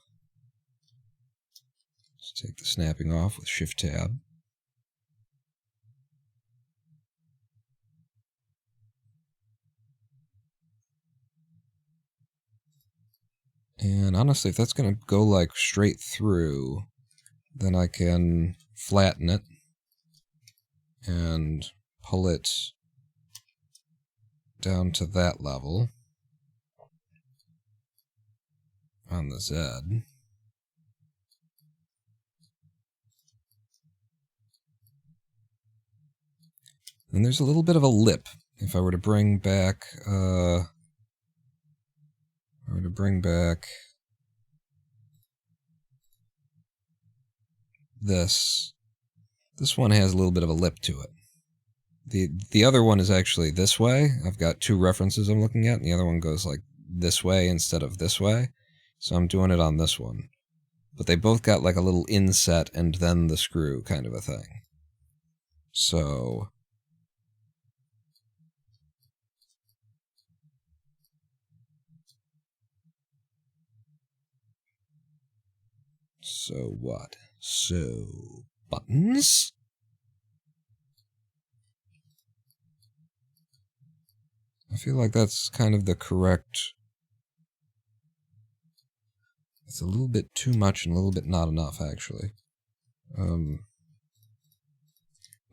Let's take the snapping off with Shift-Tab. And honestly, if that's going to go like straight through, then I can flatten it and pull it down to that level on the Z. And there's a little bit of a lip. If I were to bring back, this one has a little bit of a lip to it. The other one is actually this way. I've got two references I'm looking at, and the other one goes like this way instead of this way. So I'm doing it on this one. But they both got like a little inset and then the screw kind of a thing. So what? So buttons? I feel like that's kind of the correct... It's a little bit too much and a little bit not enough, actually. Number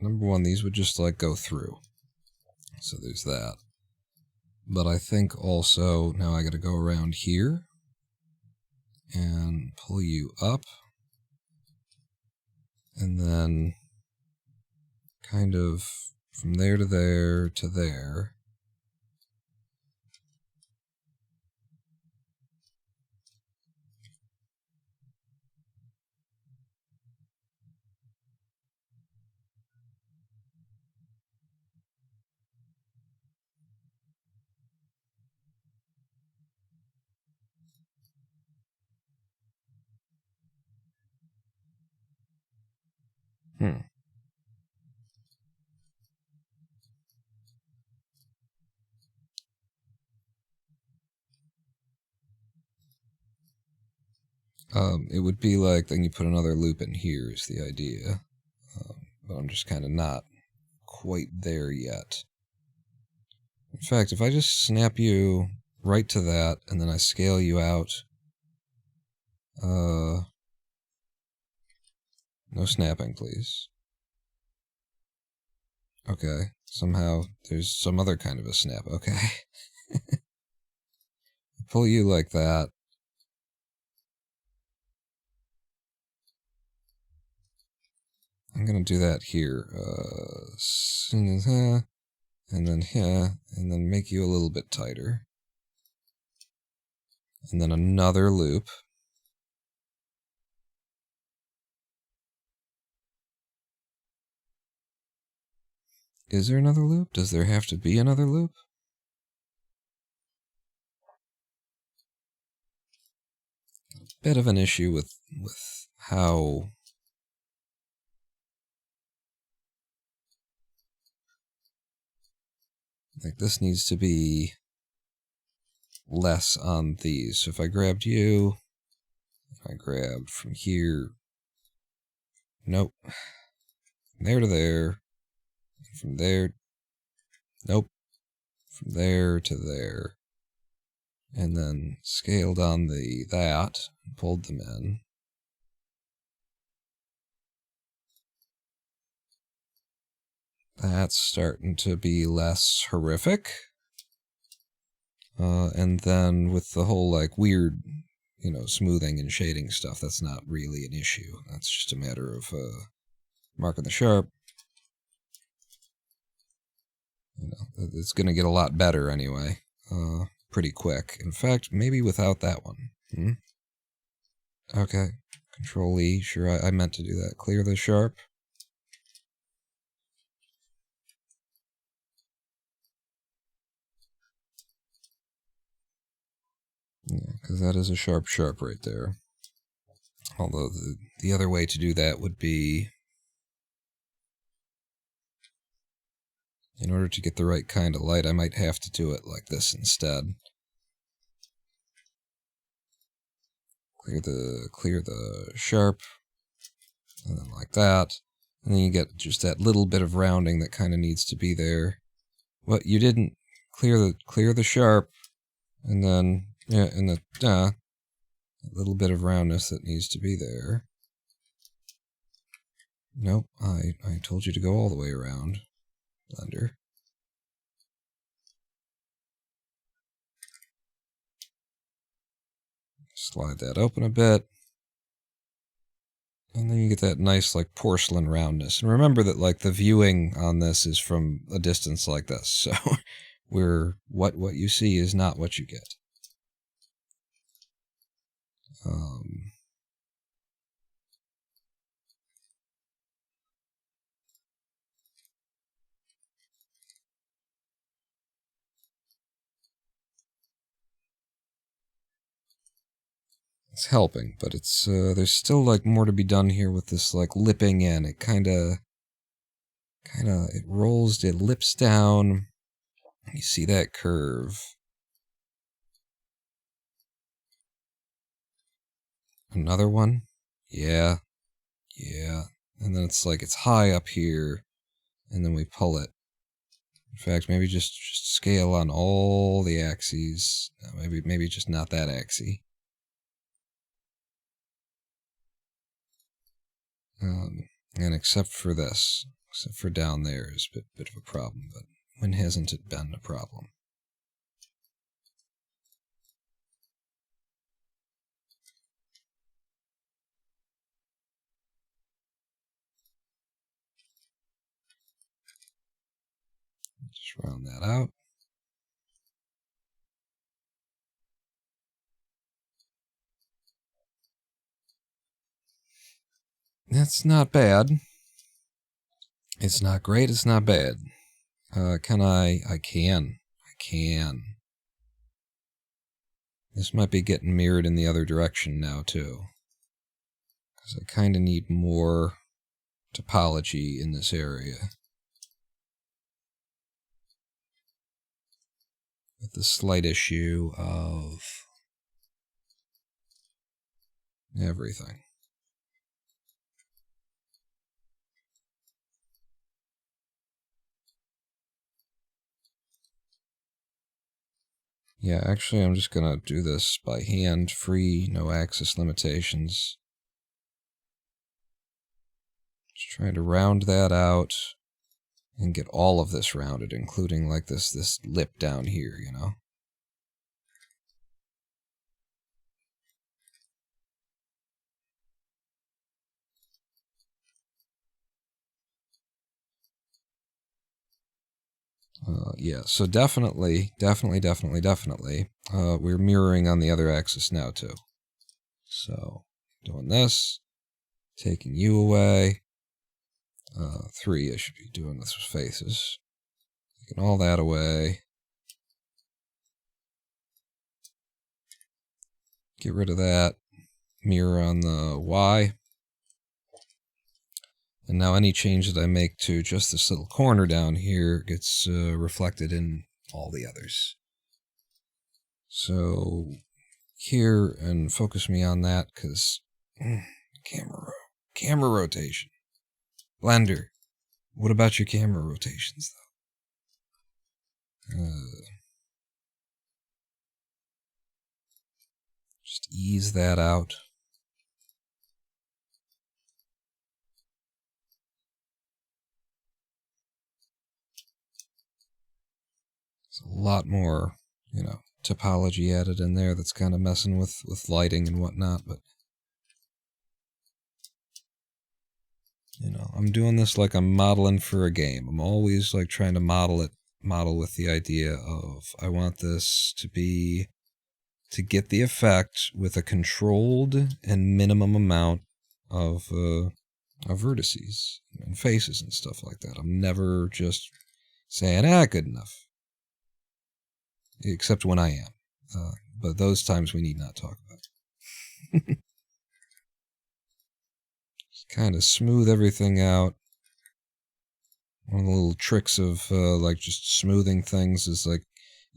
one, these would just, like, go through. So there's that. But I think also, now I gotta go around here and pull you up. And then kind of from there to there to there. It would be like, then you put another loop in here is the idea. But I'm just kind of not quite there yet. In fact, if I just snap you right to that, and then I scale you out... no snapping, please. Okay, somehow there's some other kind of a snap. Okay. Pull you like that. I'm gonna do that here. And then here, and then make you a little bit tighter. And then another loop. Is there another loop? Does there have to be another loop? A bit of an issue with how... I think this needs to be less on these. So if I grabbed you, if I grabbed from here, nope. From there to there, from there, nope. From there to there. And then scaled on that, and pulled them in. That's starting to be less horrific. And then with the whole, like, weird, you know, smoothing and shading stuff, that's not really an issue. That's just a matter of marking the sharp. You know, it's going to get a lot better anyway. Pretty quick. In fact, maybe without that one. Okay. Control-E. Sure, I meant to do that. Clear the sharp. Yeah, because that is a sharp right there. Although the other way to do that would be, in order to get the right kind of light, I might have to do it like this instead. Clear the sharp, and then like that. And then you get just that little bit of rounding that kind of needs to be there. What, you didn't clear the sharp, and then... Yeah, and a little bit of roundness that needs to be there. Nope, I told you to go all the way around, Blender. Slide that open a bit. And then you get that nice, like, porcelain roundness. And remember that, like, the viewing on this is from a distance like this. So, what you see is not what you get. It's helping, but it's there's still like more to be done here with this like lipping in. It kind of it rolls, it lips down. You see that curve. Another one? Yeah. Yeah. And then it's like it's high up here, and then we pull it. In fact, maybe just scale on all the axes. No, maybe just not that axis. And except for this, except for down there is a bit of a problem, but when hasn't it been a problem? Just round that out. That's not bad. It's not great, it's not bad. Can I? I can. This might be getting mirrored in the other direction now, too. Because I kind of need more topology in this area. With the slight issue of everything. Yeah, actually, I'm just gonna do this by hand, free, no axis limitations. Just trying to round that out and get all of this rounded, including like this lip down here, you know? Yeah, so definitely, we're mirroring on the other axis now, too. So, doing this, taking you away. 3, I should be doing this with faces. Taking all that away. Get rid of that. Mirror on the Y. And now any change that I make to just this little corner down here gets reflected in all the others. So here, and focus me on that, because camera rotation. Blender, what about your camera rotations, though? Just ease that out. A lot more, you know, topology added in there that's kind of messing with lighting and whatnot, but you know, I'm doing this like I'm modeling for a game. I'm always like trying to model with the idea of I want this to get the effect with a controlled and minimum amount of vertices and faces and stuff like that. I'm never just saying, good enough. Except when I am. But those times we need not talk about. Just kind of smooth everything out. One of the little tricks of like just smoothing things is like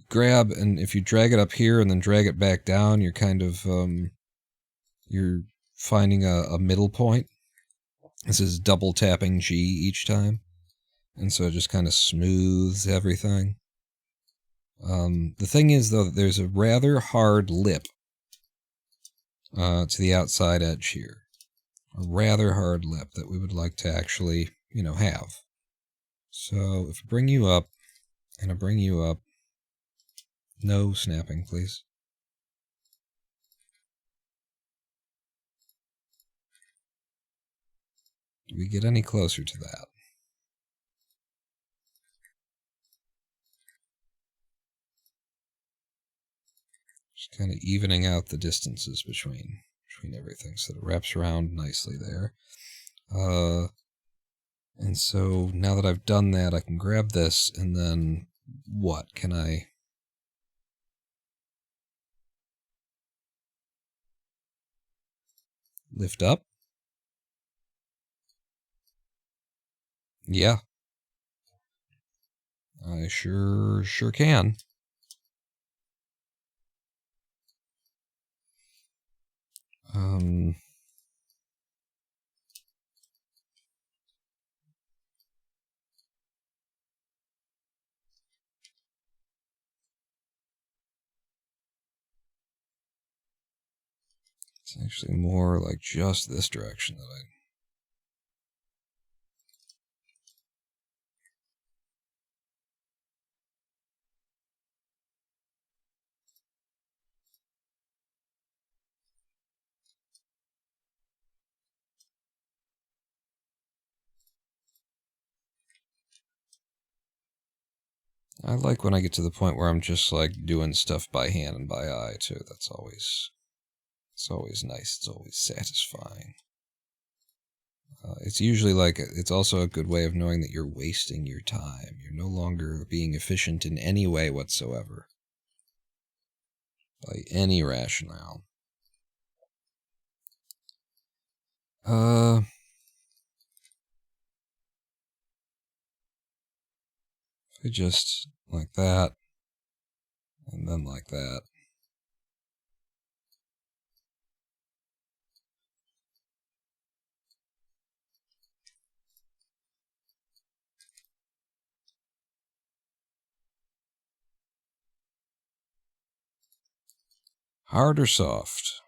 grab, and if you drag it up here and then drag it back down, you're kind of you're finding a middle point. This is double tapping G each time, and so it just kind of smooths everything. The thing is, though, that there's a rather hard lip to the outside edge here. A rather hard lip that we would like to actually, you know, have. So, if I bring you up, and I bring you up, no snapping, please. Do we get any closer to that? Just kind of evening out the distances between everything, so that it wraps around nicely there. And so now that I've done that, I can grab this, and then what? Can I... lift up? Yeah. I sure can. It's actually more like just this direction that I like when I get to the point where I'm just like doing stuff by hand and by eye too. It's always nice. It's always satisfying. It's usually like, it's also a good way of knowing that you're wasting your time. You're no longer being efficient in any way whatsoever. By any rationale. Just like that, and then like that. Hard or soft?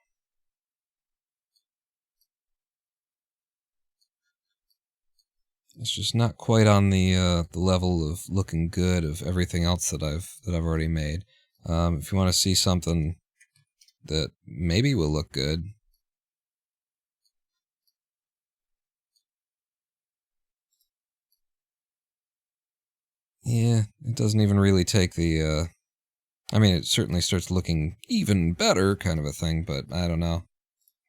It's just not quite on the level of looking good of everything else that I've already made. If you want to see something that maybe will look good, yeah, it doesn't even really take the. I mean, it certainly starts looking even better, kind of a thing, but I don't know.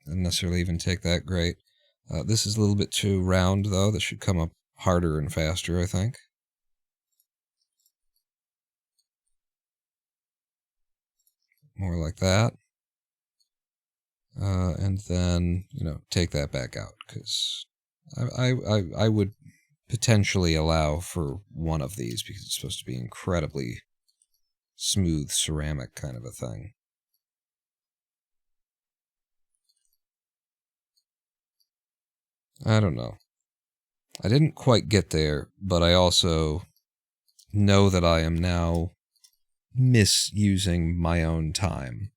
Doesn't necessarily even take that great. This is a little bit too round, though. This should come up harder and faster, I think. More like that. And then, take that back out, because I would potentially allow for one of these, because it's supposed to be incredibly smooth ceramic kind of a thing. I don't know. I didn't quite get there, but I also know that I am now misusing my own time.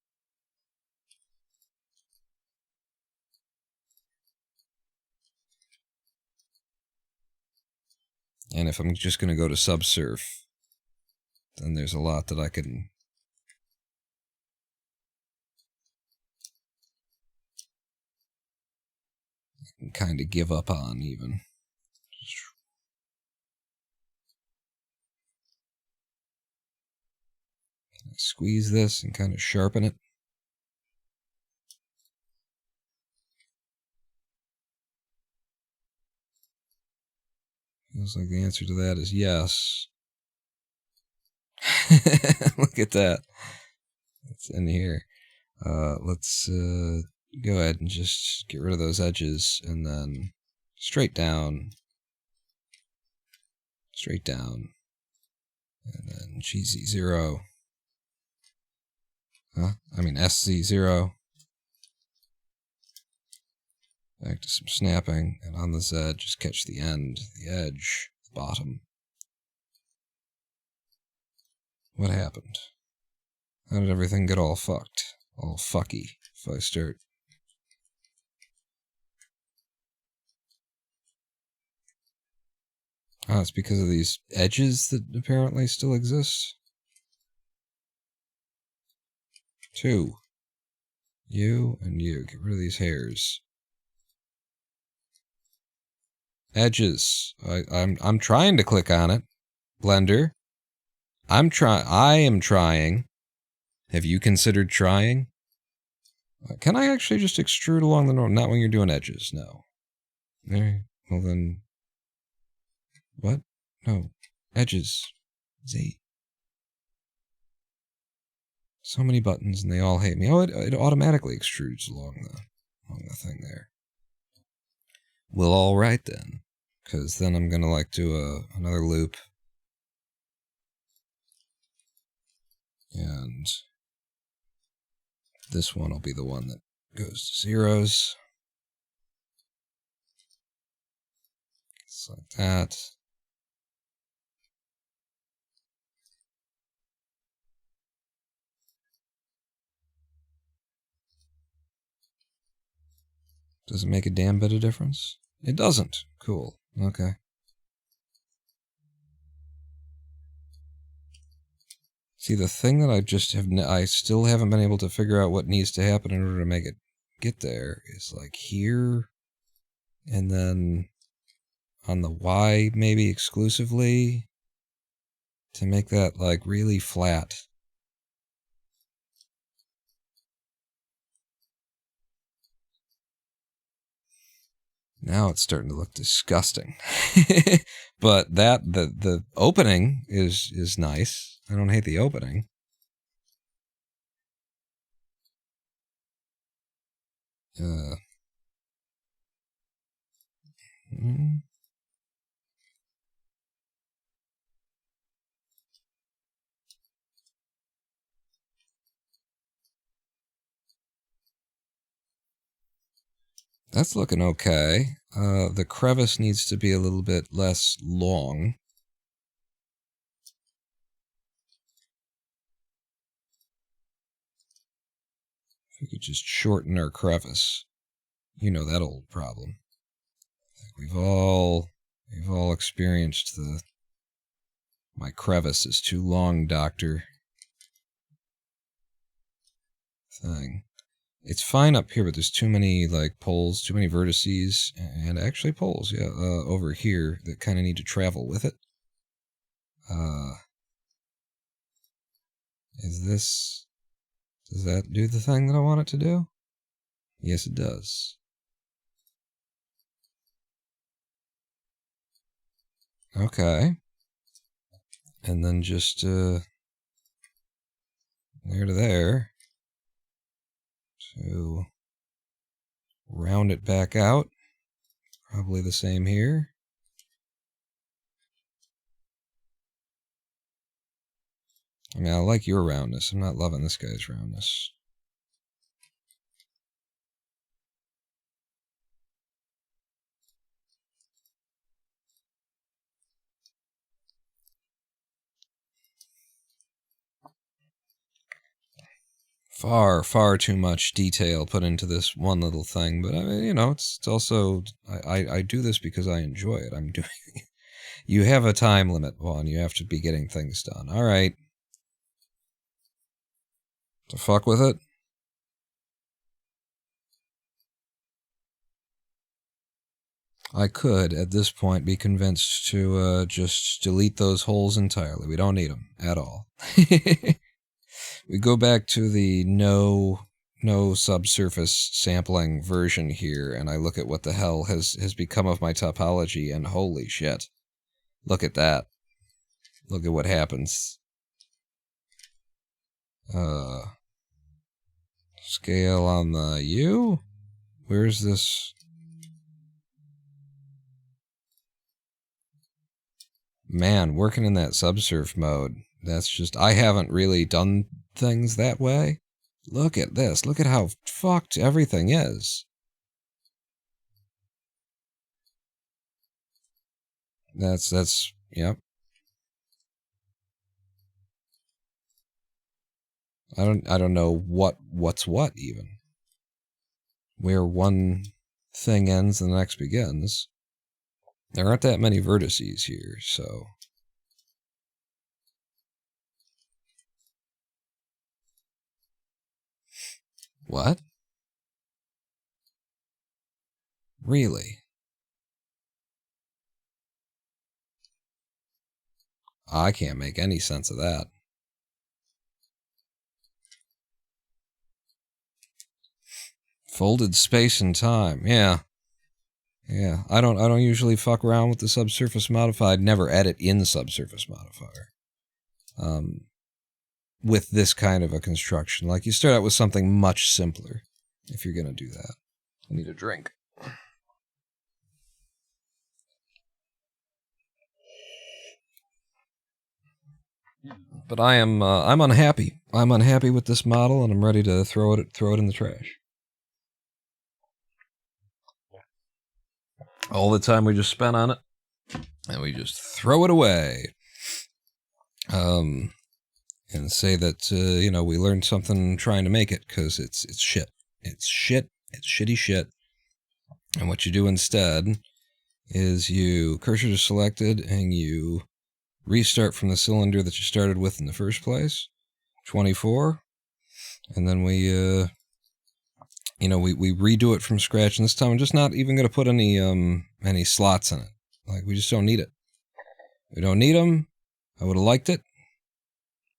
And if I'm just going to go to subsurf, then there's a lot that I can kind of give up on, even. Squeeze this and kind of sharpen it. Feels like the answer to that is yes. Look at that. It's in here. Let's go ahead and just get rid of those edges, and then straight down, and then GZ0. SZ0. Back to some snapping, and on the Z, just catch the end, the edge, the bottom. What happened? How did everything get all fucked? All fucky, if I start. Oh, it's because of these edges that apparently still exist? 2. You and you. Get rid of these hairs. Edges. I'm trying to click on it. Blender. I am trying. Have you considered trying? Can I actually just extrude along the norm? Not when you're doing edges, no. There. Well then. What? No. Edges. Z. So many buttons and they all hate me. Oh, it automatically extrudes along the thing there. Well, alright then. Because then I'm gonna like do another loop. And this one will be the one that goes to zeros. Just like that. Does it make a damn bit of difference? It doesn't. Cool. Okay. See, the thing that I still haven't been able to figure out what needs to happen in order to make it get there is like here, and then on the Y maybe exclusively, to make that like really flat. Now it's starting to look disgusting. But the opening is nice. I don't hate the opening. That's looking okay. The crevice needs to be a little bit less long. If we could just shorten our crevice. You know that old problem. I think we've all experienced my crevice is too long, doctor. Thing. It's fine up here, but there's too many like poles, too many vertices, and actually poles, yeah, over here that kind of need to travel with it. Does that do the thing that I want it to do? Yes, it does. Okay. And then just, there to there. To round it back out. Probably the same here. I mean, I like your roundness. I'm not loving this guy's roundness. Far, far too much detail put into this one little thing, but I mean, you know, it's also, I do this because I enjoy it. I'm doing, you have a time limit, Vaughn. You have to be getting things done. All right. To fuck with it? I could, at this point, be convinced to just delete those holes entirely. We don't need them at all. We go back to the no subsurface sampling version here, and I look at what the hell has become of my topology, and holy shit. Look at that. Look at what happens. Scale on the U? Where's this? Man, working in that subsurf mode, that's just, I haven't really done things that way. Look at this. Look at how fucked everything is. That's, yep. I don't know what's what even. Where one thing ends and the next begins. There aren't that many vertices here, so. What? Really? I can't make any sense of that. Folded space and time. Yeah. Yeah. I don't usually fuck around with the subsurface modifier. I'd never edit in subsurface modifier. With this kind of a construction. Like, you start out with something much simpler if you're going to do that. I need a drink. But I'm unhappy. I'm unhappy with this model, and I'm ready to throw it in the trash. All the time we just spent on it, and we just throw it away. And say that we learned something trying to make it, because it's shit. It's shit. It's shitty shit. And what you do instead is you cursor to selected, and you restart from the cylinder that you started with in the first place, 24, and then we redo it from scratch. And this time I'm just not even going to put any slots in it. Like, we just don't need it. We don't need them. I would have liked it,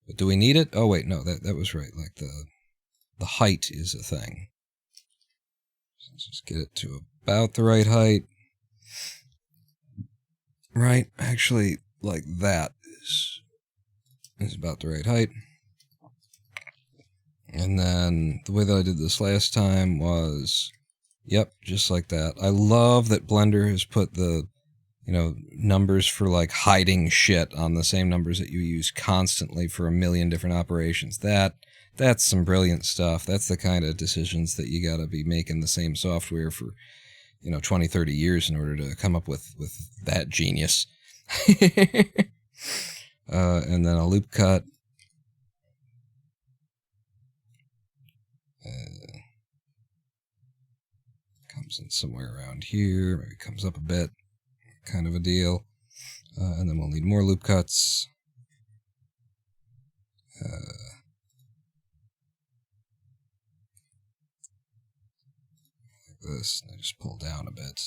but do we need it? Oh wait, no, that was right. Like, the height is a thing. So let's just get it to about the right height. Right, actually. Like, that is about the right height. And then the way that I did this last time was, yep, just like that. I love that Blender has put the, numbers for, like, hiding shit on the same numbers that you use constantly for a million different operations. That's some brilliant stuff. That's the kind of decisions that you gotta be making the same software for, 20, 30 years in order to come up with that genius. And then a loop cut. Comes in somewhere around here. Maybe comes up a bit. Kind of a deal. And then we'll need more loop cuts. Like this. And I just pull down a bit.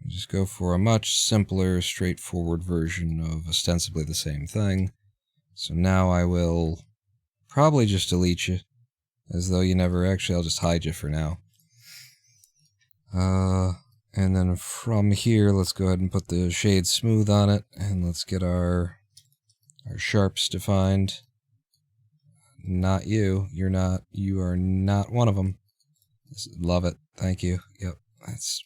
Just go for a much simpler, straightforward version of ostensibly the same thing. So now I will probably just delete you, as though you never actually. I'll just hide you for now. And then from here, let's go ahead and put the shade smooth on it, and let's get our sharps defined. Not you. You're not. You are not one of them. Love it. Thank you. Yep. That's.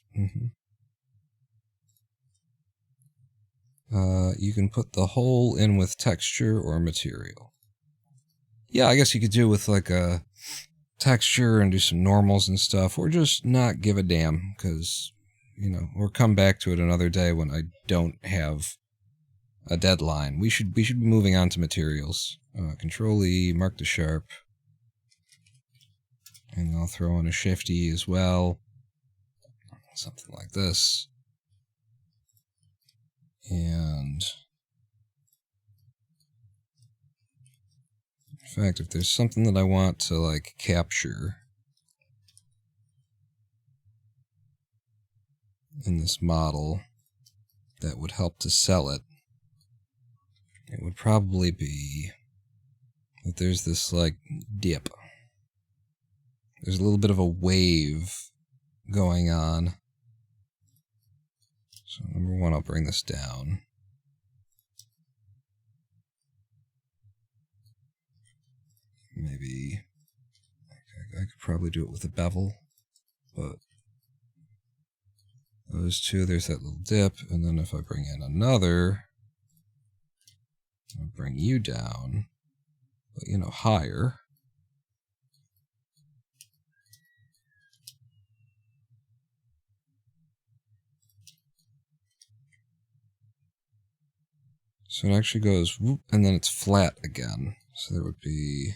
You can put the whole in with texture or material. Yeah, I guess you could do with like a texture and do some normals and stuff, or just not give a damn, because, or come back to it another day when I don't have a deadline. We should be moving on to materials. Control E, mark the sharp, and I'll throw in a shift E as well. Something like this. And in fact, if there's something that I want to like capture in this model that would help to sell it, it would probably be that there's this like dip. There's a little bit of a wave going on. So number one, I'll bring this down. Maybe I could probably do it with a bevel, but those two, there's that little dip, and then if I bring in another, I'll bring you down, but higher. So it actually goes whoop, and then it's flat again. So there would be.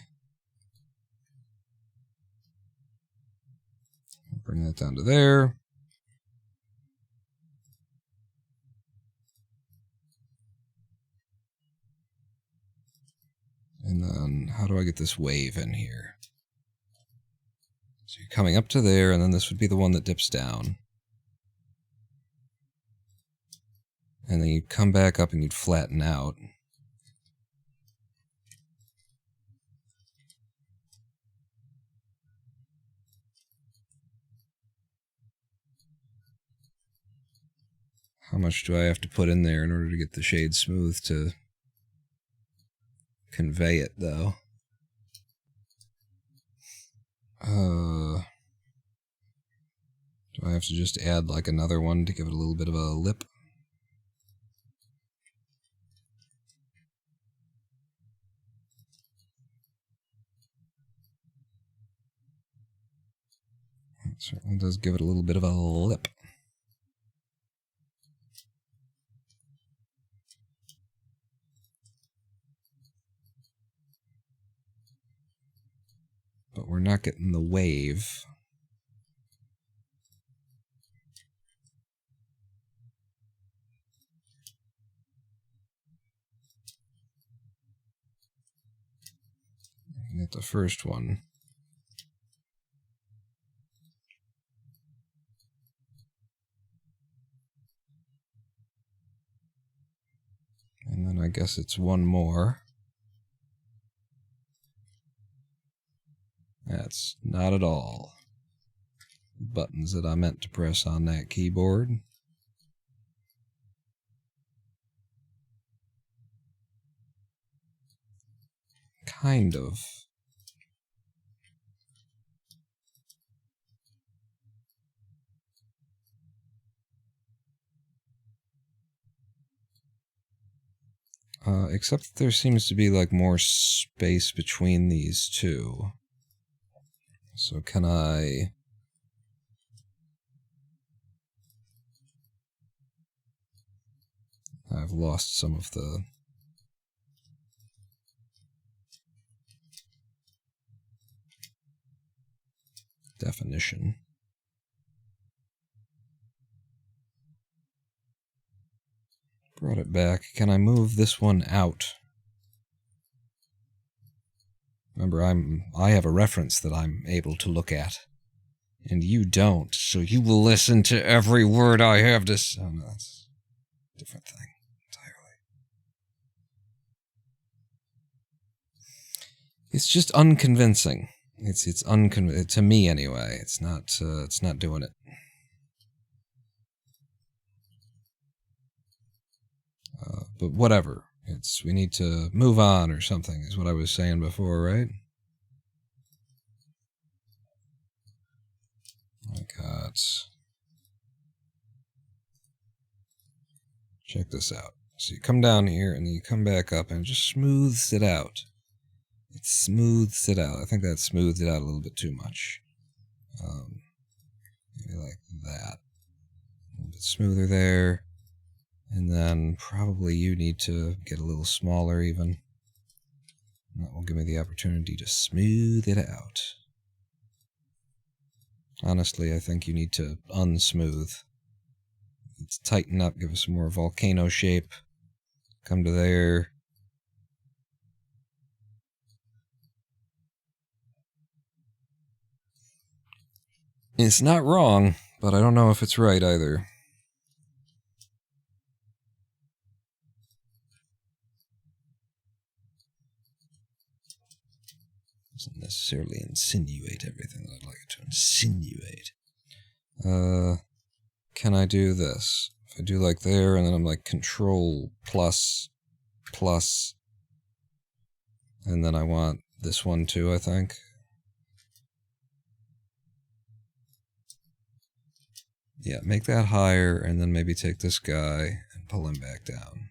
Bring that down to there. And then how do I get this wave in here? So you're coming up to there, and then this would be the one that dips down. And then you'd come back up and you'd flatten out. How much do I have to put in there in order to get the shade smooth to convey it, though? Do I have to just add like another one to give it a little bit of a lip? It certainly does give it a little bit of a lip. But we're not getting the wave. Get the first one. And then I guess it's one more. That's not at all buttons that I meant to press on that keyboard. Kind of. Except that there seems to be like more space between these two. So can I... I've lost some of the... definition. Brought it back. Can I move this one out? Remember, I have a reference that I'm able to look at. And you don't, so you will listen to every word I have to say. Oh, no, that's a different thing entirely. It's just unconvincing. It's to me anyway. It's not doing it. But whatever. We need to move on or something, is what I was saying before, right? I got... Check this out. So you come down here, and then you come back up, and it just smooths it out. It smooths it out. I think that smoothed it out a little bit too much. Maybe like that. A little bit smoother there. And then probably you need to get a little smaller even. That will give me the opportunity to smooth it out. Honestly, I think you need to unsmooth. Let's tighten up, give us some more volcano shape. Come to there. It's not wrong, but I don't know if it's right either. Doesn't necessarily insinuate everything that I'd like it to insinuate. Can I do this? If I do like there, and then I'm like Control plus, and then I want this one too, I think. Yeah, make that higher, and then maybe take this guy and pull him back down.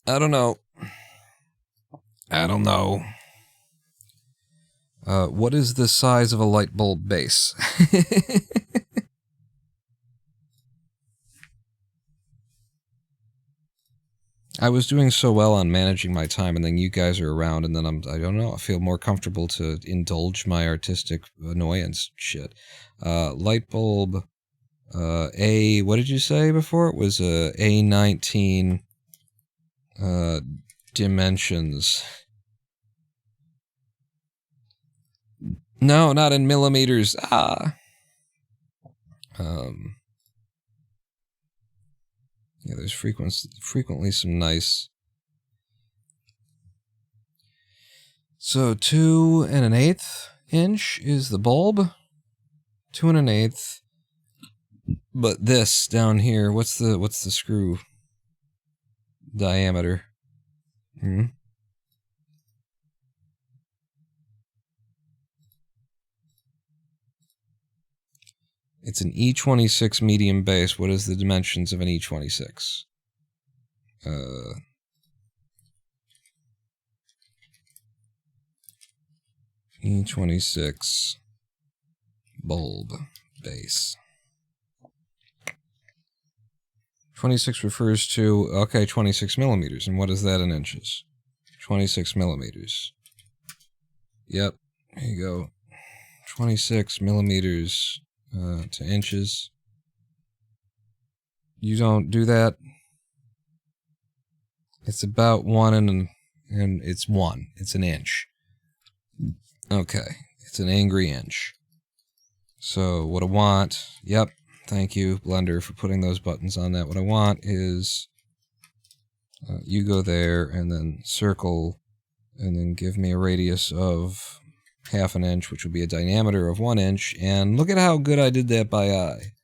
I don't know. What is the size of a light bulb base? I was doing so well on managing my time, and then you guys are around, and then I don't know, I feel more comfortable to indulge my artistic annoyance shit. Light bulb, what did you say before? It was A19 dimensions. No, not in millimeters. Yeah, there's frequently some nice. So 2 1/8 inch is the bulb. 2 1/8. But this down here, what's the screw diameter? It's an E26 medium base. What is the dimensions of an E26? E26 bulb base. 26 refers to, okay, 26 millimeters. And what is that in inches? 26 millimeters. Yep, here you go. 26 millimeters to inches. You don't do that. It's about 1 and it's 1. It's an inch. Okay, it's an angry inch. So what I want, yep, thank you, Blender, for putting those buttons on that. What I want is you go there and then circle and then give me a radius of 1/2 inch, which would be a diameter of 1 inch. And look at how good I did that by eye.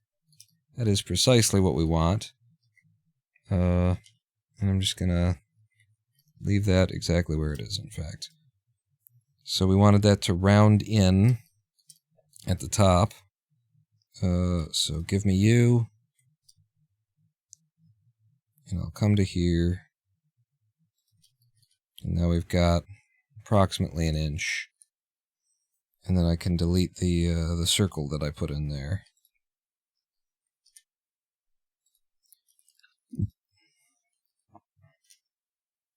That is precisely what we want. And I'm just going to leave that exactly where it is, in fact. So we wanted that to round in at the top. So give me you. And I'll come to here. And now we've got approximately an inch. And then I can delete the circle that I put in there.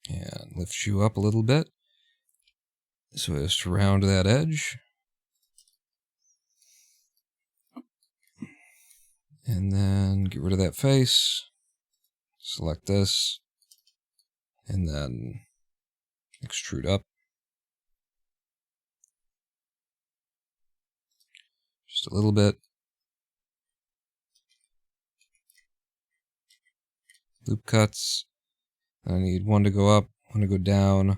And lift you up a little bit. So as to round that edge. And then get rid of that face. Select this. And then extrude up. Just a little bit. Loop cuts. I need one to go up, one to go down.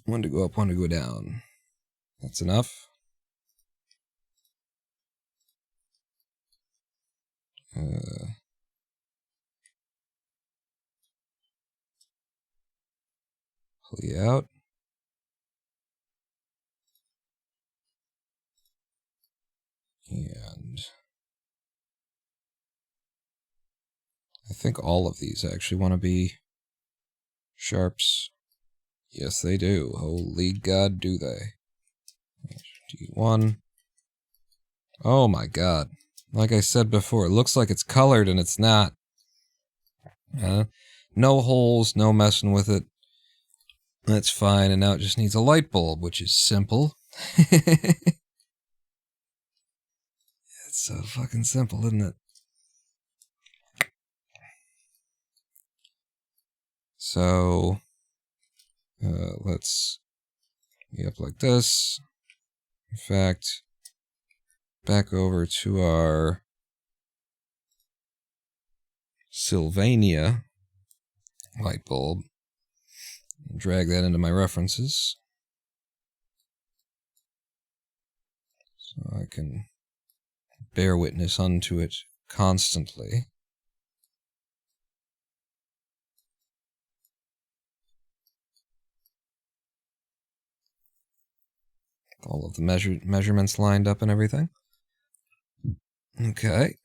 One to go up, one to go down. That's enough. Pull you out. And I think all of these actually want to be sharps. Yes, they do. Holy God, do they. D1. Oh my God. Like I said before, it looks like it's colored and it's not. No holes, no messing with it. That's fine, and now it just needs a light bulb, which is simple. It's so fucking simple, isn't it? So, let's be up like this. In fact, back over to our Sylvania light bulb. Drag that into my references. So I can bear witness unto it constantly. All of the measurements lined up and everything. Okay.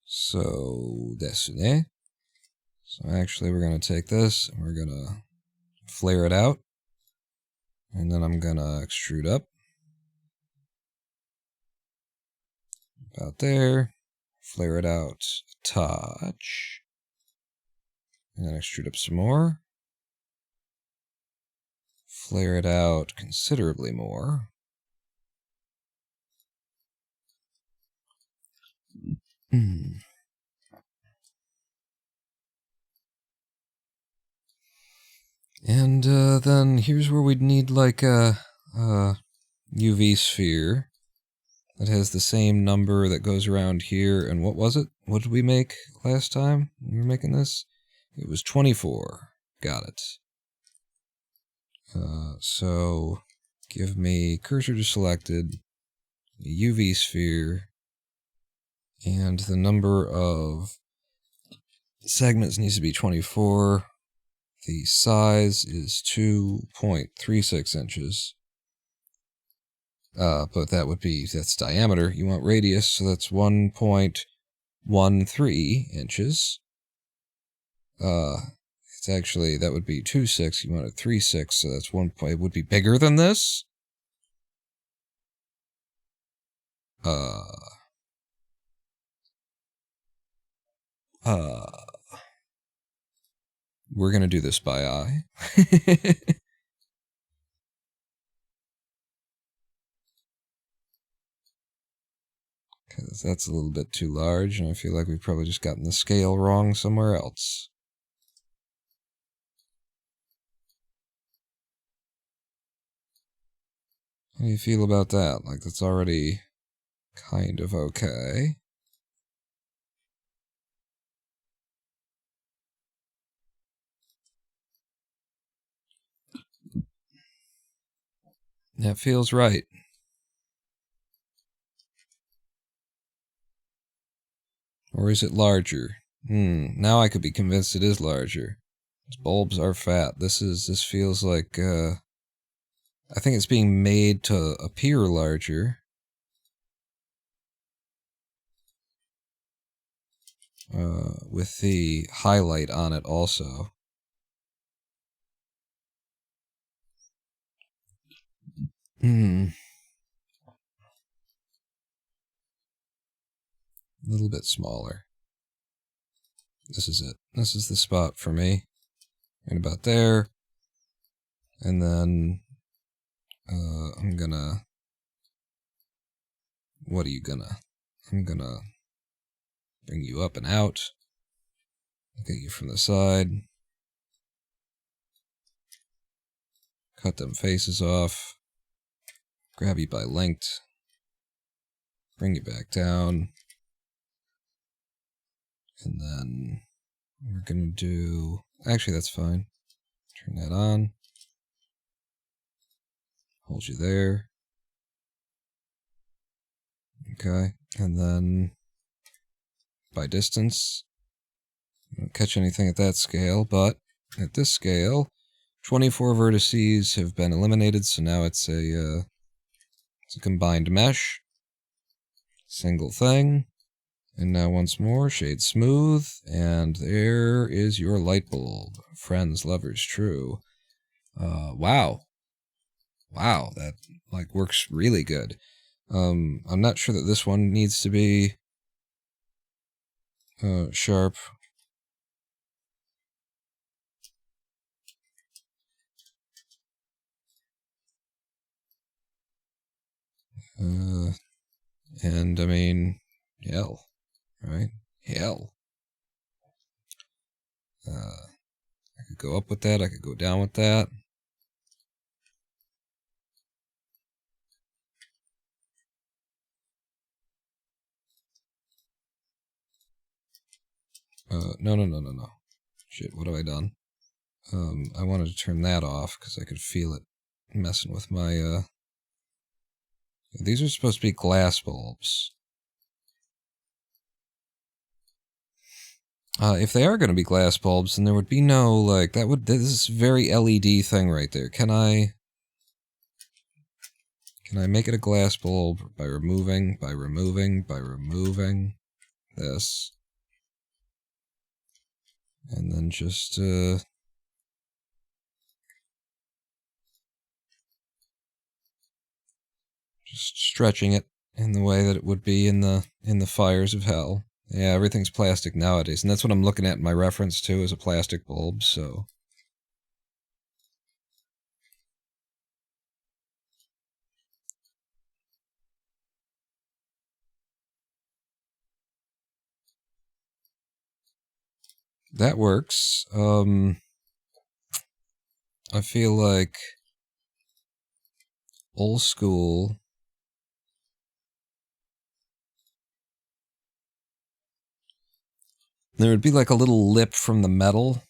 So that's it. So actually we're going to take this and we're going to flare it out. And then I'm going to extrude up. About there. Flare it out a touch. And then extrude up some more. Flare it out considerably more. And Then here's where we'd need like a UV sphere that has the same number that goes around here. And what was it? What did we make last time when we were making this? It was 24. Got it. So give me cursor to selected, a UV sphere, and the number of segments needs to be 24. The size is 2.36 inches. But that would be, that's diameter. You want radius, so that's 1.13 inches. It's actually, that would be 2.6. You want it 3.6, so that's 1 point. It would be bigger than this. We're gonna do this by eye. Because that's a little bit too large, and I feel like we've probably just gotten the scale wrong somewhere else. How do you feel about that? Like, that's already kind of okay. That feels right. Or is it larger? Now I could be convinced it is larger. These bulbs are fat. This feels like, I think it's being made to appear larger. With the highlight on it also. A little bit smaller. This is it. This is the spot for me. Right about there. And then I'm gonna... What are you gonna... I'm gonna bring you up and out. Get you from the side. Cut them faces off. Grab you by length. Bring you back down. And then we're gonna do... Actually, that's fine. Turn that on. Hold you there. Okay. And then by distance. I don't catch anything at that scale, but at this scale, 24 vertices have been eliminated, so now it's a combined mesh. Single thing. And now once more, shade smooth, and there is your light bulb. Friends, lovers, true. Wow. Wow, that, like, works really good. I'm not sure that this one needs to be sharp. And I mean, hell, right? Hell. I could go up with that, I could go down with that. No. Shit, what have I done? I wanted to turn that off because I could feel it messing with my, These are supposed to be glass bulbs. If they are going to be glass bulbs, then there would be no, like, this is very LED thing right there. Can I make it a glass bulb by removing this? And then just, stretching it in the way that it would be in the fires of hell. Yeah, everything's plastic nowadays, and that's what I'm looking at in my reference too, is a plastic bulb, so... That works. I I feel like old school. There would be like a little lip from the metal.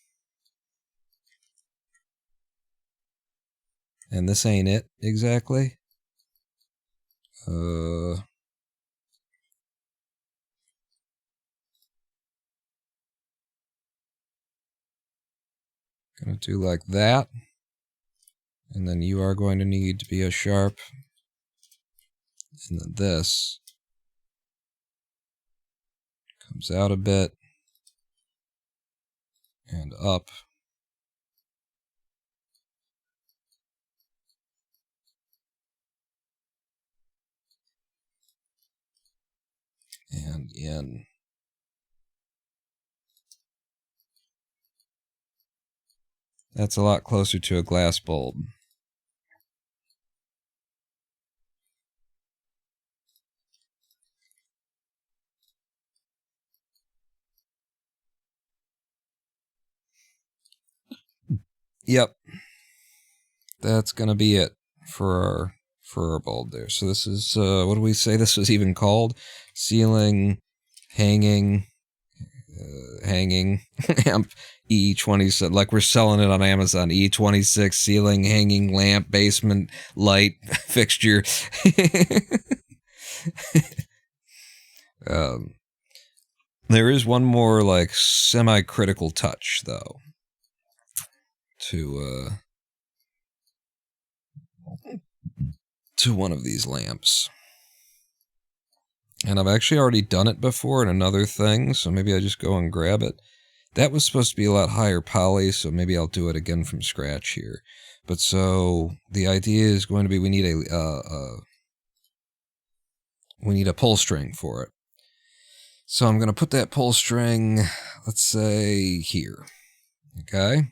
And this ain't it exactly. Gonna do like that. And then you are going to need to be a sharp. And then this comes out a bit. And up. And in. That's a lot closer to a glass bulb. Yep. That's gonna be it for our bulb there. So this is, what do we say this was even called? Ceiling, hanging lamp, E26, like we're selling it on Amazon, E26, ceiling, hanging lamp, basement, light, fixture. There is one more, like, semi-critical touch, though, to one of these lamps. And I've actually already done it before in another thing, so maybe I just go and grab it. That was supposed to be a lot higher poly, so maybe I'll do it again from scratch here. But so the idea is going to be we need a pull string for it. So I'm going to put that pull string, let's say, here. Okay?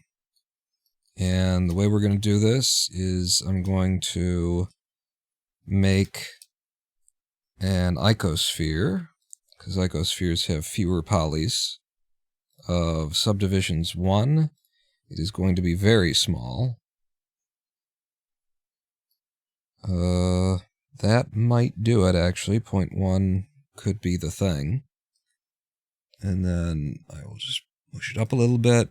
And the way we're going to do this is I'm going to make an icosphere, because icospheres have fewer polys, of subdivisions 1. It is going to be very small. That might do it, actually. 0.1 could be the thing. And then I will just push it up a little bit.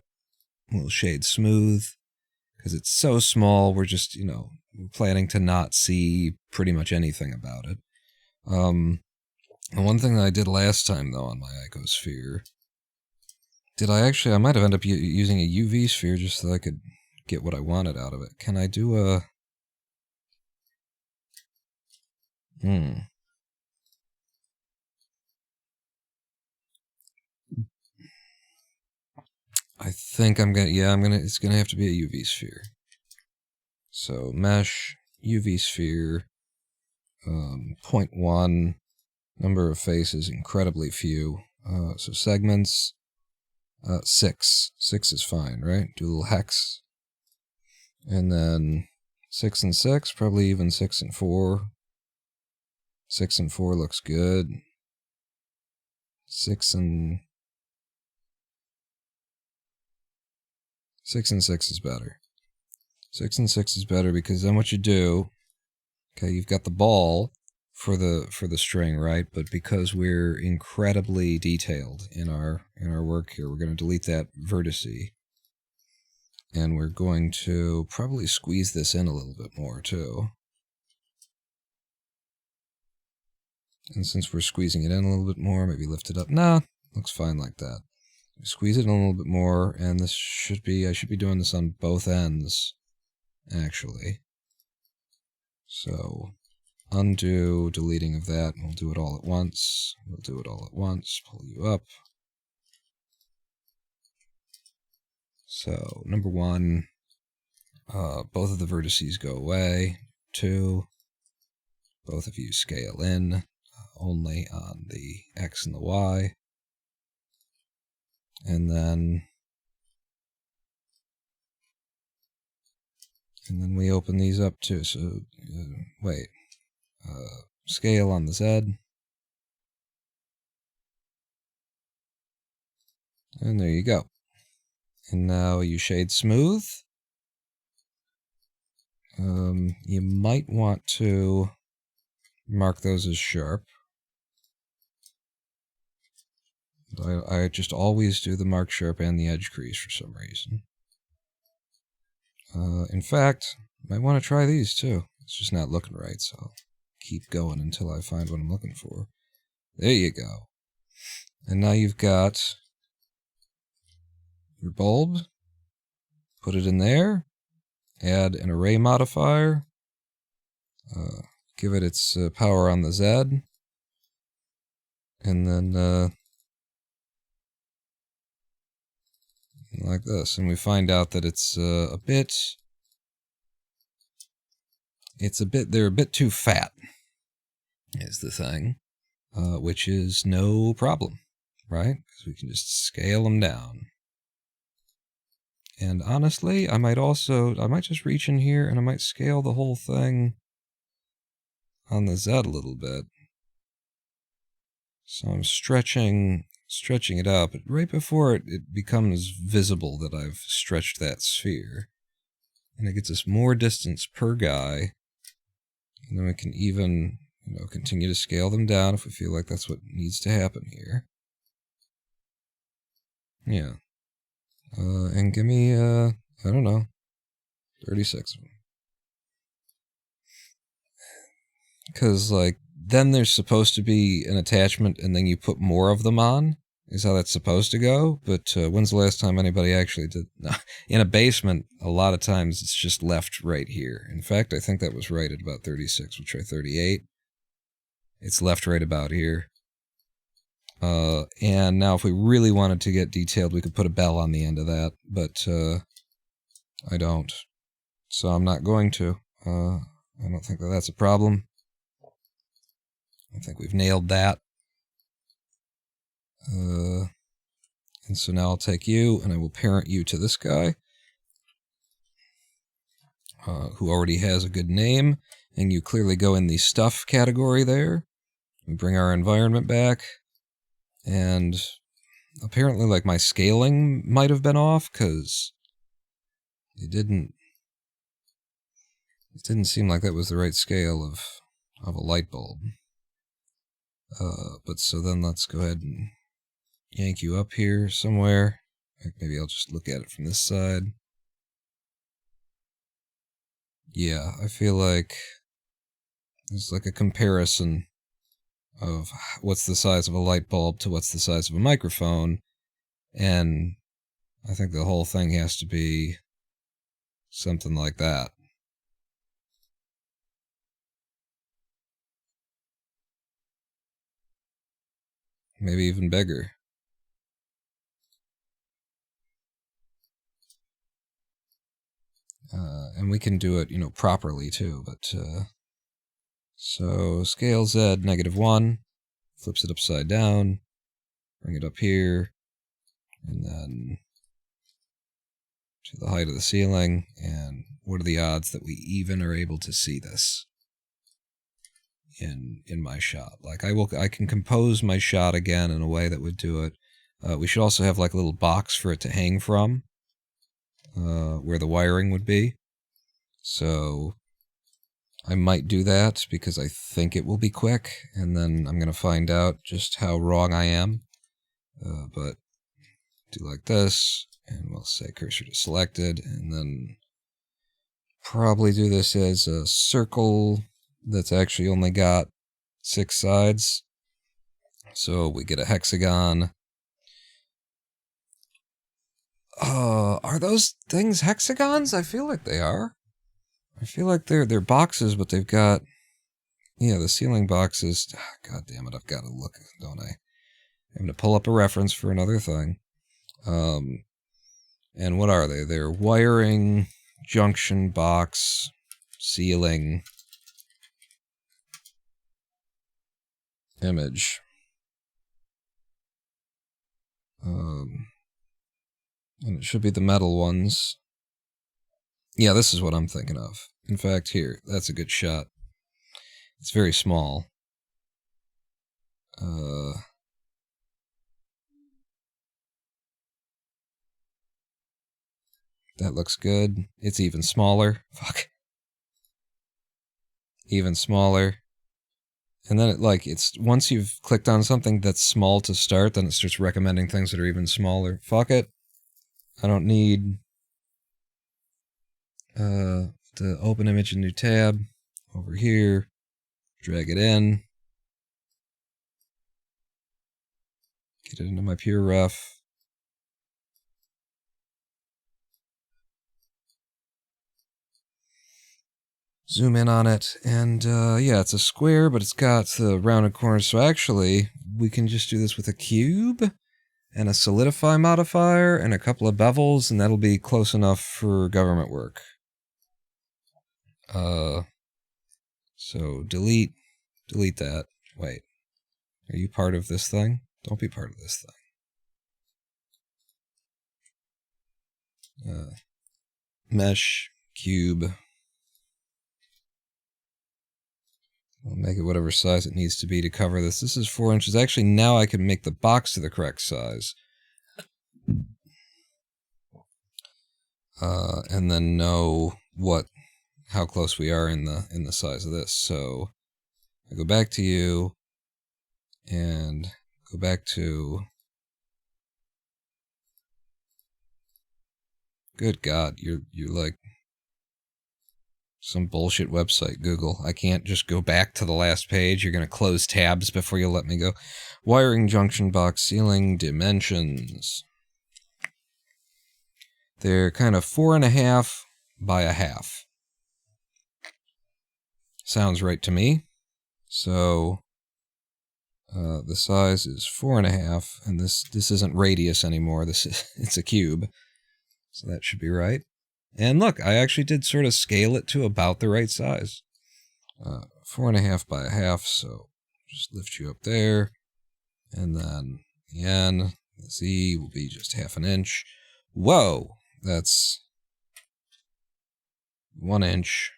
We'll shade smooth, because it's so small, we're just, planning to not see pretty much anything about it. And one thing that I did last time, though, on my icosphere, I might have ended up using a UV sphere just so I could get what I wanted out of it. Can I do a... I think it's gonna have to be a UV sphere. So, mesh, UV sphere, 0.1, number of faces, incredibly few. So segments, 6. 6 is fine, right? Do a little hex. And then 6 and 6, probably even 6 and 4. 6 and 4 looks good. 6 and 6 is better. 6 and 6 is better because then what you do, okay, you've got the ball for the string, right? But because we're incredibly detailed in our work here, we're going to delete that vertex, and we're going to probably squeeze this in a little bit more too. And since we're squeezing it in a little bit more, maybe lift it up. Nah, looks fine like that. Squeeze it in a little bit more, and this should be, I should be doing this on both ends, actually. So, undo deleting of that, we'll do it all at once. We'll do it all at once, pull you up. So, number 1, both of the vertices go away. 2, both of you scale in, only on the X and the Y. And then we open these up too. So, scale on the Z. And there you go. And now you shade smooth. You might want to mark those as sharp. I just always do the mark sharp and the edge crease for some reason. In fact, I might want to try these too. It's just not looking right, so I'll keep going until I find what I'm looking for. There you go. And now you've got your bulb. Put it in there. Add an array modifier. Give it its power on the Z. And then like this. And we find out that it's they're a bit too fat, is the thing. Which is no problem, right? Because we can just scale them down. And honestly, I might just reach in here and I might scale the whole thing on the Z a little bit. So I'm stretching it out, but right before it becomes visible that I've stretched that sphere. And it gets us more distance per guy. And then we can even, continue to scale them down if we feel like that's what needs to happen here. Yeah. And give me, I don't know, 36 of them. Because, then there's supposed to be an attachment and then you put more of them on, is how that's supposed to go. But when's the last time anybody actually did? No. In a basement, a lot of times it's just left right here. In fact, I think that was right at about 36. We'll try 38. It's left right about here. And now if we really wanted to get detailed, we could put a bell on the end of that, but I don't. So I'm not going to. I don't think that that's a problem. I think we've nailed that. And so now I'll take you, and I will parent you to this guy, who already has a good name, and you clearly go in the stuff category there. We bring our environment back. And apparently, my scaling might have been off, because it didn't seem like that was the right scale of a light bulb. But so then let's go ahead and yank you up here somewhere. Maybe I'll just look at it from this side. Yeah, I feel like there's a comparison of what's the size of a light bulb to what's the size of a microphone, and I think the whole thing has to be something like that. Maybe even bigger. And we can do it, properly too, but so scale Z -1, flips it upside down, bring it up here, and then to the height of the ceiling, and what are the odds that we even are able to see this in my shot? I can compose my shot again in a way that would do it. We should also have a little box for it to hang from, where the wiring would be. So I might do that because I think it will be quick, and then I'm going to find out just how wrong I am. But do like this, and we'll say cursor to selected, and then probably do this as a circle that's actually only got 6 sides. So we get a hexagon. Are those things hexagons? I feel like they are. I feel like they're boxes, but they've got, the ceiling boxes. God damn it, I've got to look, don't I? I'm going to pull up a reference for another thing. And what are they? They're wiring, junction box, ceiling, image. And it should be the metal ones. Yeah, this is what I'm thinking of. In fact, here, that's a good shot. It's very small. That looks good. It's even smaller. Fuck. even smaller. And then it's once you've clicked on something that's small to start, then it starts recommending things that are even smaller. Fuck it. I don't need to open image in new tab over here, drag it in, get it into my pure ref. Zoom in on it, and yeah, it's a square, but it's got the rounded corners, so actually, we can just do this with a cube, and a solidify modifier, and a couple of bevels, and that'll be close enough for government work. So delete that. Wait, are you part of this thing? Don't be part of this thing. Mesh, cube. I'll make it whatever size it needs to be to cover this. This is 4 inches. Actually, now I can make the box to the correct size. And then know how close we are in the size of this. So I go back to you and go back to, good God, you're like some bullshit website, Google. I can't just go back to the last page. You're going to close tabs before you let me go. Wiring junction box ceiling dimensions. They're kind of 4.5 by 1/2. Sounds right to me. So the size is 4.5, and this isn't radius anymore. It's a cube, so that should be right. And look, I actually did sort of scale it to about the right size. 4.5 by 1/2, so just lift you up there. And then the N, the Z will be just 1/2 inch. Whoa, that's 1 inch.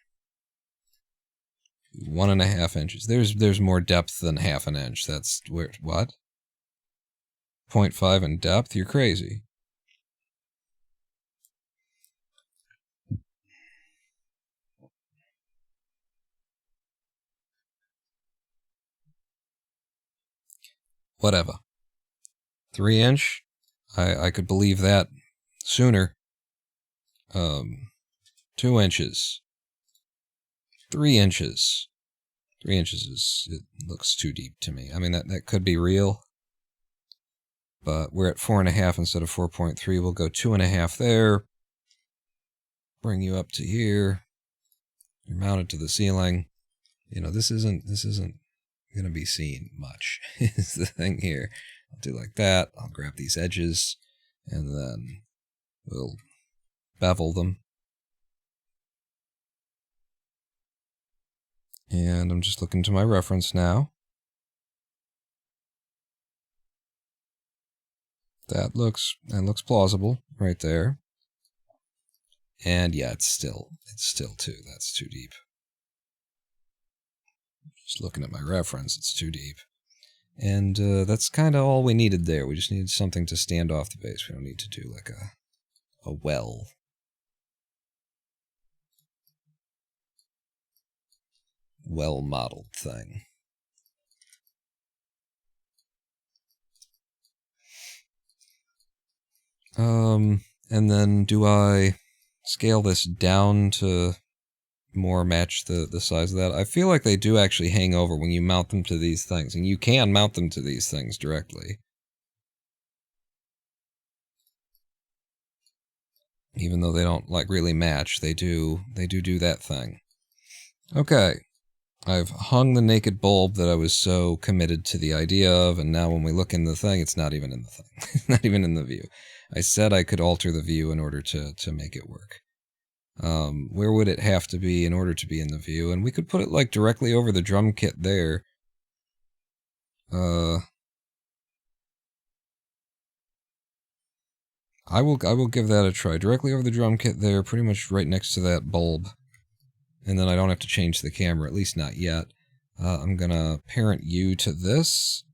1.5 inches. There's more depth than 1/2 inch. That's where, what? 0.5 in depth? You're crazy. Whatever. 3 inch? I could believe that sooner. 2 inches. 3 inches. 3 inches it looks too deep to me. I mean, that could be real. But we're at 4.5 instead of 4.3. We'll go 2.5 there. Bring you up to here. You're mounted to the ceiling. You know, this isn't going to be seen much, is the thing here. I'll do like that. I'll grab these edges, and then we'll bevel them. And I'm just looking to my reference now. That looks plausible right there. And yeah, it's still that's too deep. Just looking at my reference, it's too deep. And that's kind of all we needed there. We just needed something to stand off the base. We don't need to do like a well. Well-modeled thing. And then do I scale this down to more match the size of that? I feel like they do actually hang over when you mount them to these things, and you can mount them to these things directly. Even though they don't like really match, they do that thing. Okay. I've hung the naked bulb that I was so committed to the idea of, and now when we look in the thing, it's not even in the thing. It's not even in the view. I said I could alter the view in order to make it work. Where would it have to be in order to be in the view? And we could put it like directly over the drum kit there. I will give that a try. Directly over the drum kit there, pretty much right next to that bulb. And then I don't have to change the camera, at least not yet. I'm going to parent you to this.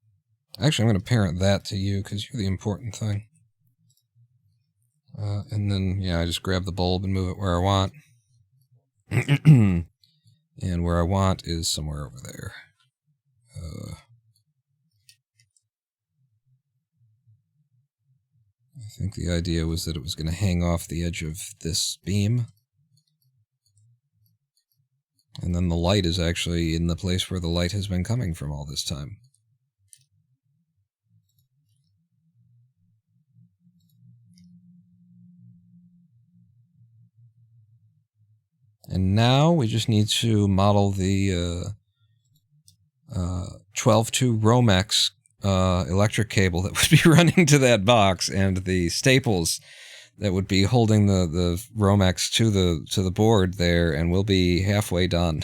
Actually, I'm going to parent that to you, because you're the important thing. And then, yeah, I just grab the bulb and move it where I want. And where I want is somewhere over there. I think the idea was that it was going to hang off the edge of this beam. And then the light is actually in the place where the light has been coming from all this time. And now we just need to model the 12-2 Romex electric cable that would be running to that box, and the staples that would be holding the Romex to the board there, and we'll be halfway done.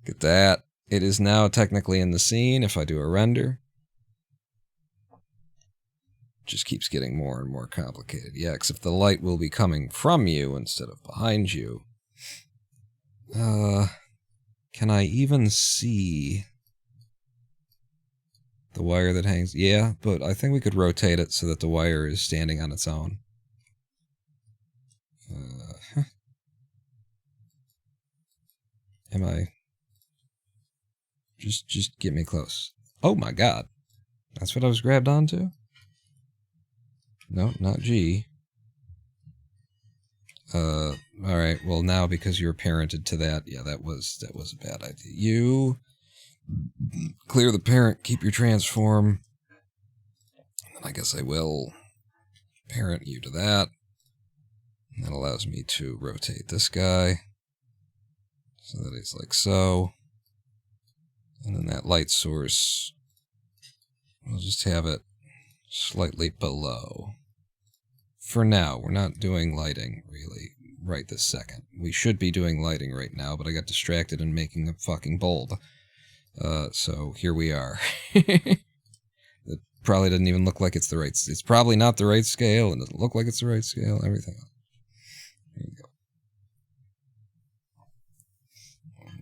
Get that. It is now technically in the scene if I do a render. Just keeps getting more and more complicated. Yeah, except the light will be coming from you instead of behind you. Can I even see the wire that hangs? Yeah, but I think we could rotate it so that the wire is standing on its own. Am I? Just get me close. Oh my god. That's what I was grabbed onto? No, not G. Alright, well now because you're parented to that, yeah, that was a bad idea. You clear the parent, keep your transform. And I guess I will parent you to that. And that allows me to rotate this guy so that it's like so. And then that light source, we'll just have it slightly below. For now, we're not doing lighting, really, right this second. We should be doing lighting right now, but I got distracted in making a fucking bulb. So here we are. It probably doesn't even look like it's the right... It's probably not the right scale, and it doesn't look like it's the right scale, everything else. There you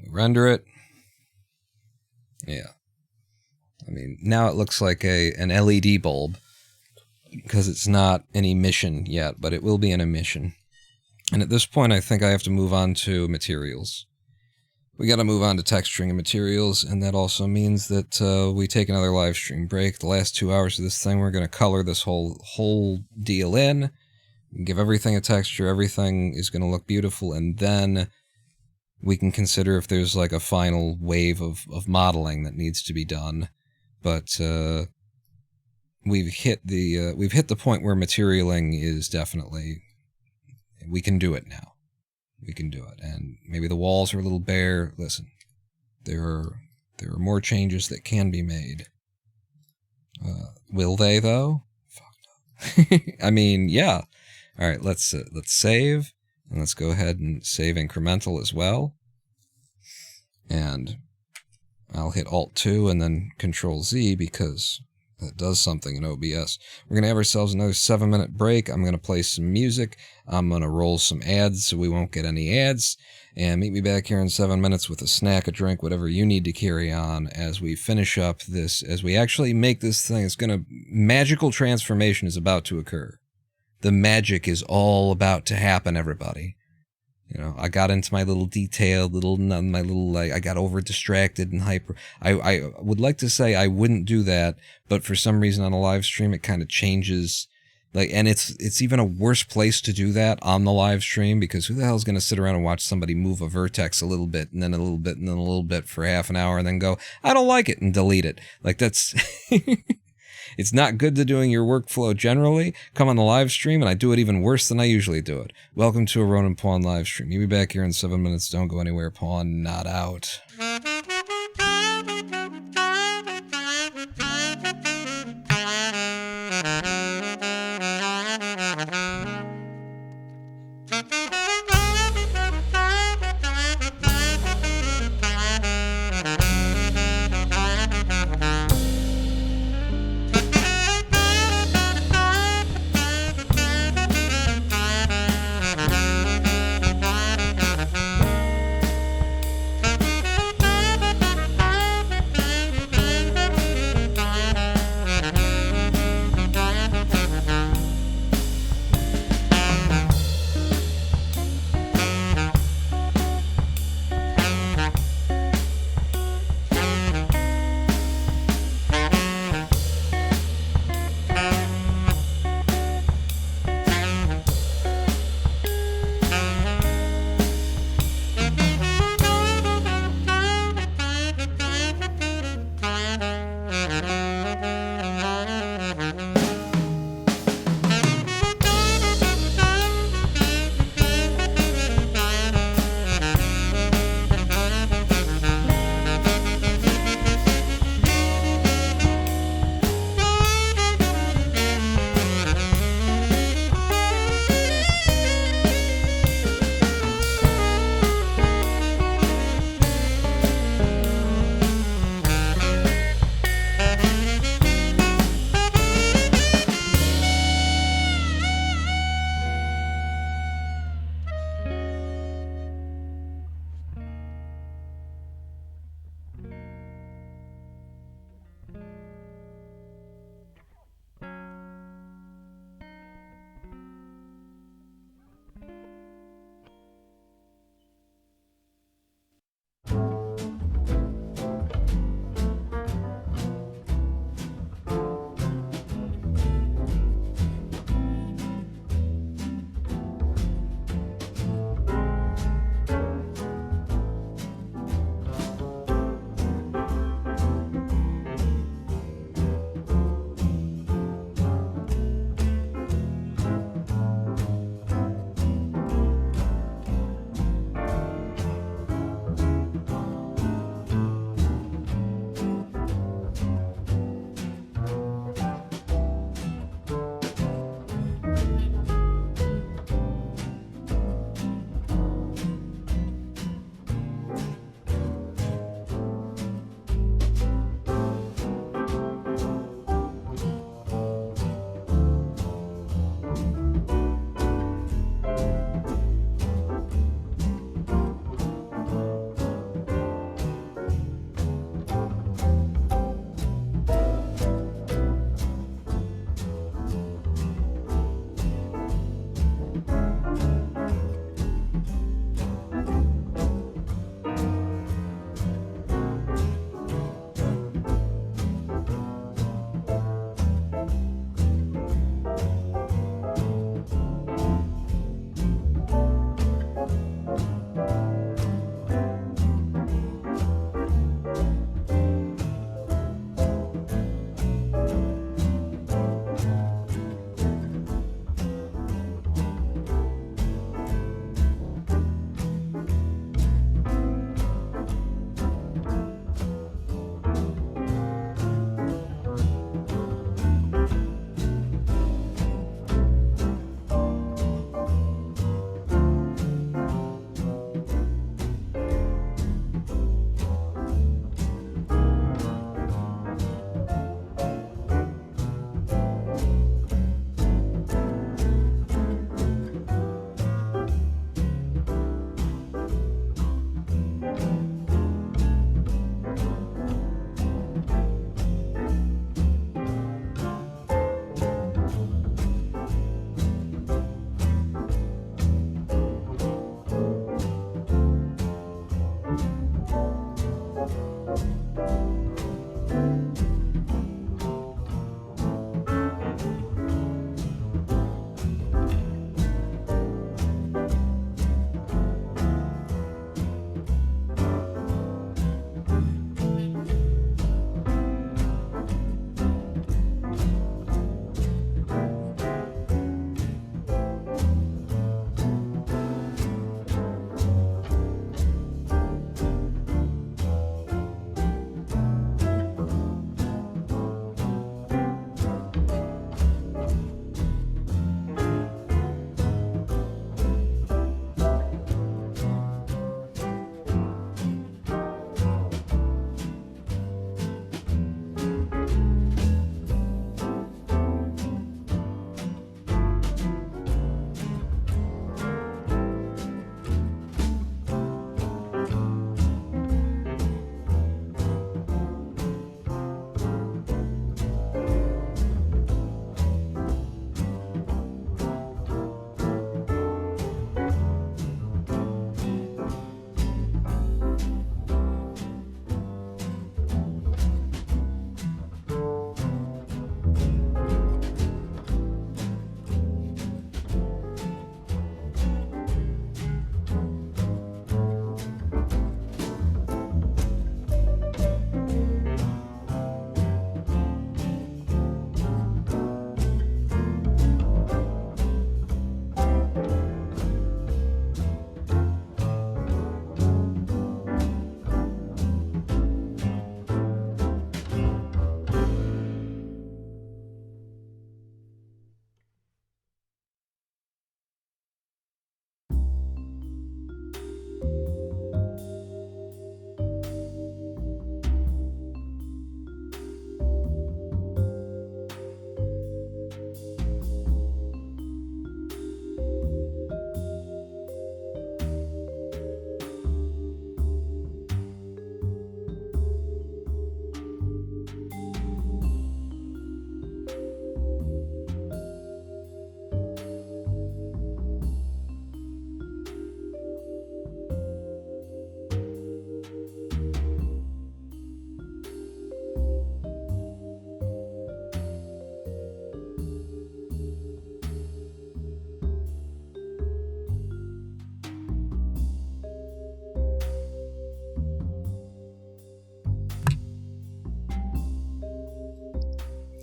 go. Render it. Yeah. I mean, now it looks like an LED bulb, because it's not an emission yet, but it will be an emission. And at this point, I think I have to move on to materials. We got to move on to texturing and materials, and that also means that we take another live stream break. The last 2 hours of this thing, we're going to color this whole deal in, give everything a texture, everything is going to look beautiful, and then we can consider if there's like a final wave of modeling that needs to be done. But we've hit the point where materialing is definitely, we can do it now. We can do it. And maybe the walls are a little bare. Listen, there are more changes that can be made. Will they though? Fuck no. I mean, yeah. All right, let's save, and let's go ahead and save incremental as well. And I'll hit Alt-2 and then Control-Z because that does something in OBS. We're going to have ourselves another 7-minute break. I'm going to play some music. I'm going to roll some ads so we won't get any ads. And meet me back here in 7 minutes with a snack, a drink, whatever you need to carry on as we finish up this, as we actually make this thing. It's going to... Magical transformation is about to occur. The magic is all about to happen, everybody. You know, I got into my little detail, I got over distracted and hyper. I would like to say I wouldn't do that, but for some reason on a live stream it kind of changes. Like, and it's even a worse place to do that on the live stream, because who the hell is going to sit around and watch somebody move a vertex a little bit and then a little bit and then a little bit for half an hour and then go, I don't like it, and delete it. Like, that's... It's not good to doing your workflow generally. Come on the live stream, and I do it even worse than I usually do it. Welcome to a Ronin Pawn live stream. You'll be back here in 7 minutes. Don't go anywhere. Pawn not out.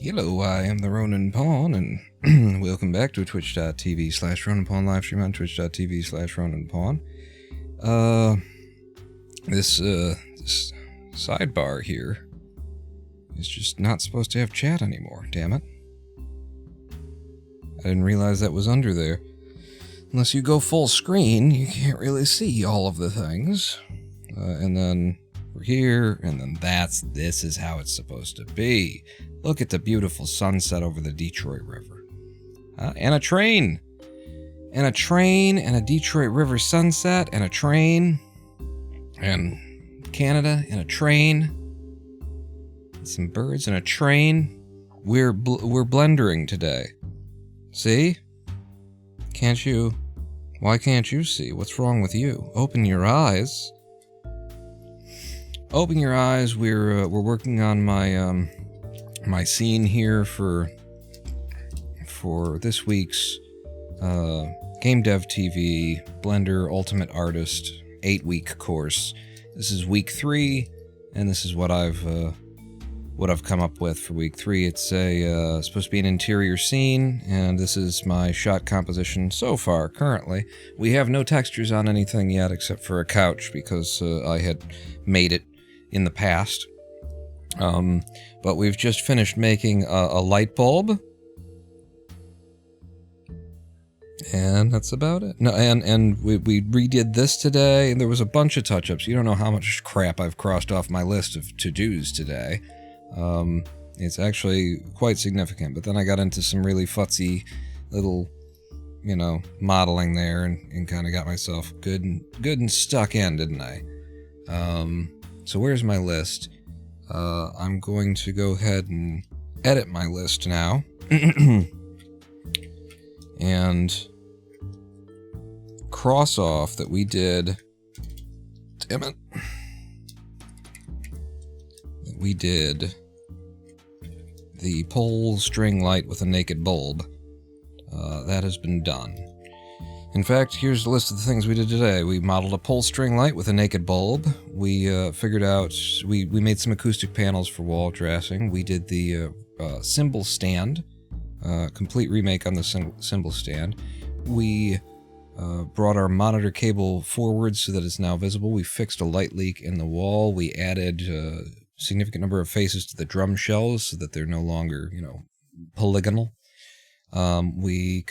Hello, I am the Ronin Pawn, and welcome back to twitch.tv/Ronin Pawn livestream on twitch.tv/Ronin Pawn. This sidebar here is just not supposed to have chat anymore, damn it. I didn't realize that was under there. Unless you go full screen, you can't really see all of the things. And then we're here, and then this is how it's supposed to be. Look at the beautiful sunset over the Detroit River. And a train! And a train, and a Detroit River sunset, and a train. And Canada, and a train. And some birds, and a train. We're blendering today. See? Can't you? Why can't you see? What's wrong with you? Open your eyes. Open your eyes. We're working on my my scene here for this week's Game Dev TV Blender Ultimate Artist 8-week course. This is week 3, and this is what I've come up with for week 3. It's supposed to be an interior scene, and this is my shot composition so far. Currently, we have no textures on anything yet except for a couch because I had made it in the past. But we've just finished making a light bulb. And that's about it. No, and we redid this today, and there was a bunch of touch-ups. You don't know how much crap I've crossed off my list of to-dos today. It's actually quite significant, but then I got into some really futzy little, modeling there, and kind of got myself good and stuck in, didn't I? So where's my list? I'm going to go ahead and edit my list now. And cross off that we did... Damn it. We did the pole string light with a naked bulb. That has been done. In fact, here's the list of the things we did today. We modeled a pole string light with a naked bulb. We figured out... We made some acoustic panels for wall dressing. We did the cymbal stand. Complete remake on the cymbal stand. We brought our monitor cable forward so that it's now visible. We fixed a light leak in the wall. We added a significant number of faces to the drum shells so that they're no longer, polygonal. We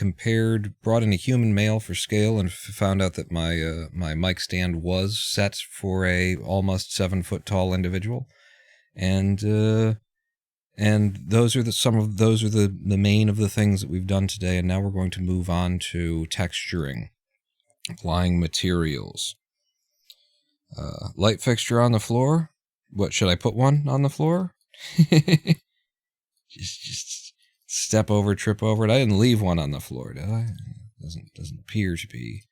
brought in a human male for scale, and found out that my mic stand was set for a almost 7-foot tall individual, and those are the main of the things that we've done today. And now we're going to move on to texturing, applying materials. Light fixture on the floor. What, should I put one on the floor? just step over, trip over it. I didn't leave one on the floor, did I? Doesn't appear to be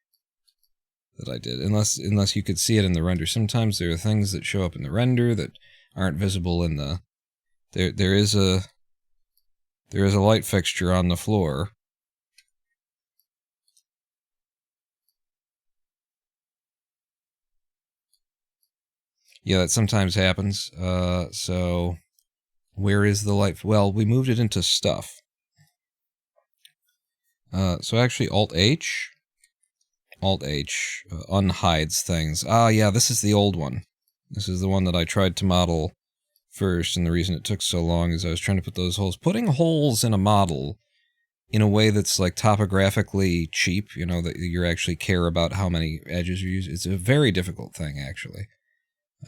that I did, unless you could see it in the render. Sometimes there are things that show up in the render that aren't visible in the. There is a light fixture on the floor. Yeah, that sometimes happens. So where is the light? Well, we moved it into stuff. So actually Alt-H unhides things. Ah, yeah, this is the old one. This is the one that I tried to model first, and the reason it took so long is I was trying to put those holes. Putting holes in a model in a way that's like topographically cheap, that you actually care about how many edges you use, it's a very difficult thing, actually.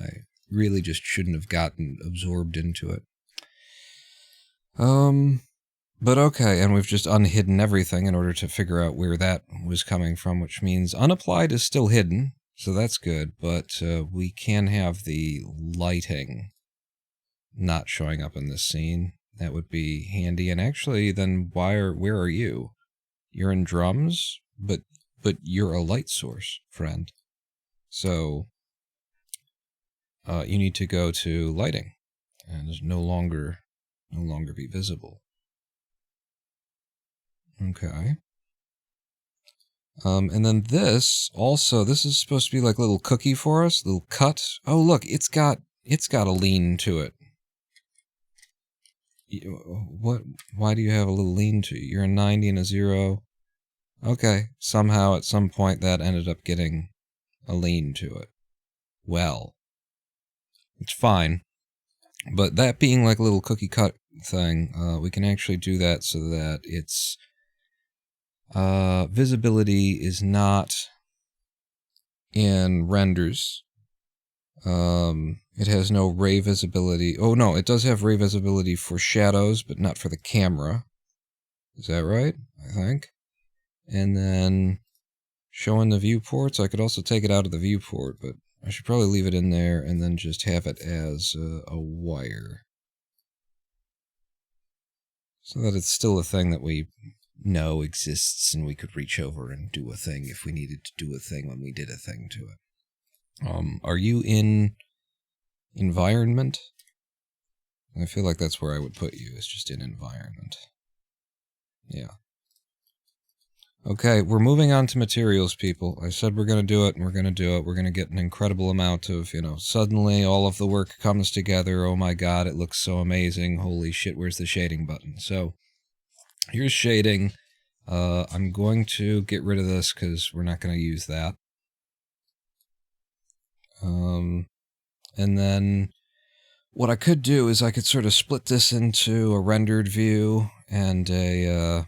I really just shouldn't have gotten absorbed into it. But okay, and we've just unhidden everything in order to figure out where that was coming from, which means unapplied is still hidden, so that's good, but we can have the lighting not showing up in this scene. That would be handy. And actually, then where are you? You're in drums, but you're a light source, friend. So you need to go to lighting, and no longer be visible. Okay. And then this is supposed to be like a little cookie for us, little cut. Oh, look, it's got a lean to it. What? Why do you have a little lean-to? You're a 90 and a 0. Okay, somehow at some point that ended up getting a lean to it. Well, it's fine. But that being like a little cookie cut thing, we can actually do that so that its visibility is not in renders. It has no ray visibility. Oh no, it does have ray visibility for shadows, but not for the camera. Is that right? I think. And then showing the viewports, I could also take it out of the viewport, but I should probably leave it in there and then just have it as a wire. So that it's still a thing that we know exists and we could reach over and do a thing if we needed to do a thing when we did a thing to it. Are you in environment? I feel like that's where I would put you, is just in environment. Yeah. Okay, we're moving on to materials, people. I said we're going to do it, and we're going to do it. We're going to get an incredible amount of, suddenly all of the work comes together. Oh my god, it looks so amazing. Holy shit, where's the shading button? So, here's shading. I'm going to get rid of this because we're not going to use that. And then what I could do is I could sort of split this into a rendered view and a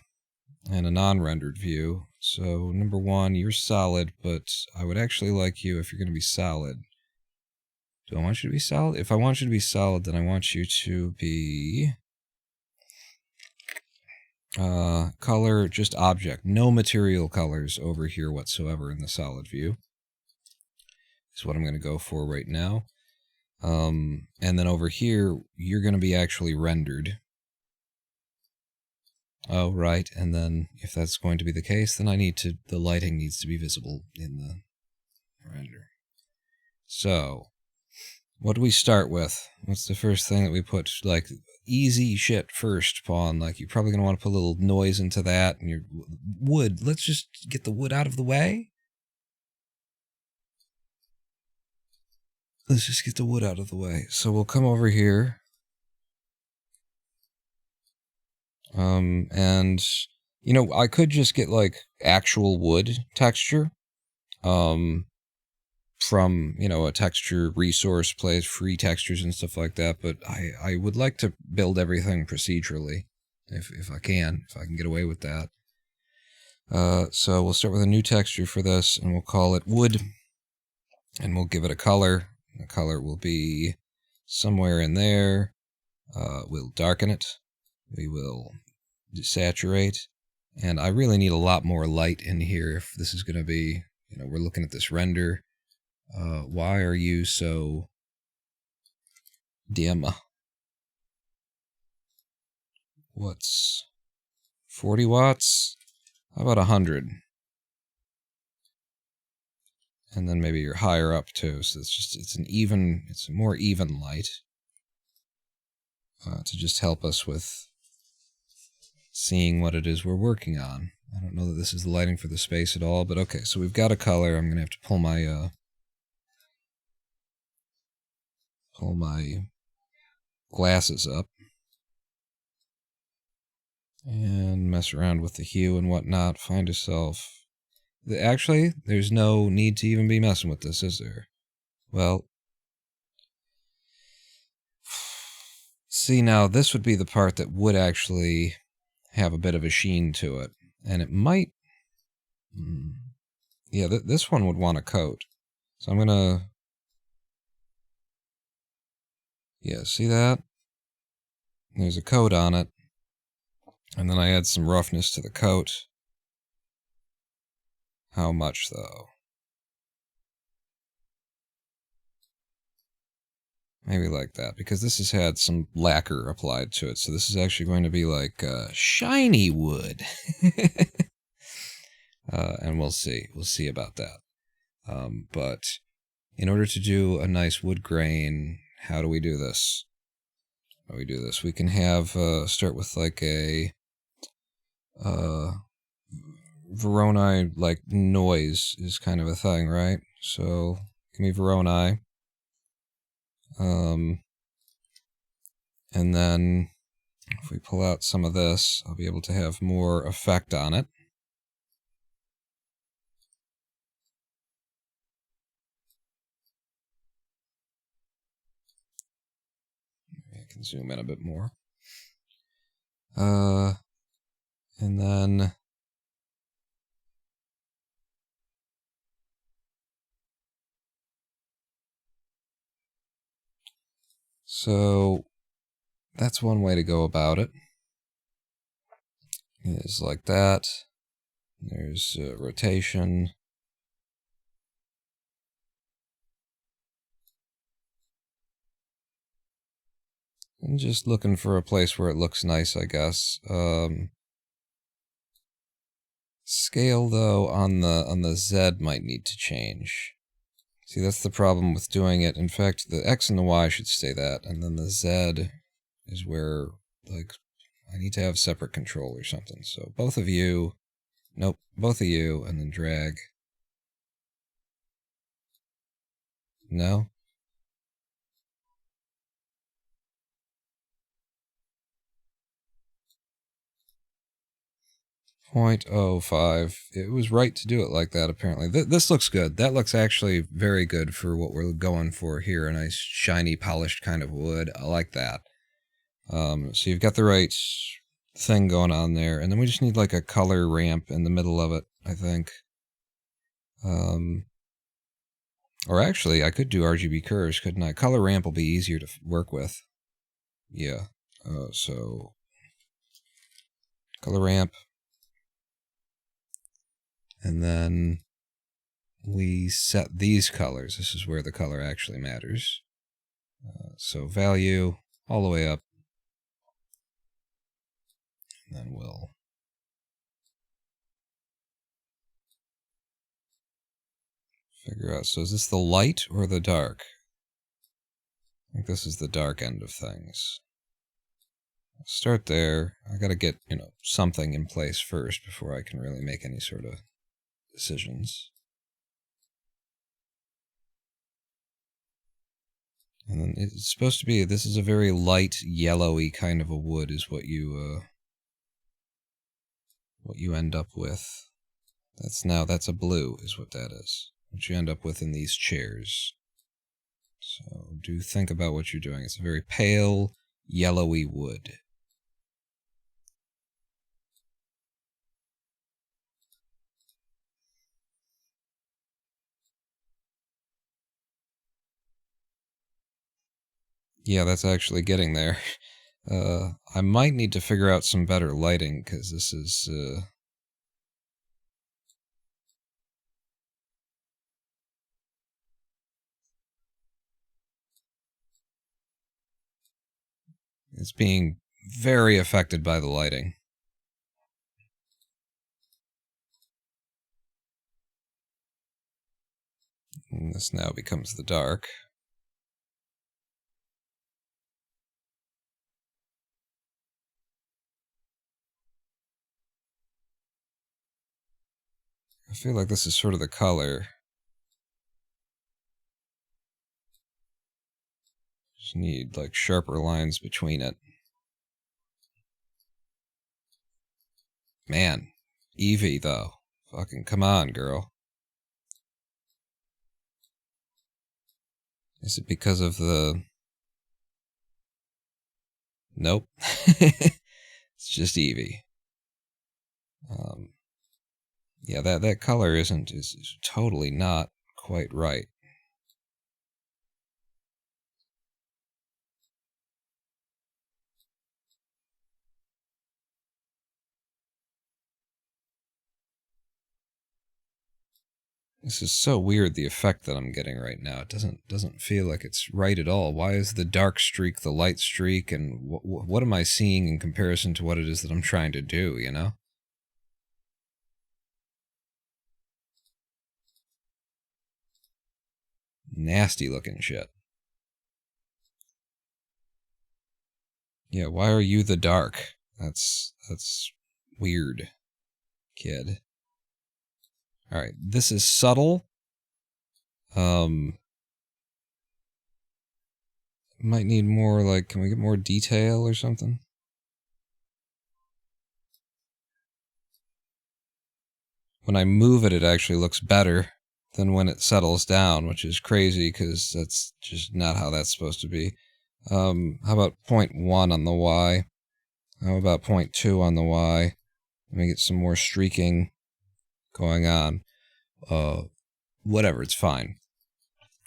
non-rendered view. So, number one, you're solid, but I would actually like you, if you're going to be solid. Do I want you to be solid? If I want you to be solid, then I want you to be color, just object. No material colors over here whatsoever in the solid view. Is what I'm going to go for right now. And then over here, you're going to be actually rendered. Oh, right, and then if that's going to be the case, then the lighting needs to be visible in the render. So, what do we start with? What's the first thing that we put? Like, easy shit first, Pawn. Like, you're probably going to want to put a little noise into that, and your wood. Let's just get the wood out of the way. Let's just get the wood out of the way. So we'll come over here. And, I could just get, like, actual wood texture, from, a texture resource place, free textures and stuff like that, but I would like to build everything procedurally, if I can get away with that. So we'll start with a new texture for this, and we'll call it wood, and we'll give it a color. The color will be somewhere in there. We'll darken it. We will desaturate, and I really need a lot more light in here if this is going to be, we're looking at this render. Why are you so dim? What's 40 watts? How about 100? And then maybe you're higher up too, so it's a more even light, to just help us with seeing what it is we're working on. I don't know that this is the lighting for the space at all, but okay, so we've got a color. I'm going to have to pull my glasses up and mess around with the hue and whatnot, find yourself... Actually, there's no need to even be messing with this, is there? Well... See, now, this would be the part that would actually have a bit of a sheen to it. And it might... Yeah, this one would want a coat. So I'm gonna... Yeah, see that? There's a coat on it. And then I add some roughness to the coat. How much, though? Maybe like that, because this has had some lacquer applied to it, so this is actually going to be like shiny wood. And we'll see. We'll see about that. But in order to do a nice wood grain, how do we do this? How do we do this? We can have, start with like a Voronoi, like noise is kind of a thing, right? So, give me Voronoi. And then If we pull out some of this, I'll be able to have more effect on it. Maybe I can zoom in a bit more. And then so that's one way to go about it. Is like that. There's rotation. I'm just looking for a place where it looks nice, I guess. Scale though on the Z might need to change. See, that's the problem with doing it. In fact, the X and the Y should stay that, and then the Z is where, like, I need to have separate control or something. So both of you, nope, both of you, and then drag. No? 0.05. It was right to do it like that, apparently. This looks good. That looks actually very good for what we're going for here. A nice, shiny, polished kind of wood. I like that. So you've got the right thing going on there. And then we just need like a color ramp in the middle of it, I think. Or actually, I could do RGB curves, couldn't I? Color ramp will be easier to work with. Yeah. So color ramp. And then we set these colors. This is where the color actually matters. So value all the way up. And then we'll figure out. So is this the light or the dark? I think this is the dark end of things. I'll start there. I gotta get, something in place first before I can really make any sort of decisions. And then it's supposed to be, this is a very light yellowy kind of a wood is what you end up with. That's a blue is what that is. What you end up with in these chairs. So do think about what you're doing. It's a very pale yellowy wood. Yeah, that's actually getting there. I might need to figure out some better lighting, because this is, it's being very affected by the lighting. And this now becomes the dark. I feel like this is sort of the color. Just need, like, sharper lines between it. Man, Evie, though. Fucking come on, girl. Is it because of the... Nope. It's just Evie. Yeah, that color is totally not quite right. This is so weird, the effect that I'm getting right now. It doesn't feel like it's right at all. Why is the dark streak the light streak, and what am I seeing in comparison to what it is that I'm trying to do, Nasty looking shit. Yeah, why are you the dark? That's weird, kid. Alright, this is subtle. Might need more, like, can we get more detail or something? when I move it, it actually looks better than when it settles down, which is crazy because that's just not how that's supposed to be. How about 0.1 on the Y? How about 0.2 on the Y? Let me get some more streaking going on. Whatever, it's fine.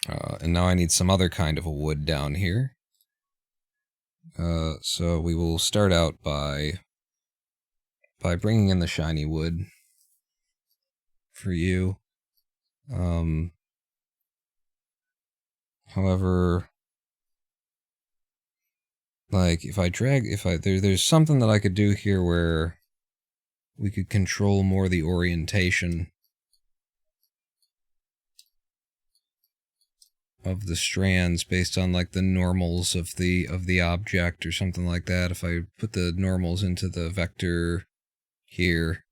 And now I need some other kind of a wood down here. So we will start out by bringing in the shiny wood for you. However, like there's something that I could do here where we could control more the orientation of the strands based on like the normals of the object or something like that. If I put the normals into the vector here,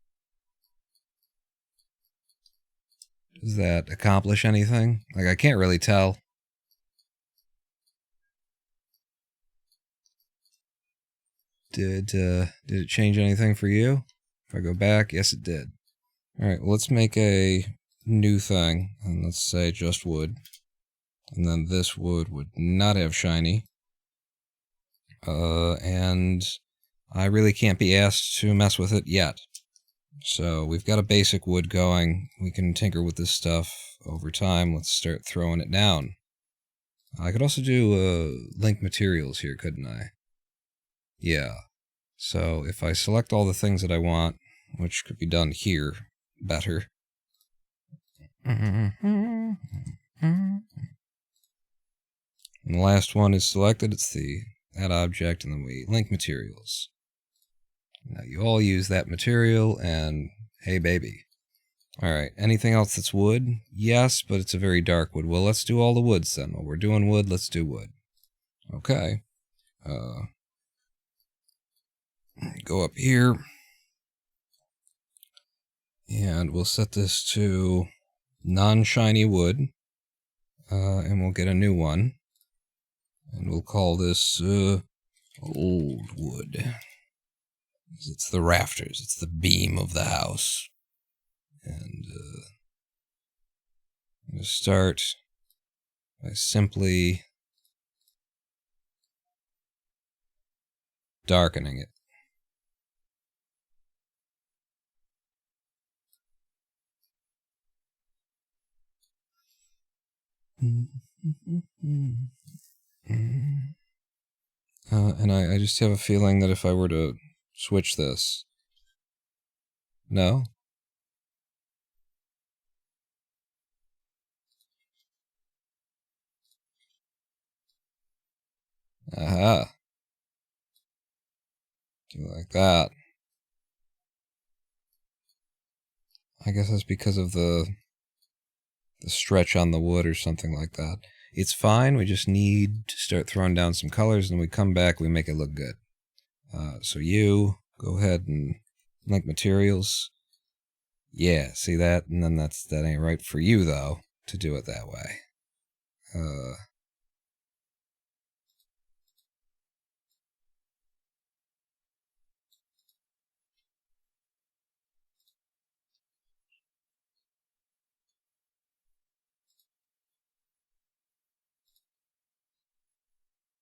does that accomplish anything? Like, I can't really tell. Did it change anything for you? If I go back, yes it did. Alright, well, let's make a new thing, and let's say just wood. And then this wood would not have shiny. And I really can't be asked to mess with it yet. So we've got a basic wood going. We can tinker with this stuff over time. Let's start throwing it down. I could also do link materials here, couldn't I? Yeah. So if I select all the things that I want, which could be done here better. And the last one is selected. It's that object, and then we link materials. Now you all use that material, and hey baby. Alright, anything else that's wood? Yes, but it's a very dark wood. Well, let's do all the woods then. While we're doing wood, let's do wood. Okay. Go up here. And we'll set this to non-shiny wood. And we'll get a new one. And we'll call this old wood. It's the rafters. It's the beam of the house. And I'm going to start by simply darkening it. And I just have a feeling that if I were to switch this... No? Aha. Do like that. I guess that's because of the stretch on the wood or something like that. It's fine, we just need to start throwing down some colors, and when we come back, we make it look good. So you, go ahead and link materials. Yeah, see that? And then that ain't right for you, though, to do it that way.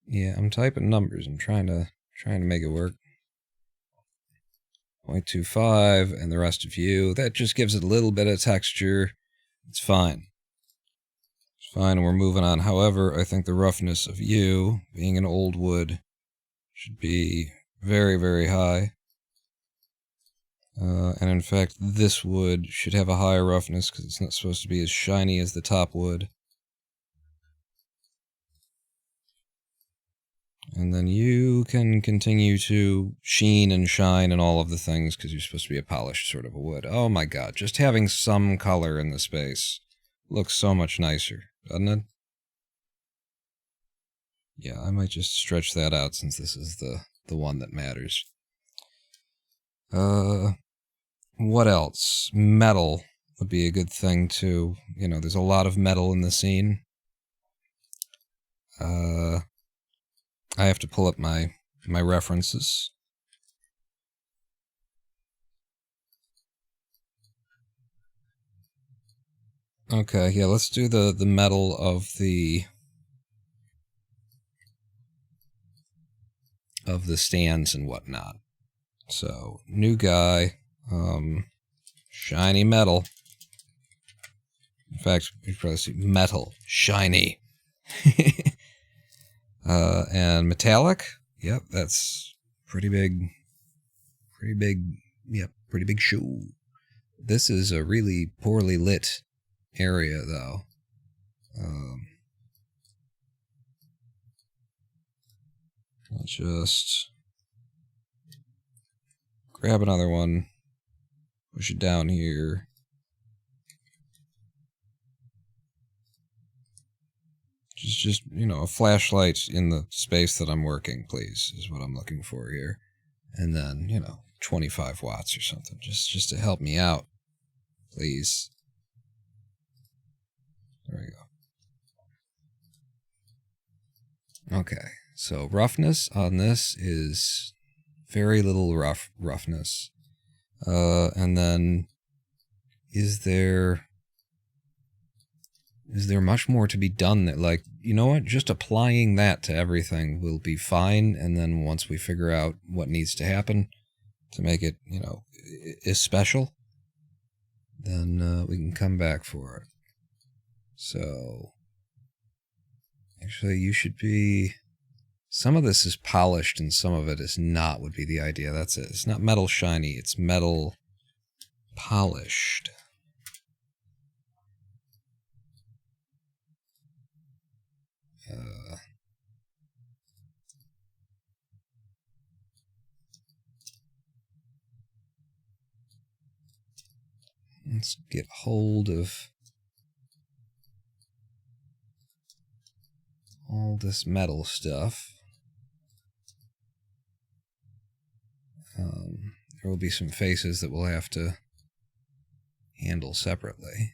Yeah, I'm typing numbers. I'm trying to make it work. 0.25, and the rest of you. That just gives it a little bit of texture. It's fine. It's fine, and we're moving on. However, I think the roughness of you, being an old wood, should be very, very high. And in fact, this wood should have a higher roughness because it's not supposed to be as shiny as the top wood. And then you can continue to sheen and shine and all of the things because you're supposed to be a polished sort of a wood. Oh my god, just having some color in the space looks so much nicer, doesn't it? Yeah, I might just stretch that out since this is the one that matters. What else? Metal would be a good thing too. You know, there's a lot of metal in the scene. I have to pull up my references. Okay, yeah, let's do the metal of the stands and whatnot. So, new guy, shiny metal. In fact, you probably see metal, shiny. And metallic. Yep, that's pretty big, yep, pretty big shoe. This is a really poorly lit area, though. I'll just grab another one, push it down here. Just, you know, a flashlight in the space that I'm working, please, is what I'm looking for here. And then, you know, 25 watts or something, just to help me out, please. There we go. Okay, so roughness on this is very little roughness. And then, is there much more to be done that, like, you know what, just applying that to everything will be fine, and then once we figure out what needs to happen to make it, you know, is special, then we can come back for it. So, actually, you should be, some of this is polished and some of it is not, would be the idea. That's it. It's not metal shiny, it's metal polished. Let's get hold of all this metal stuff. There will be some faces that we'll have to handle separately.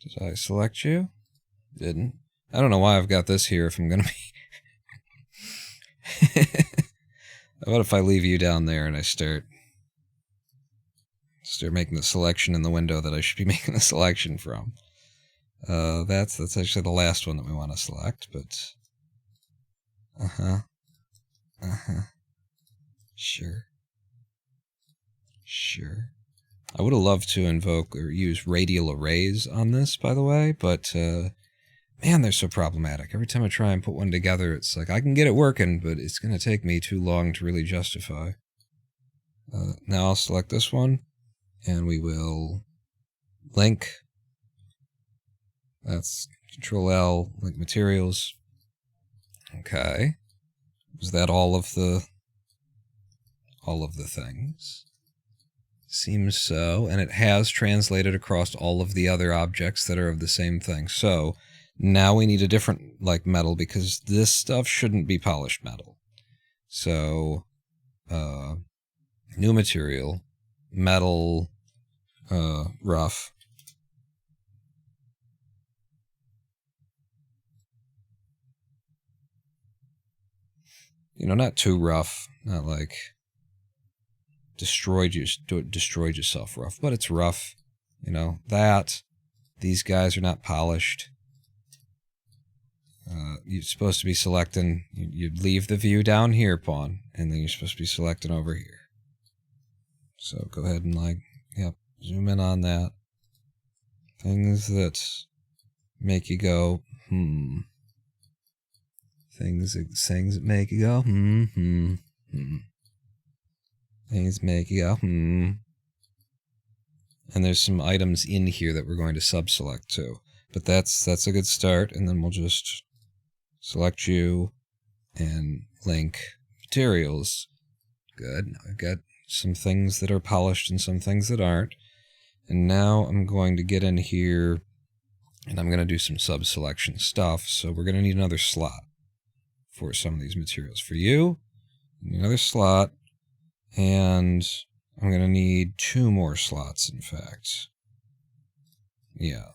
Did I select you? Didn't. I don't know why I've got this here if I'm going to be... What if I leave you down there and I start making the selection in the window that I should be making the selection from? That's actually the last one that we want to select, but... Sure. I would have loved to invoke or use radial arrays on this, by the way, but, man, they're so problematic. Every time I try and put one together, it's like, I can get it working, but it's going to take me too long to really justify. Now I'll select this one, and we will link. That's Control-L, link materials. Okay. Was that all of the things? Seems so, and it has translated across all of the other objects that are of the same thing. So now we need a different, like, metal, because this stuff shouldn't be polished metal. So, new material, metal, rough. You know, not too rough, not like destroyed yourself rough, but it's rough. You know, these guys are not polished. You're supposed to be selecting, you'd leave the view down here, pawn, and then you're supposed to be selecting over here. So go ahead and, like, yep, zoom in on that. Things that make you go, Things that make you go, Things make you go, And there's some items in here that we're going to subselect too. But that's a good start, and then we'll just select you and link materials. Good. Now I've got some things that are polished and some things that aren't. And now I'm going to get in here and I'm going to do some sub-selection stuff. So we're going to need another slot for some of these materials. For you, another slot, and I'm going to need 2 more slots, in fact. Yeah.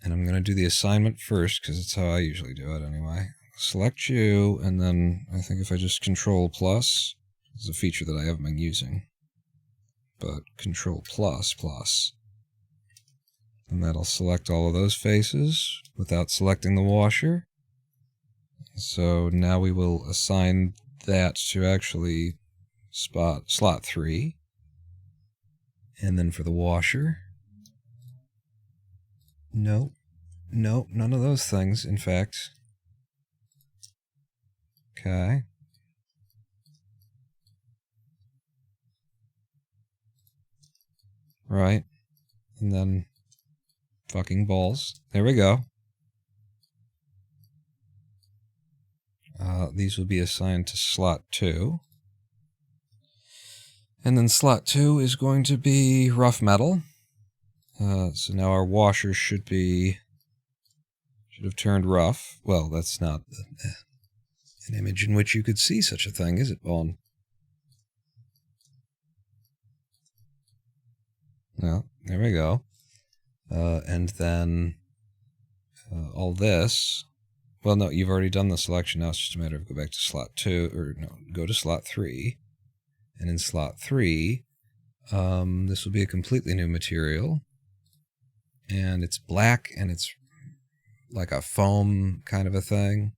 And I'm going to do the assignment first, because it's how I usually do it anyway. Select you, and then I think if I just Control+, this is a feature that I haven't been using. but Control++. And that'll select all of those faces without selecting the washer. So now we will assign that to actually slot 3. And then for the washer, nope, none of those things, in fact. Okay. Right. And then fucking balls. There we go. These will be assigned to slot 2. And then slot 2 is going to be rough metal. So now our washer should have turned rough. Well, that's not an image in which you could see such a thing, is it, Bone? No, there we go. And then all this. Well, no, you've already done the selection. Now it's just a matter of go back to slot 2, or no, go to slot 3. And in slot 3, this will be a completely new material. And it's black, and it's like a foam kind of a thing.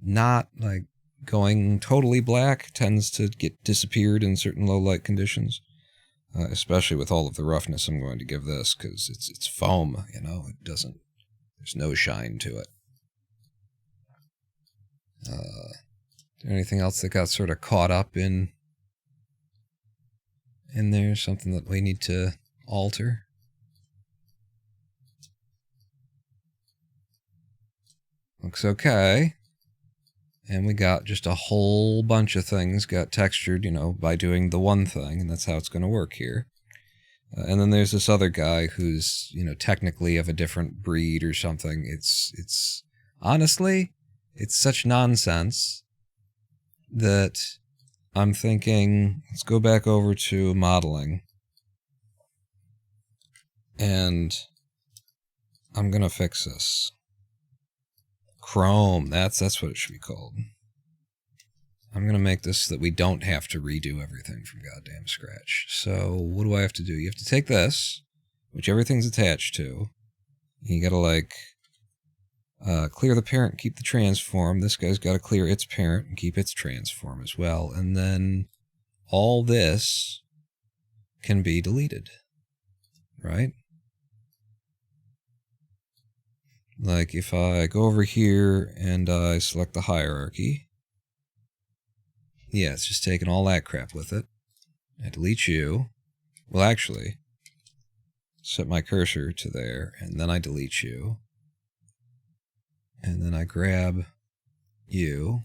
Not like going totally black, tends to get disappeared in certain low light conditions. Especially with all of the roughness I'm going to give this, because it's foam, you know, it doesn't, there's no shine to it. Is there anything else that got sort of caught up in there? Something that we need to alter? Looks okay. And we got just a whole bunch of things got textured, you know, by doing the one thing, and that's how it's going to work here. And then there's this other guy who's, you know, technically of a different breed or something. It's honestly, it's such nonsense that I'm thinking, let's go back over to modeling. And I'm going to fix this. Chrome, that's what it should be called. I'm going to make this so that we don't have to redo everything from goddamn scratch. So what do I have to do? You have to take this, which everything's attached to. You got to like clear the parent, keep the transform. This guy's got to clear its parent and keep its transform as well. And then all this can be deleted, right? Like if I go over here and I select the hierarchy, yeah, it's just taking all that crap with it. I delete you. Well, actually, set my cursor to there, and then I delete you. And then I grab you,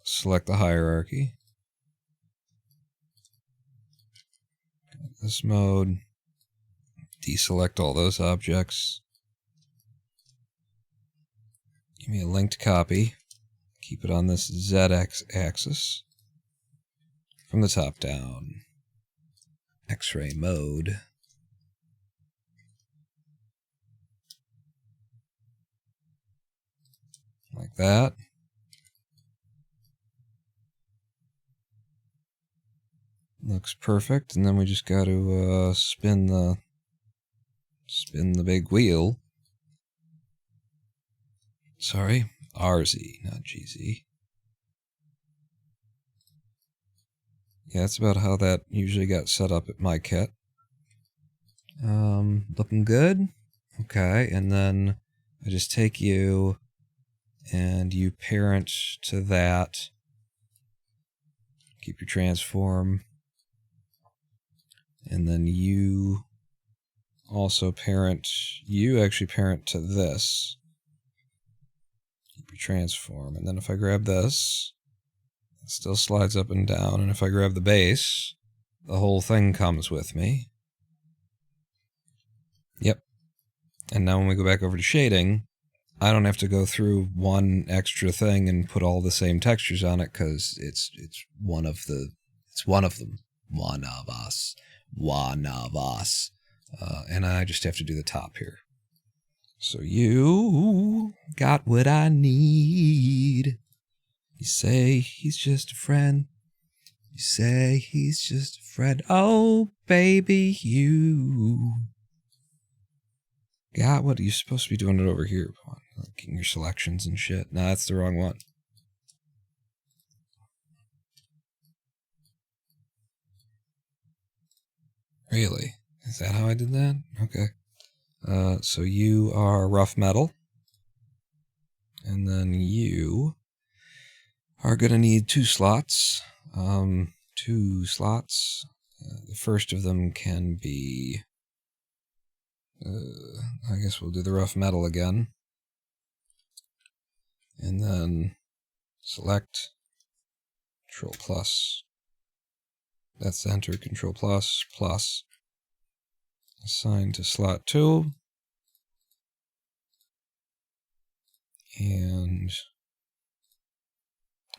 select the hierarchy, this mode, deselect all those objects, give me a linked copy, keep it on this ZX axis, from the top down, X-ray mode, like that. Looks perfect, and then we just got to spin the big wheel. Sorry, RZ, not GZ. Yeah, that's about how that usually got set up at my kit. Looking good. Okay, and then I just take you and you parent to that. Keep your transform. And then you also parent, you actually parent to this. Keep your transform. And then if I grab this, it still slides up and down. And if I grab the base, the whole thing comes with me. Yep. And now when we go back over to shading, I don't have to go through one extra thing and put all the same textures on it, because it's one of them. One of us. One of us. And I just have to do the top here. So you got what I need. You say he's just a friend. You say he's just a friend. Oh, baby, you. God, what are you supposed to be doing it over here? Like in your selections and shit. No, that's the wrong one. Really? Is that how I did that? Okay. So you are rough metal. And then you are going to need 2 slots. 2 slots. The first of them can be... I guess we'll do the rough metal again. And then select Control plus. That's enter Control plus. Assign to slot 2. And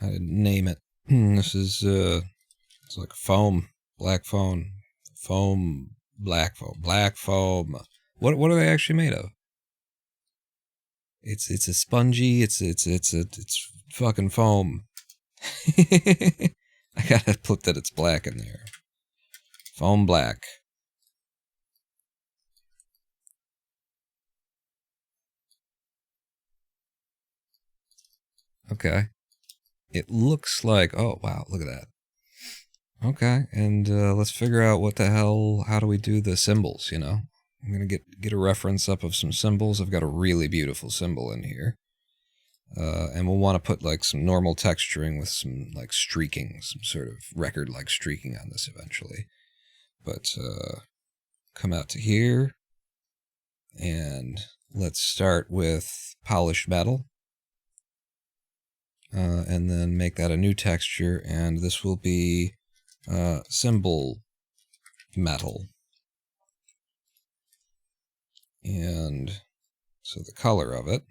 I didn't name it. This is it's like foam, black foam, black foam. What are they actually made of? It's a spongy. It's fucking foam. I gotta put that it's black in there. Foam black. Okay. It looks like, oh wow, look at that. Okay, and let's figure out what the hell, how do we do the symbols, you know? I'm gonna get a reference up of some symbols. I've got a really beautiful symbol in here. And we'll want to put like some normal texturing with some like streaking, some sort of record-like streaking on this eventually. But come out to here, and let's start with polished metal. And then make that a new texture, and this will be symbol metal. And so the color of it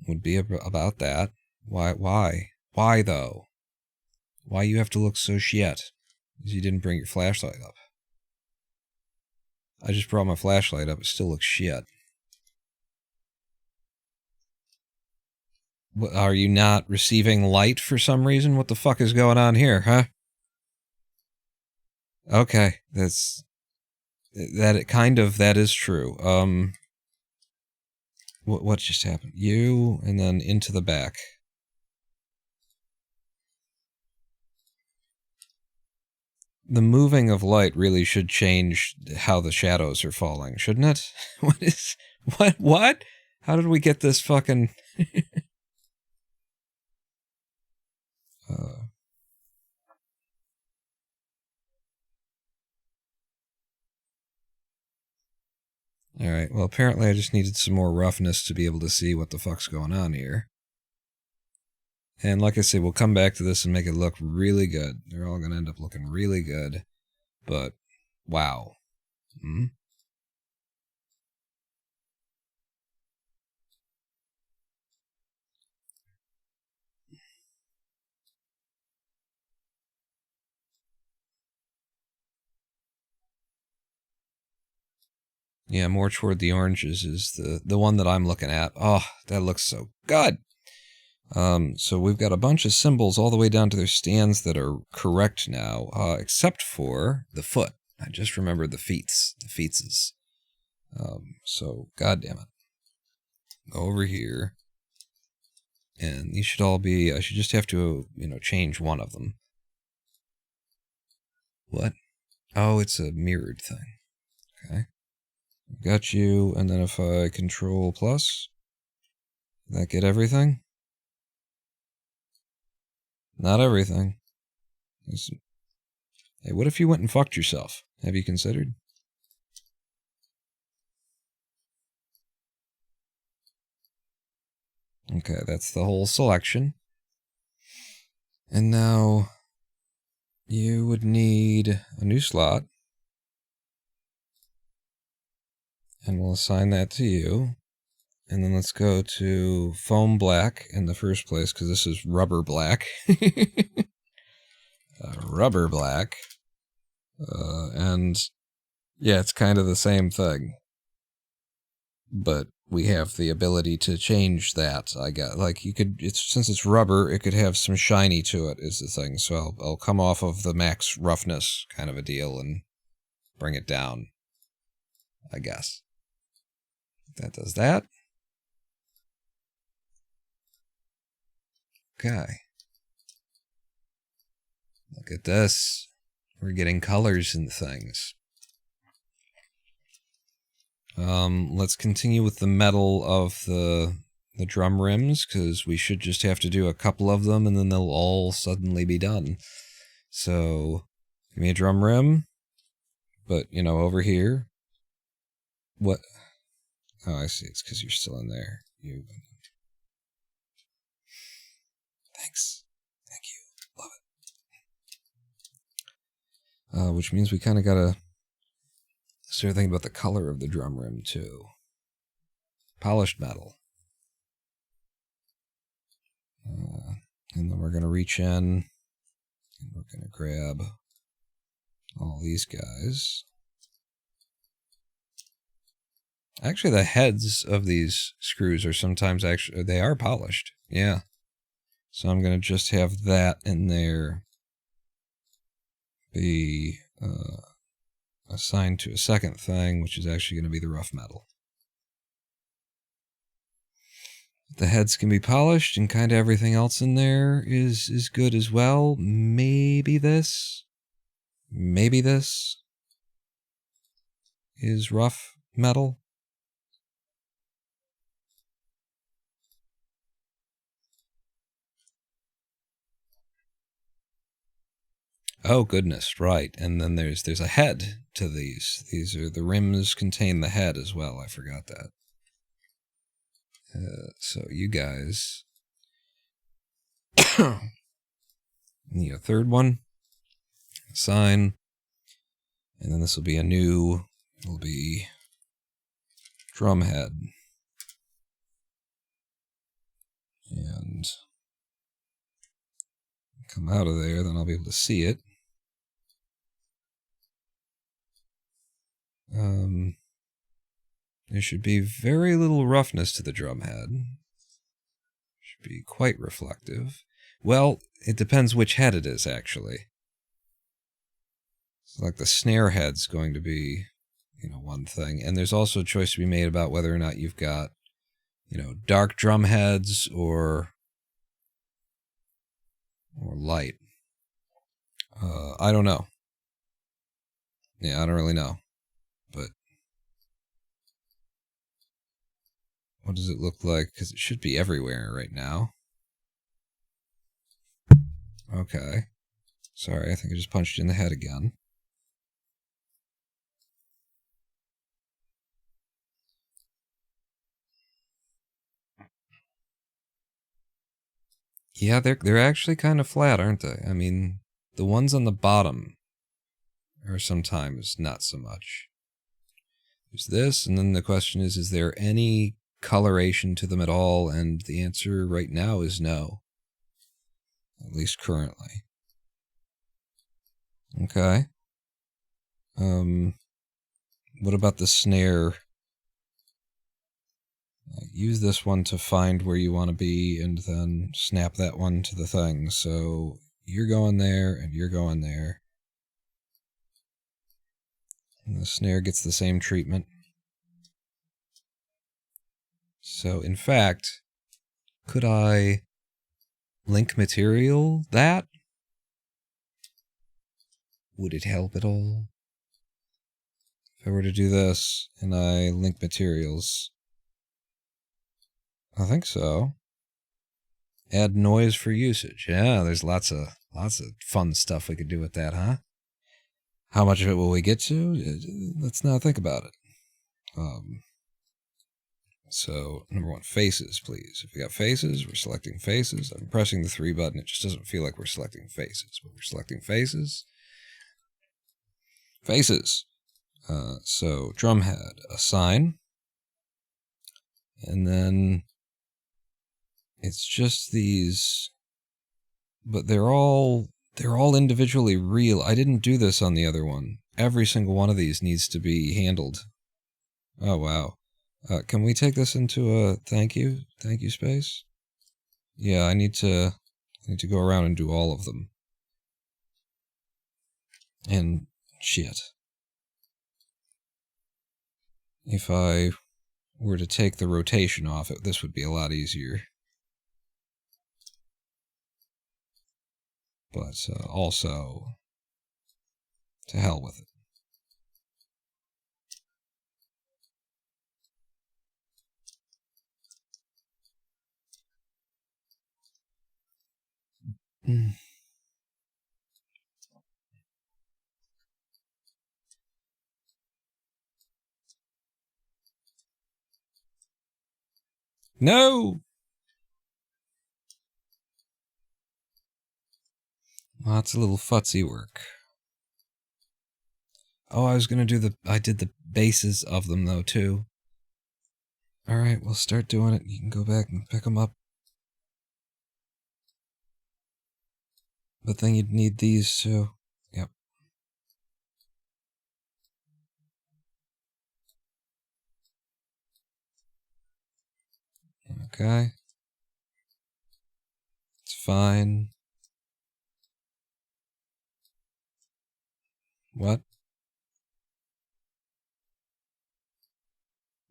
would be about that. Why though? Why you have to look so shit? Because you didn't bring your flashlight up. I just brought my flashlight up, it still looks shit. Are you not receiving light for some reason? What the fuck is going on here, huh? Okay, that is true. What just happened? You, and then into the back. The moving of light really should change how the shadows are falling, shouldn't it? What? How did we get this fucking... Alright, well apparently I just needed some more roughness to be able to see what the fuck's going on here. And like I said, we'll come back to this and make it look really good. They're all going to end up looking really good. But, wow. Yeah, more toward the oranges is the one that I'm looking at. Oh, that looks so good. So we've got a bunch of symbols all the way down to their stands that are correct now, except for the foot. I just remembered the feetses. So, goddamn it. Go over here. And these should all be, I should just have to, change one of them. What? Oh, it's a mirrored thing. Okay. Got you, and then if I control plus, did that get everything? Not everything. Hey, what if you went and fucked yourself? Have you considered? Okay, that's the whole selection. And now you would need a new slot. And we'll assign that to you. And then let's go to foam black in the first place, because this is rubber black. Rubber black. And yeah, it's kind of the same thing. But we have the ability to change that. I got like you could. Since it's rubber, it could have some shiny to it. Is the thing. So I'll come off of the max roughness kind of a deal and bring it down. I guess that does that. Okay. Look at this. We're getting colors and things. Let's continue with the metal of the drum rims, because we should just have to do a couple of them, and then they'll all suddenly be done. So, give me a drum rim, but, you know, over here. What? Oh, I see. It's because you're still in there. Thanks. Thank you. Love it. Which means we kind of gotta start thinking about the color of the drum rim, too. Polished metal. And then we're going to reach in, and we're going to grab all these guys. Actually, the heads of these screws are sometimes actually, they are polished. Yeah. So I'm going to just have that in there be assigned to a second thing, which is actually going to be the rough metal. The heads can be polished, and kind of everything else in there is good as well. Maybe this is rough metal. Oh goodness, right. And then there's a head to these. These are the rims contain the head as well. I forgot that. So you guys need a third one, sign, and then this will be a new, it'll be drum head. And come out of there, then I'll be able to see it. There should be very little roughness to the drum head. Should be quite reflective. Well, it depends which head it is, actually. It's like the snare head's going to be, you know, one thing. And there's also a choice to be made about whether or not you've got, you know, dark drum heads or light. I don't know. Yeah, I don't really know. But what does it look like? Because it should be everywhere right now. Okay. Sorry, I think I just punched you in the head again. Yeah, they're actually kind of flat, aren't they? I mean, the ones on the bottom are sometimes not so much. There's this, and then the question is there any coloration to them at all? And the answer right now is no. At least currently. Okay. What about the snare? Use this one to find where you want to be, and then snap that one to the thing. So you're going there, and you're going there. And the snare gets the same treatment. So, in fact, could I link material that? Would it help at all? If I were to do this, and I link materials... I think so. Add noise for usage. Yeah, there's lots of fun stuff we could do with that, huh? How much of it will we get to? Let's not think about it. So, number one, faces, please. If we got faces, we're selecting faces. I'm pressing the 3 button. It just doesn't feel like we're selecting faces, but we're selecting faces. Faces. So, drumhead, assign. And then it's just these, but they're all individually real. I didn't do this on the other one. Every single one of these needs to be handled. Oh, wow. Can we take this into a thank you space? Yeah, I need to go around and do all of them. And shit. If I were to take the rotation off it, this would be a lot easier. But also, to hell with it. No! Lots of little futzy work. Oh, I was gonna do I did the bases of them though, too. Alright, we'll start doing it. You can go back and pick them up. But then you'd need these too. Yep. Okay. It's fine. What?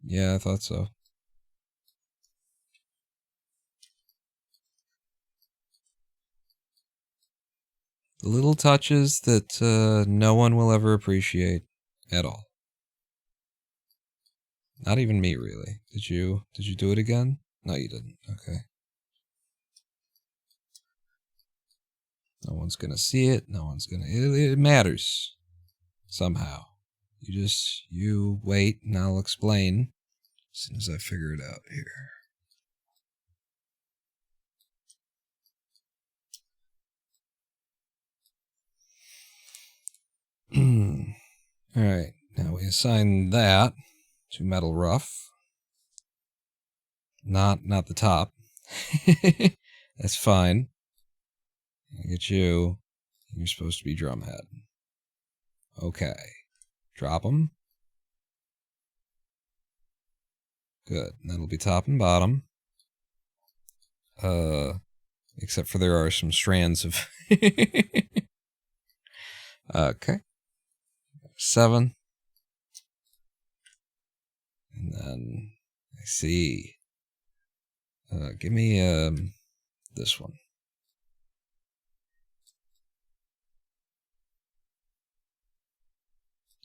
Yeah, I thought so. The little touches that no one will ever appreciate at all. Not even me, really. Did you do it again? No, you didn't. Okay. No one's gonna see it. No one's gonna... It matters. Somehow. You wait and I'll explain as soon as I figure it out here. Alright, now we assign that to metal rough. Not the top. That's fine. I get you. You're supposed to be drumhead. Okay. Drop them. Good. And that'll be top and bottom. Except for there are some strands of... Okay. 7. And then... I see. Give me this one.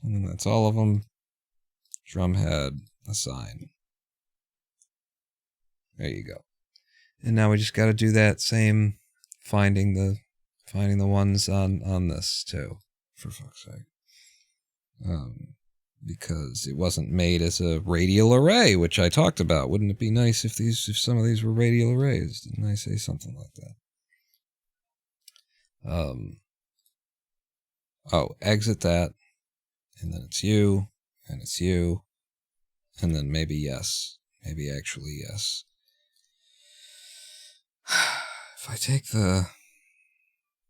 And then that's all of them. Drumhead, assign. There you go. And now we just got to do that same finding the ones on this too, for fuck's sake. Because it wasn't made as a radial array, which I talked about. Wouldn't it be nice if some of these were radial arrays? Didn't I say something like that? Oh, exit that. And then it's you, and it's you, and then maybe yes. Maybe actually yes. If I take the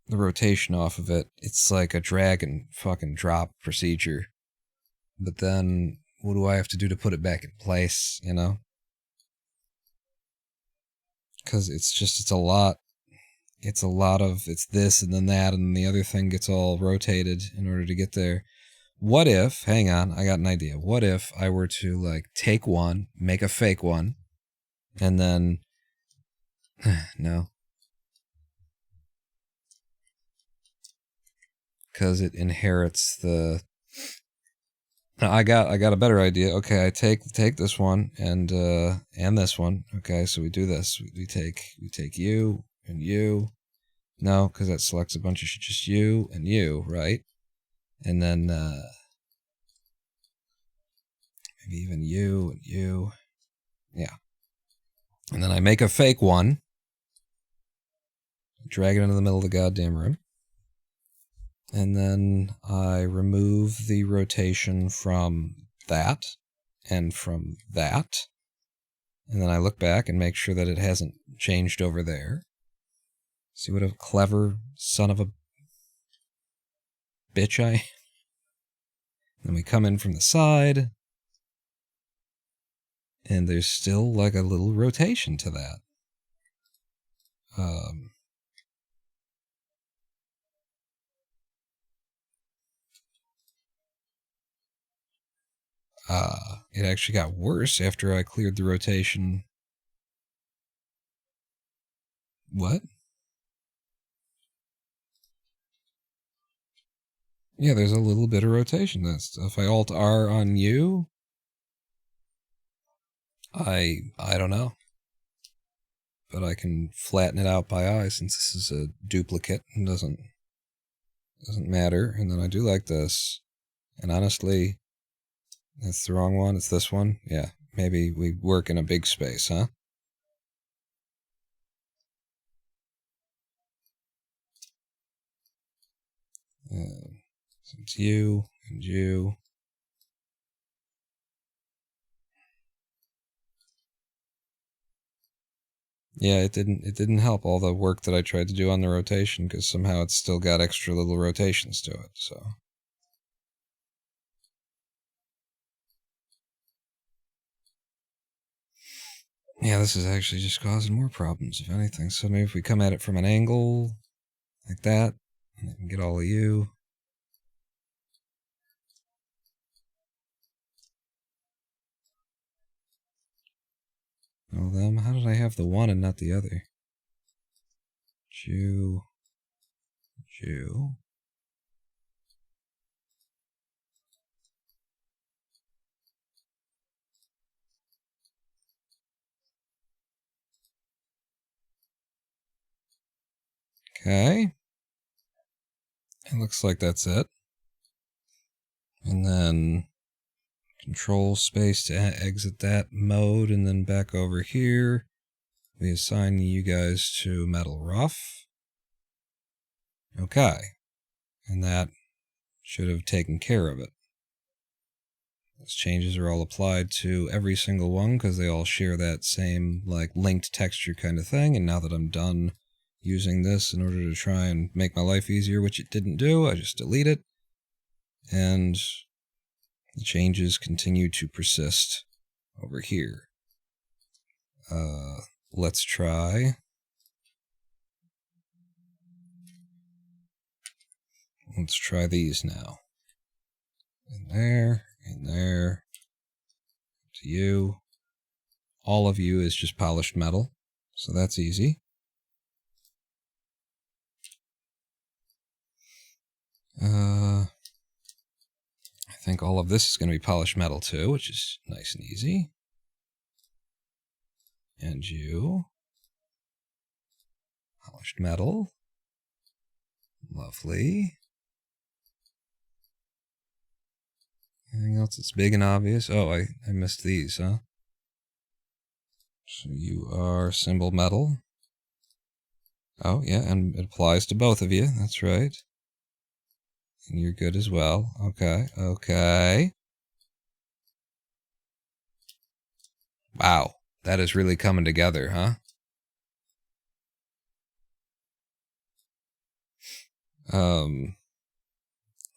rotation off of it, it's like a drag and fucking drop procedure. But then, what do I have to do to put it back in place, you know? Because it's a lot. It's this and then that, and then the other thing gets all rotated in order to get there. What if, hang on, I got an idea. What if I were to, like, take one, make a fake one, and then, no. Because it inherits the, I got a better idea. Okay, I take this one, and this one. Okay, so we do this. We take you, and you. No, because that selects a bunch of just you and you, right? And then, maybe even you and you. Yeah. And then I make a fake one. Drag it into the middle of the goddamn room. And then I remove the rotation from that and from that. And then I look back and make sure that it hasn't changed over there. See what a clever son of a bitch I am? Then we come in from the side. And there's still like a little rotation to that. It actually got worse after I cleared the rotation. What? Yeah, there's a little bit of rotation. That's if I Alt R on you. I don't know. But I can flatten it out by eye since this is a duplicate and doesn't matter. And then I do like this. And honestly, that's the wrong one. It's this one. Yeah, maybe we work in a big space, huh? So it's you and you. Yeah, it didn't help all the work that I tried to do on the rotation because somehow it's still got extra little rotations to it. So. Yeah, this is actually just causing more problems, if anything. So maybe if we come at it from an angle like that, and I can get all of you. All them. How did I have the one and not the other? Jew. Okay. It looks like that's it. And then control space to exit that mode, and then back over here. We assign you guys to metal rough. Okay. And that should have taken care of it. Those changes are all applied to every single one because they all share that same like linked texture kind of thing. And now that I'm done using this in order to try and make my life easier, which it didn't do, I just delete it. And the changes continue to persist over here. Let's try. Let's try these now. In there, to you. All of you is just polished metal, so that's easy. I think all of this is going to be polished metal too, which is nice and easy. And you. Polished metal. Lovely. Anything else that's big and obvious? Oh, I missed these, huh? So you are symbol metal. Oh, yeah, and it applies to both of you. That's right. And you're good as well. Okay. Wow, that is really coming together, huh?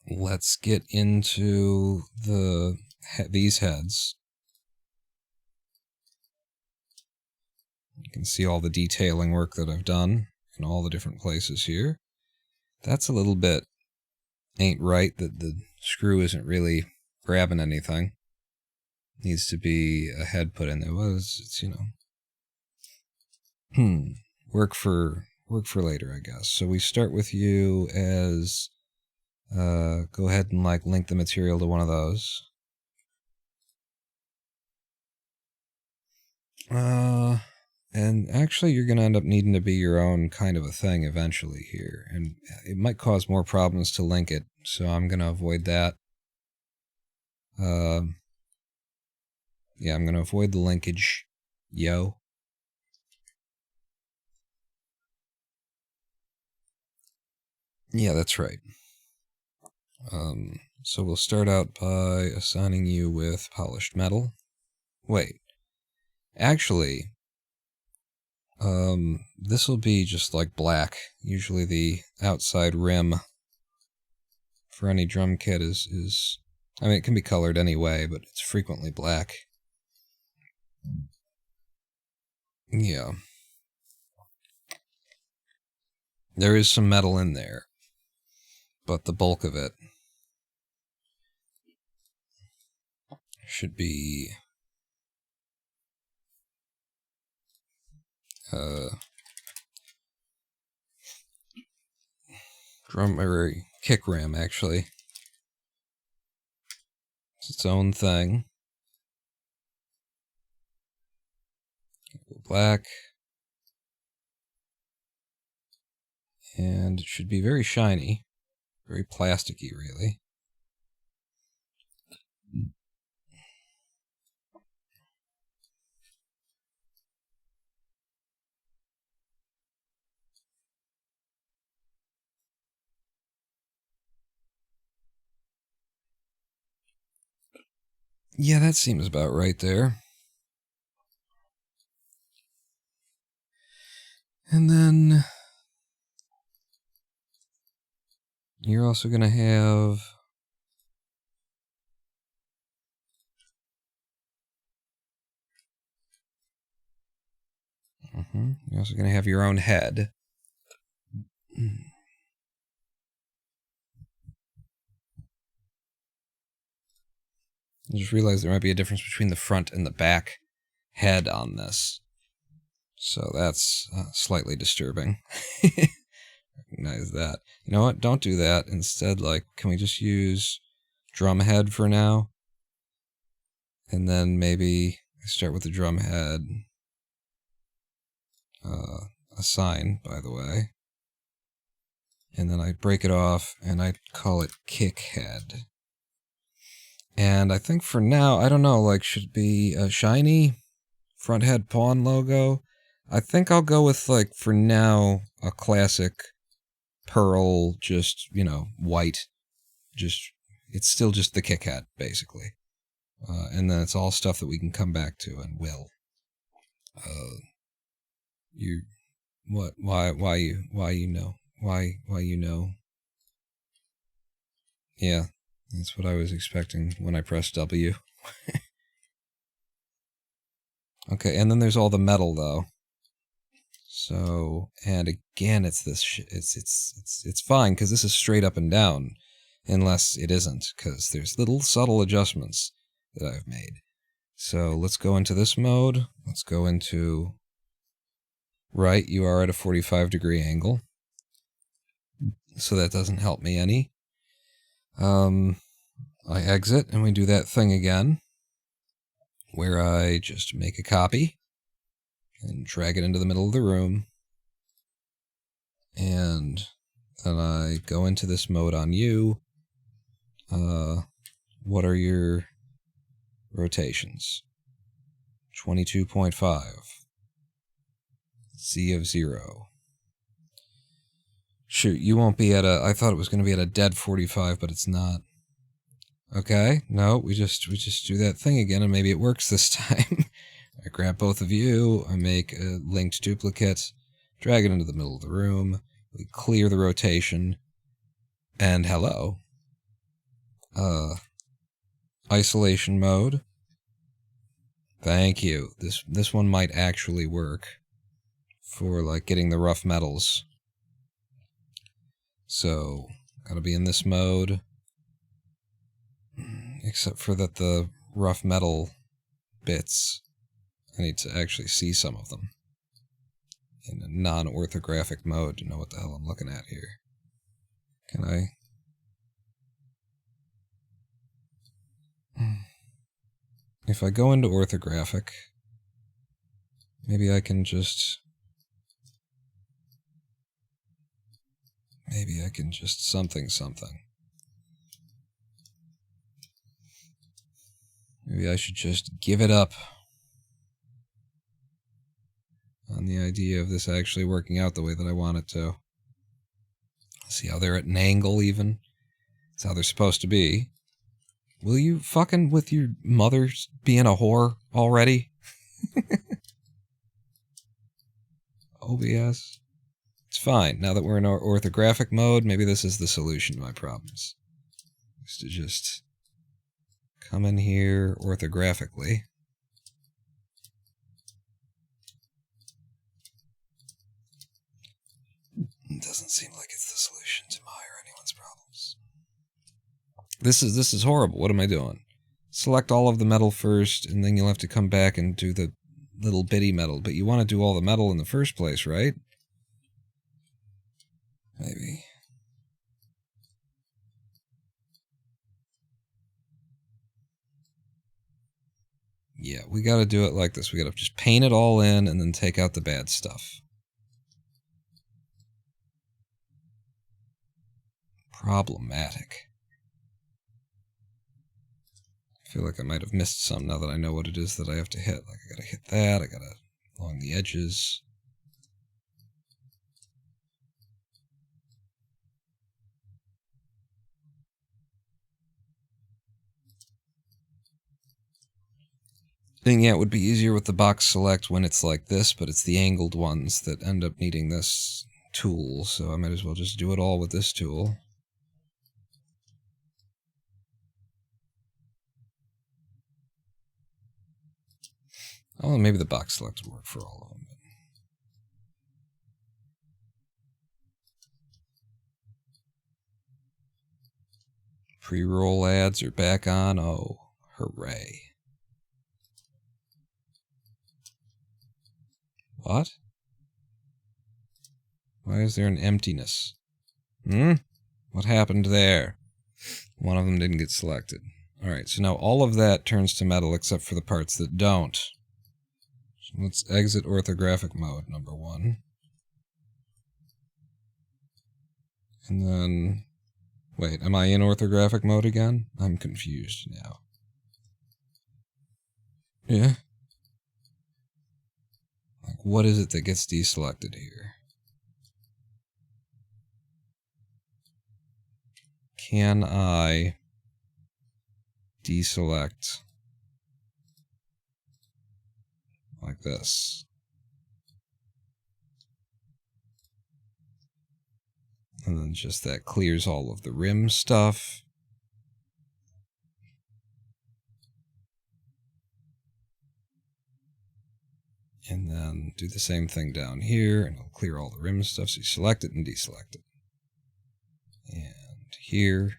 Let's get into these heads. You can see all the detailing work that I've done in all the different places here. That's a little bit ain't right that the screw isn't really grabbing anything. Needs to be a head put in there. Well, it's you know, work for later, I guess. So we start with you as go ahead and like link the material to one of those. And actually you're going to end up needing to be your own kind of a thing eventually here. And it might cause more problems to link it, so I'm going to avoid that. Yeah, I'm going to avoid the linkage. Yo. Yeah, that's right. So we'll start out by assigning you with polished metal. Wait. Actually, this will be just like black. Usually the outside rim for any drum kit is I mean, it can be colored anyway, but it's frequently black. Yeah. There is some metal in there, but the bulk of it should be drum or kick ram, actually. It's its own thing. Black. And it should be very shiny. Very plasticky, really. Yeah, that seems about right there. And then you're also going to have you're also going to have your own head. I just realized there might be a difference between the front and the back head on this. So that's slightly disturbing. Recognize that. You know what? Don't do that. Instead, like, can we just use drum head for now? And then maybe I start with the drum head. A sign, by the way. And then I break it off and I call it kick head. And I think for now, I don't know, like, should it be a shiny front head pawn logo? I think I'll go with, like, for now, a classic pearl, just, you know, white. Just, it's still just the kick head, basically. And then it's all stuff that we can come back to and will. Why you know? Yeah. That's what I was expecting when I pressed W. Okay, and then there's all the metal, though. So, and again, it's this it's fine, because this is straight up and down, unless it isn't, because there's little subtle adjustments that I've made. So, let's go into this mode. Let's go into... Right, you are at a 45-degree angle. So that doesn't help me any. I exit, and we do that thing again, where I just make a copy, and drag it into the middle of the room, and then I go into this mode on you. What are your rotations? 22.5. Z of 0. Shoot, you won't be at a... I thought it was going to be at a dead 45, but it's not. Okay, no, we just do that thing again, and maybe it works this time. I grab both of you, I make a linked duplicate, drag it into the middle of the room, we clear the rotation, and hello. Isolation mode. Thank you. This one might actually work for, like, getting the rough metals. So, gotta be in this mode. Except for that the rough metal bits, I need to actually see some of them in a non-orthographic mode to know what the hell I'm looking at here. Can I? If I go into orthographic, maybe I can just... something. Maybe I should just give it up on the idea of this actually working out the way that I want it to. See how they're at an angle, even? That's how they're supposed to be. Will you fucking with your mother being a whore already? OBS. It's fine. Now that we're in our orthographic mode, maybe this is the solution to my problems. Is to just come in here orthographically. It doesn't seem like it's the solution to my or anyone's problems. This is horrible. What am I doing? Select all of the metal first, and then you'll have to come back and do the little bitty metal. But you want to do all the metal in the first place, right? Maybe. Yeah, we gotta do it like this. We gotta just paint it all in and then take out the bad stuff. Problematic. I feel like I might have missed some now that I know what it is that I have to hit. Like, I gotta hit that, I gotta along the edges. Yeah, it would be easier with the box select when it's like this, but it's the angled ones that end up needing this tool, so I might as well just do it all with this tool. Oh, maybe the box select will work for all of them. Pre-roll ads are back on. Oh, hooray. What? Why is there an emptiness? What happened there? One of them didn't get selected. Alright, so now all of that turns to metal except for the parts that don't. So let's exit orthographic mode, number 1. And then... Wait, am I in orthographic mode again? I'm confused now. Yeah? Like, what is it that gets deselected here? Can I deselect like this? And then just that clears all of the rim stuff. And then do the same thing down here, and it'll clear all the rim stuff, so you select it and deselect it. And here.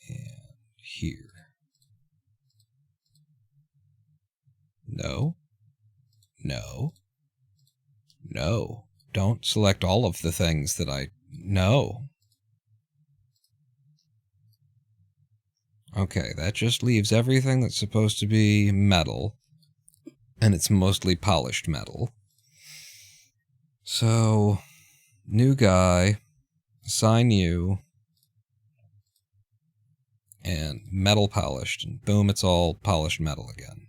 And here. No. No. No. Don't select all of the things that I... No. Okay, that just leaves everything that's supposed to be metal. And it's mostly polished metal. So, new guy, assign you, and metal polished, and boom, it's all polished metal again.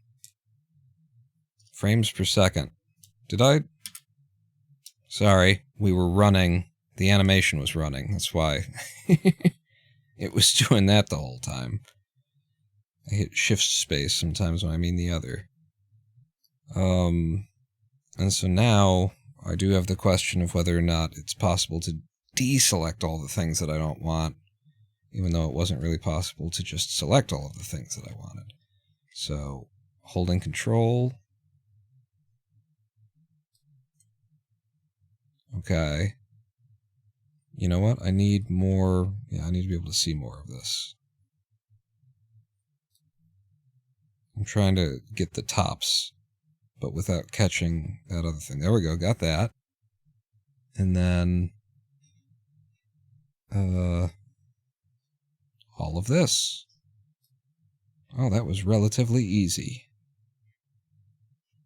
Frames per second. Did I... Sorry, we were running. The animation was running, that's why. It was doing that the whole time. I hit shift space sometimes when I mean the other. And so now, I do have the question of whether or not it's possible to deselect all the things that I don't want, even though it wasn't really possible to just select all of the things that I wanted. So, holding control. Okay. You know what? I need more... Yeah, I need to be able to see more of this. I'm trying to get the tops, but without catching that other thing. There we go, got that. And then... all of this. Oh, that was relatively easy.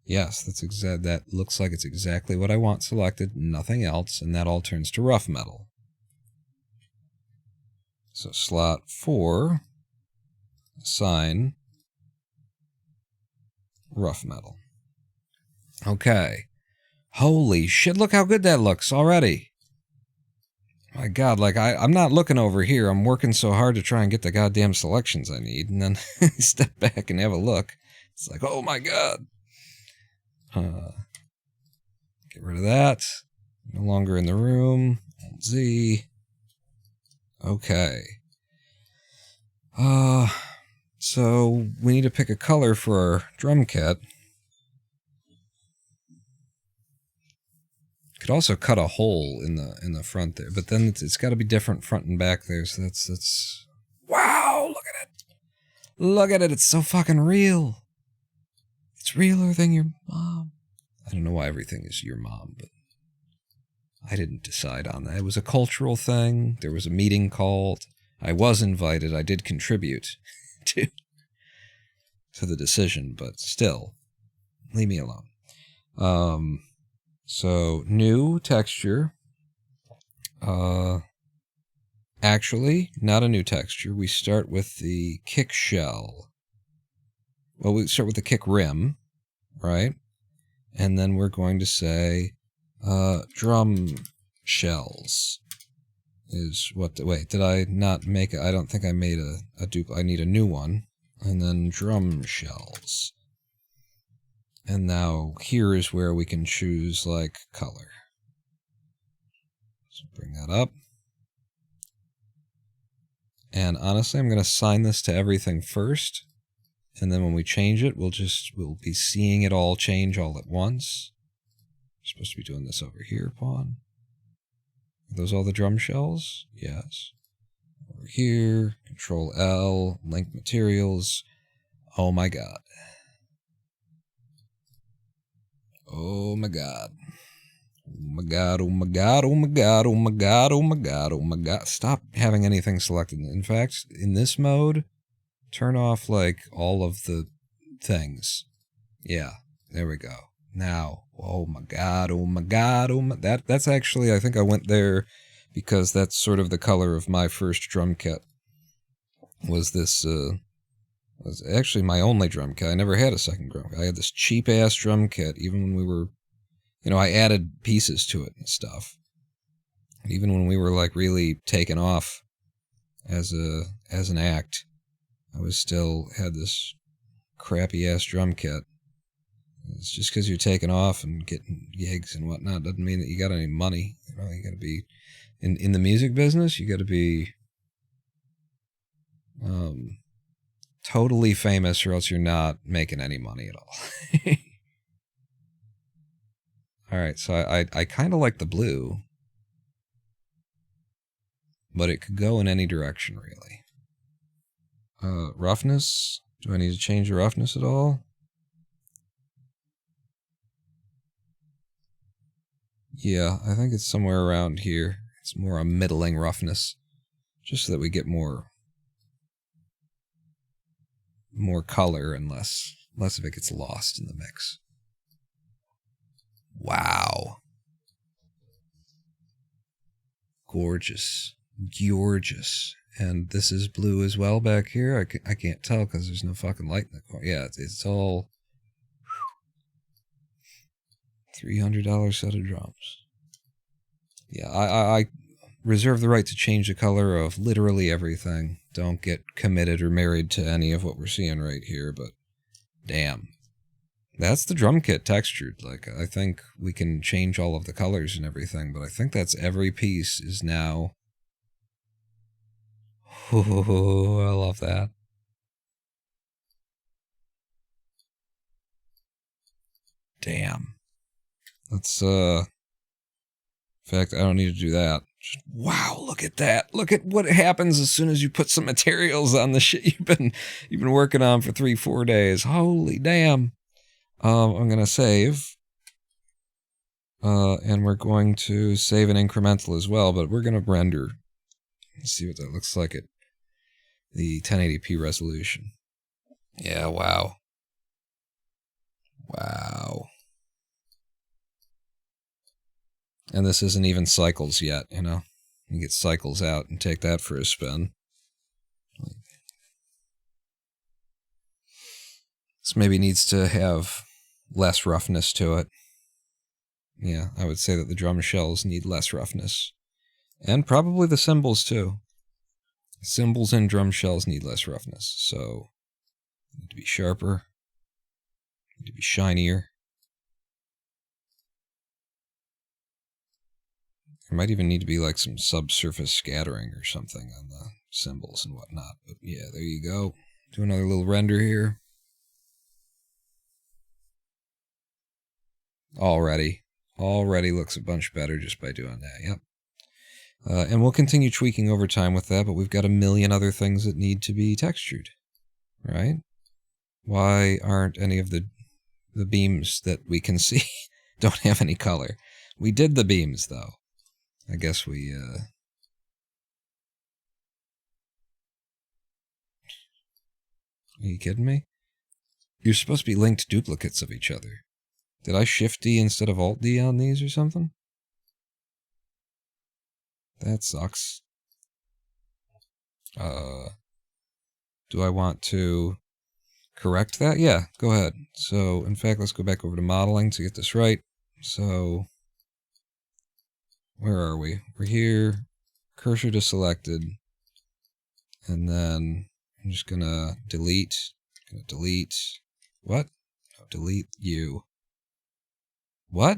Yes, that looks like it's exactly what I want selected, nothing else, and that all turns to rough metal. So slot 4, assign rough metal. Okay. Holy shit, look how good that looks already. My god, like, I'm not looking over here. I'm working so hard to try and get the goddamn selections I need, and then step back and have a look. It's like, oh my god. Get rid of that. No longer in the room. Z. Okay. So we need to pick a color for our drum kit. Could also cut a hole in the front there, but then it's got to be different front and back there. So that's wow! Look at it! Look at it! It's so fucking real. It's realer than your mom. I don't know why everything is your mom, but I didn't decide on that. It was a cultural thing. There was a meeting called. I was invited. I did contribute to the decision, but still, leave me alone. So, new texture. Actually, not a new texture. We start with the kick shell. Well, we start with the kick rim, right? And then we're going to say drum shells is what the... Wait, did I not make it? I don't think I made a dupe. I need a new one. And then drum shells. And now here is where we can choose, like, color. So bring that up. And honestly, I'm going to assign this to everything first. And then when we change it, we'll be seeing it all change all at once. We're supposed to be doing this over here, pawn. Are those all the drum shells? Yes. Over here, Control L, link materials. Oh my god. Oh my god. Oh my god, oh my god, oh my god, oh my god, oh my god, oh my god. Stop having anything selected. In fact, in this mode, turn off, like, all of the things. Yeah, there we go. Now, oh my god, oh my god, oh my... That's actually, I think I went there because that's sort of the color of my first drum kit. Was this, was actually my only drum kit. I never had a second drum kit. I had this cheap-ass drum kit, even when we were... You know, I added pieces to it and stuff. And even when we were, like, really taken off as an act, I was still had this crappy-ass drum kit. It's just because you're taking off and getting gigs and whatnot doesn't mean that you got any money. You know, you got to be... In the music business, you got to be... totally famous, or else you're not making any money at all. Alright, so I kind of like the blue. But it could go in any direction, really. Roughness? Do I need to change the roughness at all? Yeah, I think it's somewhere around here. It's more a middling roughness. Just so that we get more color and less of it gets lost in the mix. Wow. Gorgeous. Gorgeous. And this is blue as well back here. I can't tell because there's no fucking light in the corner. Yeah, it's all $300 set of drums. Yeah, I reserve the right to change the color of literally everything. Don't get committed or married to any of what we're seeing right here, but damn. That's the drum kit textured. Like, I think we can change all of the colors and everything, but I think that's every piece is now... Oh, I love that. Damn. Let's, in fact, I don't need to do that. Just, wow, look at that. Look at what happens as soon as you put some materials on the shit you've been working on for 3-4 days. Holy damn. I'm going to save. And we're going to save an incremental as well, but we're going to render. Let's see what that looks like at the 1080p resolution. Yeah, wow. Wow. And this isn't even cycles yet, you know? You get cycles out and take that for a spin. This maybe needs to have less roughness to it. Yeah, I would say that the drum shells need less roughness. And probably the cymbals, too. Cymbals and drum shells need less roughness, so... Need to be sharper. Need to be shinier. There might even need to be like some subsurface scattering or something on the cymbals and whatnot. But yeah, there you go. Do another little render here. Already. already looks a bunch better just by doing that, yep. And we'll continue tweaking over time with that, but we've got a million other things that need to be textured, right? Why aren't any of the beams that we can see don't have any color? We did the beams, though. I guess we, Are you kidding me? You're supposed to be linked duplicates of each other. Did I Shift D instead of Alt D on these or something? That sucks. Do I want to correct that? Yeah, go ahead. So, in fact, let's go back over to modeling to get this right. So, where are we? We're here, cursor to selected, and then I'm just gonna delete, what? Oh, delete you. What?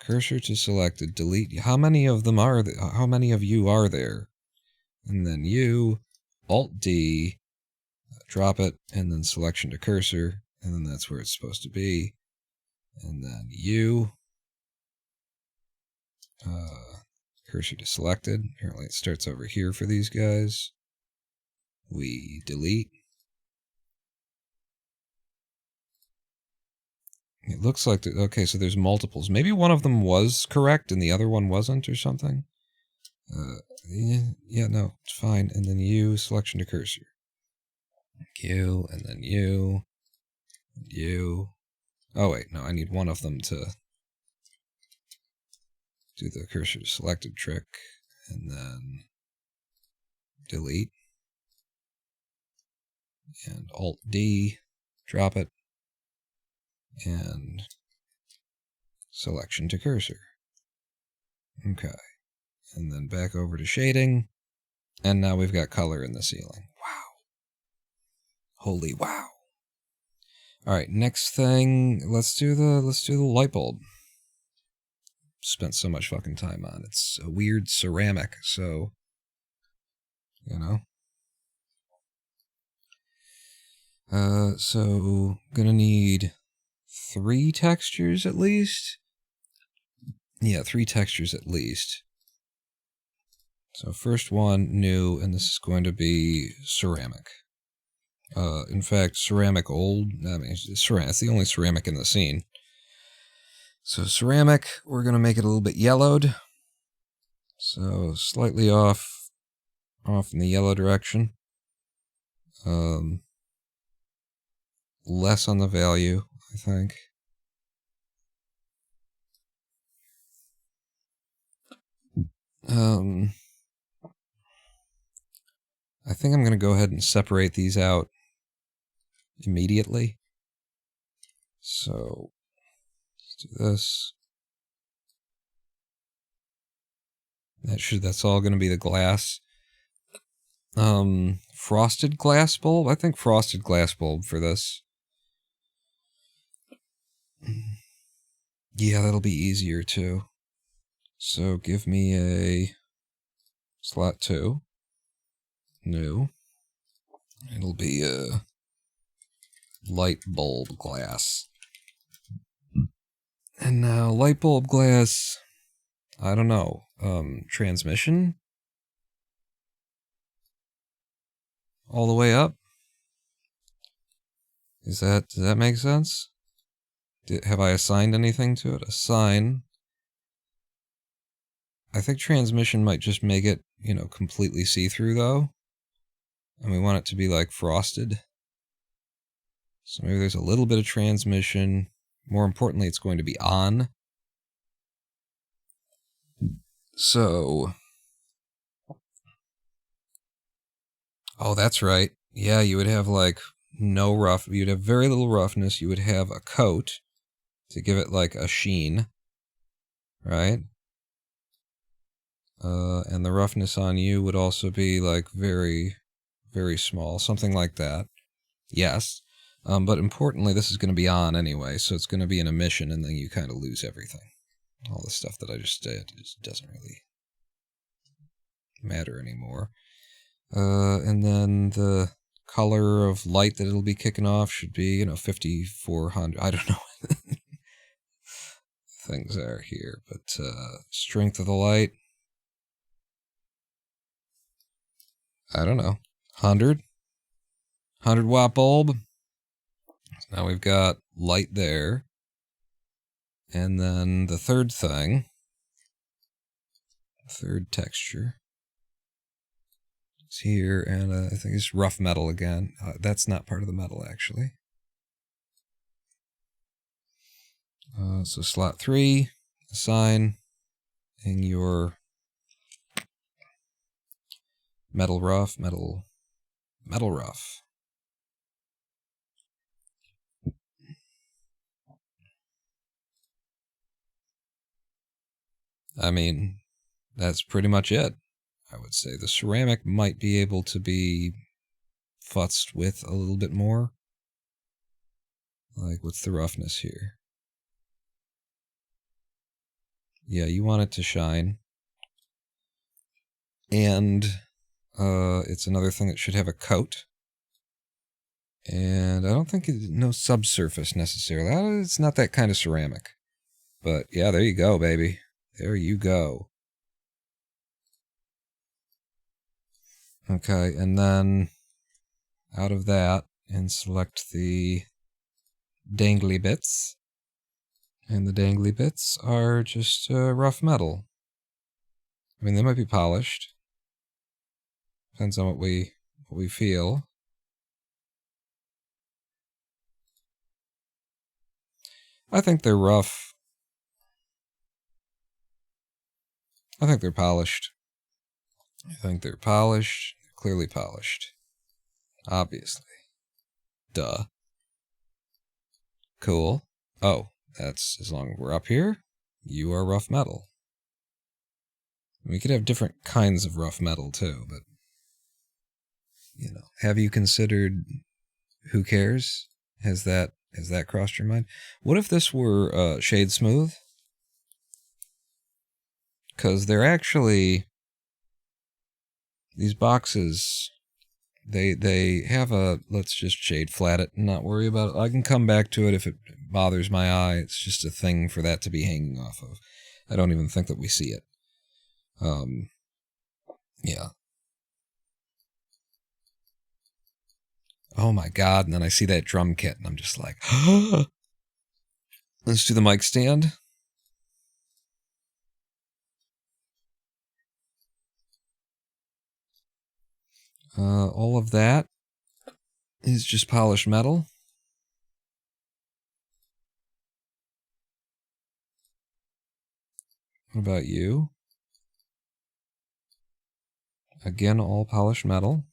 Cursor to selected, delete. How many of them are there? How many of you are there? And then you, Alt D, drop it, and then selection to cursor, and then that's where it's supposed to be. And then you, cursor to selected. Apparently it starts over here for these guys. We delete. It looks like, okay, so there's multiples. Maybe one of them was correct and the other one wasn't or something. Yeah, no, it's fine. And then you, selection to cursor. You, and then you, and you. Oh, wait, no, I need one of them to do the cursor to selected trick. And then delete. And Alt-D, drop it. And selection to cursor. Okay. And then back over to shading. And now we've got color in the ceiling. Wow. Holy wow. Alright, next thing, let's do the light bulb. Spent so much fucking time on it. It's a weird ceramic, so you know. So gonna need 3 textures at least? Yeah, 3 textures at least. So first one, new, and this is going to be ceramic. In fact, ceramic old, I mean, ceramic, it's the only ceramic in the scene. So ceramic, we're going to make it a little bit yellowed. So slightly off in the yellow direction. Less on the value, I think. I think I'm going to go ahead and separate these out immediately. So let's do this. That's all going to be the glass. Frosted glass bulb? I think frosted glass bulb for this. Yeah, that'll be easier too. So give me a slot 2. New. It'll be a light bulb glass. And now light bulb glass, I don't know, transmission? All the way up? Does that make sense? Have I assigned anything to it? Assign. I think transmission might just make it, you know, completely see-through though. And we want it to be like frosted. So maybe there's a little bit of transmission. More importantly, it's going to be on. So. Oh, that's right. Yeah, you would have like no rough. You'd have very little roughness. You would have a coat to give it like a sheen. Right? And the roughness on you would also be like very, very small. Something like that. Yes. But importantly, this is going to be on anyway, so it's going to be an emission, and then you kind of lose everything. All the stuff that I just did just doesn't really matter anymore. And then the color of light that it'll be kicking off should be, 5400. I don't know what things are here, but strength of the light, I don't know, 100 watt bulb. So now we've got light there. And then the third thing, third texture, it's here, and I think it's rough metal again. That's not part of the metal, actually. So slot 3, assign in your metal rough, metal rough. I mean, that's pretty much it, I would say. The ceramic might be able to be futzed with a little bit more. Like, what's the roughness here? Yeah, you want it to shine. And it's another thing that should have a coat. And I don't think no subsurface necessarily. It's not that kind of ceramic. But yeah, there you go, baby. There you go. Okay, and then out of that, and select the dangly bits. And the dangly bits are just rough metal. I mean, they might be polished. Depends on what we feel. I think they're rough. I think they're polished. They're clearly polished. Obviously. Duh. Cool. Oh, that's as long as we're up here, you are rough metal. We could have different kinds of rough metal too, but, have you considered who cares? Has that crossed your mind? What if this were shade smooth? Because they're actually, these boxes, they have a, let's just shade flat it and not worry about it. I can come back to it if it bothers my eye. It's just a thing for that to be hanging off of. I don't even think that we see it. Yeah. Oh my god, and then I see that drum kit, and I'm just like, let's do the mic stand. All of that is just polished metal. What about you? Again, all polished metal.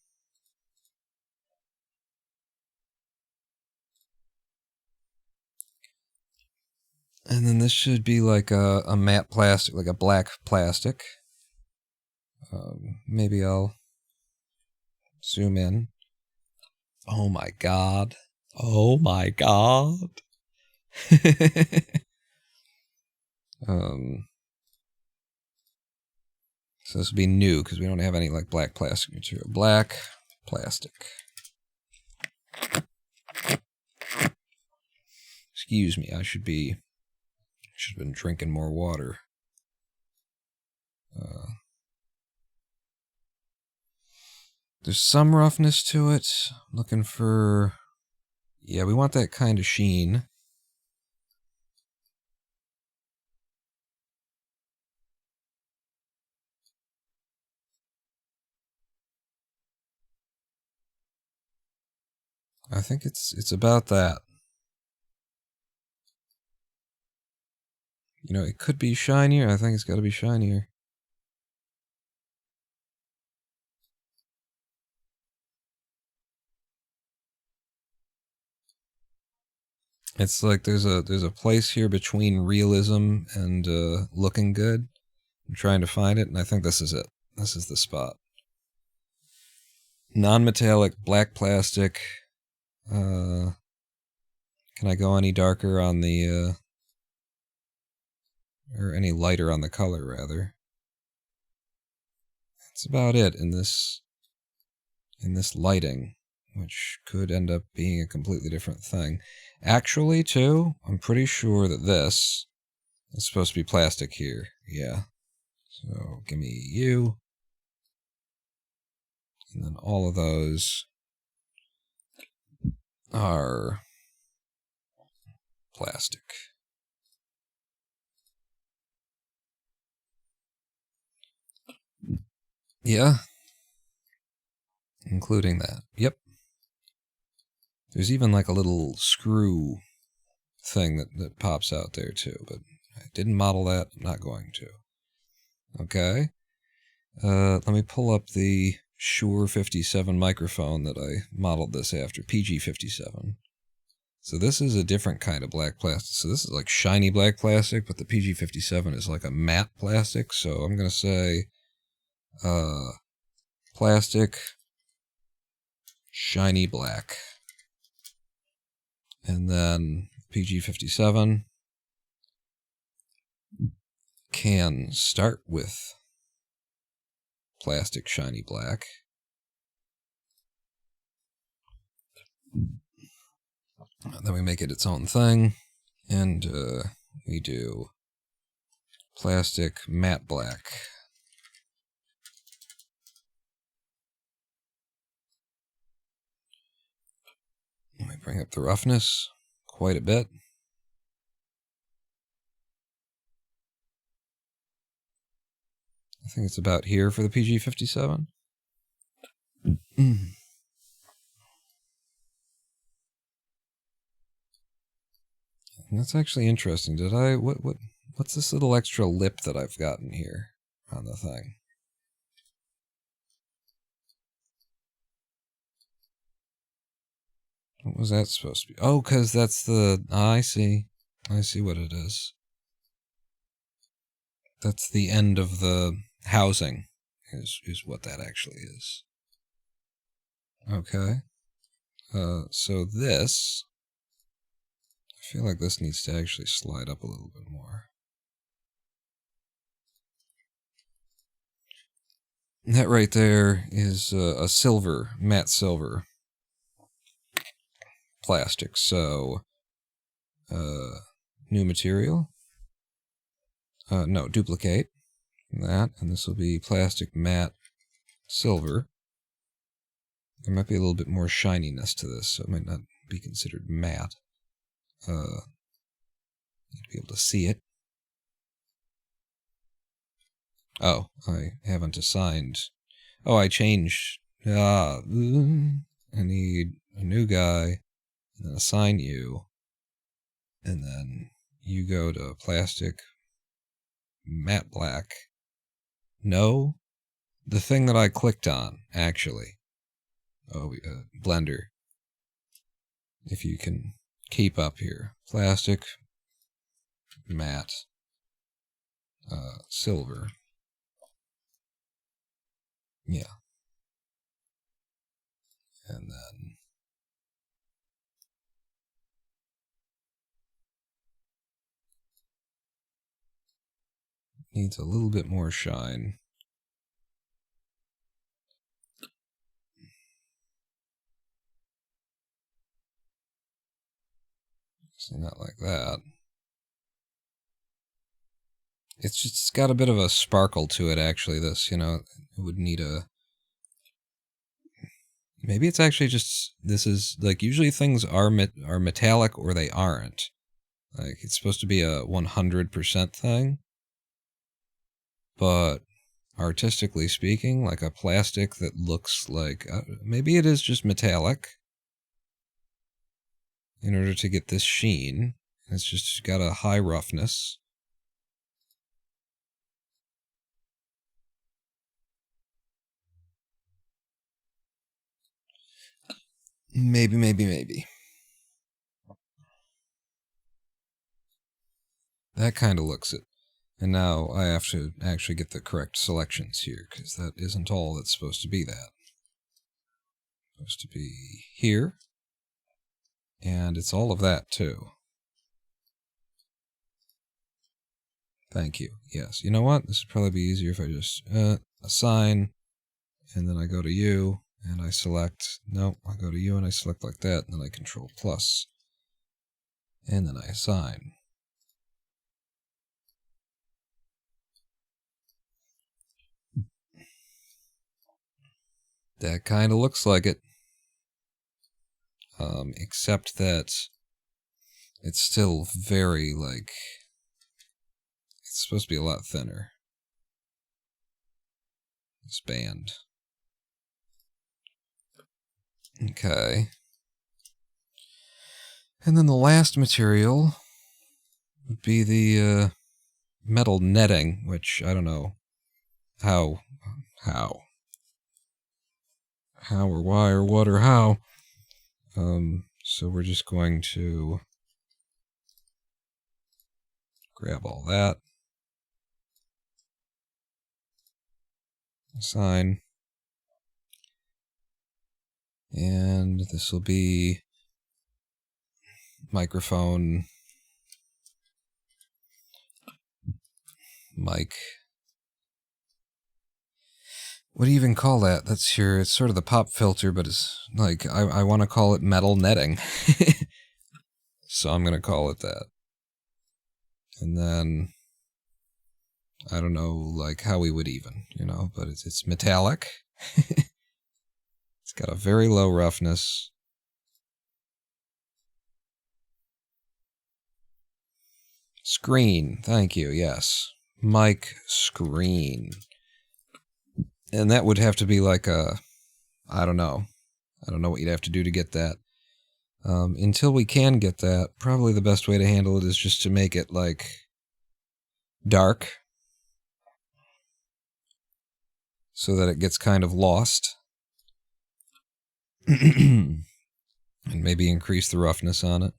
And then this should be like a matte plastic, like a black plastic. Maybe I'll zoom in. Oh my god. Oh my god. So this will be new because we don't have any like black plastic material. Black plastic. Excuse me, I should have been drinking more water. There's some roughness to it. I'm looking for, yeah, we want that kind of sheen. I think it's about that. It could be shinier. I think it's got to be shinier. It's like there's a place here between realism and looking good. I'm trying to find it, and I think this is it. This is the spot. Non-metallic, black plastic. Can I go any darker on the or any lighter on the color, rather? That's about it in this lighting. which could end up being a completely different thing. Actually, too, I'm pretty sure that this is supposed to be plastic here. Yeah. So give me you. And then all of those are plastic. Yeah. Including that. Yep. There's even like a little screw thing that pops out there too, but I didn't model that. I'm not going to. Okay. Let me pull up the Shure 57 microphone that I modeled this after, PG 57. So this is a different kind of black plastic. So this is like shiny black plastic, but the PG 57 is like a matte plastic. So I'm going to say plastic shiny black. And then PG 57 can start with plastic shiny black. Then we make it its own thing, and we do plastic matte black. Let me bring up the roughness quite a bit. I think it's about here for the PG 57. That's actually interesting. What's this little extra lip that I've gotten here on the thing? What was that supposed to be? Oh, because that's the... I see. I see what it is. That's the end of the housing, is what that actually is. Okay. So this... I feel like this needs to actually slide up a little bit more. That right there is a silver, matte silver plastic. So, new material. No, duplicate that, and this will be plastic matte silver. There might be a little bit more shininess to this, so it might not be considered matte. You'd be able to see it. Oh, I haven't assigned. Oh, I changed. I need a new guy, and then assign you, and then you go to plastic matte black. No, the thing that I clicked on, actually. Oh, Blender. If you can keep up here. Plastic matte silver. Yeah. And then needs a little bit more shine. So not like that. It's just got a bit of a sparkle to it, actually, this, you know, it would need a... Maybe it's actually just, this is, like, usually things are metallic or they aren't. Like, it's supposed to be a 100% thing. But, artistically speaking, like a plastic that looks like, maybe it is just metallic. In order to get this sheen, it's just got a high roughness. Maybe. That kind of looks it. And now I have to actually get the correct selections here, because that isn't all that's supposed to be that. It's supposed to be here. And it's all of that, too. Thank you. Yes. You know what? This would probably be easier if I just assign, and then I go to you, and I select, no, I go to you and I select like that, and then I control plus, and then I assign. That kind of looks like it. Except that it's still very, like, it's supposed to be a lot thinner. This band. Okay. And then the last material would be the metal netting, which I don't know how or why or what or how. So we're just going to grab all that, assign, and this will be microphone, mic. What do you even call that? That's your, it's sort of the pop filter, but it's like, I want to call it metal netting. So I'm going to call it that. And then, I don't know, like how we would even, you know, but it's metallic. It's got a very low roughness. Screen, thank you, yes. Mic screen. And that would have to be like a, I don't know what you'd have to do to get that. Until we can get that, probably the best way to handle it is just to make it like dark so that it gets kind of lost. And maybe increase the roughness on it.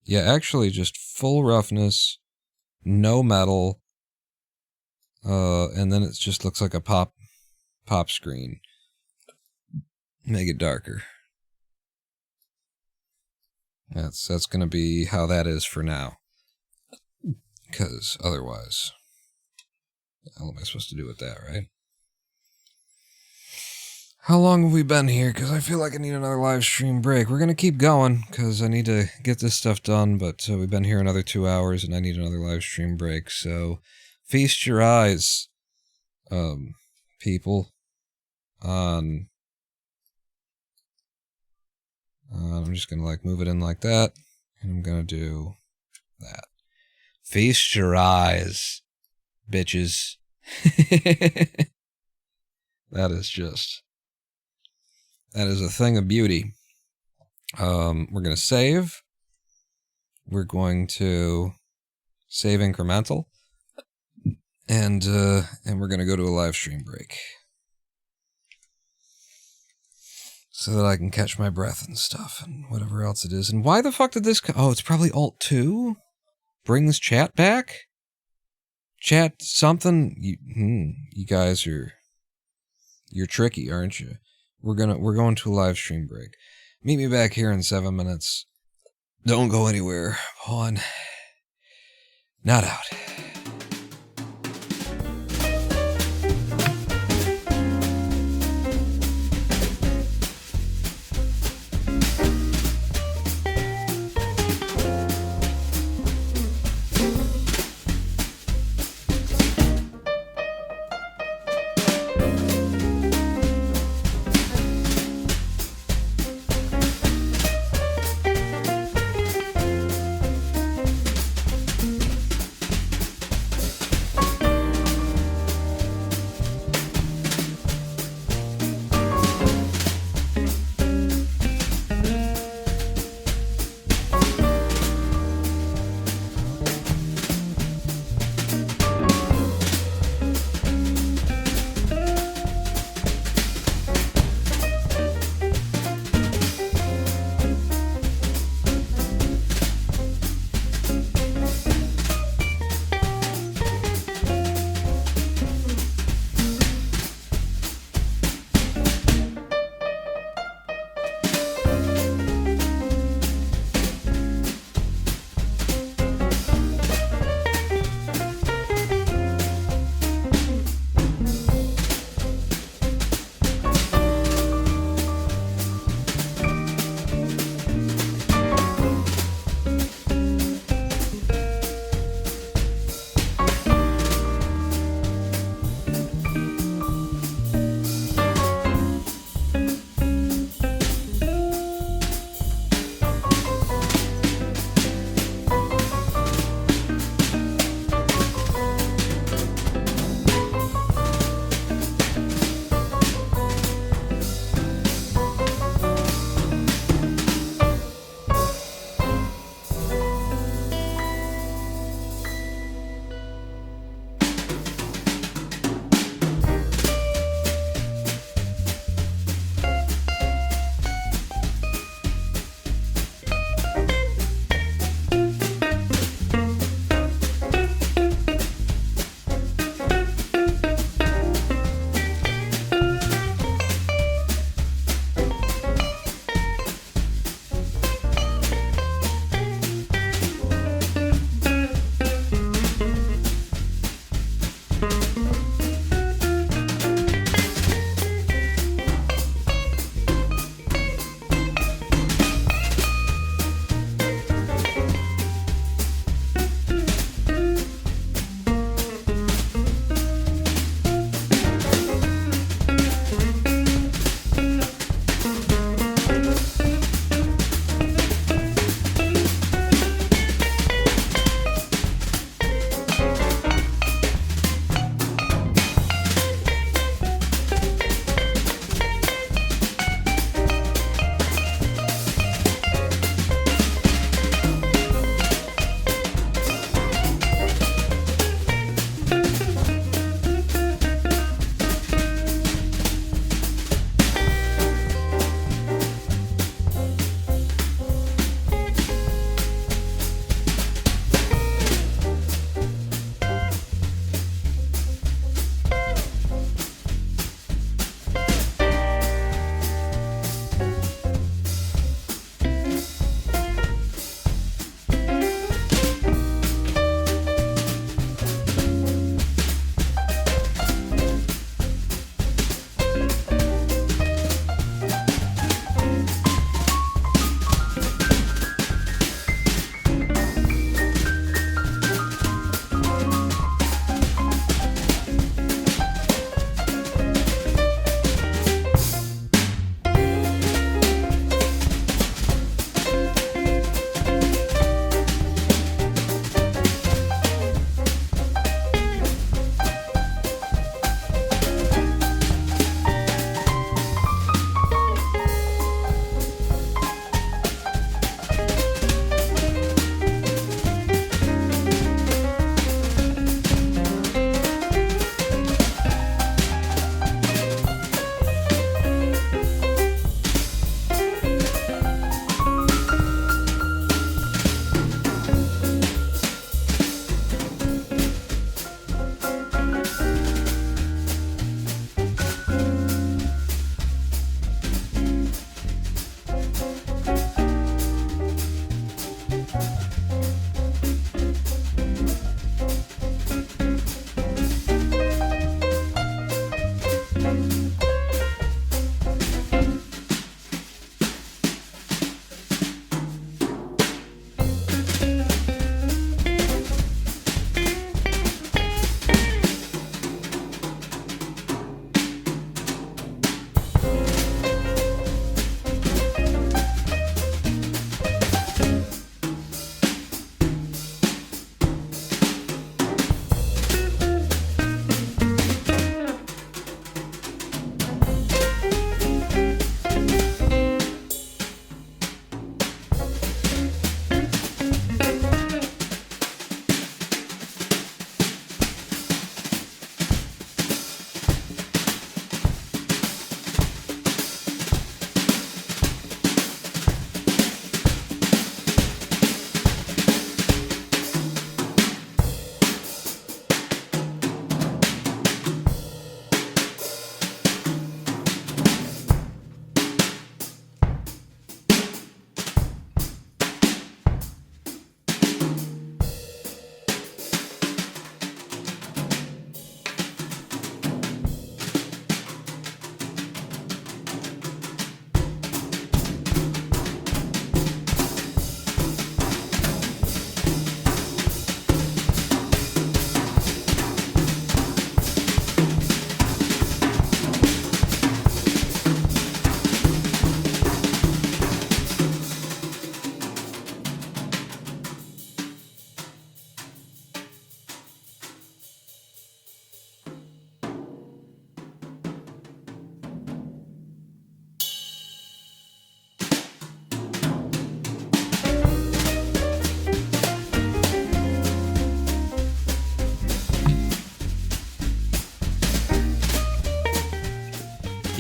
Yeah, actually just full roughness, no metal, and then it just looks like a pop screen. Make it darker. That's going to be how that is for now. Because otherwise, how am I supposed to do with that, right? How long have we been here? Because I feel like I need another live stream break. We're going to keep going because I need to get this stuff done, but we've been here another 2 hours and I need another live stream break. So feast your eyes, people, on... I'm just going to like move it in like that, and I'm going to do that. Feast your eyes, bitches. That is a thing of beauty. We're going to save. We're going to save incremental, and we're going to go to a live stream break. So that I can catch my breath and stuff and whatever else it is. And why the fuck did this oh, it's probably Alt-2? Brings chat back? Chat something? You guys you're tricky, aren't you? We're going to a live stream break. Meet me back here in 7 minutes. Don't go anywhere. Pawn. Not out.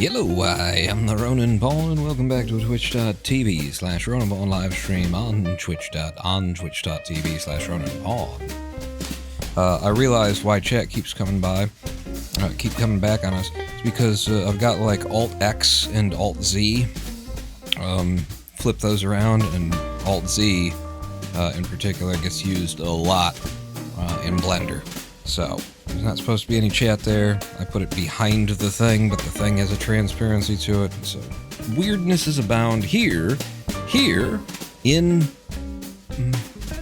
Hello, I am the Ronan Paul, and welcome back to twitch.tv/Ronan Paul live stream on twitch.tv/Ronan Paul. I realized why chat keeps coming back on us. It's because I've got like Alt-X and Alt-Z. Flip those around, and Alt-Z in particular gets used a lot in Blender. So, there's not supposed to be any chat there. I put it behind the thing, but the thing has a transparency to it. So, weirdnesses abound here in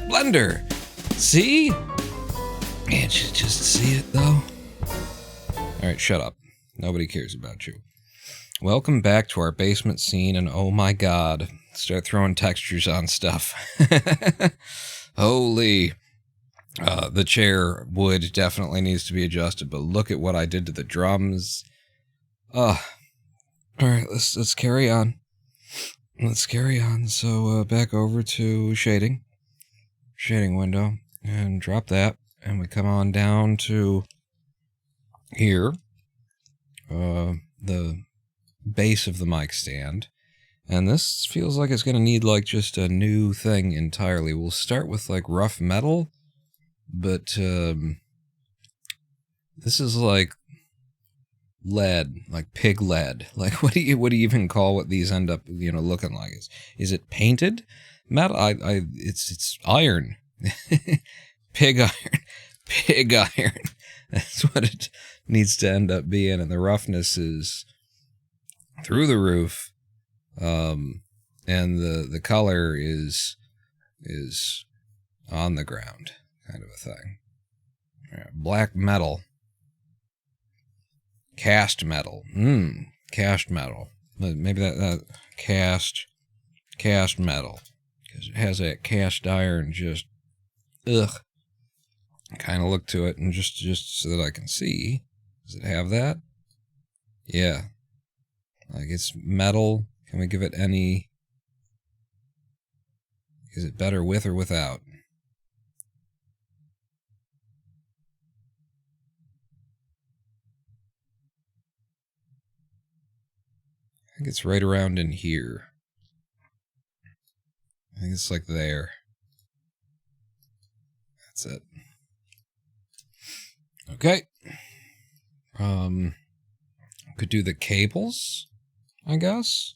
Blender. See? Can't you just see it, though? Alright, shut up. Nobody cares about you. Welcome back to our basement scene, and oh my god, start throwing textures on stuff. Holy... the chair wood definitely needs to be adjusted, but look at what I did to the drums. Alright, let's carry on. Let's carry on. So, back over to shading. Shading window. And drop that. And we come on down to here. The base of the mic stand. And this feels like it's going to need, like, just a new thing entirely. We'll start with, like, rough metal. But, this is like lead, like pig lead. Like, what do you even call what these end up, looking like? Is it painted metal? It's iron. Pig iron. Pig iron. That's what it needs to end up being, and the roughness is through the roof. And the color is on the ground. Kind of a thing. Yeah, black metal. Cast metal. Cast metal. Maybe that cast metal. Because it has that cast iron just, kind of look to it, and just so that I can see. Does it have that? Yeah. Like, it's metal. Can we give it any... Is it better with or without? I think it's right around in here. I think it's like there. That's it. Okay. Could do the cables, I guess.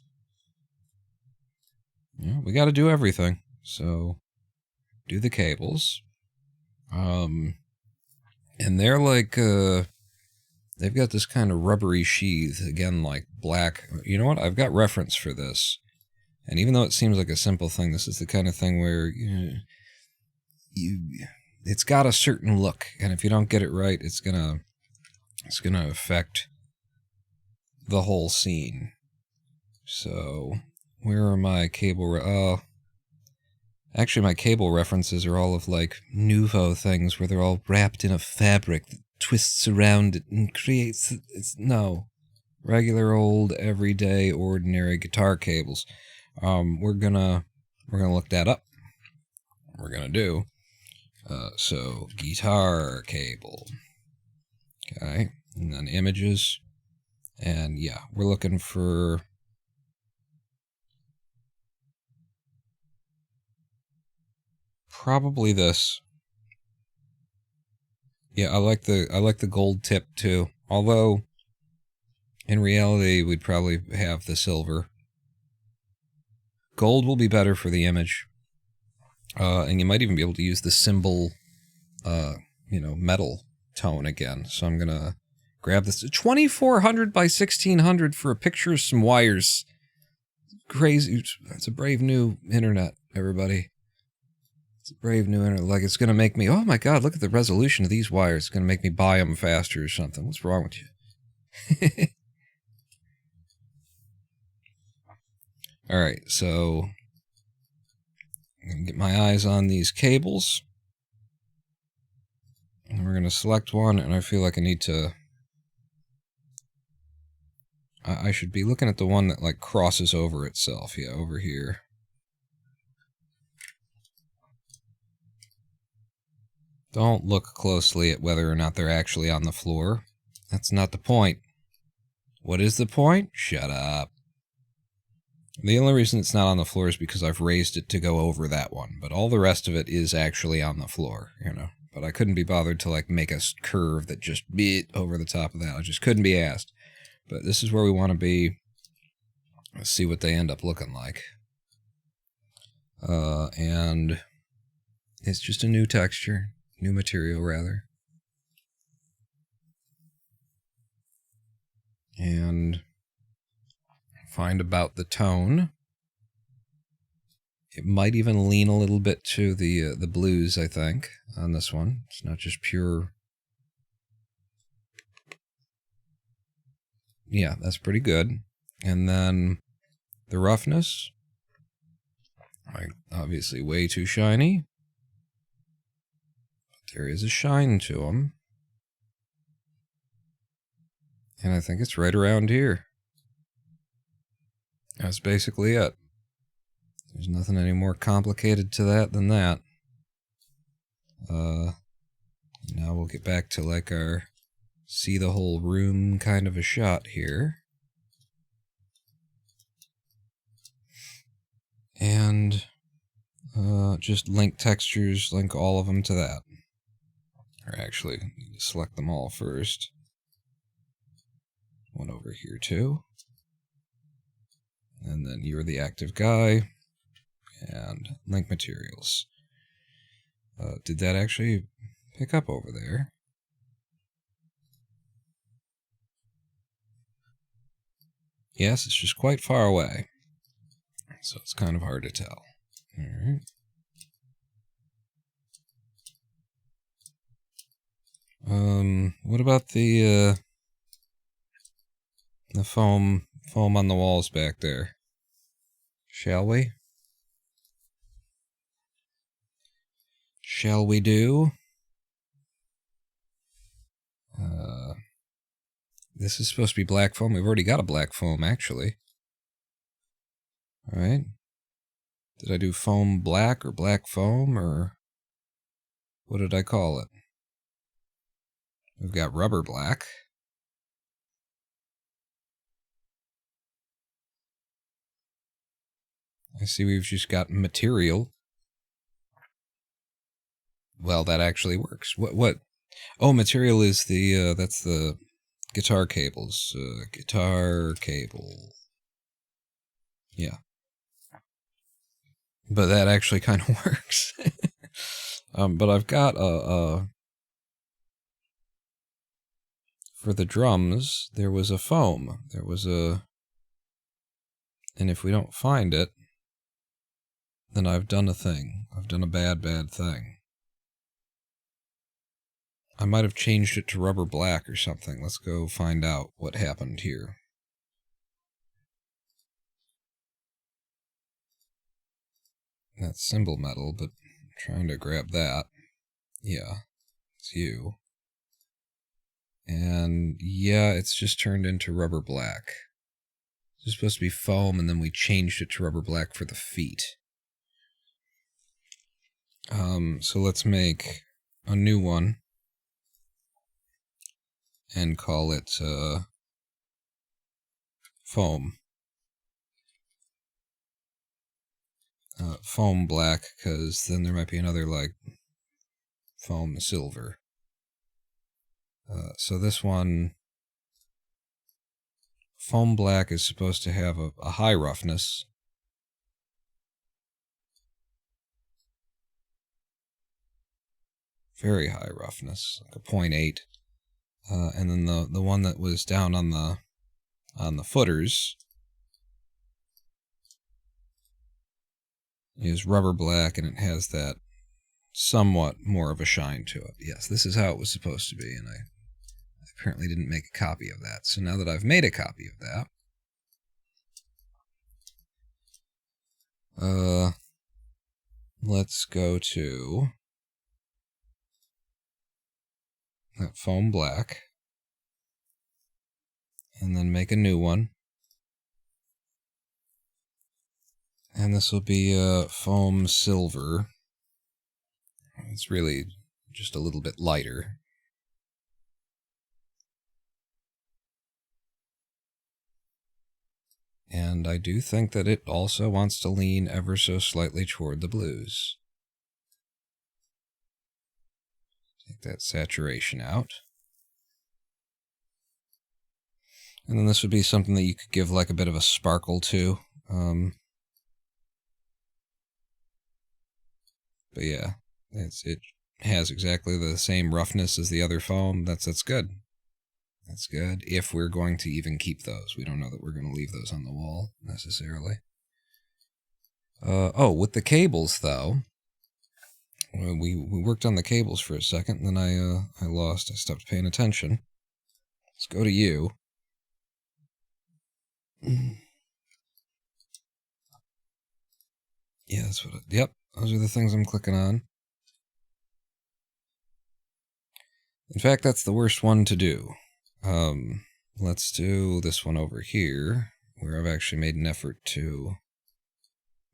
Yeah, we gotta do everything. So, do the cables. And they're like, they've got this kind of rubbery sheath, again, like black. You know what? I've got reference for this. And even though it seems like a simple thing, this is the kind of thing where it's got a certain look, and if you don't get it right, it's gonna affect the whole scene. So, where are my cable? Actually, my cable references are all of like nouveau things where they're all wrapped in a fabric that twists around it and creates... No. Regular old, everyday, ordinary guitar cables. We're gonna look that up. We're gonna do. So, guitar cable. Okay. And then images. And yeah, we're looking for... Probably this. Yeah, I like the gold tip too. Although, in reality, we'd probably have the silver. Gold will be better for the image. And you might even be able to use the symbol, metal tone again. So I'm gonna grab this 2400 by 1600 for a picture of some wires. Crazy. That's a brave new internet, everybody. It's a brave new internet. Like, it's gonna make me, oh my god, look at the resolution of these wires. It's gonna make me buy them faster or something. What's wrong with you? Alright, so I'm going to get my eyes on these cables. And we're going to select one, and I feel like I need to... I should be looking at the one that, like, crosses over itself. Yeah, over here. Don't look closely at whether or not they're actually on the floor. That's not the point. What is the point? Shut up. The only reason it's not on the floor is because I've raised it to go over that one, but all the rest of it is actually on the floor, you know. But I couldn't be bothered to, like, make a curve that just beat over the top of that. I just couldn't be asked. But this is where we want to be. Let's see what they end up looking like. And it's just a new texture, new material, rather. And find about the tone. It might even lean a little bit to the blues, I think, on this one. It's not just pure. Yeah, that's pretty good. And then the roughness, like, obviously way too shiny. But there is a shine to them. And I think it's right around here. That's basically it. There's nothing any more complicated to that than that. Now we'll get back to, like, our see the whole room kind of a shot here. And just link textures, link all of them to that. Or actually, need to select them all first. One over here too. And then you're the active guy. And link materials. Did that actually pick up over there? Yes, it's just quite far away. So it's kind of hard to tell. Alright. What about the foam on the walls back there? Shall we? Shall we do? This is supposed to be black foam. We've already got a black foam, actually. Alright. Did I do foam black or black foam, or what did I call it? We've got rubber black. I see we've just got material. Well, that actually works. What? Oh, material is the, that's the guitar cables. Guitar cable. Yeah. But that actually kind of works. But I've got for the drums, there was a foam. There was a... And if we don't find it, then I've done a thing. I've done a bad thing. I might have changed it to rubber black or something. Let's go find out what happened here. That's cymbal metal, but I'm trying to grab that. Yeah, it's you. And yeah, it's just turned into rubber black. It's supposed to be foam, and then we changed it to rubber black for the feet. So let's make a new one. And call it, foam. Foam black, because then there might be another, like, foam silver. So this one, foam black is supposed to have a high roughness. Very high roughness, like a 0.8. And then the one that was down on the footers is rubber black, and it has that somewhat more of a shine to it. Yes, this is how it was supposed to be, and I apparently didn't make a copy of that. So now that I've made a copy of that, let's go to that foam black, and then make a new one. And this will be foam silver. It's really just a little bit lighter. And I do think that it also wants to lean ever so slightly toward the blues. Take that saturation out. And then this would be something that you could give like a bit of a sparkle to. But yeah, it has exactly the same roughness as the other foam. That's good. That's good. If we're going to even keep those. We don't know that we're going to leave those on the wall necessarily. Oh, with the cables though, we worked on the cables for a second, and then I stopped paying attention. Let's go to you. Yeah, that's what yep, those are the things I'm clicking on. In fact, that's the worst one to do. Let's do this one over here, where I've actually made an effort to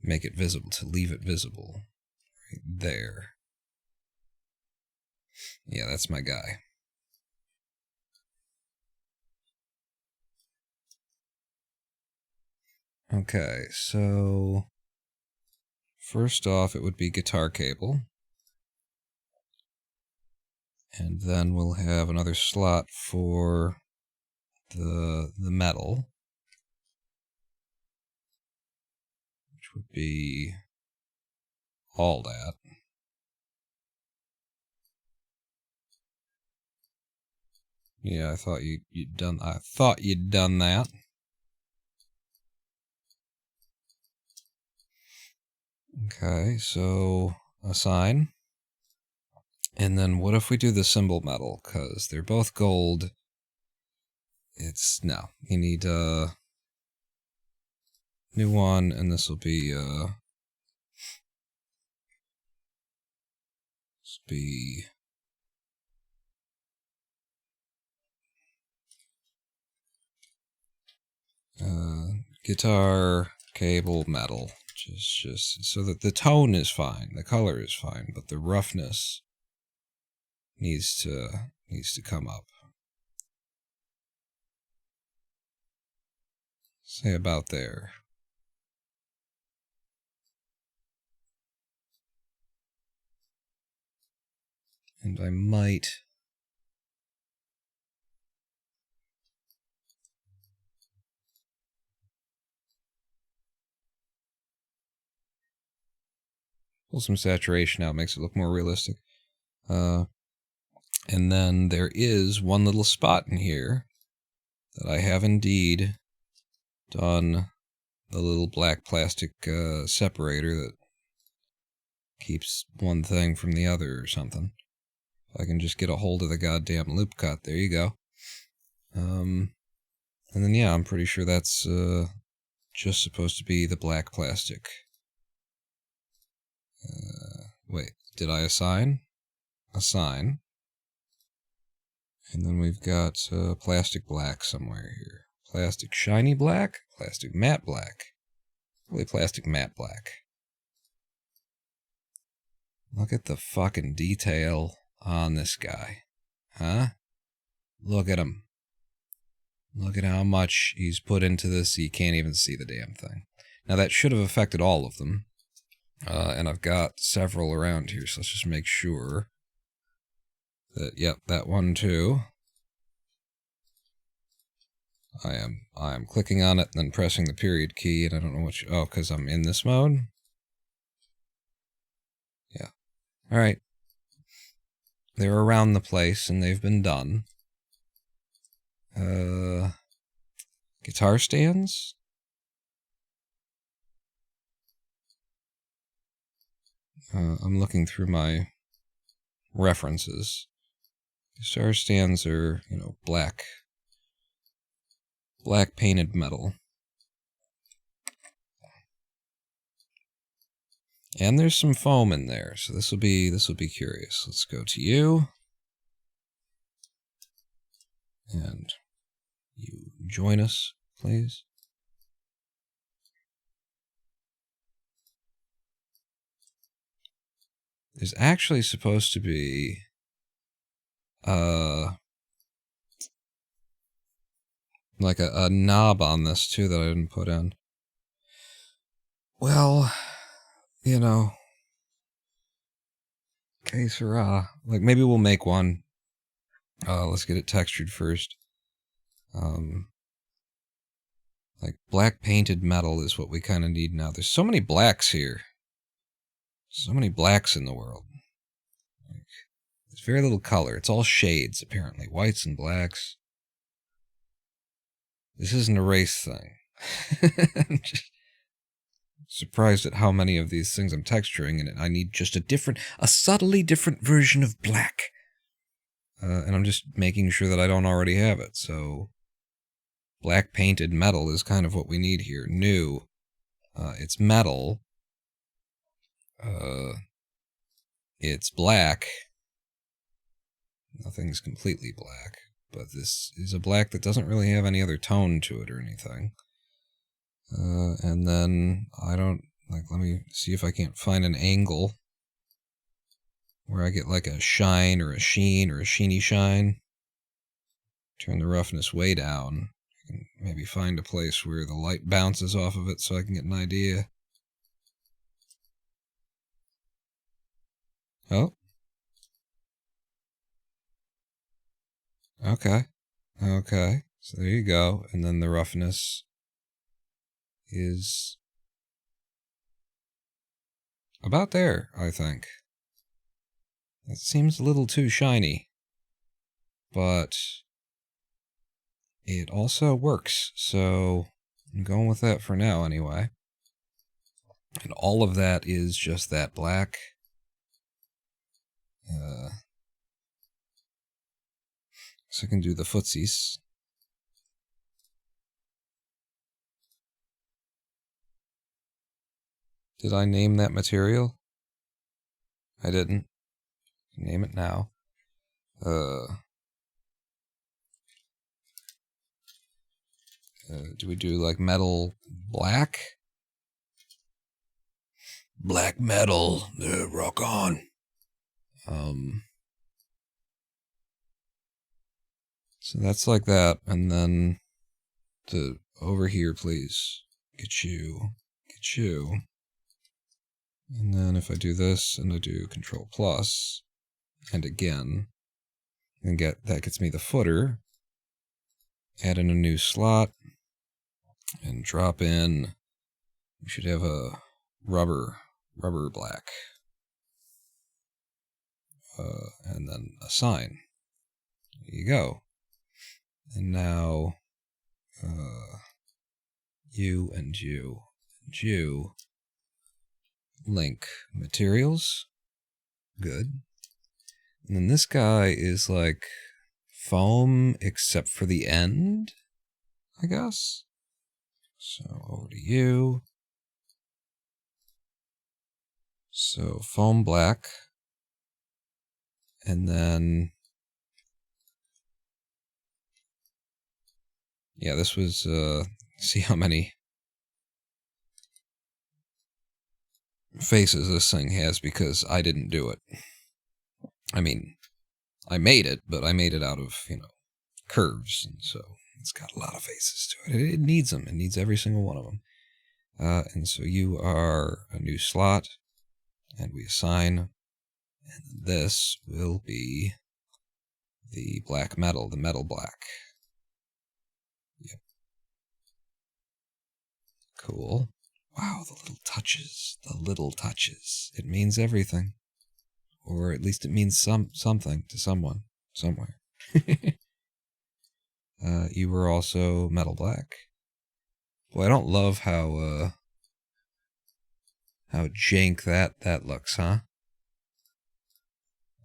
make it visible, to leave it visible. Right there. Yeah, that's my guy. Okay, so first off, it would be guitar cable. And then we'll have another slot for the metal, which would be all that. Yeah, I thought you'd done that. Okay, so assign. And then what if we do the symbol metal? Because they're both gold. No, you need a new one, and this will be guitar cable metal. Just so that the tone is fine, the color is fine, but the roughness needs to come up. Say about there. And I might pull some saturation out, makes it look more realistic. And then there is one little spot in here that I have indeed done the little black plastic separator that keeps one thing from the other or something. If I can just get a hold of the goddamn loop cut, there you go. And then yeah, I'm pretty sure that's just supposed to be the black plastic. Wait, did I assign? Assign. And then we've got plastic black somewhere here. Plastic shiny black? Plastic matte black. Really plastic matte black. Look at the fucking detail on this guy. Huh? Look at him. Look at how much he's put into this, you can't even see the damn thing. Now that should have affected all of them. And I've got several around here, so let's just make sure that, yep, that one too. I am clicking on it and then pressing the period key, and I don't know which, oh, because I'm in this mode? Yeah. Alright. They're around the place, and they've been done. Guitar stands? I'm looking through my references. Guitar stands are, you know, black painted metal. And there's some foam in there, so this will be curious. Let's go to you. And you join us, please. There's actually supposed to be like a knob on this, too, that I didn't put in. Well, you know, que sera. Like, maybe we'll make one. Let's get it textured first. Like, black painted metal is what we kind of need now. There's so many blacks here. So many blacks in the world. Like, there's very little color. It's all shades, apparently. Whites and blacks. This isn't a race thing. I'm just surprised at how many of these things I'm texturing, and I need just a subtly different version of black. And I'm just making sure that I don't already have it, so black painted metal is kind of what we need here. New. It's metal. It's black. Nothing's completely black, but this is a black that doesn't really have any other tone to it or anything. And then, let me see if I can't find an angle where I get like a shine or a sheen or a sheeny shine. Turn the roughness way down. I can maybe find a place where the light bounces off of it so I can get an idea. Oh. Okay. Okay. So there you go. And then the roughness is about there, I think. That seems a little too shiny. But it also works, so I'm going with that for now anyway. And all of that is just that black. So I can do the footsies. Did I name that material? I didn't. Name it now. Do we do like metal black? Black metal, rock on. So that's like that, and then over here, please. Get you. And then if I do this, and I do Control Plus, and again, and that gets me the footer. Add in a new slot, and drop in. We should have a rubber black. And then a sign. There you go. And now, you and you and you. Link materials. Good. And then this guy is like foam except for the end, I guess. So over to you. So foam black. And then, yeah, this was, see how many faces this thing has because I didn't do it. I mean, I made it, but I made it out of, curves, and so it's got a lot of faces to it. It needs them. It needs every single one of them. And so you are a new slot, and we assign, and this will be the black metal, the metal black. Yep. Cool. Wow, the little touches. It means everything. Or at least it means something to someone, somewhere. You were also metal black. Boy, I don't love how jank that looks, huh?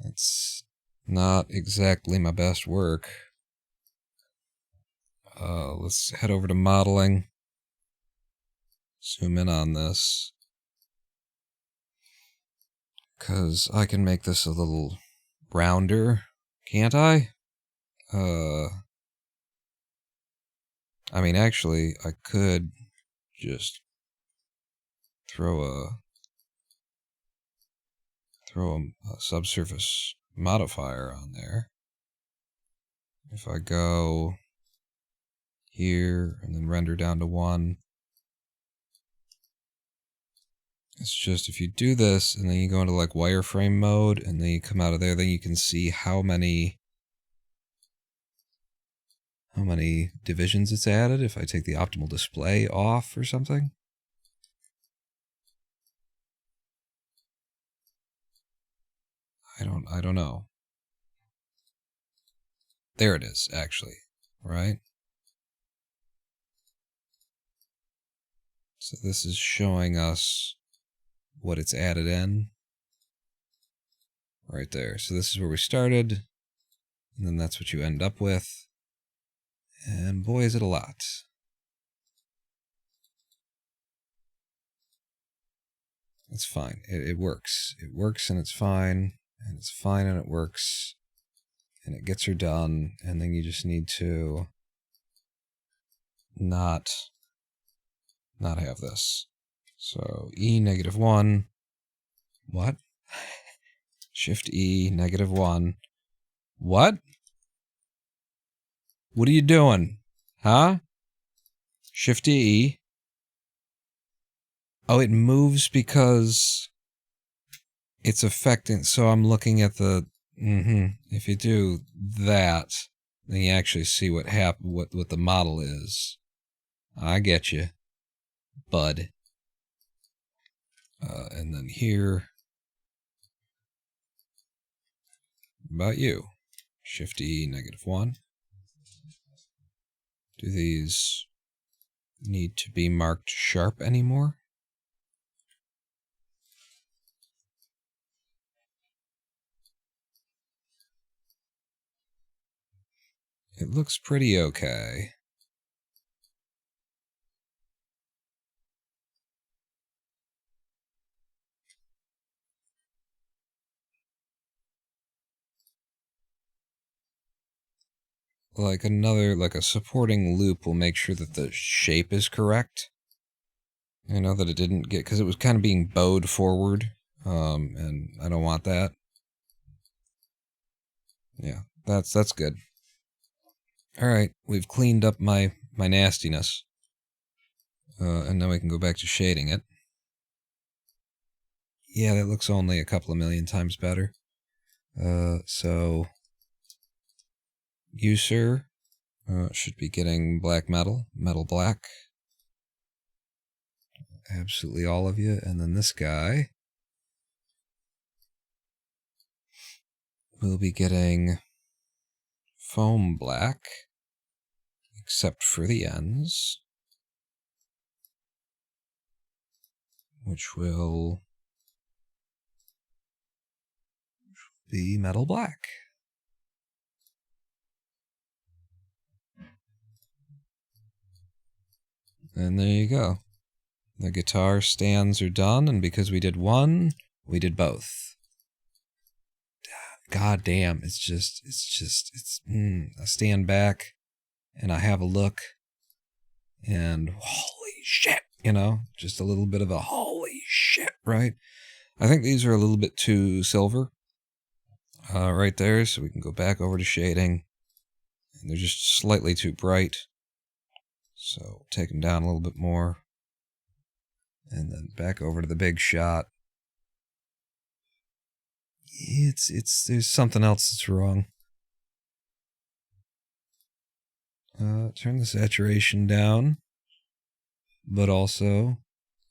That's not exactly my best work. Let's head over to modeling. Zoom in on this. Because I can make this a little rounder, can't I? I mean, actually, I could just throw a subsurface modifier on there. If I go here, and then render down to 1. It's just, if you do this, and then you go into like wireframe mode, and then you come out of there, then you can see how many divisions it's added if I take the optimal display off or something. I don't know. There it is, actually, right? So this is showing us what it's added in. Right there. So this is where we started, and then that's what you end up with. And boy, is it a lot. It's fine. It works. It works and it's fine. And it's fine and it works. And it gets her done. And then you just need to not have this. So E -1. What? Shift E -1. What? What are you doing? Huh? Shift E. Oh, it moves because it's affecting. So I'm looking at the. If you do that, then you actually see what the model is. I get you, bud. And then here. About you. Shift E -1. Do these need to be marked sharp anymore? It looks pretty okay. Like a supporting loop will make sure that the shape is correct. You know, that it didn't get, because it was kind of being bowed forward, and I don't want that. Yeah, that's good. All right, we've cleaned up my nastiness, and now we can go back to shading it. Yeah, that looks only a couple of million times better. So you, sir, should be getting black metal black. Absolutely all of you. And then this guy will be getting foam black, except for the ends, which will be metal black. And there you go. The guitar stands are done, and because we did one, we did both. God damn, I stand back, and I have a look, and holy shit, you know, just a little bit of a holy shit, right? I think these are a little bit too silver, right there, so we can go back over to shading, and they're just slightly too bright, so take them down a little bit more. And then back over to the big shot. There's something else that's wrong. Turn the saturation down. But also,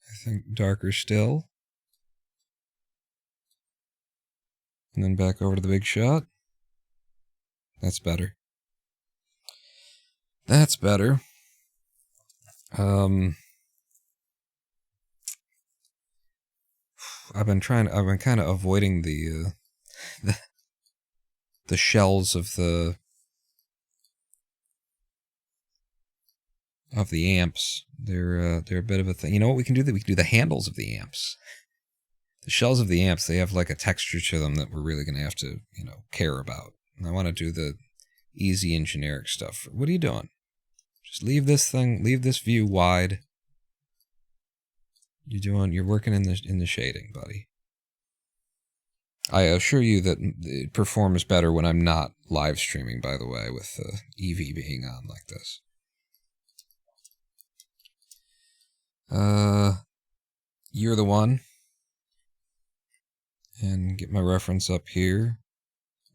I think darker still. And then back over to the big shot. That's better. That's better. I've been kind of avoiding the shells of the amps. They're a bit of a thing. You know what we can do? We can do the handles of the amps. The shells of the amps, they have like a texture to them that we're really going to have to, you know, care about. And I want to do the easy and generic stuff. What are you doing? Just leave this view wide. You're working in the shading, buddy. I assure you that it performs better when I'm not live streaming, by the way, with the EV being on like this. You're the One. And get my reference up here.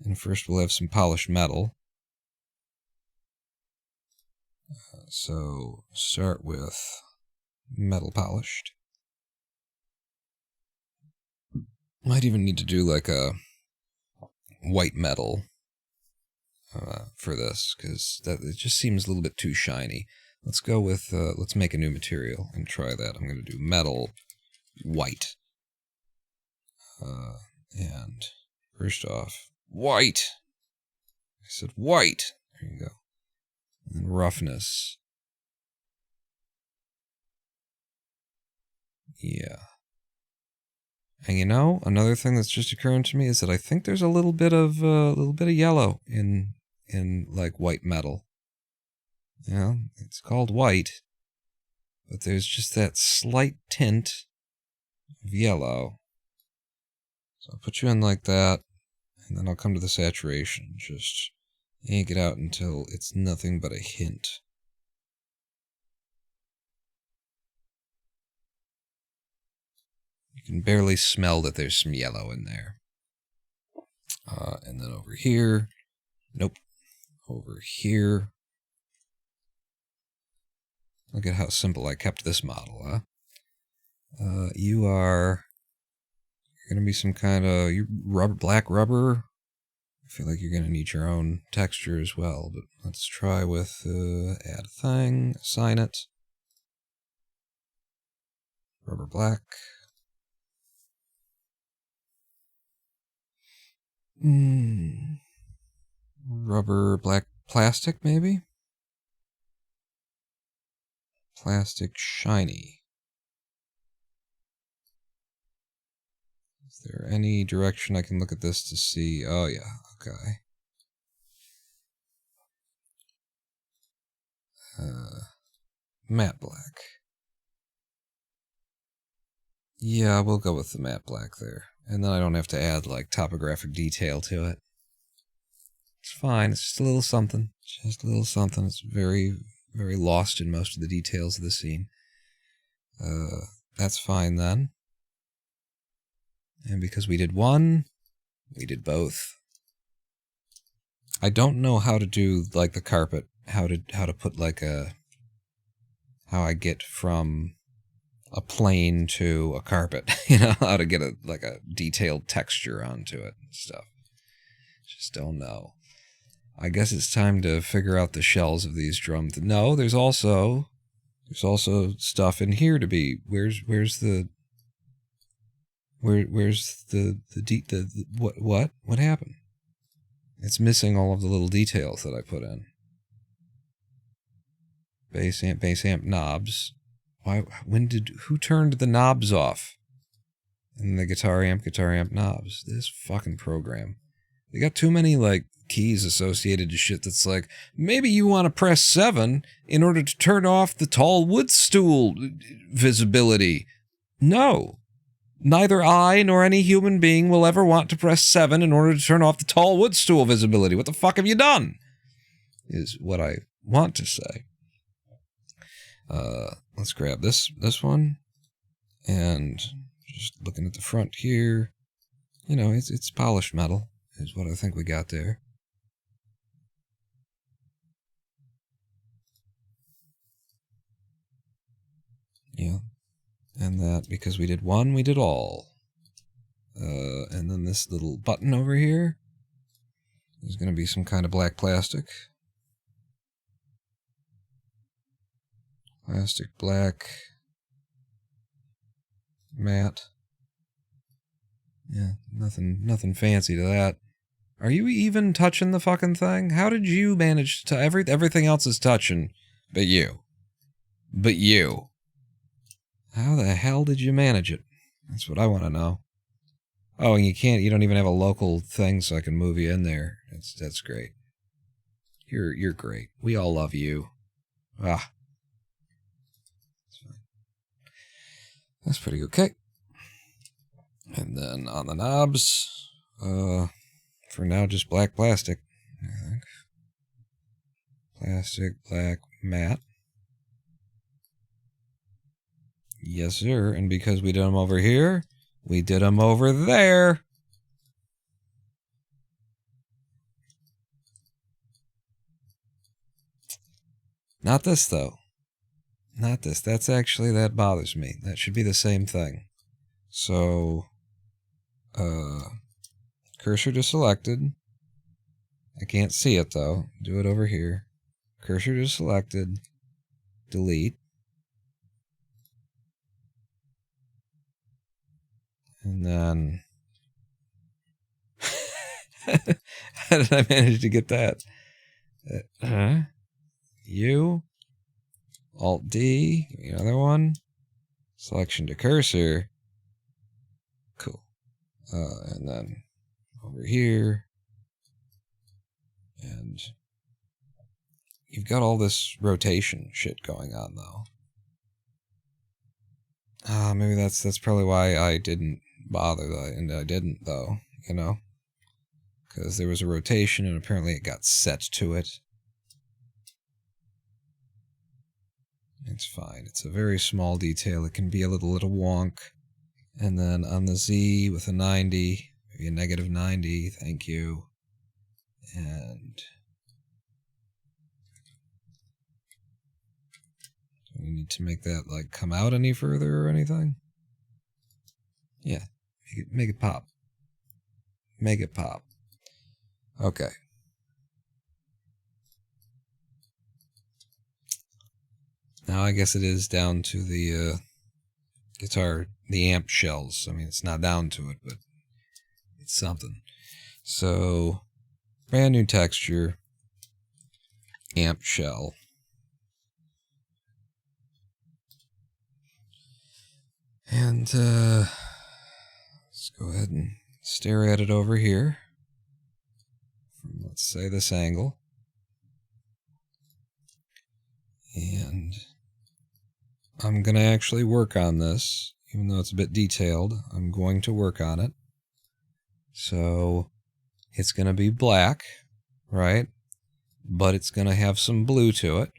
And first we'll have some polished metal. So start with metal polished. Might even need to do like a white metal for this, because it just seems a little bit too shiny. Let's go with, let's make a new material and try that. I'm going to do metal white. And first off, white. I said white. There you go. And roughness. Yeah. And you know, another thing that's just occurring to me is that I think there's a little bit of yellow in like white metal. You know, it's called white, but there's just that slight tint of yellow. So I'll put you in like that, and then I'll come to the saturation. Just yank it out until it's nothing but a hint. You can barely smell that there's some yellow in there. And then over here, nope, over here. Look at how simple I kept this model, huh? You're gonna be some kind of black rubber. I feel like you're gonna need your own texture as well, but let's try with add a thing, assign it. Rubber black. Rubber black plastic, maybe? Plastic shiny. Is there any direction I can look at this to see? Oh yeah, okay. Matte black. Yeah, we'll go with the matte black there. And then I don't have to add, like, topographic detail to it. It's fine. It's just a little something. Just a little something. It's very, very lost in most of the details of the scene. That's fine then. And because we did one, we did both. I don't know how to do, like, the carpet. How to put, like, how I get from a plane to a carpet, you know, how to get a detailed texture onto it and stuff. Just don't know. I guess it's time to figure out the shells of these drums. No, there's also stuff in here to be. Where's the what happened? It's missing all of the little details that I put in. Bass amp knobs. Who turned the knobs off? And the guitar amp knobs. This fucking program. They got too many, like, keys associated to shit that's like, maybe you want to press 7 in order to turn off the tall wood stool visibility. No. Neither I nor any human being will ever want to press 7 in order to turn off the tall wood stool visibility. What the fuck have you done? Is what I want to say. Let's grab this one, and just looking at the front here, you know, it's polished metal is what I think we got there. Yeah, and that, because we did one, we did all. And then this little button over here is going to be some kind of black plastic. Plastic black. Matte. Yeah, nothing fancy to that. Are you even touching the fucking thing? How did you manage to... Everything else is touching, but you. But you. How the hell did you manage it? That's what I want to know. Oh, and you don't even have a local thing so I can move you in there. That's great. You're great. We all love you. Ah. That's pretty okay. And then on the knobs, for now just black plastic, I think. Plastic, black, matte. Yes, sir. And because we did them over here, we did them over there. Not this, though. Not this. That bothers me. That should be the same thing. So, cursor to selected. I can't see it, though. Do it over here. Cursor to selected. Delete. And then... How did I manage to get that? U. Alt D. Give me another one. Selection to cursor. Cool. And then over here. And you've got all this rotation shit going on, though. Maybe that's probably why I didn't bother, and I didn't, though, you know? Because there was a rotation, and apparently it got set to it. It's fine. It's a very small detail. It can be a little wonk. And then on the Z with a 90, maybe a negative 90, thank you. And do we need to make that, like, come out any further or anything? Yeah. Make it pop. Make it pop. Okay. Now I guess it is down to the guitar, the amp shells. I mean, it's not down to it, but it's something. So, brand new texture, amp shell. And let's go ahead and stare at it over here. From, let's say, this angle. And I'm going to actually work on this, even though it's a bit detailed. I'm going to work on it. So it's going to be black, right? But it's going to have some blue to it.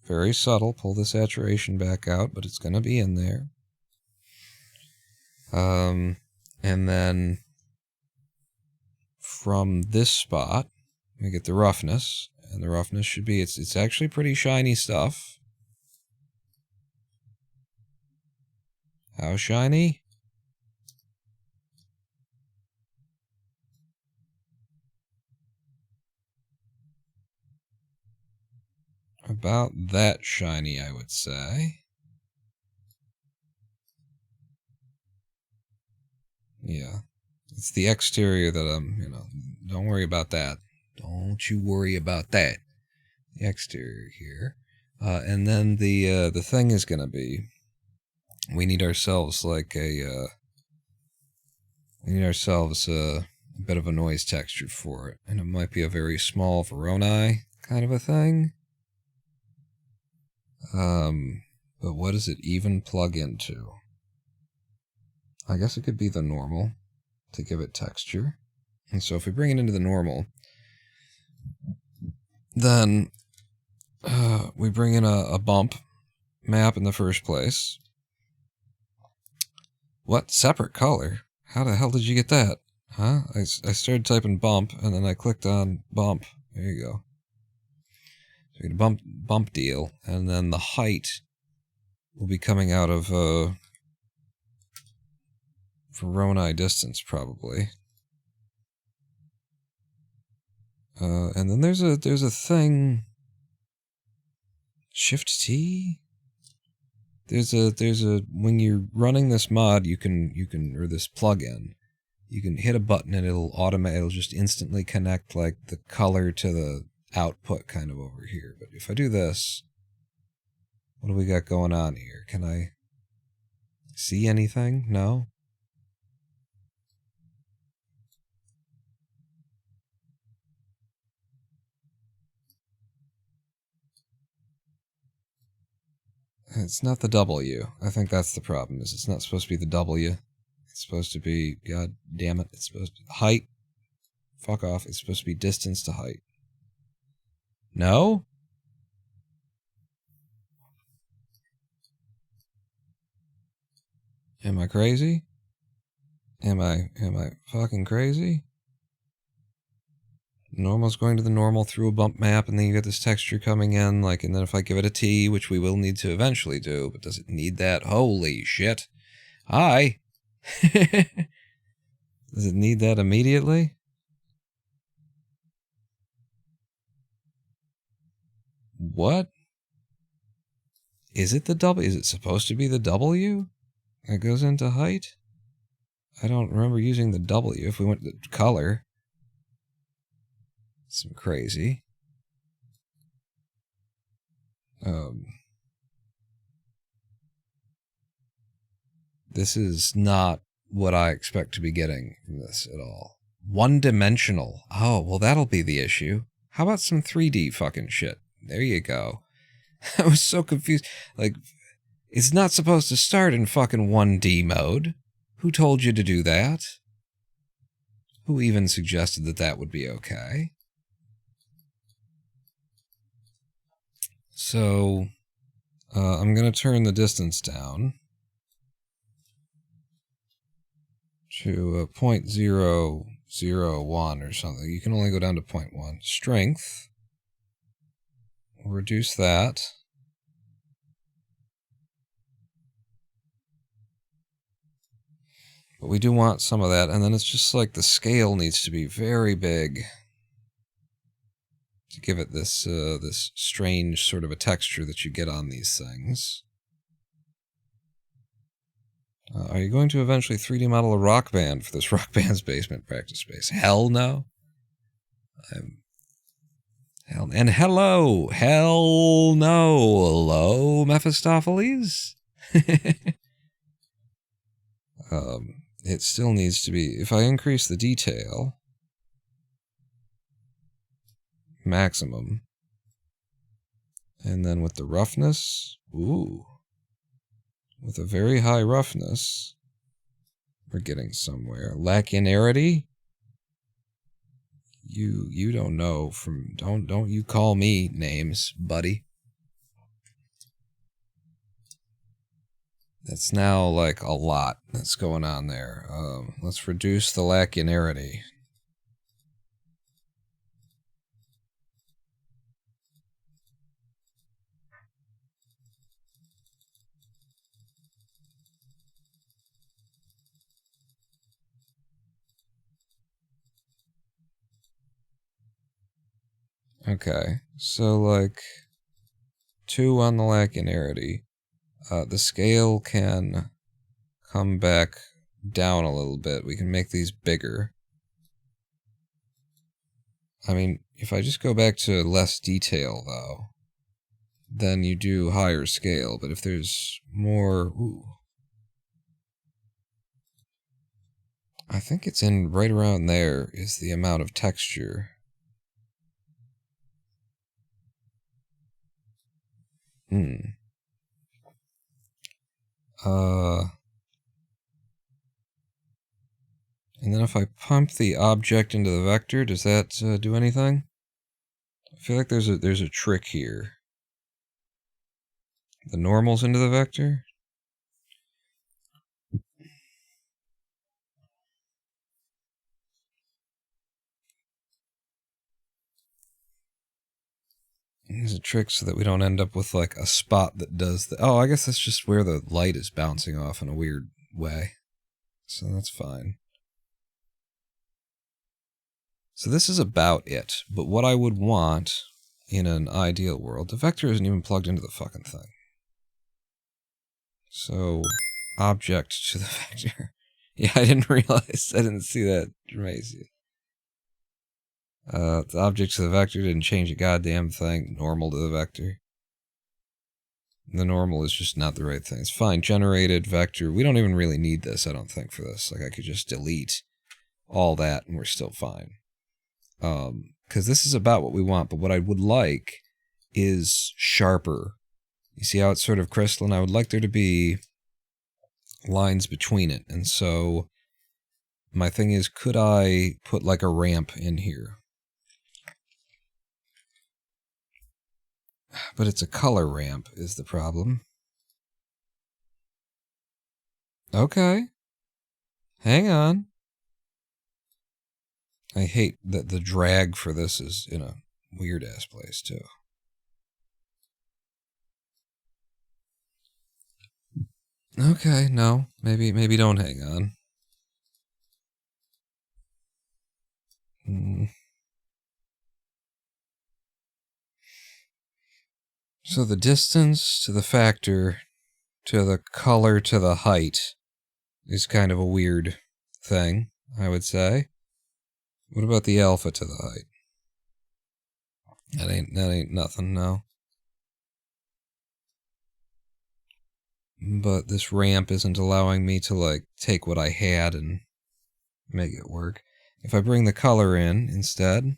Very subtle. Pull the saturation back out, but it's going to be in there. And then from this spot, we get the roughness. And the roughness should be, it's actually pretty shiny stuff. How shiny? About that shiny, I would say. Yeah. It's the exterior that don't worry about that. Don't you worry about that. The exterior here. And then the thing is going to be, we need ourselves like a bit of a noise texture for it. And it might be a very small Voronoi kind of a thing. But what does it even plug into? I guess it could be the normal to give it texture. And so if we bring it into the normal, then we bring in a bump map in the first place. What? Separate color? How the hell did you get that? Huh? I started typing bump, and then I clicked on bump. There you go. So we get a bump deal, and then the height will be coming out of Voronoi distance, probably. And then there's a thing. Shift T. There's a when you're running this mod, you can or this plugin, you can hit a button and it'll just instantly connect like the color to the output kind of over here. But if I do this, what do we got going on here? Can I see anything? No. It's not the W. I think that's the problem, is it's not supposed to be the W. It's supposed to be, god damn it, it's supposed to be height. Fuck off. It's supposed to be distance to height. No? Am I crazy? Am I fucking crazy? Normal's going to the normal through a bump map, and then you get this texture coming in, like, and then if I give it a T, which we will need to eventually do, but does it need that? Holy shit. Hi! Does it need that immediately? What? Is it the W? Is it supposed to be the W that goes into height? I don't remember using the W if we went to color. Some crazy. This is not what I expect to be getting from this at all. One-dimensional. Oh, well, that'll be the issue. How about some 3D fucking shit? There you go. I was so confused. Like, it's not supposed to start in fucking 1D mode. Who told you to do that? Who even suggested that that would be okay? So, I'm going to turn the distance down to 0.001 or something. You can only go down to 0.1. Strength. We'll reduce that. But we do want some of that, and then it's just like the scale needs to be very big to give it this this strange sort of a texture that you get on these things. Are you going to eventually 3D model a rock band for this Rock Band's basement practice space? Hell no. And hello! Hell no! Hello, Mephistopheles? It still needs to be... If I increase the detail... maximum... and then with the roughness... Ooh... with a very high roughness... we're getting somewhere. Lacunarity? You don't know from... Don't you call me names, buddy. That's now like a lot that's going on there. Let's reduce the lacunarity. Okay, so like 2 on the lacunarity. The scale can come back down a little bit. We can make these bigger. I mean, if I just go back to less detail, though, then you do higher scale. But if there's more... Ooh. I think it's in right around there is the amount of texture. And then if I pump the object into the vector, does that do anything? I feel like there's a trick here. The normal's into the vector? There's a trick so that we don't end up with like a spot that does the... Oh, I guess that's just where the light is bouncing off in a weird way. So that's fine. So this is about it. But what I would want in an ideal world... The vector isn't even plugged into the fucking thing. So, object to the vector. Yeah, I didn't realize. I didn't see that. Amazing. The object to the vector didn't change a goddamn thing. Normal to the vector. The normal is just not the right thing. It's fine. Generated vector. We don't even really need this, I don't think, for this. Like, I could just delete all that and we're still fine. Because this is about what we want, but what I would like is sharper. You see how it's sort of crystalline? I would like there to be lines between it. And so my thing is, could I put like a ramp in here? But it's a color ramp is the problem. Okay. Hang on. I hate that the drag for this is in a weird-ass place, too. Okay, no. Maybe don't hang on. So the distance to the factor to the color to the height is kind of a weird thing, I would say. What about the alpha to the height? That ain't nothing, no. But this ramp isn't allowing me to, like, take what I had and make it work. If I bring the color in instead,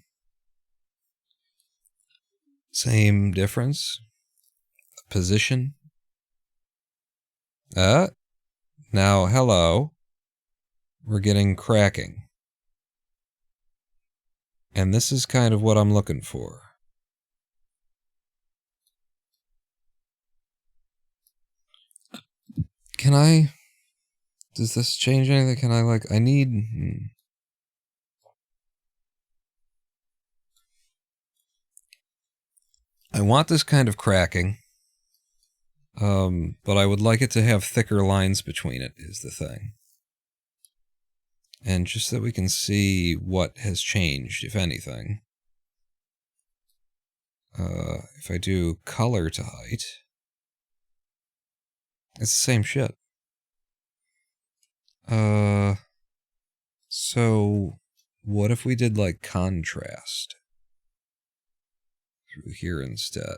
same difference. Position. Now, hello. We're getting cracking. And this is kind of what I'm looking for. Can I... Does this change anything? Can I, like... I need... I want this kind of cracking. But I would like it to have thicker lines between it, is the thing. And just so we can see what has changed, if anything. If I do color to height, it's the same shit. So what if we did like contrast through here instead?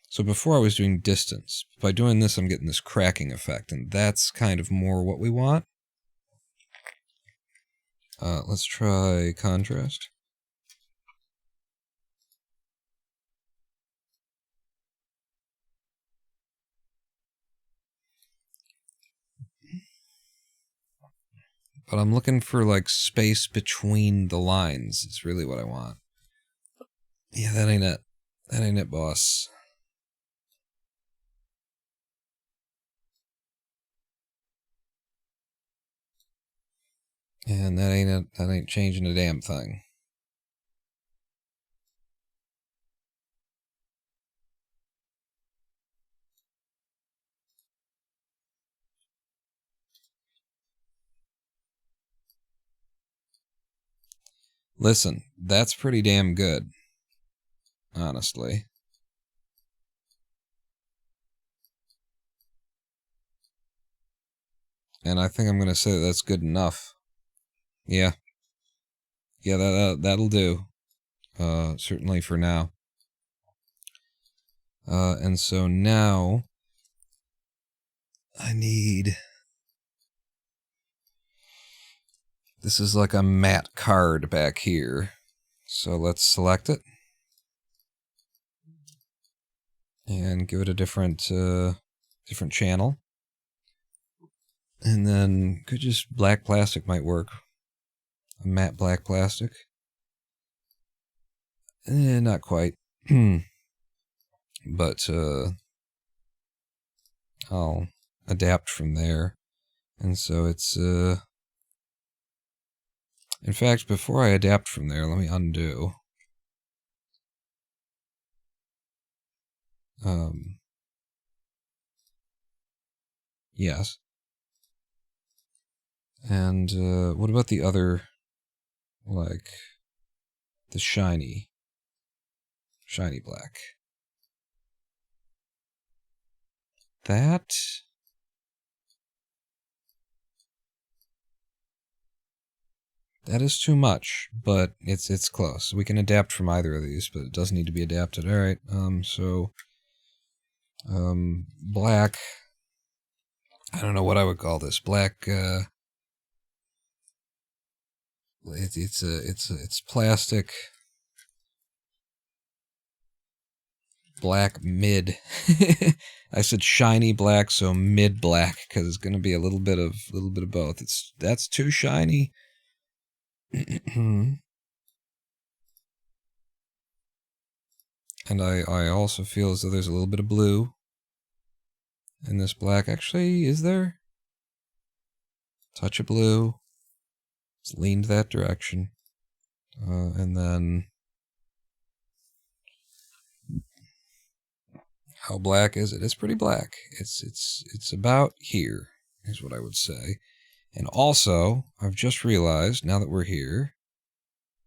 So before I was doing distance. By doing this, I'm getting this cracking effect, and that's kind of more what we want. Let's try contrast. But I'm looking for, like, space between the lines. It's really what I want. Yeah, that ain't it. That ain't it, boss. And that ain't it. That ain't changing a damn thing. Listen, that's pretty damn good. Honestly. And I think I'm going to say that's good enough. Yeah. Yeah, that'll do. Certainly for now. And so now I need... This is like a matte card back here. So let's select it. And give it a different channel. And then could just black plastic might work. A matte black plastic. Not quite. But I'll adapt from there. And so it's in fact, before I adapt from there, let me undo. Yes. And what about the other, like, the shiny black? That is too much, but it's close. We can adapt from either of these, but it does need to be adapted. All right. So black. I don't know what I would call this. Black. It's plastic. Black mid. I said shiny black, so mid black, because it's gonna be a little bit of both. That's too shiny. And I also feel as though there's a little bit of blue in this black. Actually, is there? touch of blue. It's leaned that direction. And then how black is it? It's pretty black. It's about here, is what I would say. And also, I've just realized, now that we're here,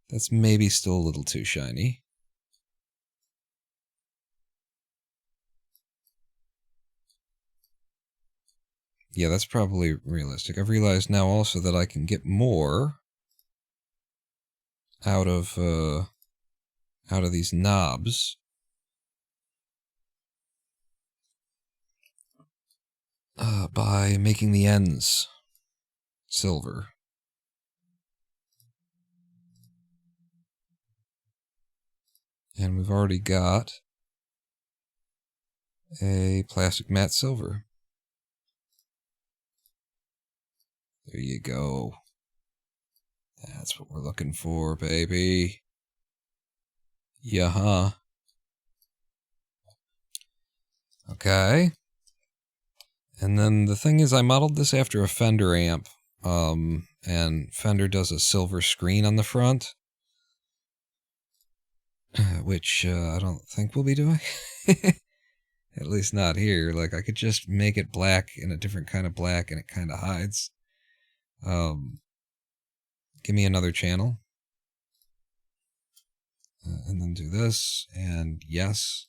that's maybe still a little too shiny. Yeah, that's probably realistic. I've realized now also that I can get more out of these knobs. By making the ends silver. And we've already got a plastic matte silver. There you go. That's what we're looking for, baby. Yeah. Okay. And then the thing is, I modeled this after a Fender amp. And Fender does a silver screen on the front. Which I don't think we'll be doing. At least not here. Like, I could just make it black in a different kind of black and it kind of hides. Give me another channel. And then do this. And yes.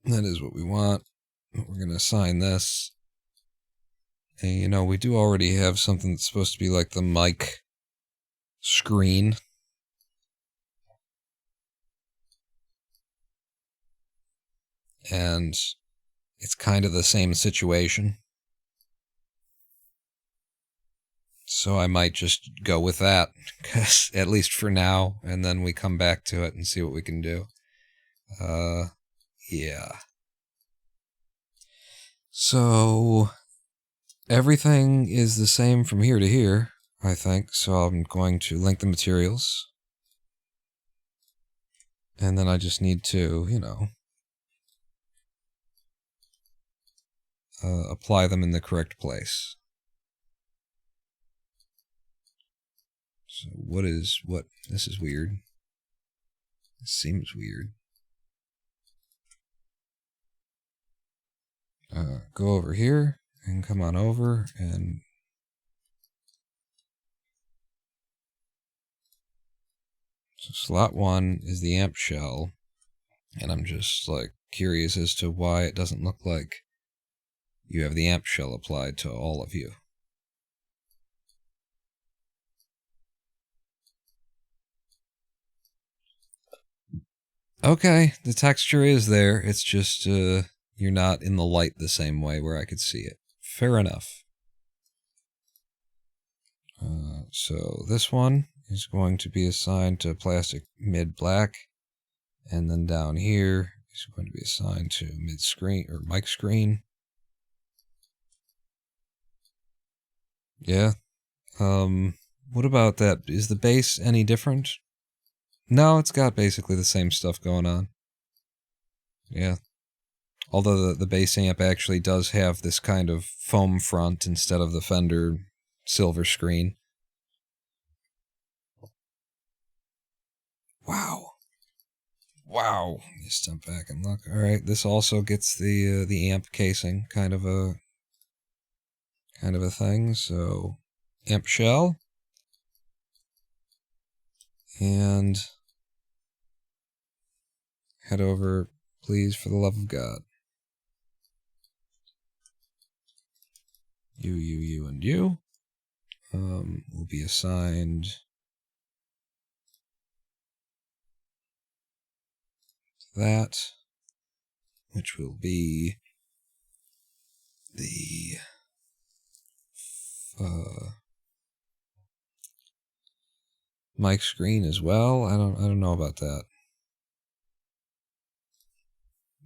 That is what we want. We're going to assign this. And, you know, we do already have something that's supposed to be like the mic screen. And it's kind of the same situation. So I might just go with that, at least for now, and then we come back to it and see what we can do. Yeah. So everything is the same from here to here, I think. So I'm going to link the materials. And then I just need to, you know, apply them in the correct place. So what? This is weird. This seems weird. Go over here and come on over and so slot 1 is the amp shell, and I'm just like curious as to why it doesn't look like you have the amp shell applied to all of you. Okay, the texture is there. It's just you're not in the light the same way where I could see it. Fair enough. So this one is going to be assigned to plastic mid-black, and then down here is going to be assigned to mid-screen or mic screen. Yeah. What about that? Is the bass any different? No, it's got basically the same stuff going on. Yeah. Although the bass amp actually does have this kind of foam front instead of the Fender silver screen. Wow. Wow. Let me step back and look. Alright, this also gets the amp casing kind of a thing. So amp shell. And head over, please, for the love of God. You, and you will be assigned that, which will be the mic screen as well. I don't know about that.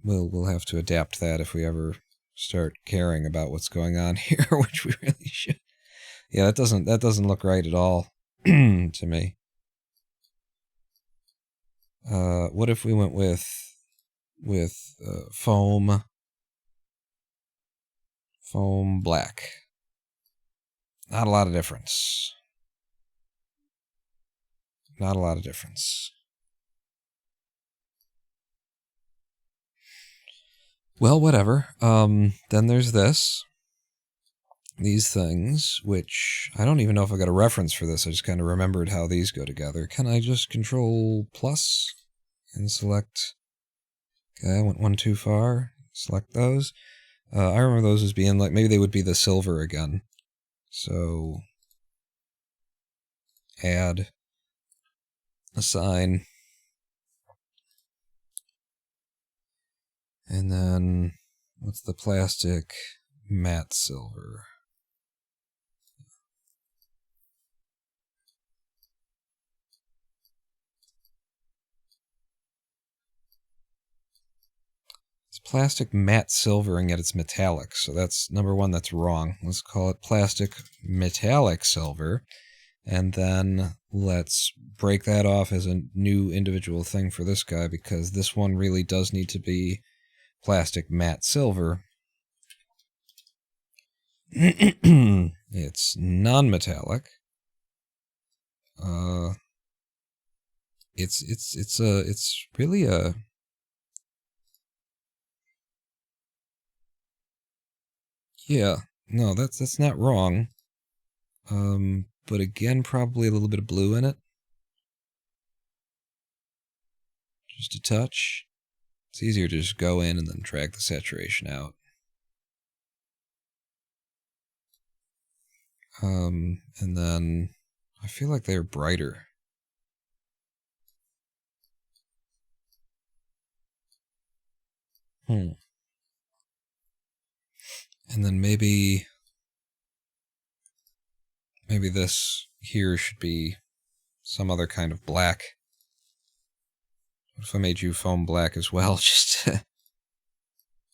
We'll have to adapt that if we ever start caring about what's going on here, which we really should. Yeah, that doesn't look right at all to me. What if we went with foam black? Not a lot of difference. Not a lot of difference. Well, whatever. Then there's this. These things, which I don't even know if I got a reference for this. I just kind of remembered how these go together. Can I just control plus and select? Okay, I went one too far. Select those. I remember those as being like, maybe they would be the silver again. So, add, assign, and then, what's the plastic? Matte silver. It's plastic matte silver and yet it's metallic, so that's number one, that's wrong. Let's call it plastic metallic silver, and then let's break that off as a new individual thing for this guy, because this one really does need to be plastic matte silver. It's non-metallic. It's really a... Yeah, no, that's not wrong. But again, probably a little bit of blue in it. Just a touch. It's easier to just go in and then drag the saturation out. And then I feel like they're brighter. And then maybe this here should be some other kind of black. What if I made you foam black as well, just to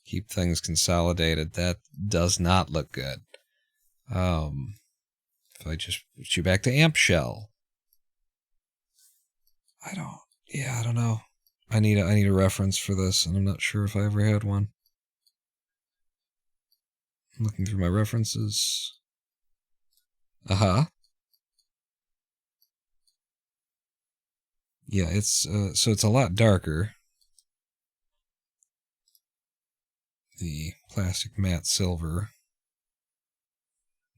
keep things consolidated? That does not look good. If I just put you back to amp shell. I don't know. I need a reference for this, and I'm not sure if I ever had one. I'm looking through my references. Yeah, it's so it's a lot darker. The plastic matte silver.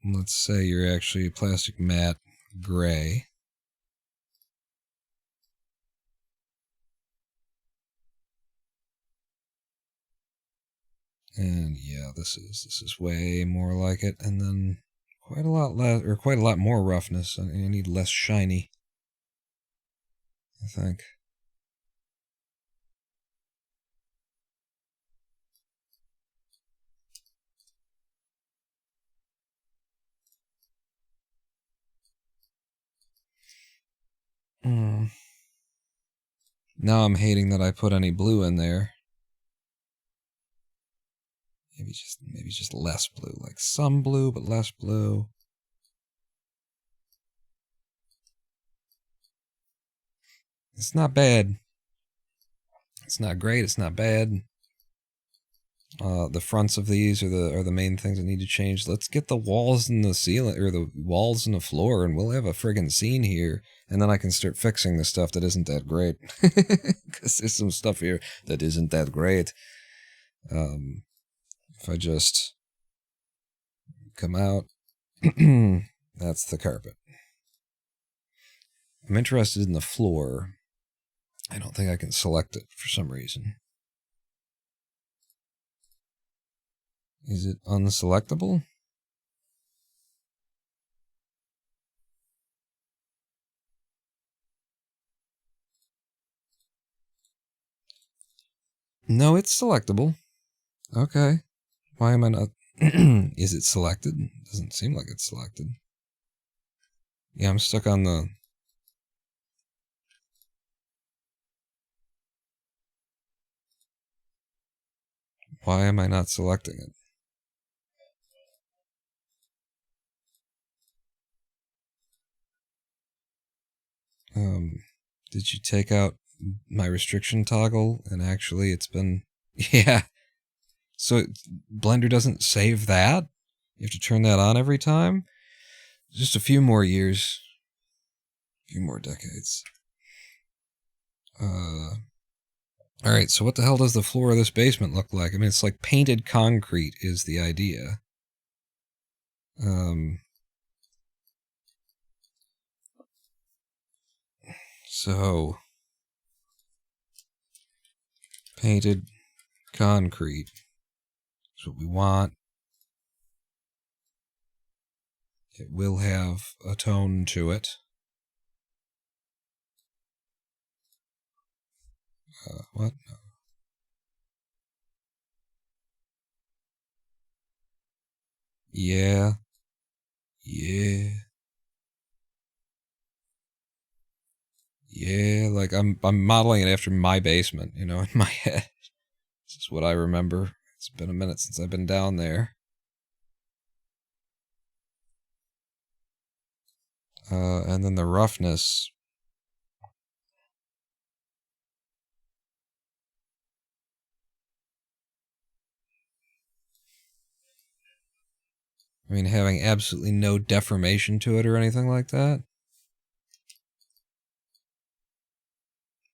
Let's say you're actually plastic matte gray. And yeah, this is way more like it, and then quite a lot less, or quite a lot more roughness. I need less shiny, I think. Now I'm hating that I put any blue in there. Maybe just less blue, like some blue, but less blue. It's not bad. It's not great. It's not bad. The fronts of these are the main things that need to change. Let's get the walls and the ceiling, or the walls and the floor, and we'll have a friggin' scene here. And then I can start fixing the stuff that isn't that great, because there's some stuff here that isn't that great. If I just come out, that's the carpet. I'm interested in the floor. I don't think I can select it for some reason. Is it unselectable? No, it's selectable. Okay. Why am I not... Is it selected? Doesn't seem like it's selected. Yeah, I'm stuck on the... Why am I not selecting it? Did you take out my restriction toggle? And actually it's been... Yeah. So Blender doesn't save that? You have to turn that on every time? Just a few more years. A few more decades. Alright, so what the hell does the floor of this basement look like? I mean, it's like painted concrete is the idea. So, painted concrete is what we want. It will have a tone to it. What? No. Yeah. Yeah. Yeah, like I'm modeling it after my basement, you know, in my head. This is what I remember. It's been a minute since I've been down there. And then the roughness. I mean, having absolutely no deformation to it or anything like that.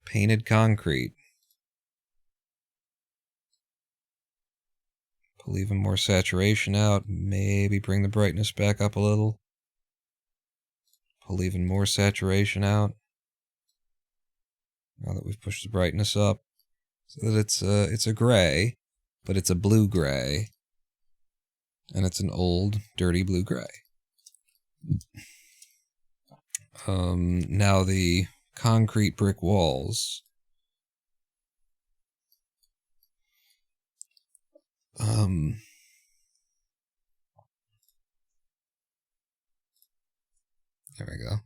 Painted concrete. Pull even more saturation out. Maybe bring the brightness back up a little. Pull even more saturation out. Now that we've pushed the brightness up. So that it's a gray, but it's a blue-gray. And it's an old, dirty blue-gray. Now the concrete brick walls. There we go.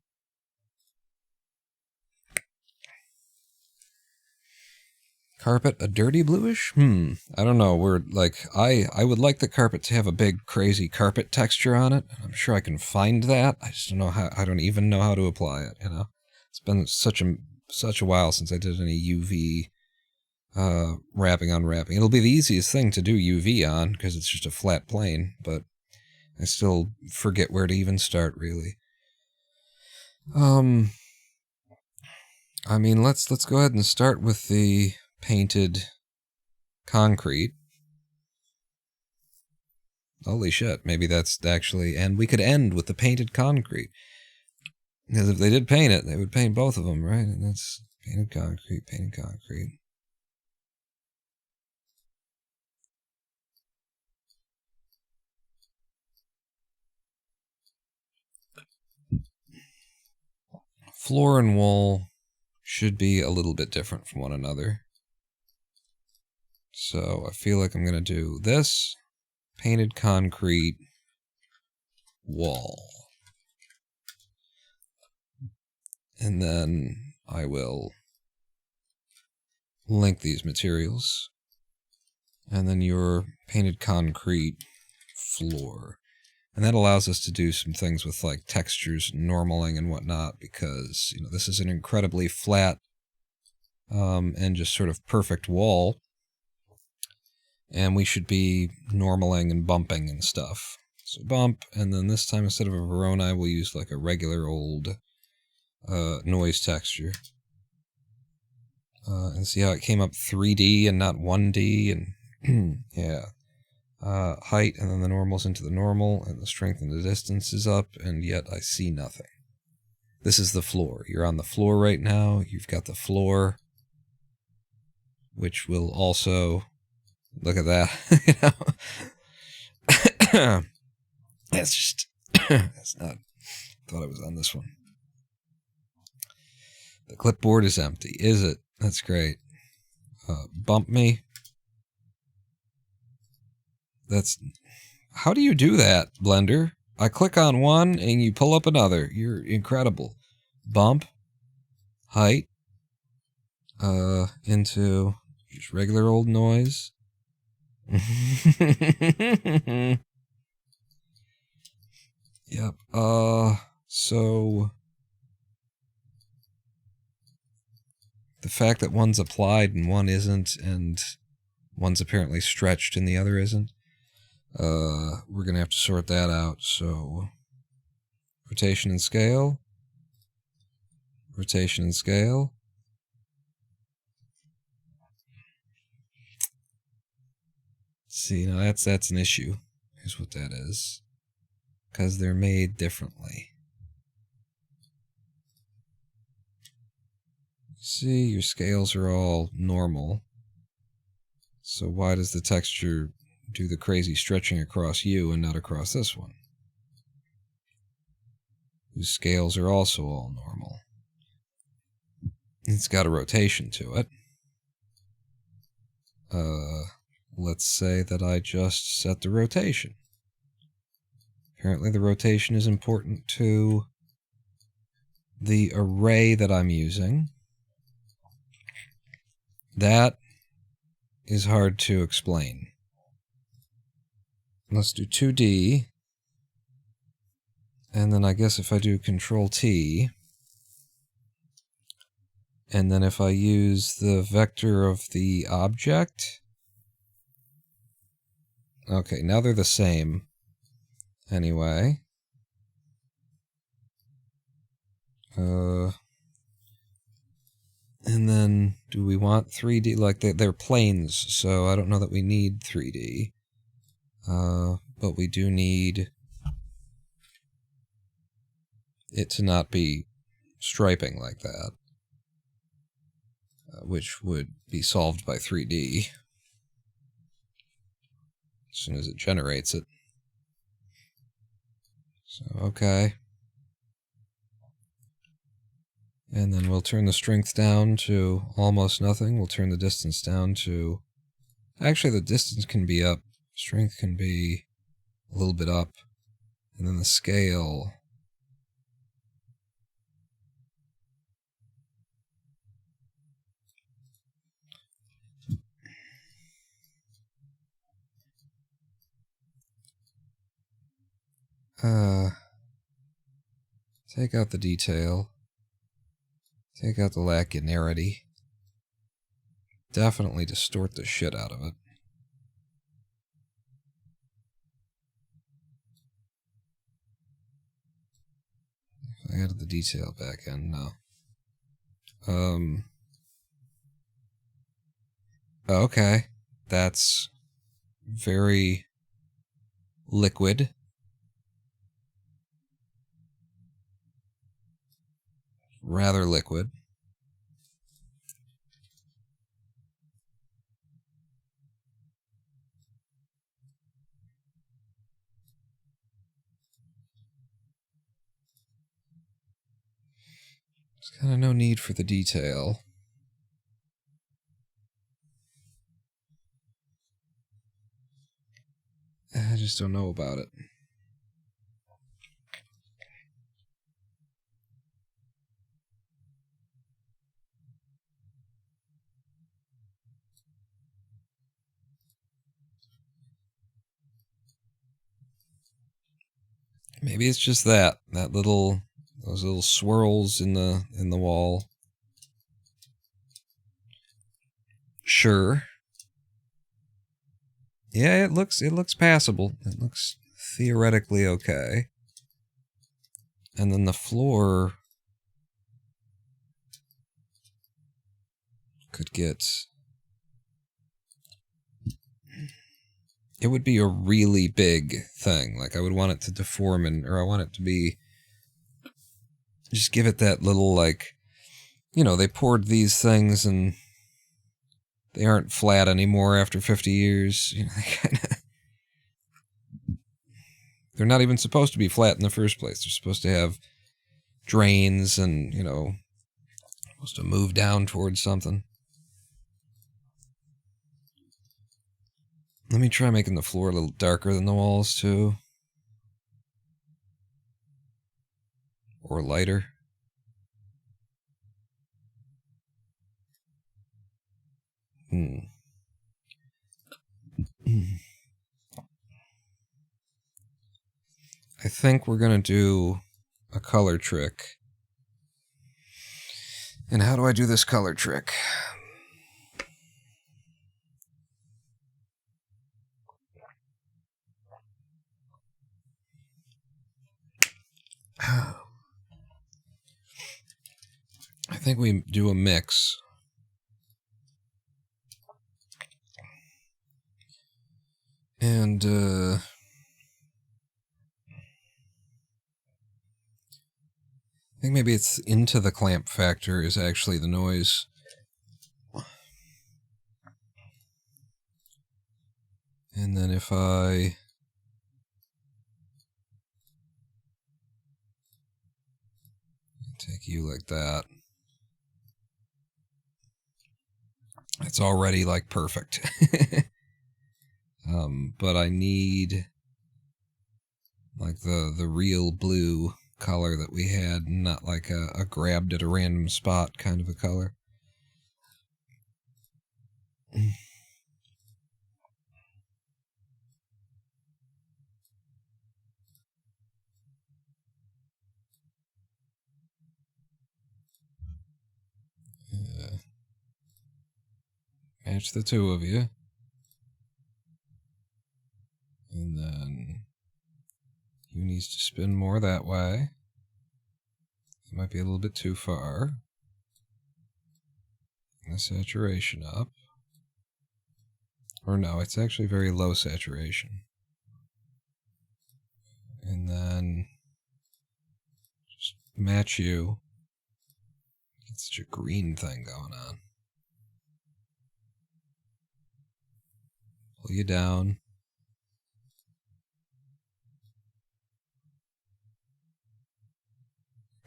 Carpet a dirty bluish? I don't know. We're like I would like the carpet to have a big crazy carpet texture on it. I'm sure I can find that. I just don't know how. I don't even know how to apply it, you know. It's been such a while since I did any UV wrapping unwrapping. It'll be the easiest thing to do UV on because it's just a flat plane, but I still forget where to even start really. I mean, let's go ahead and start with the painted concrete. Holy shit, maybe that's actually... And we could end with the painted concrete. Because if they did paint it, they would paint both of them, right? And that's painted concrete, painted concrete. Floor and wall should be a little bit different from one another. So I feel like I'm going to do this painted concrete wall. And then I will link these materials. And then your painted concrete floor. And that allows us to do some things with like textures, normaling and whatnot, because, you know, this is an incredibly flat and just sort of perfect wall. And we should be normaling and bumping and stuff. So bump, and then this time instead of a Veroni, we'll use like a regular old noise texture. And see how it came up 3D and not 1D, and yeah. Height, and then the normal's into the normal, and the strength and the distance is up, and yet I see nothing. This is the floor. You're on the floor right now. You've got the floor, which will also... Look at that. You know? That's just... That's not... Thought I was on this one. The clipboard is empty. Is it? That's great. Bump me. That's... How do you do that, Blender? I click on one and you pull up another. You're incredible. Bump. Height. Into just regular old noise. Yep. So... The fact that one's applied and one isn't, and one's apparently stretched and the other isn't. We're going to have to sort that out, so... Rotation and scale. Rotation and scale. See, now that's an issue. Here's what that is. Because they're made differently. See, your scales are all normal. So why does the texture do the crazy stretching across you and not across this one? Whose scales are also all normal. It's got a rotation to it. Let's say that I just set the rotation. Apparently the rotation is important to the array that I'm using. That is hard to explain. Let's do 2D. And then I guess if I do Control T, and then if I use the vector of the object, okay, now they're the same. Anyway. And then, do we want 3D? Like, they're planes, so I don't know that we need 3D. But we do need it to not be striping like that. Which would be solved by 3D. As soon as it generates it. So, okay. And then we'll turn the strength down to almost nothing. We'll turn the distance down to... Actually, the distance can be up. Strength can be a little bit up. And then the scale... Take out the detail. Take out the lacularity. Definitely distort the shit out of it. If I added the detail back in, no. Okay. That's very liquid. Rather liquid. There's kind of no need for the detail. I just don't know about it. Maybe it's just those little swirls in the wall. Sure. Yeah, it looks passable. It looks theoretically okay. And then the floor could get... It would be a really big thing. Like, I would want it to deform, or I want it to be... Just give it that little, like... You know, they poured these things and... They aren't flat anymore after 50 years. You know, they kinda... They're not even supposed to be flat in the first place. They're supposed to have drains and, you know... Supposed to move down towards something. Let me try making the floor a little darker than the walls, too. Or lighter. I think we're going to do a color trick. And how do I do this color trick? I think we do a mix. And, I think maybe it's into the clamp factor is actually the noise. And then if I take you like that, it's already like perfect. But I need like the real blue color that we had, not like a grabbed at a random spot kind of a color. Match the two of you. And then you needs to spin more that way. It might be a little bit too far. The saturation up. Or no, it's actually very low saturation. And then just match you. Get such a green thing going on. Pull you down.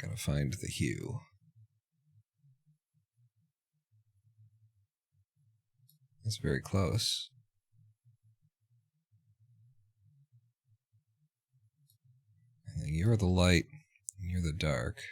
Gotta find the hue. It's very close. I think you're the light, and you're the dark.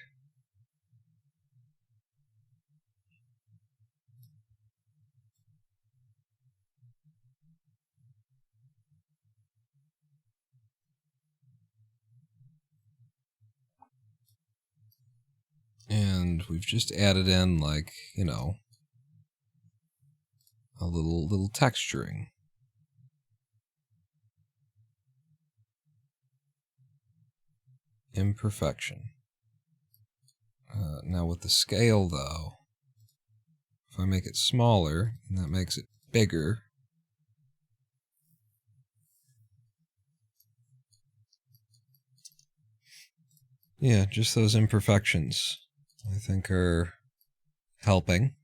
And we've just added in, like, you know, a little texturing. Imperfection. Now with the scale, though, if I make it smaller, and that makes it bigger, yeah, just those imperfections, I think, are helping.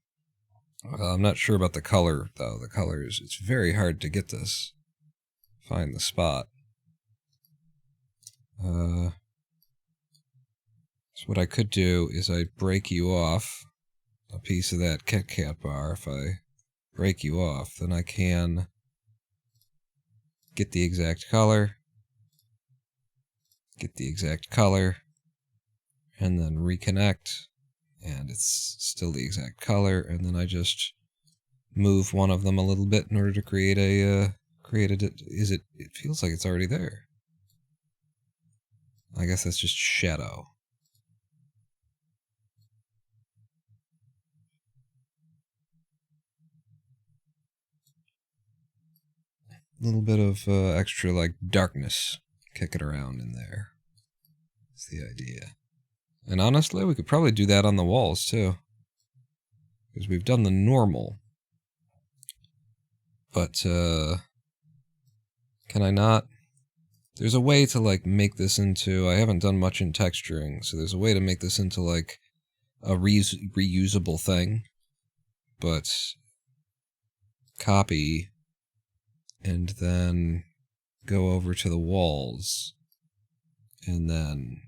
I'm not sure about the color, though. The color is, it's very hard to get this. Find the spot. So what I could do is I'd break you off a piece of that Kit Kat bar. If I break you off, then I can get the exact color, and then reconnect, and it's still the exact color, and then I just move one of them a little bit in order to create a, it feels like it's already there. I guess that's just shadow. A little bit of extra, like, darkness kicking around in there. That's the idea. And honestly, we could probably do that on the walls, too. Because we've done the normal. But, can I not? There's a way to, like, make this into... I haven't done much in texturing, so there's a way to make this into, like, a reusable thing. But... copy... and then go over to the walls, and then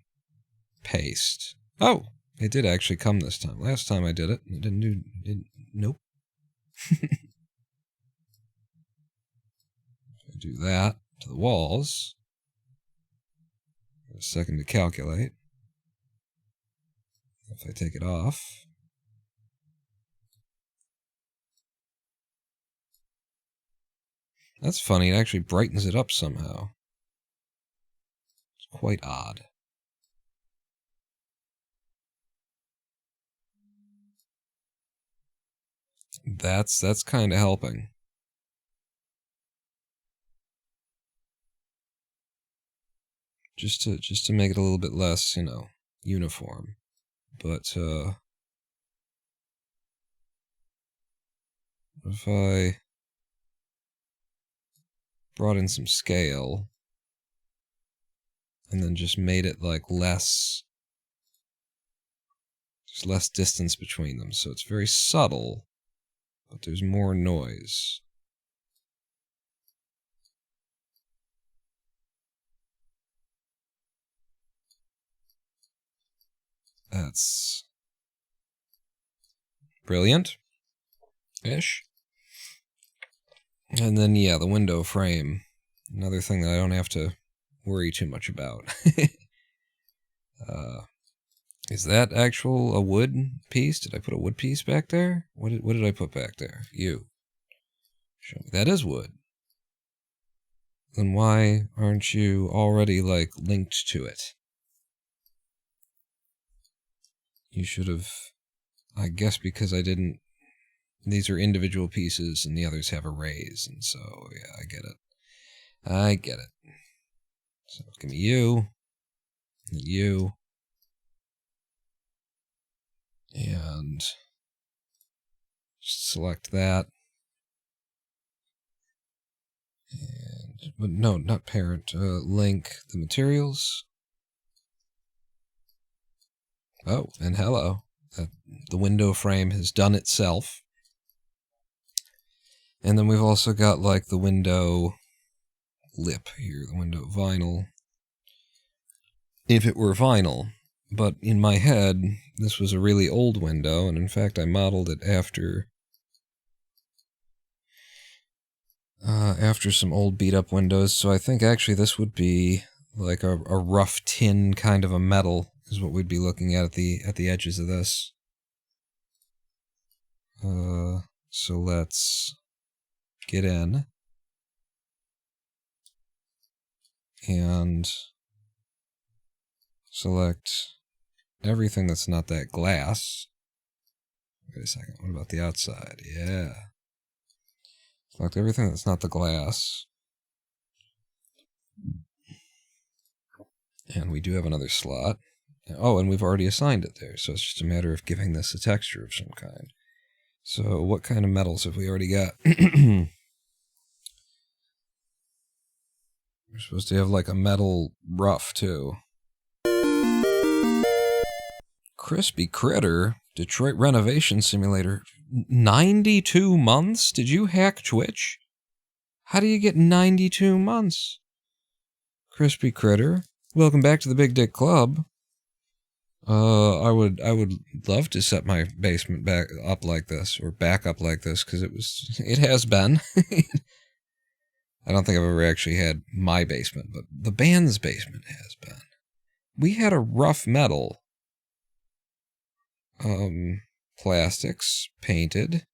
paste. Oh! It did actually come this time. Last time I did it, it didn't do... nope. I do that to the walls. A second to calculate. If I take it off... That's funny, it actually brightens it up somehow. It's quite odd. That's kind of helping. just to make it a little bit less, you know, uniform. But if I brought in some scale and then just made it like less, there's less distance between them, so it's very subtle, but there's more noise. That's brilliant-ish. And then, yeah, the window frame. Another thing that I don't have to worry too much about. Is that a wood piece? Did I put a wood piece back there? What did I put back there? You. Show me. That is wood. Then why aren't you already, like, linked to it? You should have... I guess because I didn't... These are individual pieces, and the others have arrays, and so, yeah, I get it. I get it. So, give me you. You. And... just select that. And... but no, not parent. Link the materials. Oh, and hello. The window frame has done itself. And then we've also got, like, the window lip here, the window vinyl. If it were vinyl. But in my head, this was a really old window, and in fact I modeled it after some old beat-up windows, so I think actually this would be like a rough tin kind of a metal, is what we'd be looking at the edges of this. So let's get in and select everything that's not that glass. Wait a second, what about the outside? Yeah. Select everything that's not the glass. And we do have another slot. Oh, and we've already assigned it there, so it's just a matter of giving this a texture of some kind. So what kind of metals have we already got? We're supposed to have like a metal rough, too. Crispy Critter, Detroit Renovation Simulator. 92 months? Did you hack Twitch? How do you get 92 months? Crispy Critter, welcome back to the Big Dick Club. I would love to set my basement back up like this, or back up like this, because it has been. I don't think I've ever actually had my basement, but the band's basement has been. We had a rough metal. Plastics, painted.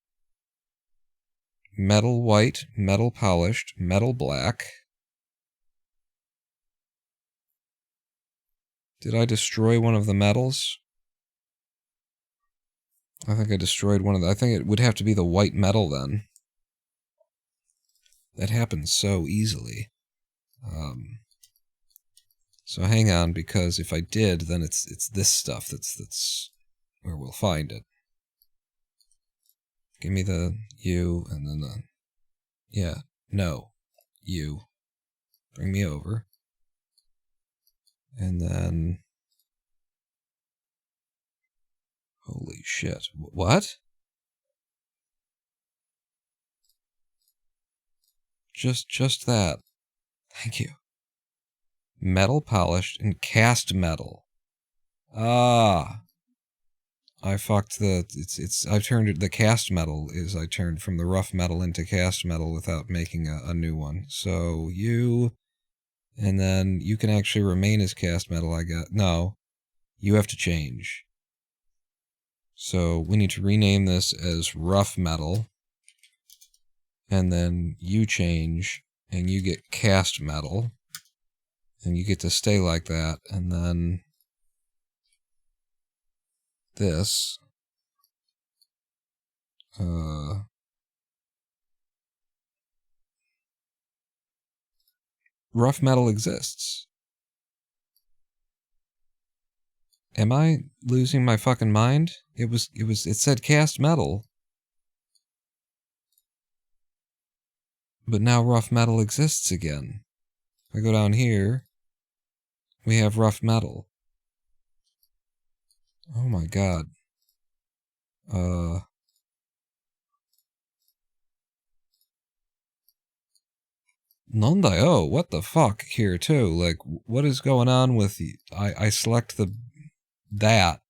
Metal white, metal polished, metal black. Did I destroy one of the metals? I think I destroyed one of the... I think it would have to be the white metal then. That happens so easily. So hang on, because if I did, then it's this stuff that's where we'll find it. Give me the U, and then the... yeah, no. U. Bring me over. And then... holy shit. What? Just that. Thank you. Metal polished and cast metal. Ah. I fucked the... I've turned it... the cast metal is I turned from the rough metal into cast metal without making a new one. So, you... and then you can actually remain as cast metal, I guess. No. You have to change. So, we need to rename this as rough metal. And then you change, and you get cast metal. And you get to stay like that, and then... this... rough metal exists. Am I losing my fucking mind? It said cast metal. But now rough metal exists again. If I go down here, we have rough metal. Oh my god. Nondayo, what the fuck here too? Like, what is going on with the... I select that,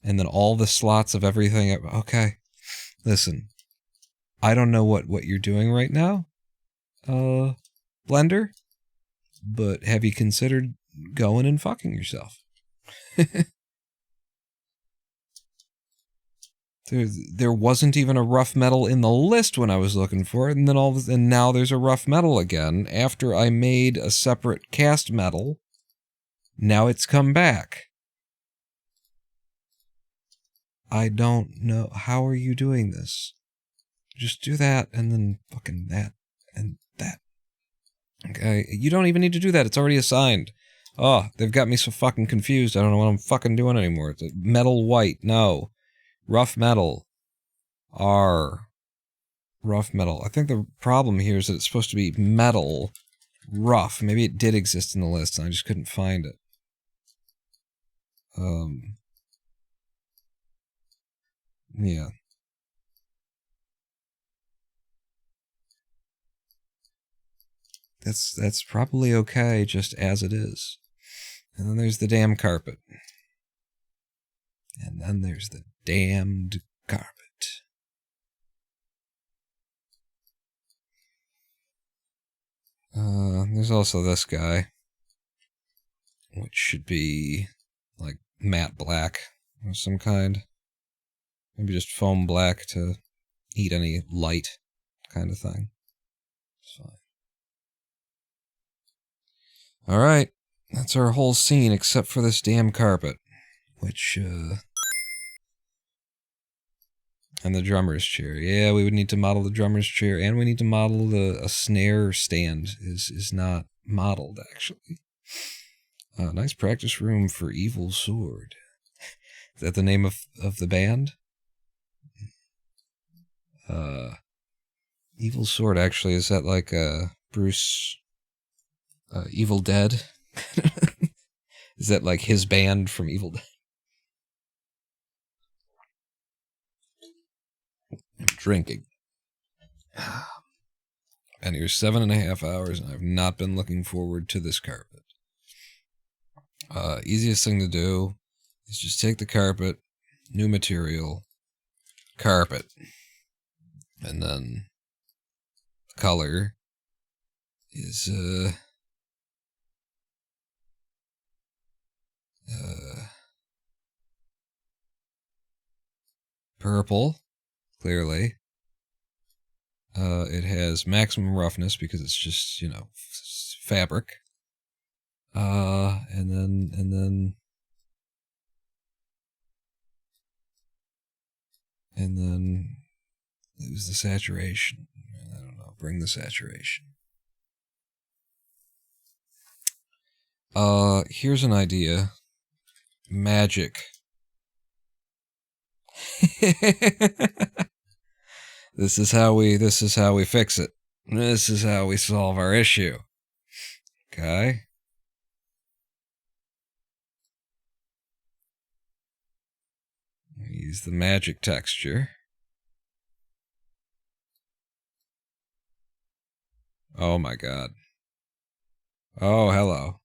and then all the slots of everything... Okay, listen. I don't know what you're doing right now, Blender, but have you considered going and fucking yourself? There wasn't even a rough metal in the list when I was looking for it, and then and now there's a rough metal again. After I made a separate cast metal, now it's come back. I don't know. How are you doing this? Just do that, and then fucking that, and that. Okay, you don't even need to do that. It's already assigned. Oh, they've got me so fucking confused. I don't know what I'm fucking doing anymore. It's metal white. No. Rough metal. R. Rough metal. I think the problem here is that it's supposed to be metal. Rough. Maybe it did exist in the list and I just couldn't find it. Yeah. That's probably okay just as it is. And then there's the damn carpet. And then there's the damned carpet. There's also this guy, which should be like matte black of some kind. Maybe just foam black to eat any light kind of thing. It's fine. Alright, that's our whole scene except for this damn carpet. Which, and the drummer's chair. Yeah, we would need to model the drummer's chair, and we need to model a snare stand. Is not modeled, actually. Nice practice room for Evil Sword. Is that the name of the band? Evil Sword, actually, is that like Bruce Evil Dead? Is that like his band from Evil Dead? I'm drinking. And here's 7.5 hours, and I've not been looking forward to this carpet. Easiest thing to do is just take the carpet, new material, carpet, and then the color is purple, clearly. It has maximum roughness because it's just, you know, fabric. And then lose the saturation. I don't know, bring the saturation. Here's an idea. Magic. This is how we fix it. This is how we solve our issue. Okay? Use the magic texture. Oh my god. Oh, hello.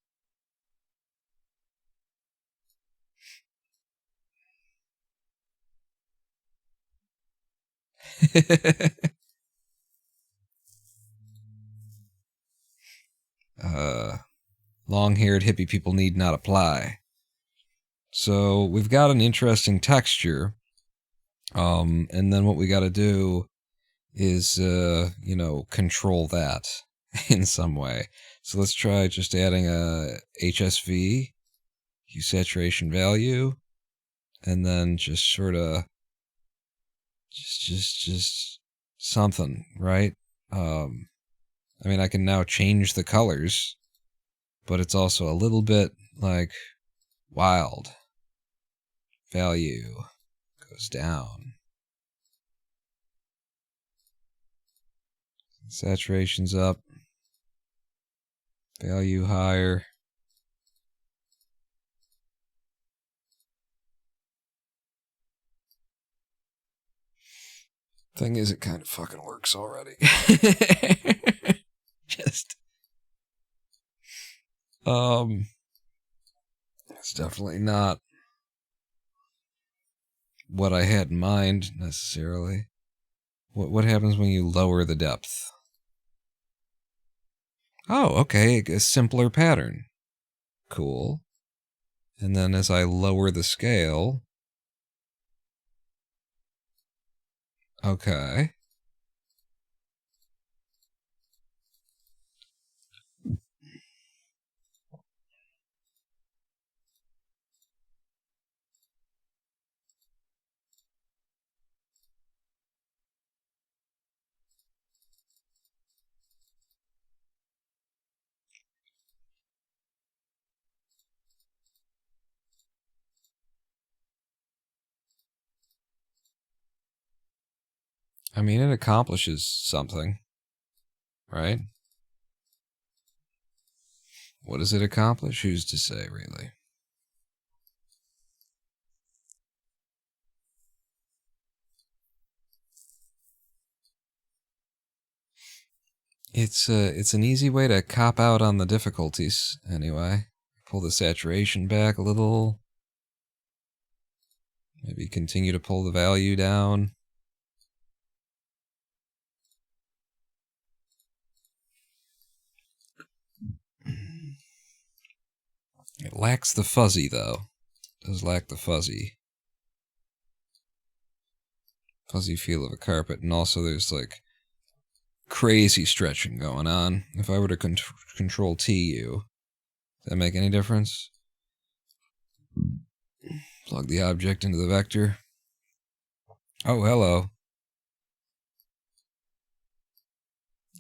Long-haired hippie people need not apply. So we've got an interesting texture, and then what we got to do is, you know, control that in some way. So let's try just adding a HSV, hue saturation value, and then just sort of just something, right? I mean, I can now change the colors, but it's also a little bit like wild. value goes down. Saturation's up. Value higher. Thing is, it kind of fucking works already. Just, it's definitely not what I had in mind necessarily. What happens when you lower the depth? Oh, okay, a simpler pattern. Cool. And then as I lower the scale, okay. I mean, it accomplishes something, right? What does it accomplish? Who's to say, really? It's an easy way to cop out on the difficulties, anyway. Pull the saturation back a little. Maybe continue to pull the value down. It lacks the fuzzy, though. It does lack the fuzzy feel of a carpet, and also there's like crazy stretching going on. If I were to control TU, does that make any difference? Plug the object into the vector. Oh, hello.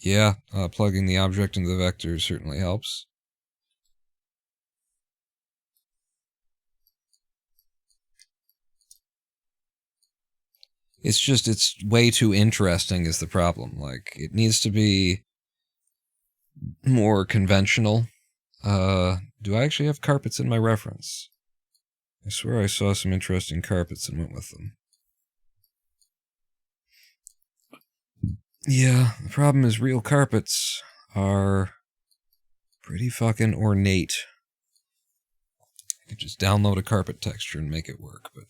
Yeah, plugging the object into the vector certainly helps. It's just, it's way too interesting is the problem. Like, it needs to be more conventional. Do I actually have carpets in my reference? I swear I saw some interesting carpets and went with them. Yeah, the problem is real carpets are pretty fucking ornate. I could just download a carpet texture and make it work, but,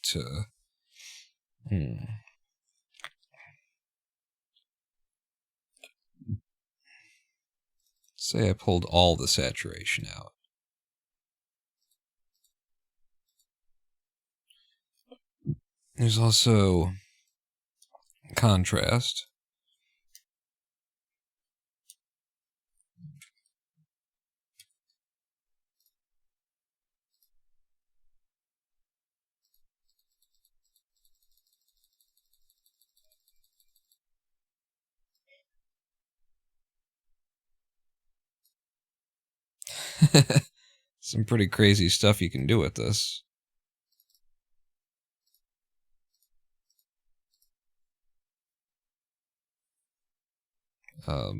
Say I pulled all the saturation out. There's also contrast. Some pretty crazy stuff you can do with this. But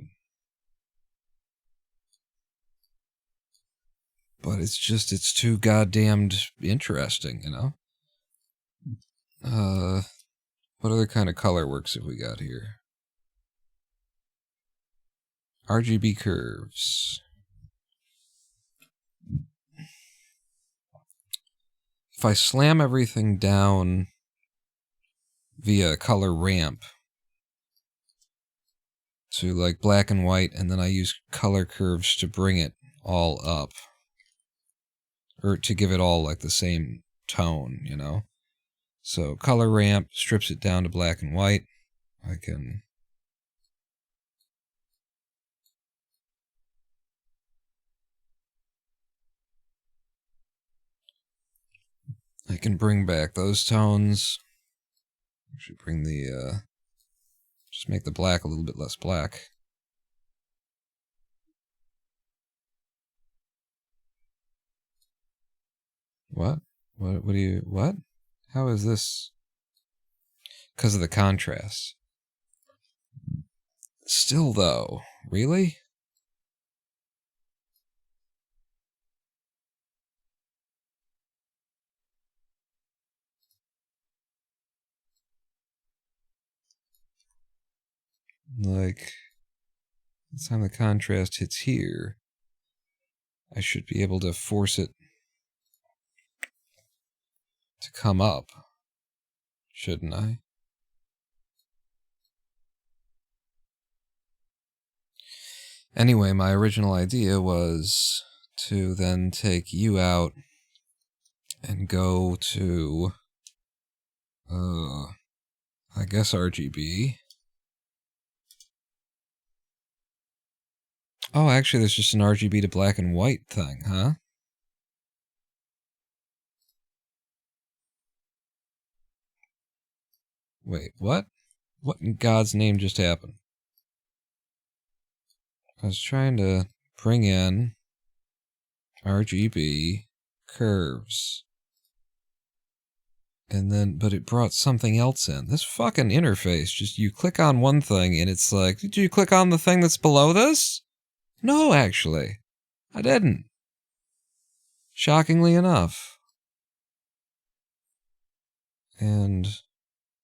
it's just, it's too goddamned interesting, you know? What other kind of color works have we got here? RGB curves. If I slam everything down via color ramp to like black and white, and then I use color curves to bring it all up, or to give it all like the same tone, you know? So color ramp strips it down to black and white. I can bring back those tones. I should bring the, just make the black a little bit less black. What? What do you, what? How is this? Because of the contrast. Still, though, really? Like, the time the contrast hits here, I should be able to force it to come up, shouldn't I? Anyway, my original idea was to then take you out and go to, I guess RGB. Oh, actually, there's just an RGB to black and white thing, huh? Wait, what? What in God's name just happened? I was trying to bring in RGB curves. And then, but it brought something else in. This fucking interface, just you click on one thing and it's like, did you click on the thing that's below this? No, actually. I didn't. Shockingly enough. And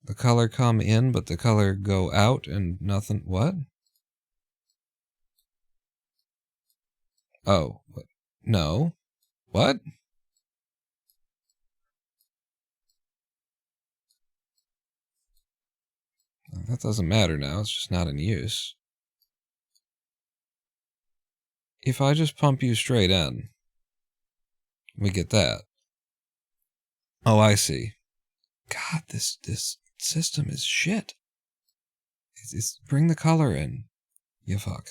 the color come in, but the color go out and nothing. What? Oh, what? No. What? That doesn't matter now, it's just not in use. If I just pump you straight in, we get that. Oh, I see. God, this system is shit. It's bring the color in, you fuck.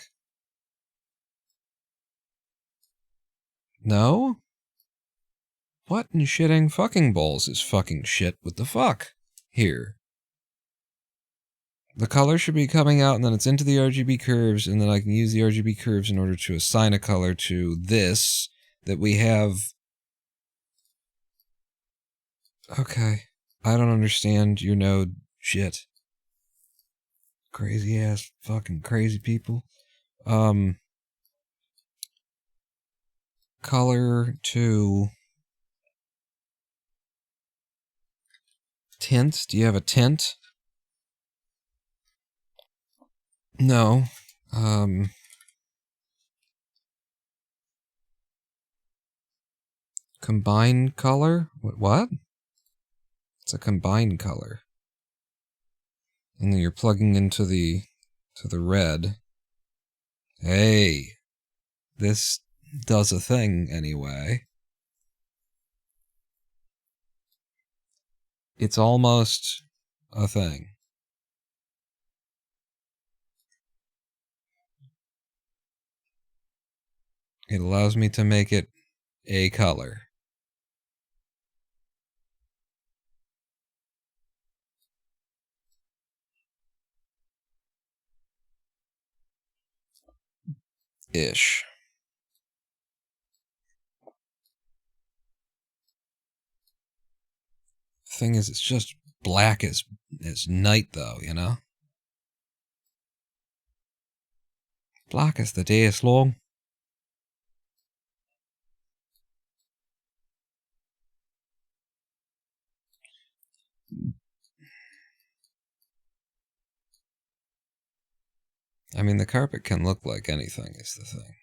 No? What in shitting fucking balls is fucking shit with the fuck here? The color should be coming out and then it's into the RGB curves and then I can use the RGB curves in order to assign a color to this that we have. Okay. I don't understand your node shit. Crazy ass fucking crazy people. Color to tint. Do you have a tint? No. Combine color? What? It's a combined color. And then you're plugging into the red. Hey. This does a thing anyway. It's almost a thing. It allows me to make it a color. Ish. Thing is, it's just black as night, though, you know? Black as the day is long. I mean, the carpet can look like anything, is the thing.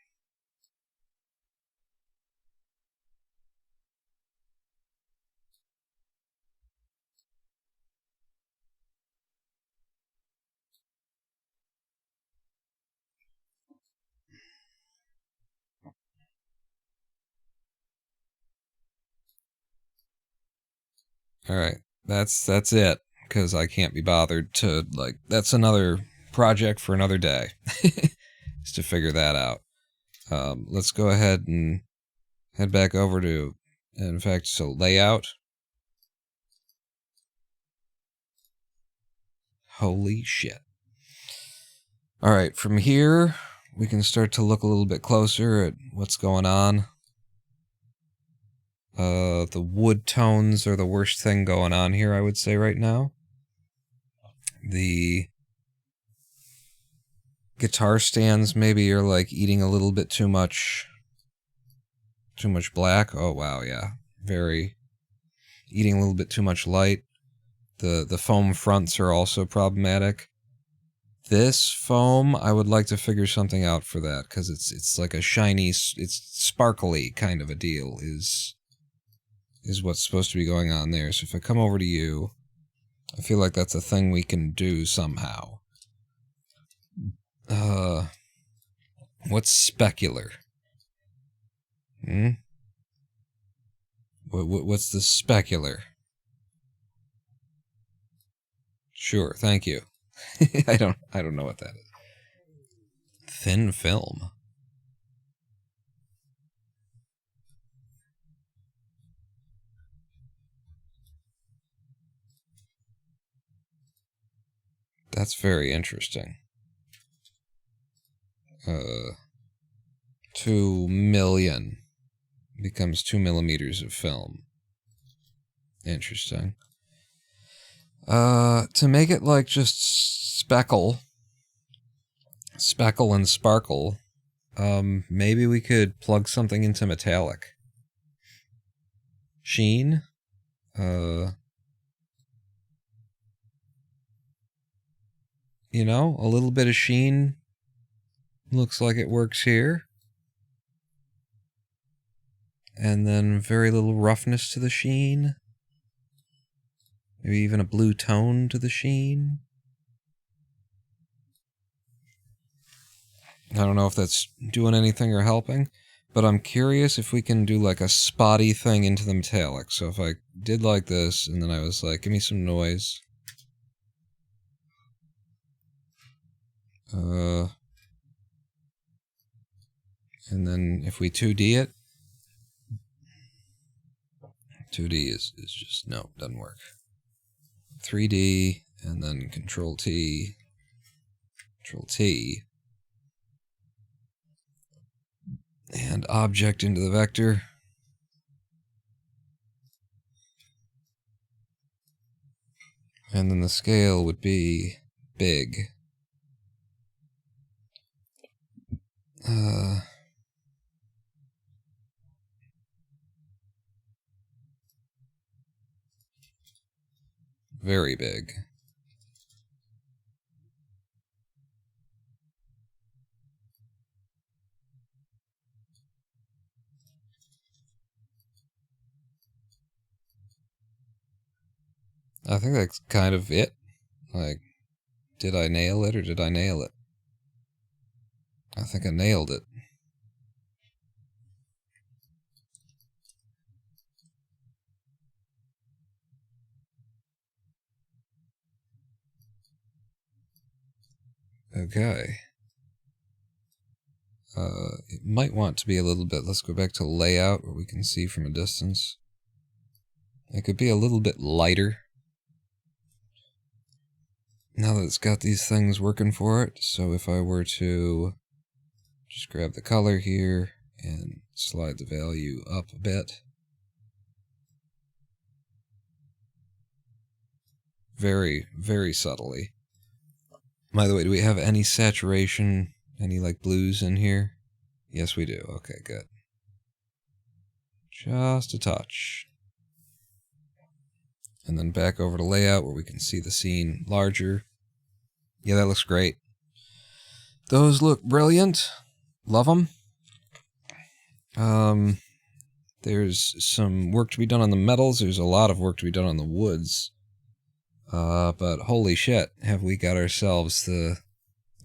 Alright, that's it, because I can't be bothered to, like, that's another project for another day, is to figure that out. Let's go ahead and head back over to, in fact, so layout. Holy shit. Alright, from here, we can start to look a little bit closer at what's going on. The wood tones are the worst thing going on here, I would say, right now. The guitar stands maybe are like eating a little bit too much black. Oh wow, yeah. Very eating a little bit too much light. The foam fronts are also problematic. This foam, I would like to figure something out for that, because it's like a shiny, it's sparkly kind of a deal, is what's supposed to be going on there. So if I come over to you, I feel like that's a thing we can do somehow. What's specular? What's the specular? Sure, thank you. I don't know what that is. Thin film. That's very interesting. 2 million becomes 2 millimeters of film. Interesting. To make it like just speckle and sparkle, maybe we could plug something into metallic. Sheen? You know, a little bit of sheen looks like it works here. And then very little roughness to the sheen. Maybe even a blue tone to the sheen. I don't know if that's doing anything or helping, but I'm curious if we can do like a spotty thing into the metallic. So if I did like this, and then I was like, give me some noise. And then if we 2D it, 2D is just, no, doesn't work. 3D, and then Control T, Control T, and object into the vector. And then the scale would be big. Very big. I think that's kind of it. Like, did I nail it or did I nail it? I think I nailed it. Okay. It might want to be a little bit, let's go back to layout where we can see from a distance. It could be a little bit lighter. Now that it's got these things working for it, so if I were to just grab the color here and slide the value up a bit. Very, very subtly. By the way, do we have any saturation, any like blues in here? Yes, we do. Okay, good. Just a touch. And then back over to layout where we can see the scene larger. Yeah, that looks great. Those look brilliant. Love them. There's some work to be done on the metals. There's a lot of work to be done on the woods. But holy shit, have we got ourselves the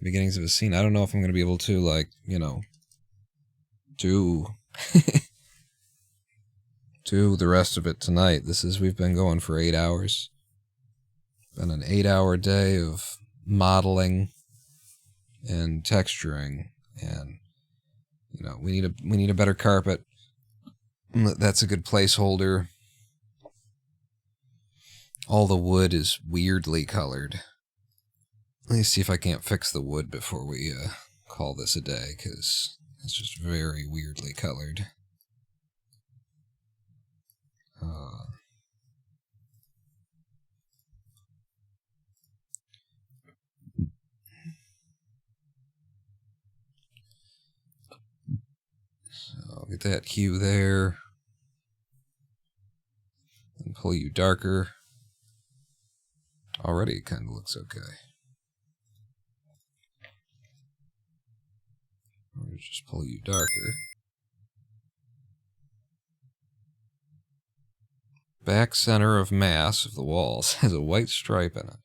beginnings of a scene. I don't know if I'm going to be able to, like, you know, do the rest of it tonight. We've been going for 8 hours. Been an 8-hour day of modeling and texturing, and, you know, we need a better carpet. That's a good placeholder. All the wood is weirdly colored. Let me see if I can't fix the wood before we call this a day, because it's just very weirdly colored. So I'll get that hue there. And pull you darker. Already it kind of looks okay. Or just pull you darker. Back center of mass of the walls has a white stripe in it.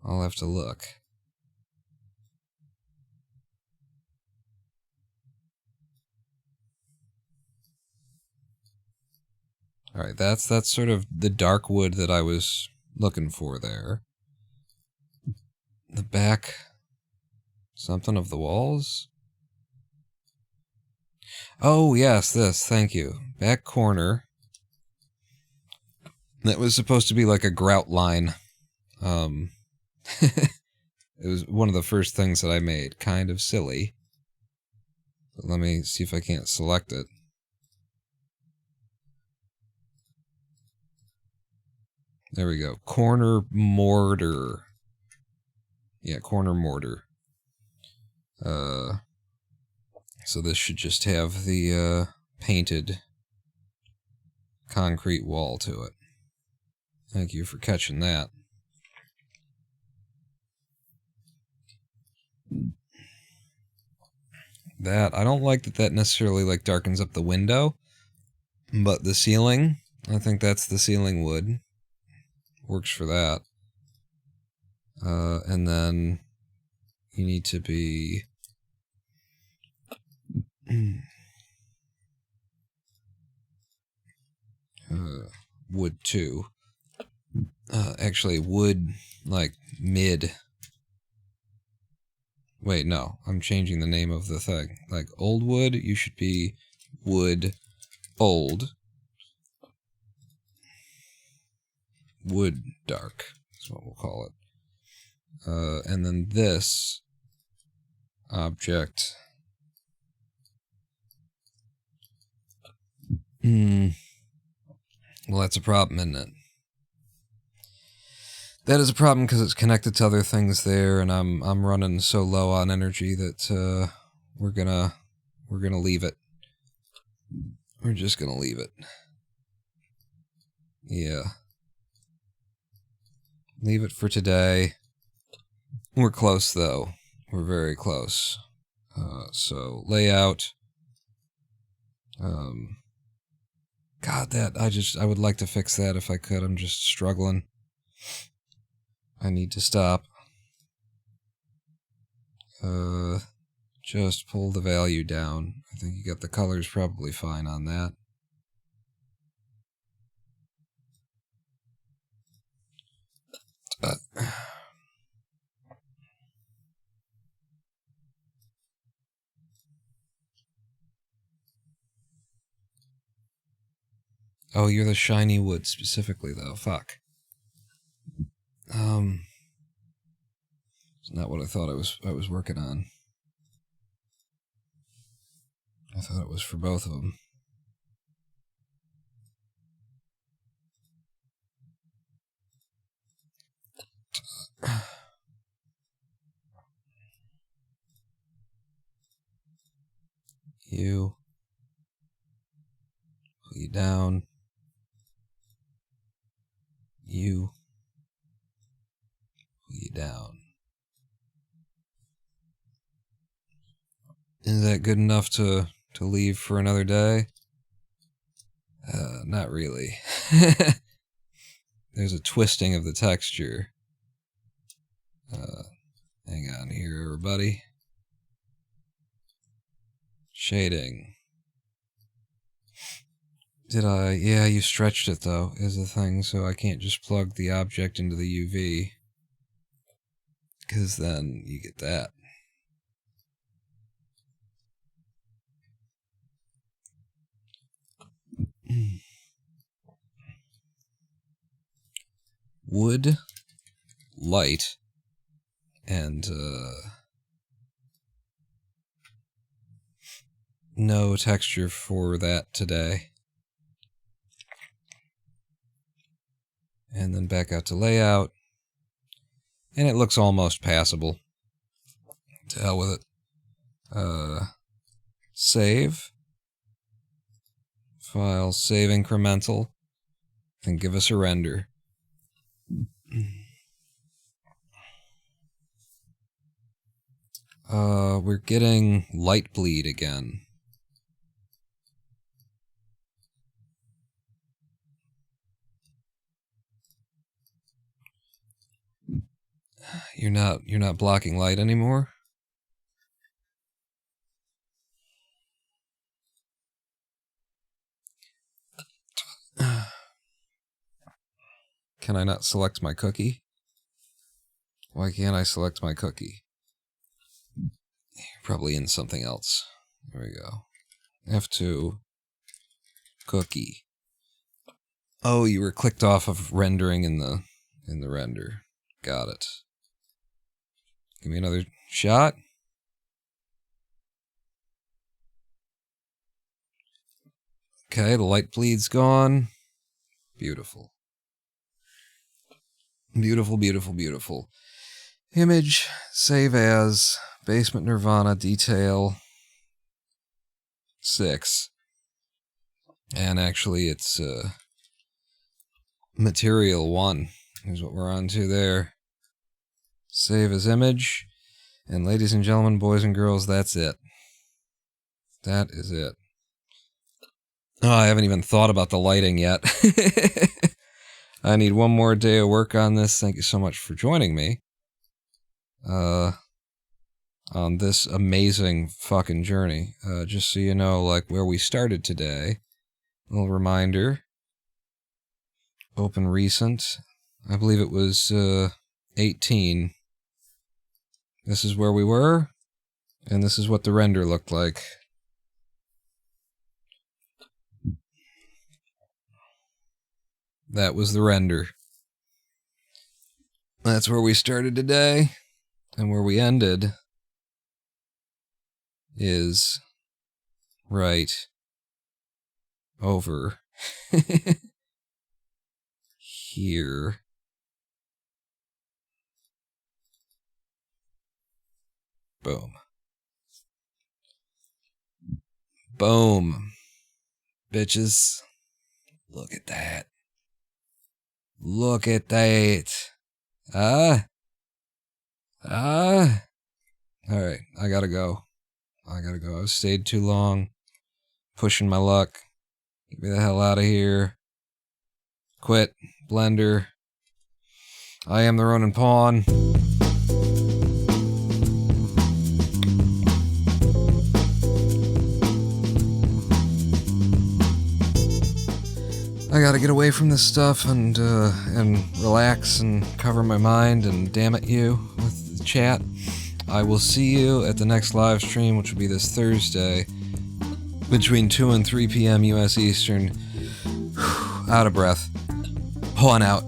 I'll have to look. Alright, that's sort of the dark wood that I was looking for there. The back something of the walls? Oh, yes, this, thank you. Back corner. That was supposed to be like a grout line. It was one of the first things that I made. Kind of silly. But let me see if I can't select it. There we go. Corner mortar. Yeah, corner mortar. So this should just have the painted concrete wall to it. Thank you for catching that. I don't like that necessarily like darkens up the window, but the ceiling, I think that's the ceiling wood. Works for that. And then you need to be wood 2. Actually, wood, like, mid. Wait, no. I'm changing the name of the thing. Like, old wood, you should be wood old. Wood dark is what we'll call it. And then this object. Well, that's a problem, isn't it? That is a problem because it's connected to other things there, and I'm running so low on energy that we're gonna leave it. We're just gonna leave it. Yeah. Leave it for today. We're close though. We're very close. So layout. God, I would like to fix that if I could. I'm just struggling. I need to stop. Just pull the value down. I think you got the colors probably fine on that. Oh, you're the shiny wood specifically, though. Fuck. It's not what I thought I was working on. I thought it was for both of them. You. Pull you down. You. Pull you down. Is that good enough to leave for another day? Not really. There's a twisting of the texture. Hang on here, everybody. Shading. Did I? Yeah, you stretched it, though, is the thing, so I can't just plug the object into the UV. Because then you get that. Wood, light, and no texture for that today. And then back out to layout. And it looks almost passable. To hell with it. Save. File, save incremental. And give us a render. We're getting light bleed again. You're not blocking light anymore? Can I not select my cookie? Why can't I select my cookie? Probably in something else. There we go. F2. Cookie. Oh, you were clicked off of rendering in the render. Got it. Give me another shot. Okay, the light bleed's gone. Beautiful. Beautiful, beautiful, beautiful. Image, save as, basement Nirvana, detail, 6. And actually it's material 1 is what we're on to there. Save as image. And ladies and gentlemen, boys and girls, that's it. That is it. Oh, I haven't even thought about the lighting yet. I need one more day of work on this. Thank you so much for joining me. On this amazing fucking journey. Just so you know, like, where we started today. A little reminder. Open recent. I believe it was 18. This is where we were, and this is what the render looked like. That was the render. That's where we started today, and where we ended is right over here. Boom. Boom. Bitches. Look at that. Look at that. Alright, I gotta go. I've stayed too long. Pushing my luck. Get me the hell out of here. Quit. Blender. I am the Ronin Pawn. I gotta get away from this stuff and relax and cover my mind and damn it you with the chat. I will see you at the next live stream, which will be this Thursday, between 2 and 3 p.m. U.S. Eastern. Out of breath. On out.